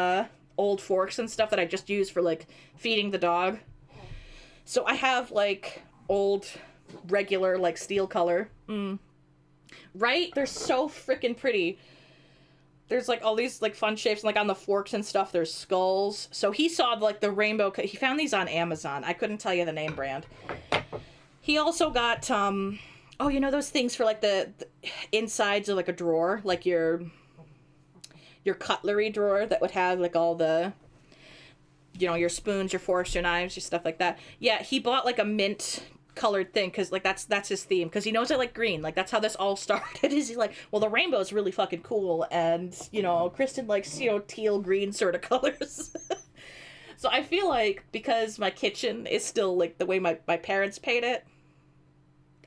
old forks and stuff that I just use for like feeding the dog. So I have like old regular like steel color. Right? They're so freaking pretty. There's like all these like fun shapes, like on the forks and stuff there's skulls. So he saw like the rainbow, he found these on Amazon. I couldn't tell you the name brand. He also got oh, you know those things for like the insides of like a drawer, like your cutlery drawer that would have like all the, you know, your spoons, your forks, your knives, your stuff like that. Yeah, he bought like a mint colored thing because like that's his theme, because he knows I like green. Like that's how this all started. Is he like, well, the rainbow is really fucking cool, and you know Kristen likes, you know, teal green sort of colors. So I feel like because my kitchen is still like the way my parents paid it,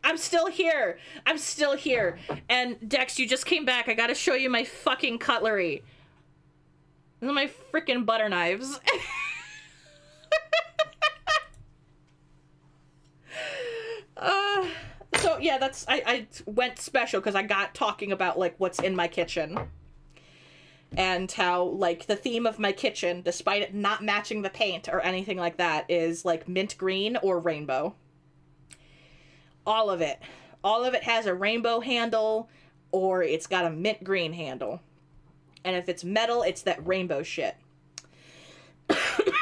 I'm still here. And Dex, you just came back. I gotta show you my fucking cutlery. These are my freaking butter knives. yeah, I went special because I got talking about like what's in my kitchen. And how, like, the theme of my kitchen, despite it not matching the paint or anything like that, is, like, mint green or rainbow. All of it. All of it has a rainbow handle, or it's got a mint green handle. And if it's metal, it's that rainbow shit.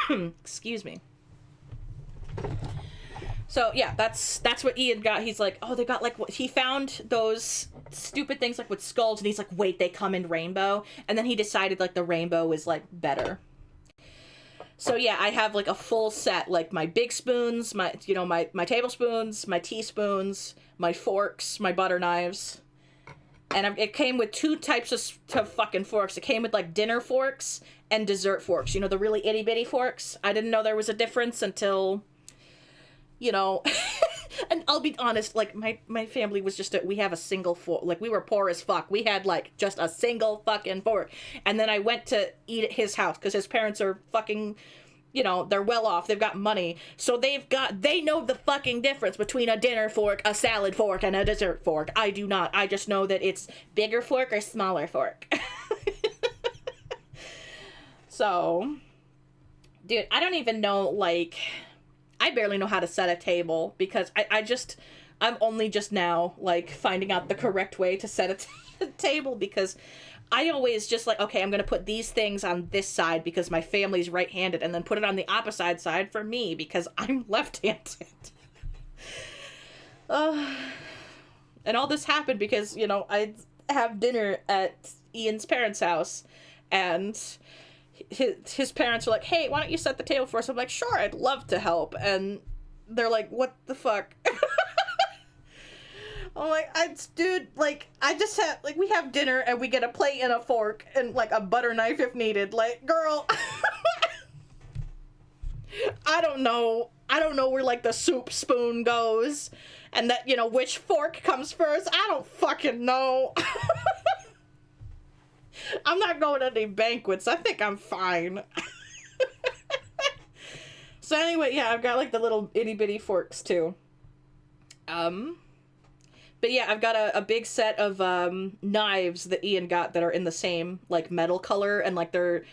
Excuse me. So, yeah, that's what Ian got. He's like, oh, they got, like, he found those stupid things, like, with skulls, and he's like, wait, they come in rainbow? And then he decided, like, the rainbow was, like, better. So, yeah, I have, like, a full set, like, my big spoons, my tablespoons, my teaspoons, my forks, my butter knives. And it came with 2 types of fucking forks. It came with, like, dinner forks and dessert forks. You know, the really itty-bitty forks? I didn't know there was a difference until... You know, and I'll be honest, like, my family was just, we have a single fork. Like, we were poor as fuck. We had, like, just a single fucking fork. And then I went to eat at his house, because his parents are fucking, you know, they're well off. They've got money. So they know the fucking difference between a dinner fork, a salad fork, and a dessert fork. I do not. I just know that it's bigger fork or smaller fork. So, dude, I don't even know, like... I barely know how to set a table because I'm only just now, like, finding out the correct way to set a table because I always just like, okay, I'm going to put these things on this side because my family's right-handed and then put it on the opposite side for me because I'm left-handed. And all this happened because, you know, I have dinner at Ian's parents' house and... His parents are like, hey, why don't you set the table for us? I'm like, sure, I'd love to help. And they're like, what the fuck? I'm like, dude, like, I just have, like, we have dinner and we get a plate and a fork and, like, a butter knife if needed. Like, girl, I don't know where, like, the soup spoon goes and that, you know, which fork comes first. I don't fucking know. I'm not going to any banquets. I think I'm fine. So anyway, yeah, I've got, like, the little itty-bitty forks, too. But yeah, I've got a big set of, knives that Ian got that are in the same, like, metal color, and, like, they're,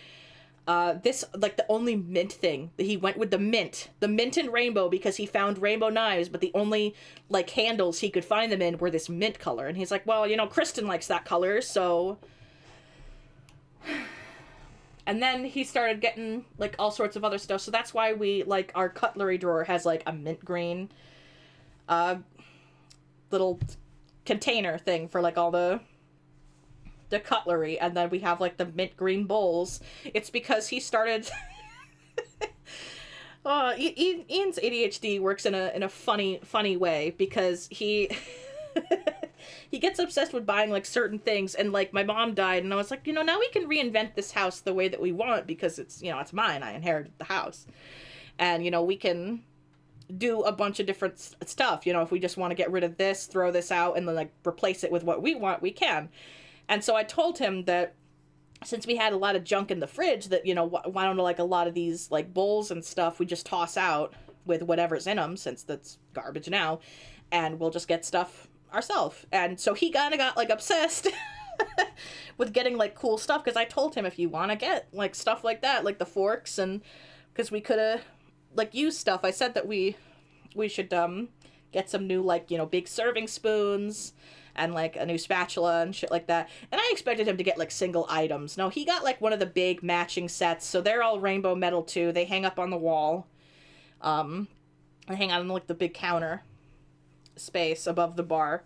this, like, the only mint thing. He went with the mint and rainbow because he found rainbow knives, but the only, like, handles he could find them in were this mint color. And he's like, well, you know, Kristen likes that color, so... And then he started getting, like, all sorts of other stuff. So that's why we, like, our cutlery drawer has, like, a mint green, little container thing for, like, all the cutlery. And then we have, like, the mint green bowls. It's because he started... Ian's ADHD works in a funny way because he... He gets obsessed with buying, like, certain things, and, like, my mom died, and I was like, you know, now we can reinvent this house the way that we want, because it's, you know, it's mine, I inherited the house, and, you know, we can do a bunch of different stuff, you know, if we just want to get rid of this, throw this out, and then, like, replace it with what we want, we can, and so I told him that, since we had a lot of junk in the fridge, that, you know, why don't, like, a lot of these, like, bowls and stuff we just toss out with whatever's in them, since that's garbage now, and we'll just get stuff ourselves. And so he kind of got, like, obsessed with getting, like, cool stuff, because I told him, if you want to get, like, stuff like that, like the forks, and because we could have, like, used stuff, I said that we should get some new, like, you know, big serving spoons and, like, a new spatula and shit like that. And I expected him to get, like, single items. No, he got, like, one of the big matching sets, so they're all rainbow metal too. They hang up on the wall. They hang out on, like, the big counter space above the bar.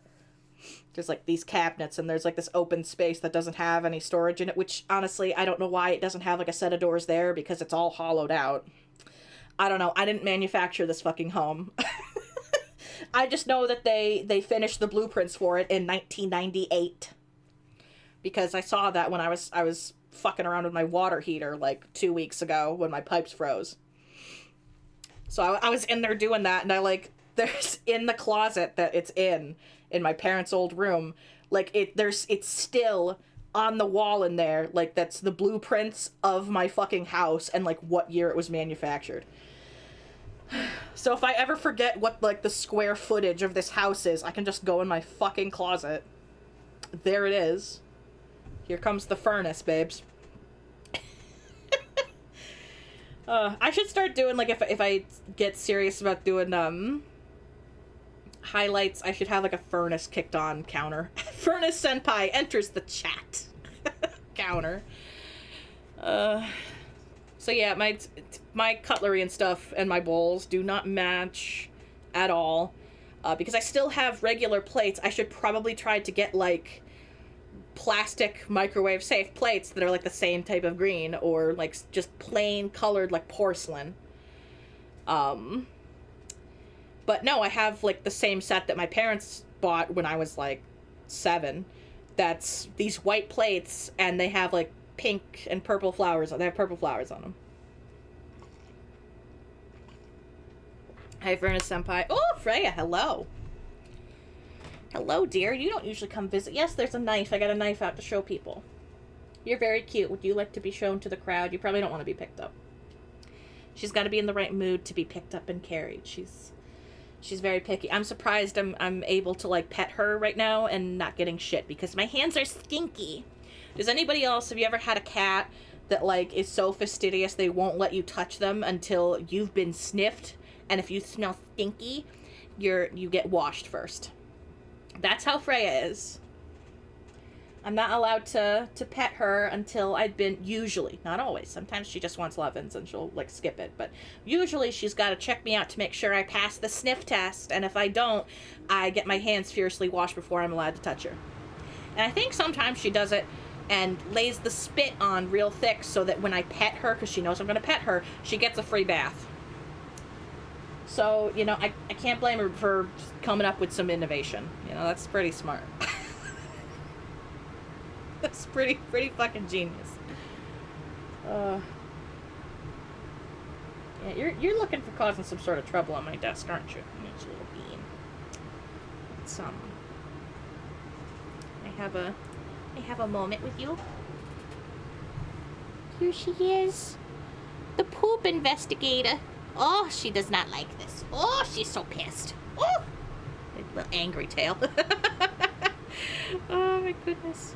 There's, like, these cabinets, and there's, like, this open space that doesn't have any storage in it, which, honestly, I don't know why it doesn't have, like, a set of doors there, because it's all hollowed out. I don't know. I didn't manufacture this fucking home. I just know that they finished the blueprints for it in 1998. Because I saw that when I was fucking around with my water heater, like, 2 weeks ago, when my pipes froze. So I was in there doing that, and I, like... There's in the closet that it's in my parents' old room, like, it's still on the wall in there, like, that's the blueprints of my fucking house and, like, what year it was manufactured. So if I ever forget what, like, the square footage of this house is, I can just go in my fucking closet. There it is. Here comes the furnace, babes. I should start doing, like, if I get serious about doing, highlights, I should have, like, a furnace kicked on counter. Furnace Senpai enters the chat. Counter. So yeah, my cutlery and stuff and my bowls do not match at all. Because I still have regular plates, I should probably try to get, like, plastic microwave safe plates that are, like, the same type of green, or, like, just plain colored, like, porcelain. But no, I have, like, the same set that my parents bought when I was, like, 7. That's these white plates, and they have, like, pink and purple flowers. They have purple flowers on them. Hi, Furnace Senpai. Oh, Freya, hello. Hello, dear. You don't usually come visit. Yes, there's a knife. I got a knife out to show people. You're very cute. Would you like to be shown to the crowd? You probably don't want to be picked up. She's got to be in the right mood to be picked up and carried. She's very picky. I'm surprised I'm able to, like, pet her right now and not getting shit because my hands are stinky. Does anybody else, have you ever had a cat that, like, is so fastidious they won't let you touch them until you've been sniffed, and if you smell stinky, you get washed first? That's how Freya is. I'm not allowed to pet her until I've been, usually, not always. Sometimes she just wants lovin's and she'll, like, skip it. But usually she's got to check me out to make sure I pass the sniff test. And if I don't, I get my hands fiercely washed before I'm allowed to touch her. And I think sometimes she does it and lays the spit on real thick so that when I pet her, because she knows I'm going to pet her, she gets a free bath. So, you know, I can't blame her for coming up with some innovation. You know, that's pretty smart. That's pretty fucking genius. Yeah, you're looking for causing some sort of trouble on my desk, aren't you? It's a little bean. It's, I have a moment with you. Here she is. The poop investigator. Oh, she does not like this. Oh, she's so pissed. Oh! A little angry tail. Oh, my goodness.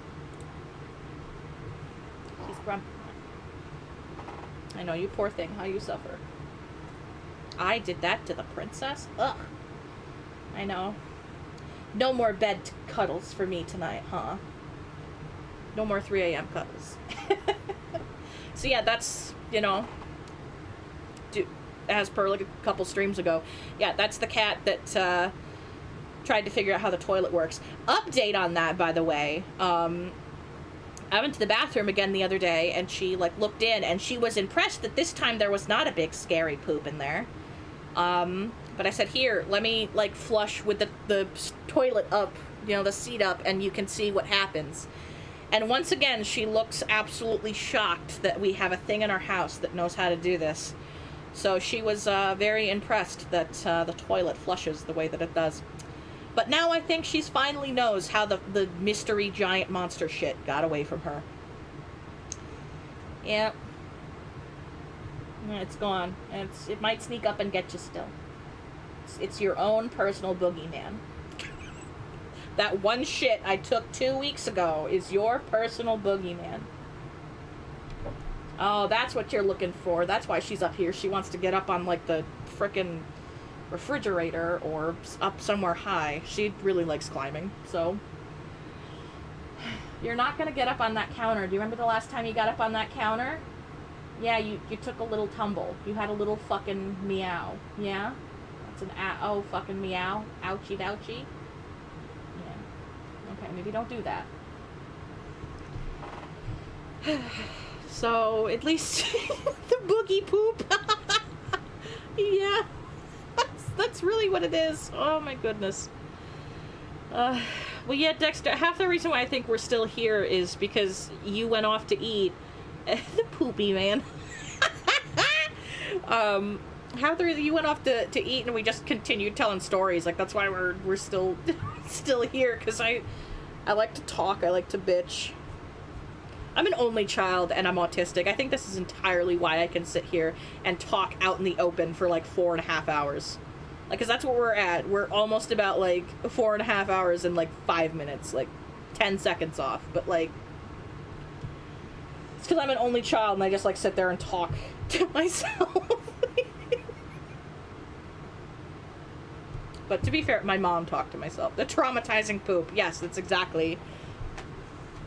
She's grumpy. I know, you poor thing, how you suffer. I did that to the princess? Ugh. I know. No more bed cuddles for me tonight, huh? No more 3 a.m. cuddles. So yeah, that's, you know, as per like a couple streams ago, yeah, that's the cat that tried to figure out how the toilet works. Update on that, by the way. I went to the bathroom again the other day, and she, like, looked in, and she was impressed that this time there was not a big scary poop in there. But I said, here, let me, like, flush with the toilet up, you know, the seat up, and you can see what happens. And once again, she looks absolutely shocked that we have a thing in our house that knows how to do this. So she was very impressed that the toilet flushes the way that it does. But now I think she's finally knows how the mystery giant monster shit got away from her. Yeah. It's gone. It might sneak up and get you still. It's your own personal boogeyman. That one shit I took 2 weeks ago is your personal boogeyman. Oh, that's what you're looking for. That's why she's up here. She wants to get up on, like, the frickin' refrigerator or up somewhere high. She really likes climbing, so. You're not gonna get up on that counter. Do you remember the last time you got up on that counter? Yeah, you took a little tumble. You had a little fucking meow. Yeah? That's an oh fucking meow. Ouchie douchie. Yeah. Okay, maybe don't do that. So, at least the boogie poop. Yeah. That's really what it is. Oh my goodness. Well, yeah, Dexter, half the reason why I think we're still here is because you went off to eat. The poopy man. Half the reason you went off to eat and we just continued telling stories. Like, that's why we're still here, because I like to talk. I like to bitch. I'm an only child and I'm autistic. I think this is entirely why I can sit here and talk out in the open for like 4.5 hours. Like, cause that's what we're at. We're almost about like 4.5 hours and like 5 minutes, like 10 seconds off. But like, it's cause I'm an only child and I just like sit there and talk to myself. But to be fair, my mom talked to myself. The traumatizing poop. Yes, that's exactly.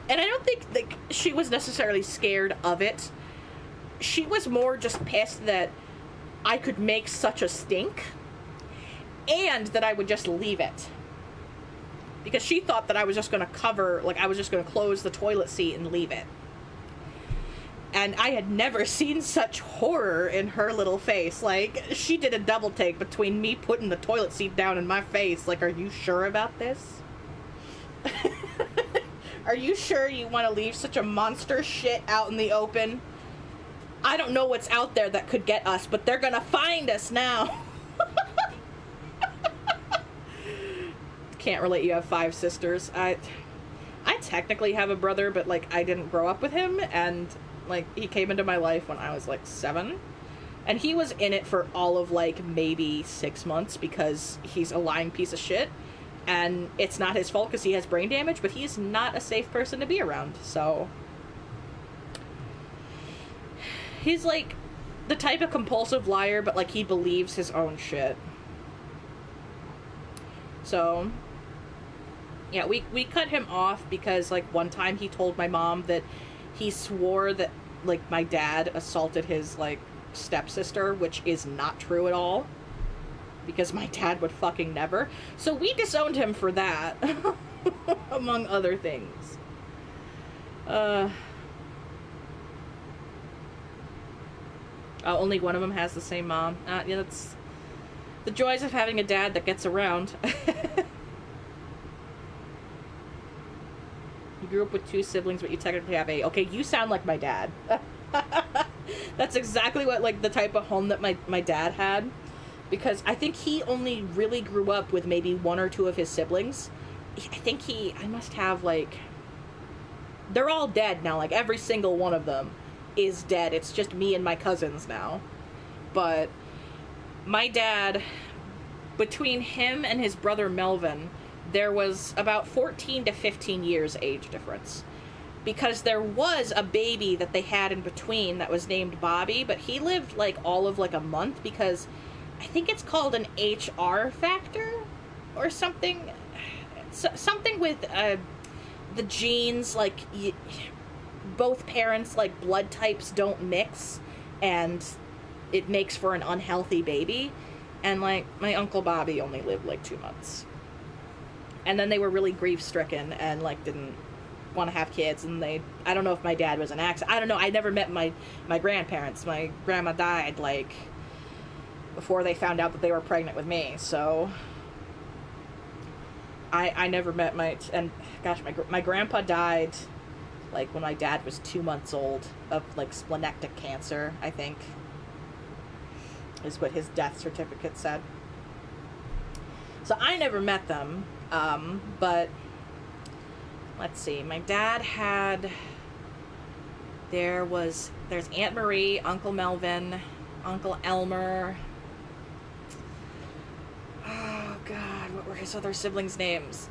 And I don't think like she was necessarily scared of it. She was more just pissed that I could make such a stink and that I would just leave it. Because she thought that I was just going to cover, like I was just going to close the toilet seat and leave it. And I had never seen such horror in her little face. Like, she did a double take between me putting the toilet seat down in my face. Like, are you sure about this? Are you sure you want to leave such a monster shit out in the open? I don't know what's out there that could get us, but they're gonna find us now. Can't relate, you have 5 sisters. I technically have a brother, but, like, I didn't grow up with him, and... like, he came into my life when I was, like, 7. And he was in it for all of, like, maybe 6 months because he's a lying piece of shit. And it's not his fault because he has brain damage, but he's not a safe person to be around, so... he's, like, the type of compulsive liar, but, like, he believes his own shit. So... yeah, we cut him off because, like, one time he told my mom that he swore that, like, my dad assaulted his, like, stepsister, which is not true at all. Because my dad would fucking never. So we disowned him for that. Among other things. Only one of them has the same mom. Yeah, that's the joys of having a dad that gets around. You grew up with 2 siblings, but you technically have 8. Okay, you sound like my dad. That's exactly what, like, the type of home that my dad had. Because I think he only really grew up with maybe 1 or 2 of his siblings. I must have, like... they're all dead now. Like, every single one of them is dead. It's just me and my cousins now. But my dad, between him and his brother Melvin... there was about 14 to 15 years age difference. Because there was a baby that they had in between that was named Bobby, but he lived, like, all of, like, a month because I think it's called an HR factor or something. Something with the genes, like, both parents, like, blood types don't mix, and it makes for an unhealthy baby. And, like, my Uncle Bobby only lived, like, 2 months. And then they were really grief-stricken and, like, didn't want to have kids. And I don't know if my dad was an accident. I don't know. I never met my grandparents. My grandma died, like, before they found out that they were pregnant with me. So I never met and gosh, my grandpa died, like, when my dad was 2 months old of, like, splenectic cancer, I think, is what his death certificate said. So I never met them. But let's see, my dad had, there's Aunt Marie, Uncle Melvin, Uncle Elmer. Oh God, what were his other siblings' names?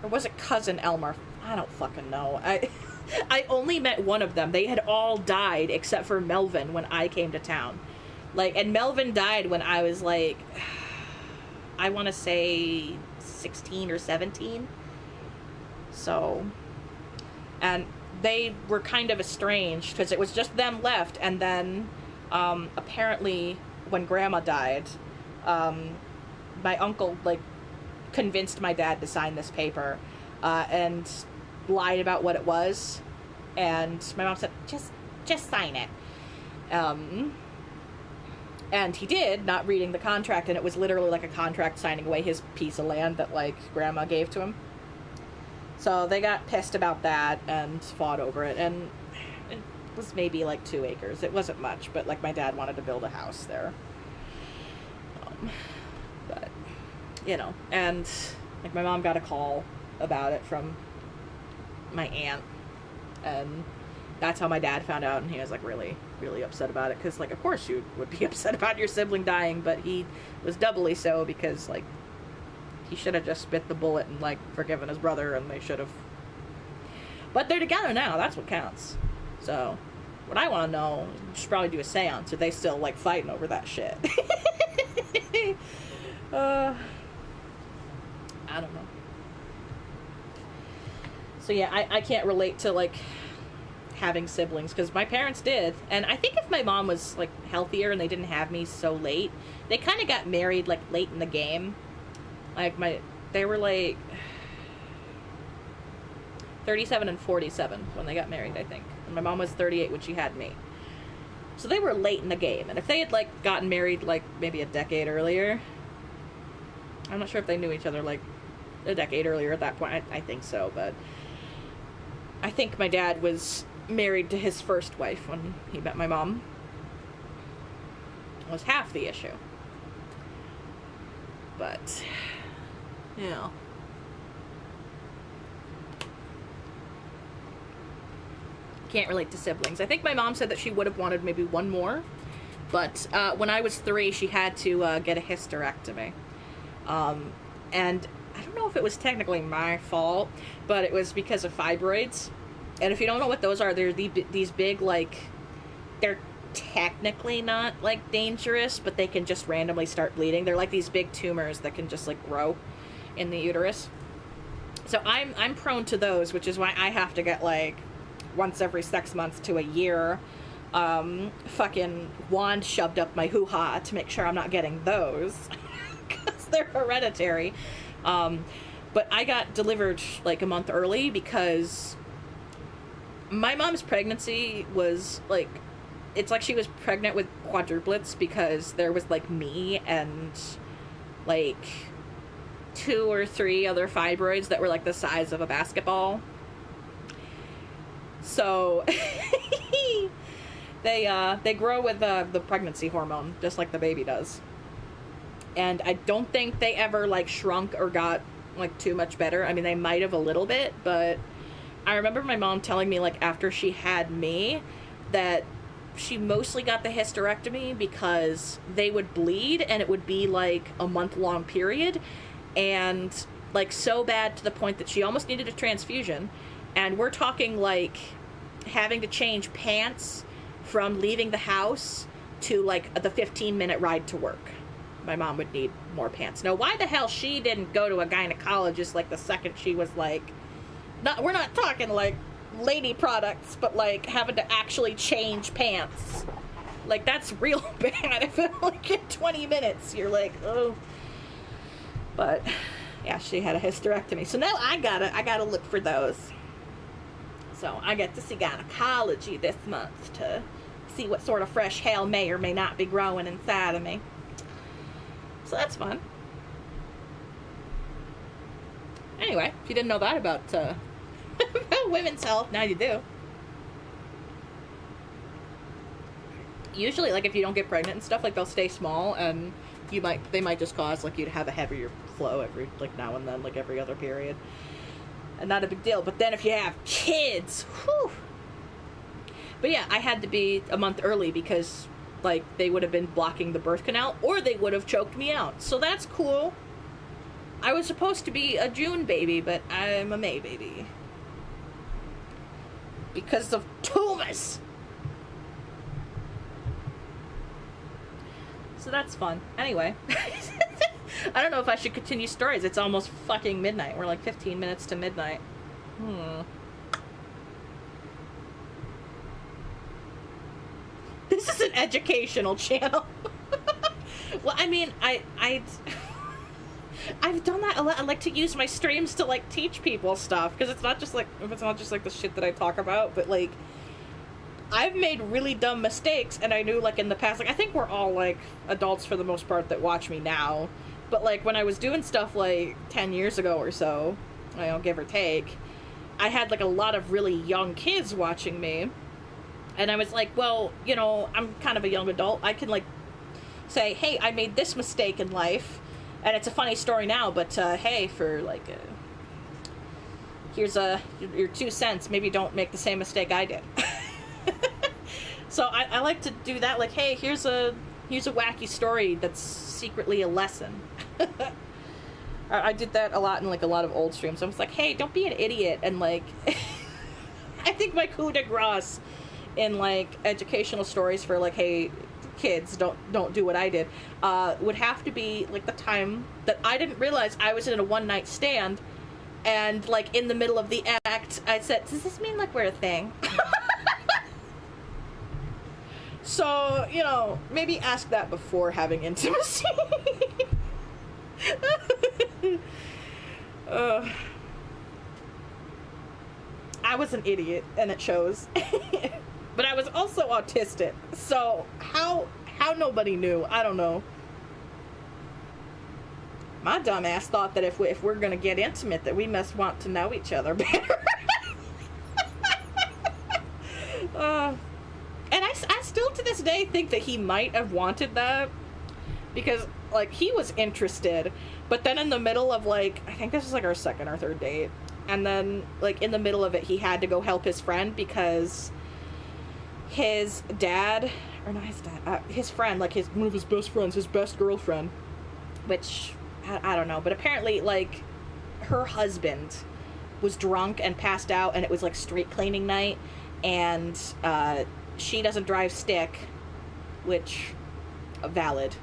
Or was it Cousin Elmer? I don't fucking know. I only met one of them. They had all died except for Melvin when I came to town. Like, and Melvin died when I was, like, I want to say 16 or 17. So, and they were kind of estranged because it was just them left. And then apparently when Grandma died, my uncle, like, convinced my dad to sign this paper and lied about what it was. And my mom said, just sign it. And he did, not reading the contract, and it was literally like a contract signing away his piece of land that, like, Grandma gave to him. So they got pissed about that and fought over it, and it was maybe, like, 2 acres. It wasn't much, but, like, my dad wanted to build a house there. But, you know, and, like, my mom got a call about it from my aunt, And that's how my dad found out, and he was like really, really upset about it, because like of course you would be upset about your sibling dying, but he was doubly so because like he should have just bit the bullet and like forgiven his brother, and they should have. But they're together now. That's what counts. So, what I want to know, we should probably do a seance. Are they still like fighting over that shit? I don't know. So yeah, I can't relate to like having siblings, because my parents did, and I think if my mom was like healthier and they didn't have me so late, they kind of got married like late in the game. Like they were like 37 and 47 when they got married, I think. And my mom was 38 when she had me. So they were late in the game. And if they had like gotten married like maybe a decade earlier, I'm not sure if they knew each other like a decade earlier at that point. I think so, but I think my dad was married to his first wife when he met my mom. It was half the issue. But yeah. Can't relate to siblings. I think my mom said that she would have wanted maybe one more, but when I was 3, she had to get a hysterectomy. And I don't know if it was technically my fault, but it was because of fibroids. And if you don't know what those are, they're these big, like, they're technically not, like, dangerous, but they can just randomly start bleeding. They're like these big tumors that can just, like, grow in the uterus. So I'm prone to those, which is why I have to get, like, once every 6 months to a year, fucking wand shoved up my hoo-ha to make sure I'm not getting those, because they're hereditary. But I got delivered like a month early because my mom's pregnancy was like, it's like she was pregnant with quadruplets, because there was like me and like 2 or 3 other fibroids that were like the size of a basketball. So they grow with the pregnancy hormone just like the baby does. And I don't think they ever like shrunk or got like too much better. I mean, they might have a little bit, but I remember my mom telling me like after she had me that she mostly got the hysterectomy because they would bleed, and it would be like a month-long period, and like so bad to the point that she almost needed a transfusion. And we're talking like having to change pants from leaving the house to like the 15-minute ride to work. My mom would need more pants. Now, why the hell she didn't go to a gynecologist like the second she was like, we're not talking like lady products, but like having to actually change pants. Like, that's real bad. If it like in 20 minutes, you're like, oh. But yeah, she had a hysterectomy. So now I gotta look for those. So I get to see gynecology this month to see what sort of fresh hell may or may not be growing inside of me. So that's fun. Anyway, if you didn't know that about women's health, now you do. Usually, like, if you don't get pregnant and stuff, like, they'll stay small, and they might just cause, like, you to have a heavier flow every, like, now and then, like, every other period. And not a big deal. But then if you have kids, whew. But yeah, I had to be a month early because, like, they would have been blocking the birth canal, or they would have choked me out. So that's cool. I was supposed to be a June baby, but I'm a May baby. Because of tumors. So that's fun. Anyway. I don't know if I should continue stories. It's almost fucking midnight. We're like 15 minutes to midnight. This is an educational channel. Well, I mean, I've done that a lot. I like to use my streams to like teach people stuff, because it's not just like the shit that I talk about, but like I've made really dumb mistakes, and I knew like in the past, like I think we're all like adults for the most part that watch me now, but like when I was doing stuff like 10 years ago or so, you know, give or take, I had like a lot of really young kids watching me, and I was like, well, you know, I'm kind of a young adult. I can like say, hey, I made this mistake in life, and it's a funny story now, but hey, for like here's your 2 cents. Maybe don't make the same mistake I did. So I like to do that. Like, hey, here's a wacky story that's secretly a lesson. I did that a lot in, like, a lot of old streams. I was like, hey, don't be an idiot. And, like, I think my coup de grace in, like, educational stories for, like, hey, kids, don't do what I did, would have to be, like, the time that I didn't realize I was in a one-night stand, and, like, in the middle of the act, I said, does this mean, like, we're a thing? So, you know, maybe ask that before having intimacy. I was an idiot, and it shows. But I was also autistic, so how nobody knew, I don't know. My dumb ass thought that if we're gonna get intimate, that we must want to know each other better. And I still to this day think that he might have wanted that, because, like, he was interested, but then in the middle of, like, I think this was, like, our second or third date, and then, like, in the middle of it, he had to go help his friend because his dad, or not his dad, his friend, like, one of his best friends, his best girlfriend, which, I don't know, but apparently, like, her husband was drunk and passed out, and it was, like, street cleaning night, and, she doesn't drive stick, which, valid,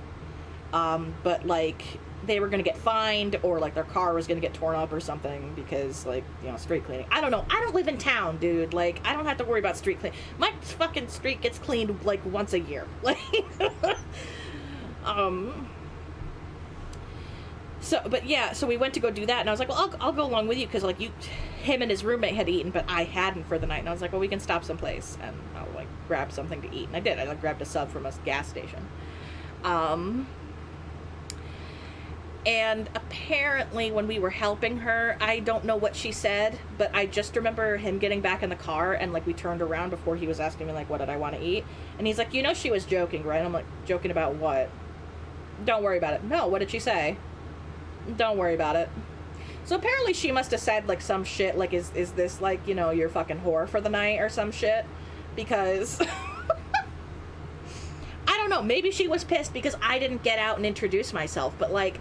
but, like, they were gonna get fined, or, like, their car was gonna get torn up or something, because, like, you know, street cleaning. I don't know. I don't live in town, dude. Like, I don't have to worry about street cleaning. My fucking street gets cleaned, like, once a year. Like, so, but yeah, so we went to go do that, and I was like, well, I'll go along with you, because, like, him and his roommate had eaten, but I hadn't for the night, and I was like, well, we can stop someplace, and I'll, like, grab something to eat, and I did. I, like, grabbed a sub from a gas station. And apparently when we were helping her, I don't know what she said, but I just remember him getting back in the car, and, like, we turned around before he was asking me, like, what did I want to eat, and he's like, you know, she was joking, right? I'm like, joking about what? Don't worry about it. No, what did she say? Don't worry about it. So apparently she must have said, like, some shit, like, is this, like, you know, your fucking whore for the night or some shit, because I don't know, maybe she was pissed because I didn't get out and introduce myself, but, like,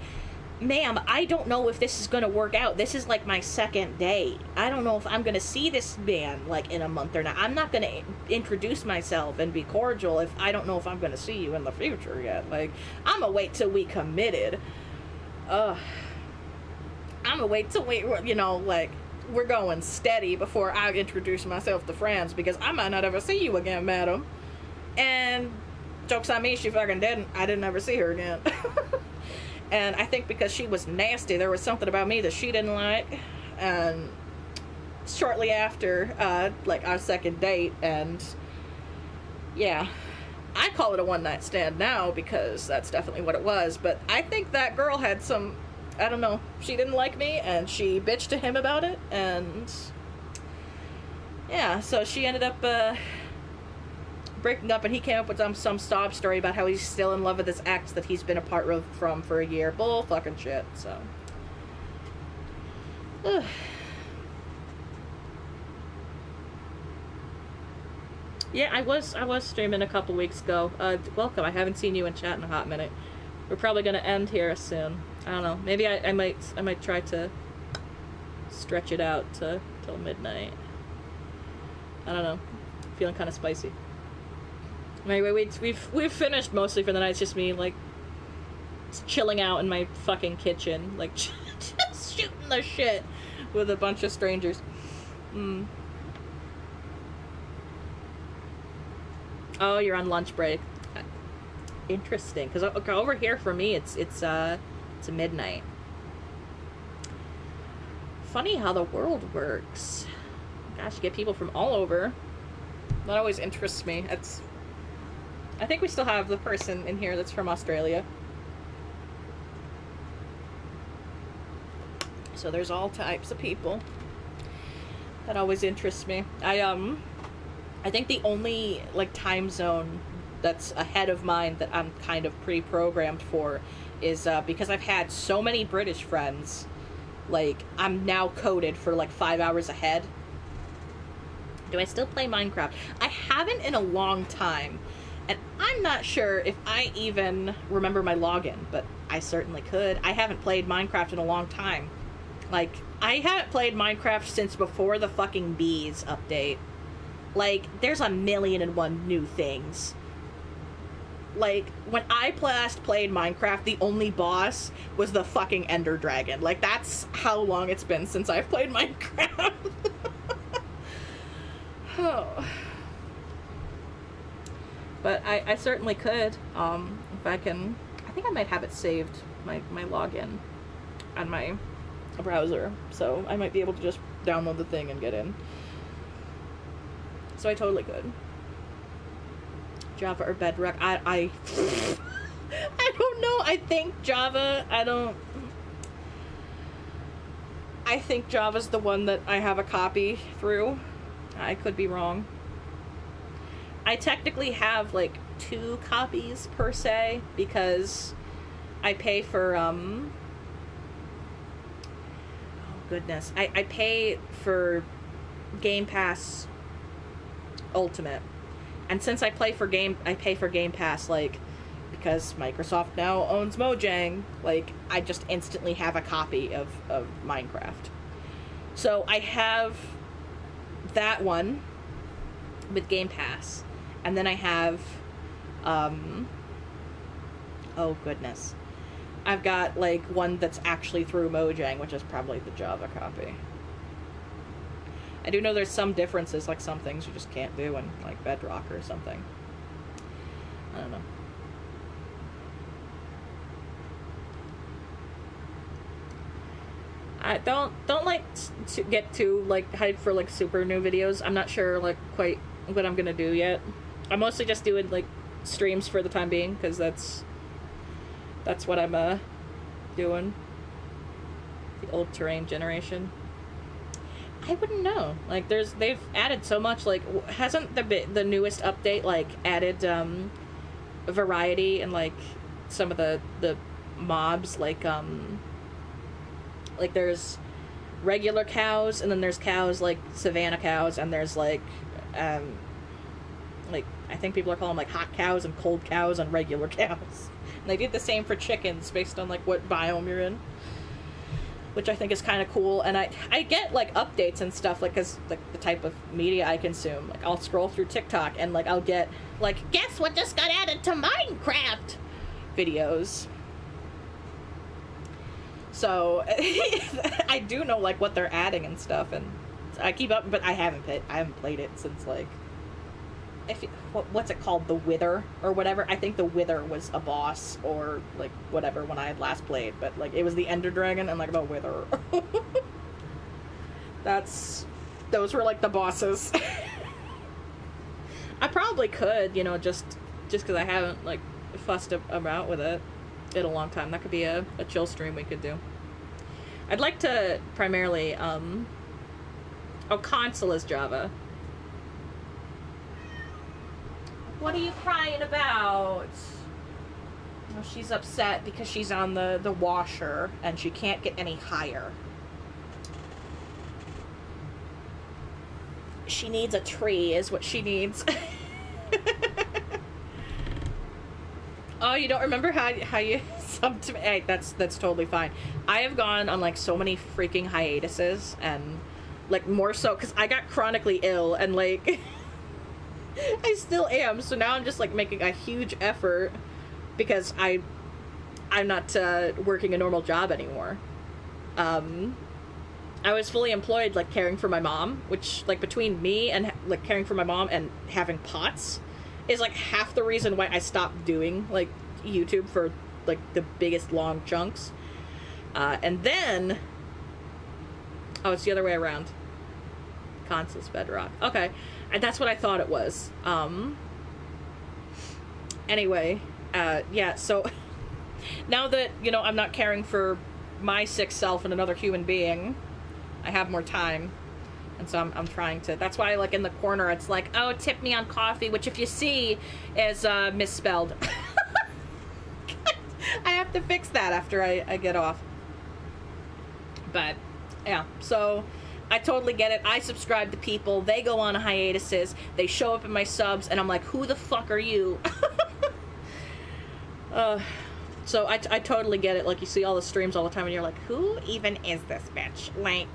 ma'am, I don't know if this is gonna work out. This is, like, my second date. I don't know if I'm gonna see this man, like, in a month or not. I'm not gonna introduce myself and be cordial if I don't know if I'm gonna see you in the future yet. Like, I'm gonna wait till we committed. I'm gonna wait till we, you know, like, we're going steady before I introduce myself to friends, because I might not ever see you again, madam. And joke's on me, she fucking didn't. I didn't ever see her again. And I think because she was nasty, there was something about me that she didn't like. And shortly after, like, our second date, and yeah, I call it a one-night stand now because that's definitely what it was. But I think that girl had some, I don't know, she didn't like me, and she bitched to him about it, and yeah, so she ended up breaking up, and he came up with some sob story about how he's still in love with this ex that he's been apart from for a year. Bull fucking shit. So yeah, I was streaming a couple weeks ago. Welcome. I haven't seen you in chat in a hot minute. We're probably gonna end here soon. I don't know. Maybe I might try to stretch it out to till midnight. I don't know. Feeling kind of spicy. Anyway, we've finished mostly for the night. It's just me, like, chilling out in my fucking kitchen, like, just shooting the shit with a bunch of strangers. Oh, you're on lunch break. Interesting, because over here for me it's a midnight. Funny how the world works. Gosh, you get people from all over. That always interests me. I think we still have the person in here that's from Australia. So there's all types of people. That always interests me. I think the only, like, time zone that's ahead of mine that I'm kind of pre-programmed for is because I've had so many British friends Like, I'm now coded for like 5 hours ahead. Do I still play Minecraft? I haven't in a long time. And I'm not sure if I even remember my login, but I certainly could. I haven't played Minecraft in a long time. Like, I haven't played Minecraft since before the fucking bees update. Like, there's a million and one new things. Like, when I last played Minecraft, the only boss was the fucking Ender Dragon. Like, that's how long it's been since I've played Minecraft. Oh. But I certainly could, if I can. I think I might have it saved, my login, on my browser. So I might be able to just download the thing and get in. So I totally could. Java or Bedrock? I don't know. I think Java. I think Java's the one that I have a copy through. I could be wrong. I technically have like 2 copies per se because I pay for oh goodness. I pay for Game Pass Ultimate. And since I pay for Game Pass, like, because Microsoft now owns Mojang, like, I just instantly have a copy of Minecraft. So I have that one with Game Pass. And then I have, oh goodness. I've got, like, one that's actually through Mojang, which is probably the Java copy. I do know there's some differences, like some things you just can't do in, like, Bedrock or something. I don't know. I don't like to get too, like, hyped for, like, super new videos. I'm not sure, like, quite what I'm gonna do yet. I'm mostly just doing, like, streams for the time being, because that's what I'm, doing. The old terrain generation. I wouldn't know. Like, they've added so much, like, hasn't the newest update, like, added, variety and, like, some of the mobs, like there's regular cows, and then there's cows, like, savanna cows, and there's, like, I think people are calling them, like, hot cows and cold cows and regular cows. And they did the same for chickens based on, like, what biome you're in. Which I think is kind of cool. And I get, like, updates and stuff, like, because, like, the type of media I consume. Like, I'll scroll through TikTok and, like, I'll get, like, guess what just got added to Minecraft videos. So, I do know, like, what they're adding and stuff, and I keep up, but I haven't played it since, like, what's it called? The Wither or whatever. I think the Wither was a boss or, like, whatever when I had last played, but, like, it was the Ender Dragon and, like, the Wither. Those were, like, the bosses. I probably could, you know, just because I haven't, like, fussed about with it in a long time. That could be a chill stream we could do. I'd like to primarily, console is Java. What are you crying about? Oh, she's upset because she's on the washer and she can't get any higher. She needs a tree is what she needs. Oh, you don't remember how you subbed to me? Hey, that's totally fine. I have gone on, like, so many freaking hiatuses, and, like, more so because I got chronically ill, and, like, I still am. So now I'm just, like, making a huge effort because I'm not working a normal job anymore. I was fully employed, like, caring for my mom, which, like, between me and, like, caring for my mom and having POTS is, like, half the reason why I stopped doing, like, YouTube for, like, the biggest long chunks. And then, oh, it's the other way around. Consoles Bedrock. Okay. And that's what I thought it was. Anyway, yeah, so now that, you know, I'm not caring for my sick self and another human being, I have more time. And so I'm trying to, that's why, like, in the corner, it's like, oh, tip me on coffee, which if you see is misspelled. I have to fix that after I get off. But yeah, so I totally get it. I subscribe to people, they go on hiatuses, they show up in my subs, and I'm like, who the fuck are you? So I totally get it. Like, you see all the streams all the time and you're like, who even is this bitch? Like,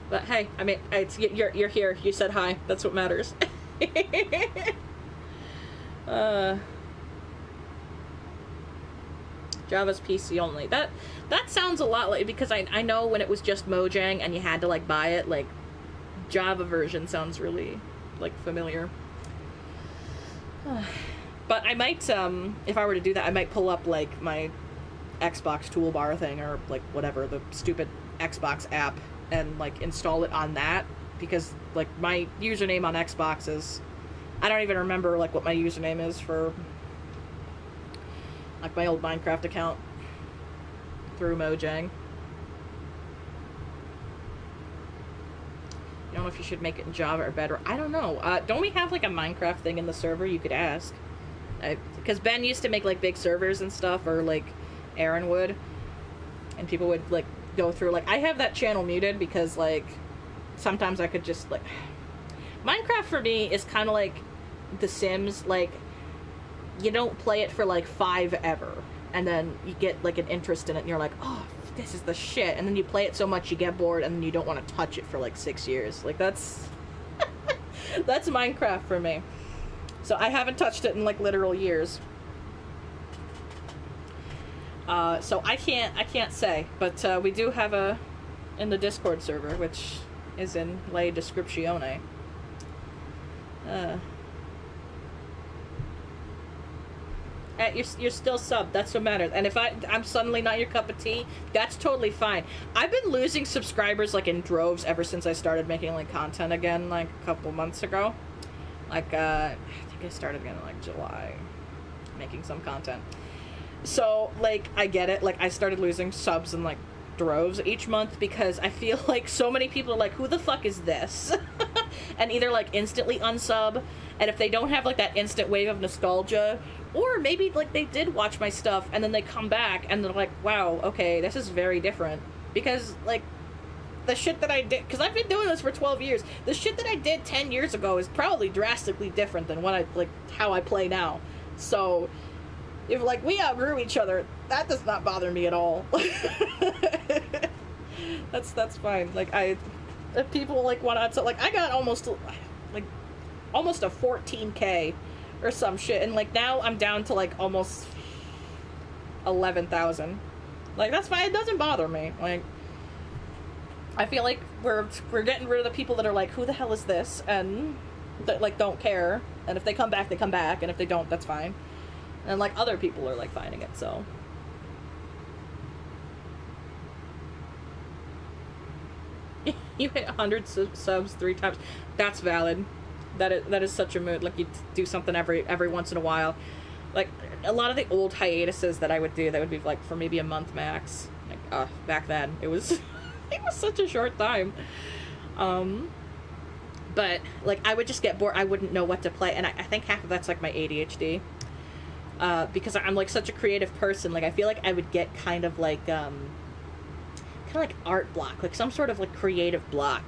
but hey, I mean, it's, you're here, you said hi, that's what matters. Java's PC only. That sounds a lot like, because I know when it was just Mojang and you had to like buy it, like Java version sounds really like familiar. But I might, if I were to do that, I might pull up like my Xbox toolbar thing or like whatever, the stupid Xbox app, and like install it on that, because like my username on Xbox is, I don't even remember like what my username is for like my old Minecraft account through Mojang. I don't know if you should make it in Java or Bedrock. I don't know. Don't we have like a Minecraft thing in the server? You could ask. Because Ben used to make like big servers and stuff, or like Aaron would, and people would like go through. Like, I have that channel muted because like sometimes I could just like, Minecraft for me is kind of like The Sims. Like, you don't play it for like 5 ever, and then you get like an interest in it and you're like, oh, this is the shit, and then you play it so much you get bored and then you don't want to touch it for like 6 years. Like, that's that's Minecraft for me. So I haven't touched it in like literal years. So I can't say, but we do have a in the Discord server, which is in La Descriptione. You're still subbed. That's what matters. And if I'm suddenly not your cup of tea, that's totally fine. I've been losing subscribers like in droves ever since I started making like content again, like a couple months ago. Like I think I started again in like July, making some content. So like I get it. Like I started losing subs in like droves each month because I feel like so many people are like, who the fuck is this? And either like instantly unsub, and if they don't have like that instant wave of nostalgia, or maybe like they did watch my stuff and then they come back and they're like, wow, okay, this is very different, because like the shit that I did, because I've been doing this for 12 years, the shit that I did 10 years ago is probably drastically different than what I like how I play now. So if like we outgrew each other, that does not bother me at all. that's fine. Like if people like want to, like I got almost a 14K or some shit, and like now I'm down to like almost 11,000. Like that's fine. It doesn't bother me. Like I feel like we're getting rid of the people that are like, who the hell is this, and that like don't care. And if they come back, they come back, and if they don't, that's fine. And like other people are like finding it. So you hit 100 subs 3 times. That's valid. That is such a mood. Like you do something every once in a while. Like a lot of the old hiatuses that I would do, that would be like for maybe a month max. Like back then it was it was such a short time. But like I would just get bored. I wouldn't know what to play, and I think half of that's like my ADHD. Because I'm like such a creative person. Like I feel like I would get kind of like art block, like some sort of like creative block,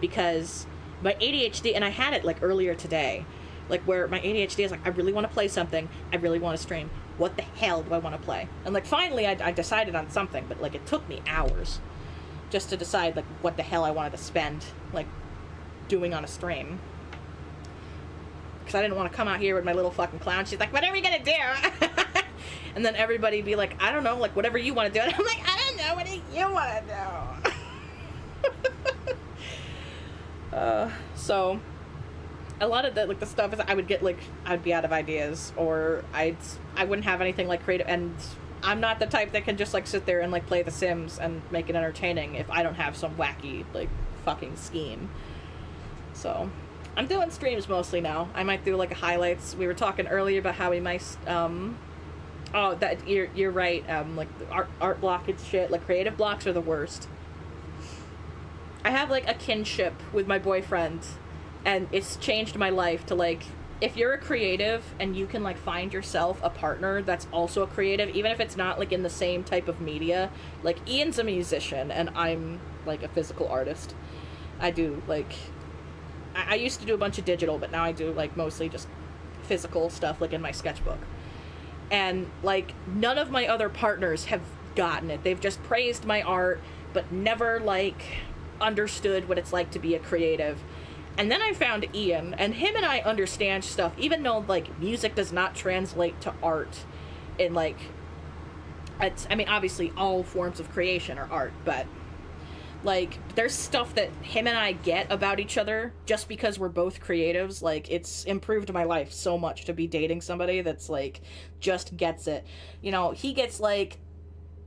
because my ADHD, and I had it like earlier today, like where my ADHD is like, I really want to play something, I really want to stream, what the hell do I want to play? And like finally I decided on something, but like it took me hours just to decide like what the hell I wanted to spend like doing on a stream, because I didn't want to come out here with my little fucking clown. She's like, what are we gonna do? And then everybody be like, I don't know, like whatever you want to do. And I'm like, I don't know, what do you want to do? So a lot of the like the stuff is I would get like, I'd be out of ideas, or I wouldn't have anything like creative, and I'm not the type that can just like sit there and like play The Sims and make it entertaining if I don't have some wacky like fucking scheme. So I'm doing streams mostly now. I might do like a highlights. We were talking earlier about how we might that you're right, like art block and shit, like creative blocks are the worst. I have like a kinship with my boyfriend, and it's changed my life to like if you're a creative and you can like find yourself a partner that's also a creative, even if it's not like in the same type of media, like Ian's a musician and I'm like a physical artist. I do like, I used to do a bunch of digital, but now I do like mostly just physical stuff like in my sketchbook. And like none of my other partners have gotten it. They've just praised my art, but never like understood what it's like to be a creative. And then I found Ian, and him and I understand stuff, even though like music does not translate to art in like, it's, I mean, obviously all forms of creation are art, but like there's stuff that him and I get about each other just because we're both creatives. Like it's improved my life so much to be dating somebody that's like just gets it. You know, he gets like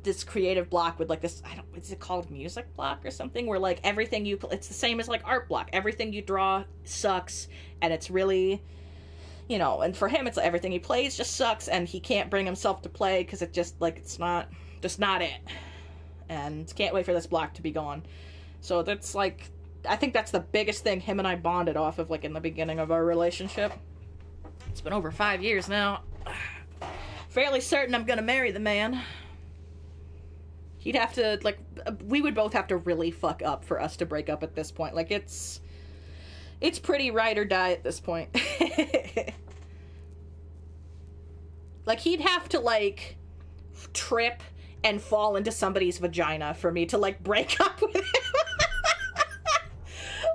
this creative block with like this, I don't, is it called music block or something, where like everything you, it's the same as like art block, everything you draw sucks, and it's really, you know, and for him it's like everything he plays just sucks, and he can't bring himself to play because it just like it's not, just not it, and can't wait for this block to be gone. So that's like, I think that's the biggest thing him and I bonded off of like in the beginning of our relationship. It's been over 5 years now. Fairly certain I'm gonna marry the man. He'd have to, like, we would both have to really fuck up for us to break up at this point. Like, it's pretty ride or die at this point. Like, he'd have to, like, trip and fall into somebody's vagina for me to, like, break up with him.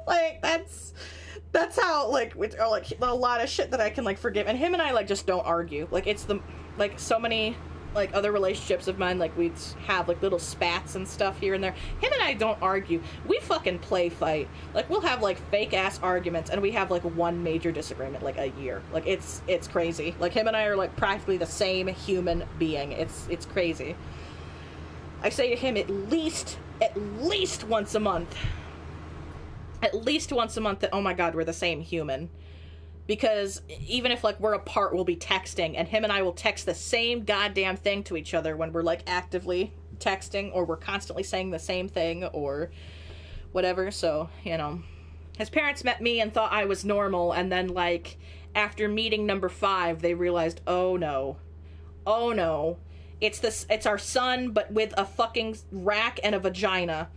Like, that's how, like, with, or, like, a lot of shit that I can, like, forgive. And him and I, like, just don't argue. Like, it's the, like, so many, like, other relationships of mine, like, we'd have, like, little spats and stuff here and there. Him and I don't argue. We fucking play fight. Like, we'll have, like, fake-ass arguments, and we have, like, one major disagreement, like, a year. Like, it's crazy. Like, him and I are, like, practically the same human being. It's crazy. I say to him at least once a month. At least once a month that, oh my god, we're the same human. Because even if, like, we're apart, we'll be texting, and him and I will text the same goddamn thing to each other when we're, like, actively texting, or we're constantly saying the same thing, or whatever. So, you know, his parents met me and thought I was normal, and then, like, after meeting number 5, they realized, oh no, it's our son, but with a fucking rack and a vagina.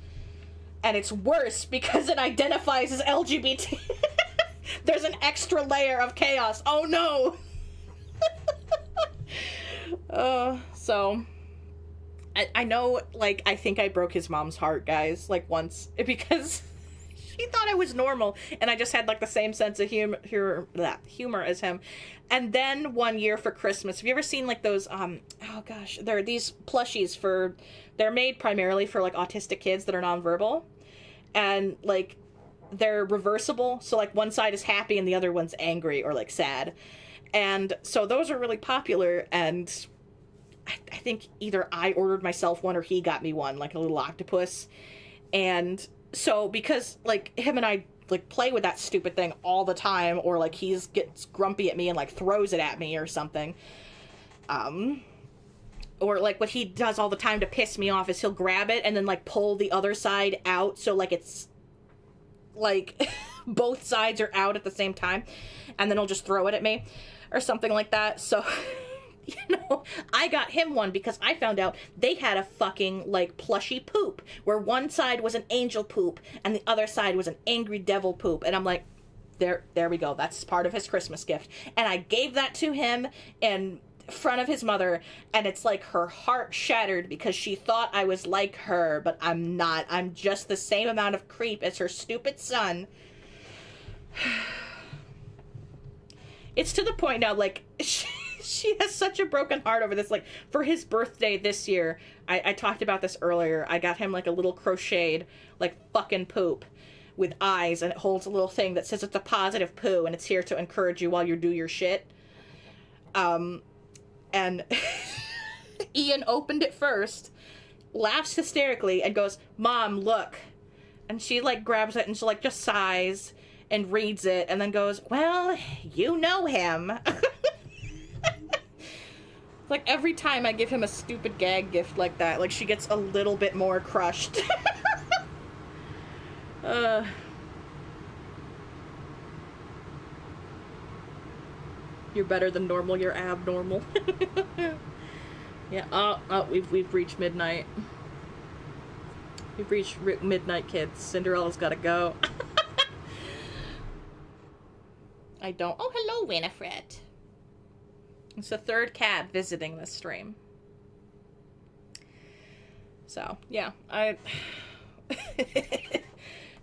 And it's worse because it identifies as LGBT. There's an extra layer of chaos. Oh no! So I know, like, I think I broke his mom's heart, guys, like, once, because she thought I was normal, and I just had, like, the same sense of humor as him. And then one year for Christmas, have you ever seen, like, those, oh gosh, there are these plushies they're made primarily for, like, autistic kids that are nonverbal, and, like, they're reversible, so, like, one side is happy and the other one's angry or, like, sad. And so those are really popular, and I think either I ordered myself one or he got me one, like a little octopus. And so because, like, him and I, like, play with that stupid thing all the time, or, like, he gets grumpy at me and, like, throws it at me or something. Or, like, what he does all the time to piss me off is he'll grab it and then, like, pull the other side out, so, like, it's like both sides are out at the same time, and then he'll just throw it at me or something like that. So, you know, I got him one because I found out they had a fucking, like, plushy poop where one side was an angel poop and the other side was an angry devil poop, and I'm like, there we go, that's part of his Christmas gift. And I gave that to him in front of his mother, and it's like her heart shattered because she thought I was like her, but I'm not. I'm just the same amount of creep as her stupid son. It's to the point now, like, she has such a broken heart over this. Like, for his birthday this year, I talked about this earlier, I got him, like, a little crocheted, like, fucking poop with eyes, and it holds a little thing that says it's a positive poo, and it's here to encourage you while you do your shit. And Ian opened it first, laughs hysterically, and goes, "Mom, look." And she, like, grabs it and she, like, just sighs and reads it and then goes, "Well, you know him." Like, every time I give him a stupid gag gift like that, like, she gets a little bit more crushed. You're better than normal, you're abnormal. Yeah, we've reached midnight. We've reached midnight, kids. Cinderella's gotta go. I don't. Oh, hello, Winifred. It's the third cat visiting this stream. So, yeah,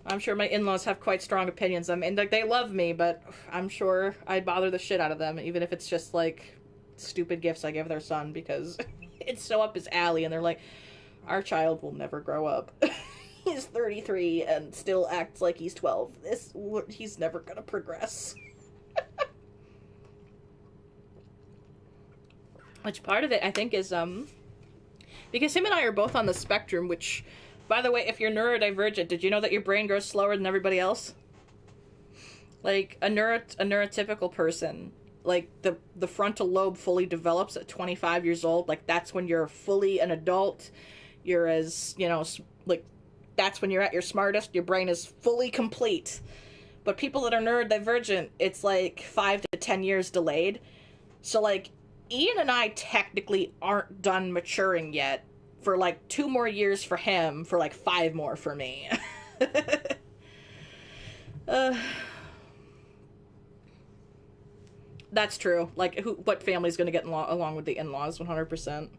I'm sure my in-laws have quite strong opinions. I mean, like, they love me, but I'm sure I'd bother the shit out of them, even if it's just, like, stupid gifts I give their son, because it's so up his alley, and they're like, our child will never grow up. He's 33 and still acts like he's 12. He's never gonna progress. Which part of it, I think, is, because him and I are both on the spectrum, which, by the way, if you're neurodivergent, did you know that your brain grows slower than everybody else? Like, a neurotypical person, like, the frontal lobe fully develops at 25 years old. Like, that's when you're fully an adult. You're as, you know, like, that's when you're at your smartest. Your brain is fully complete. But people that are neurodivergent, it's like 5 to 10 years delayed. So, like, Ian and I technically aren't done maturing yet. For, like, 2 more years for him, for, like, 5 more for me. That's true. Like, what family's gonna get along with the in-laws? 100%.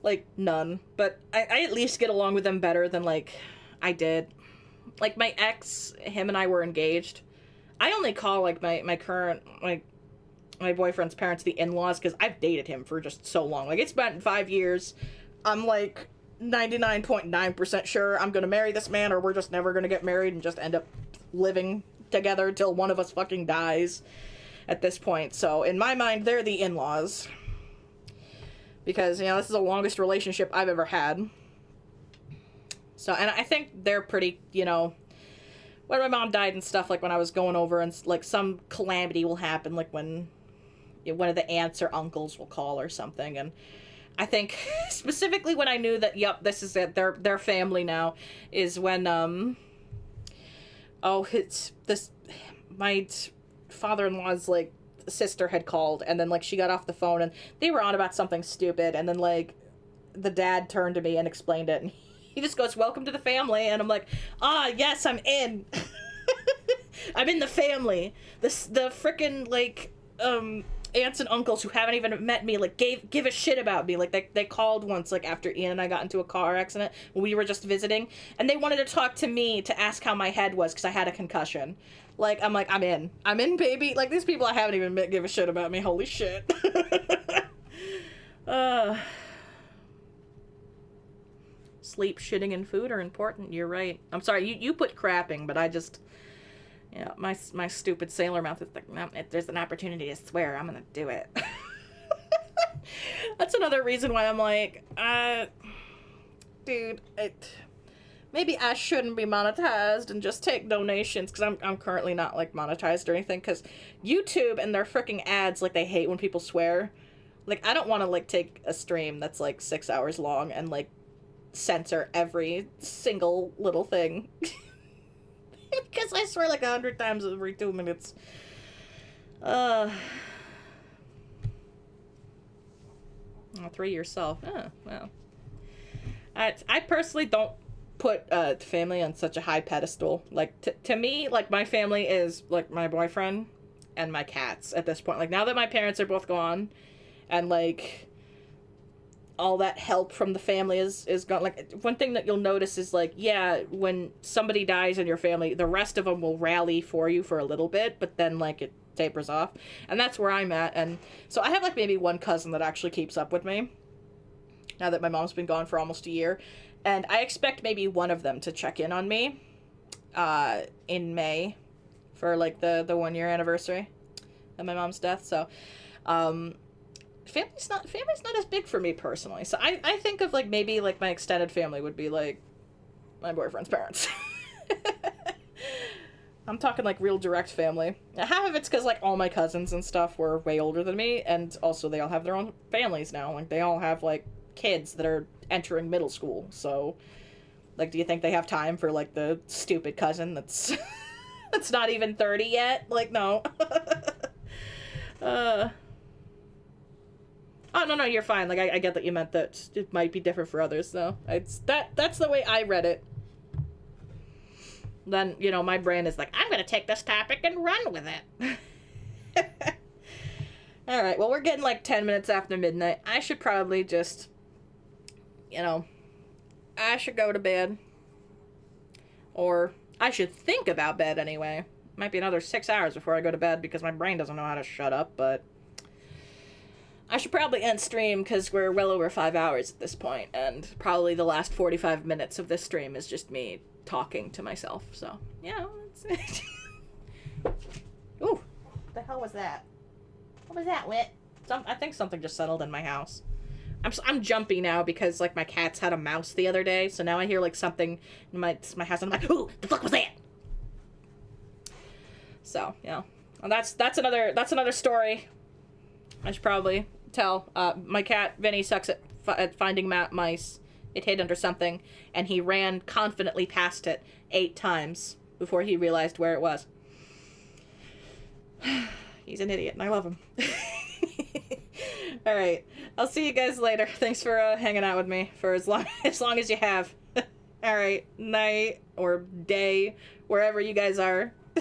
Like, none. But I at least get along with them better than, like, I did. Like, my ex, him and I were engaged. I only call, like, my current, like, my boyfriend's parents the in-laws because I've dated him for just so long. Like, it's been 5 years. I'm, like, 99.9% sure I'm gonna marry this man, or we're just never gonna get married and just end up living together until one of us fucking dies at this point. So, in my mind, they're the in-laws. Because, you know, this is the longest relationship I've ever had. So, and I think they're pretty, you know, when my mom died and stuff, like, when I was going over and, like, some calamity will happen, like, when one of the aunts or uncles will call or something, and I think, specifically when I knew that, yep, this is it, they're family now, is when, my father-in-law's, like, sister had called, and then, like, she got off the phone, and they were on about something stupid, and then, like, the dad turned to me and explained it, and he just goes, welcome to the family, and I'm like, yes, I'm in. I'm in the family. The frickin', like, aunts and uncles who haven't even met me, like, give a shit about me. Like, they called once, like, after Ian and I got into a car accident when we were just visiting, and they wanted to talk to me to ask how my head was because I had a concussion. Like, I'm in, baby. Like, these people I haven't even met give a shit about me. Holy shit. Sleep, shitting, and food are important. You're right. I'm sorry, you put crapping, but I just, yeah, my stupid sailor mouth is like, no, if there's an opportunity to swear, I'm gonna do it. That's another reason why I'm like, dude, maybe I shouldn't be monetized and just take donations, because I'm currently not, like, monetized or anything, because YouTube and their freaking ads, like, they hate when people swear. Like, I don't want to, like, take a stream that's, like, 6 hours long and, like, censor every single little thing. Because I swear, like, 100 times every 2 minutes. Three yourself. Oh, well. I personally don't put family on such a high pedestal. Like, to me, like, my family is, like, my boyfriend and my cats at this point. Like, now that my parents are both gone, and, like, all that help from the family is gone. Like, one thing that you'll notice is, like, yeah, when somebody dies in your family, the rest of them will rally for you for a little bit, but then, like, it tapers off. And that's where I'm at. And so I have, like, maybe one cousin that actually keeps up with me, now that my mom's been gone for almost a year. And I expect maybe one of them to check in on me in May for, like, the 1 year anniversary of my mom's death. So family's not as big for me personally. So I think of, like, maybe, like, my extended family would be, like, my boyfriend's parents. I'm talking, like, real direct family. Half of it's because, like, all my cousins and stuff were way older than me, and also they all have their own families now. Like, they all have, like, kids that are entering middle school. So, like, do you think they have time for, like, the stupid cousin that's that's not even 30 yet? Like, no. Oh, no, you're fine. Like, I get that you meant that it might be different for others, so that's the way I read it. Then, you know, my brain is like, I'm gonna take this topic and run with it. Alright, well, we're getting like 10 minutes after midnight. I should probably just, you know, I should go to bed. Or I should think about bed anyway. Might be another 6 hours before I go to bed because my brain doesn't know how to shut up, but I should probably end stream because we're well over 5 hours at this point, and probably the last 45 minutes of this stream is just me talking to myself, so, yeah, that's it. Ooh, what the hell was that? What was that, Wit? I think something just settled in my house. I'm jumpy now because, like, my cats had a mouse the other day, so now I hear, like, something in my house, and I'm like, ooh, the fuck was that? So, yeah. And that's another story I should probably tell. My cat, Vinny, sucks at finding mice. It hid under something, and he ran confidently past it 8 times before he realized where it was. He's an idiot, and I love him. Alright, I'll see you guys later. Thanks for hanging out with me for as long as you have. Alright, night or day, wherever you guys are.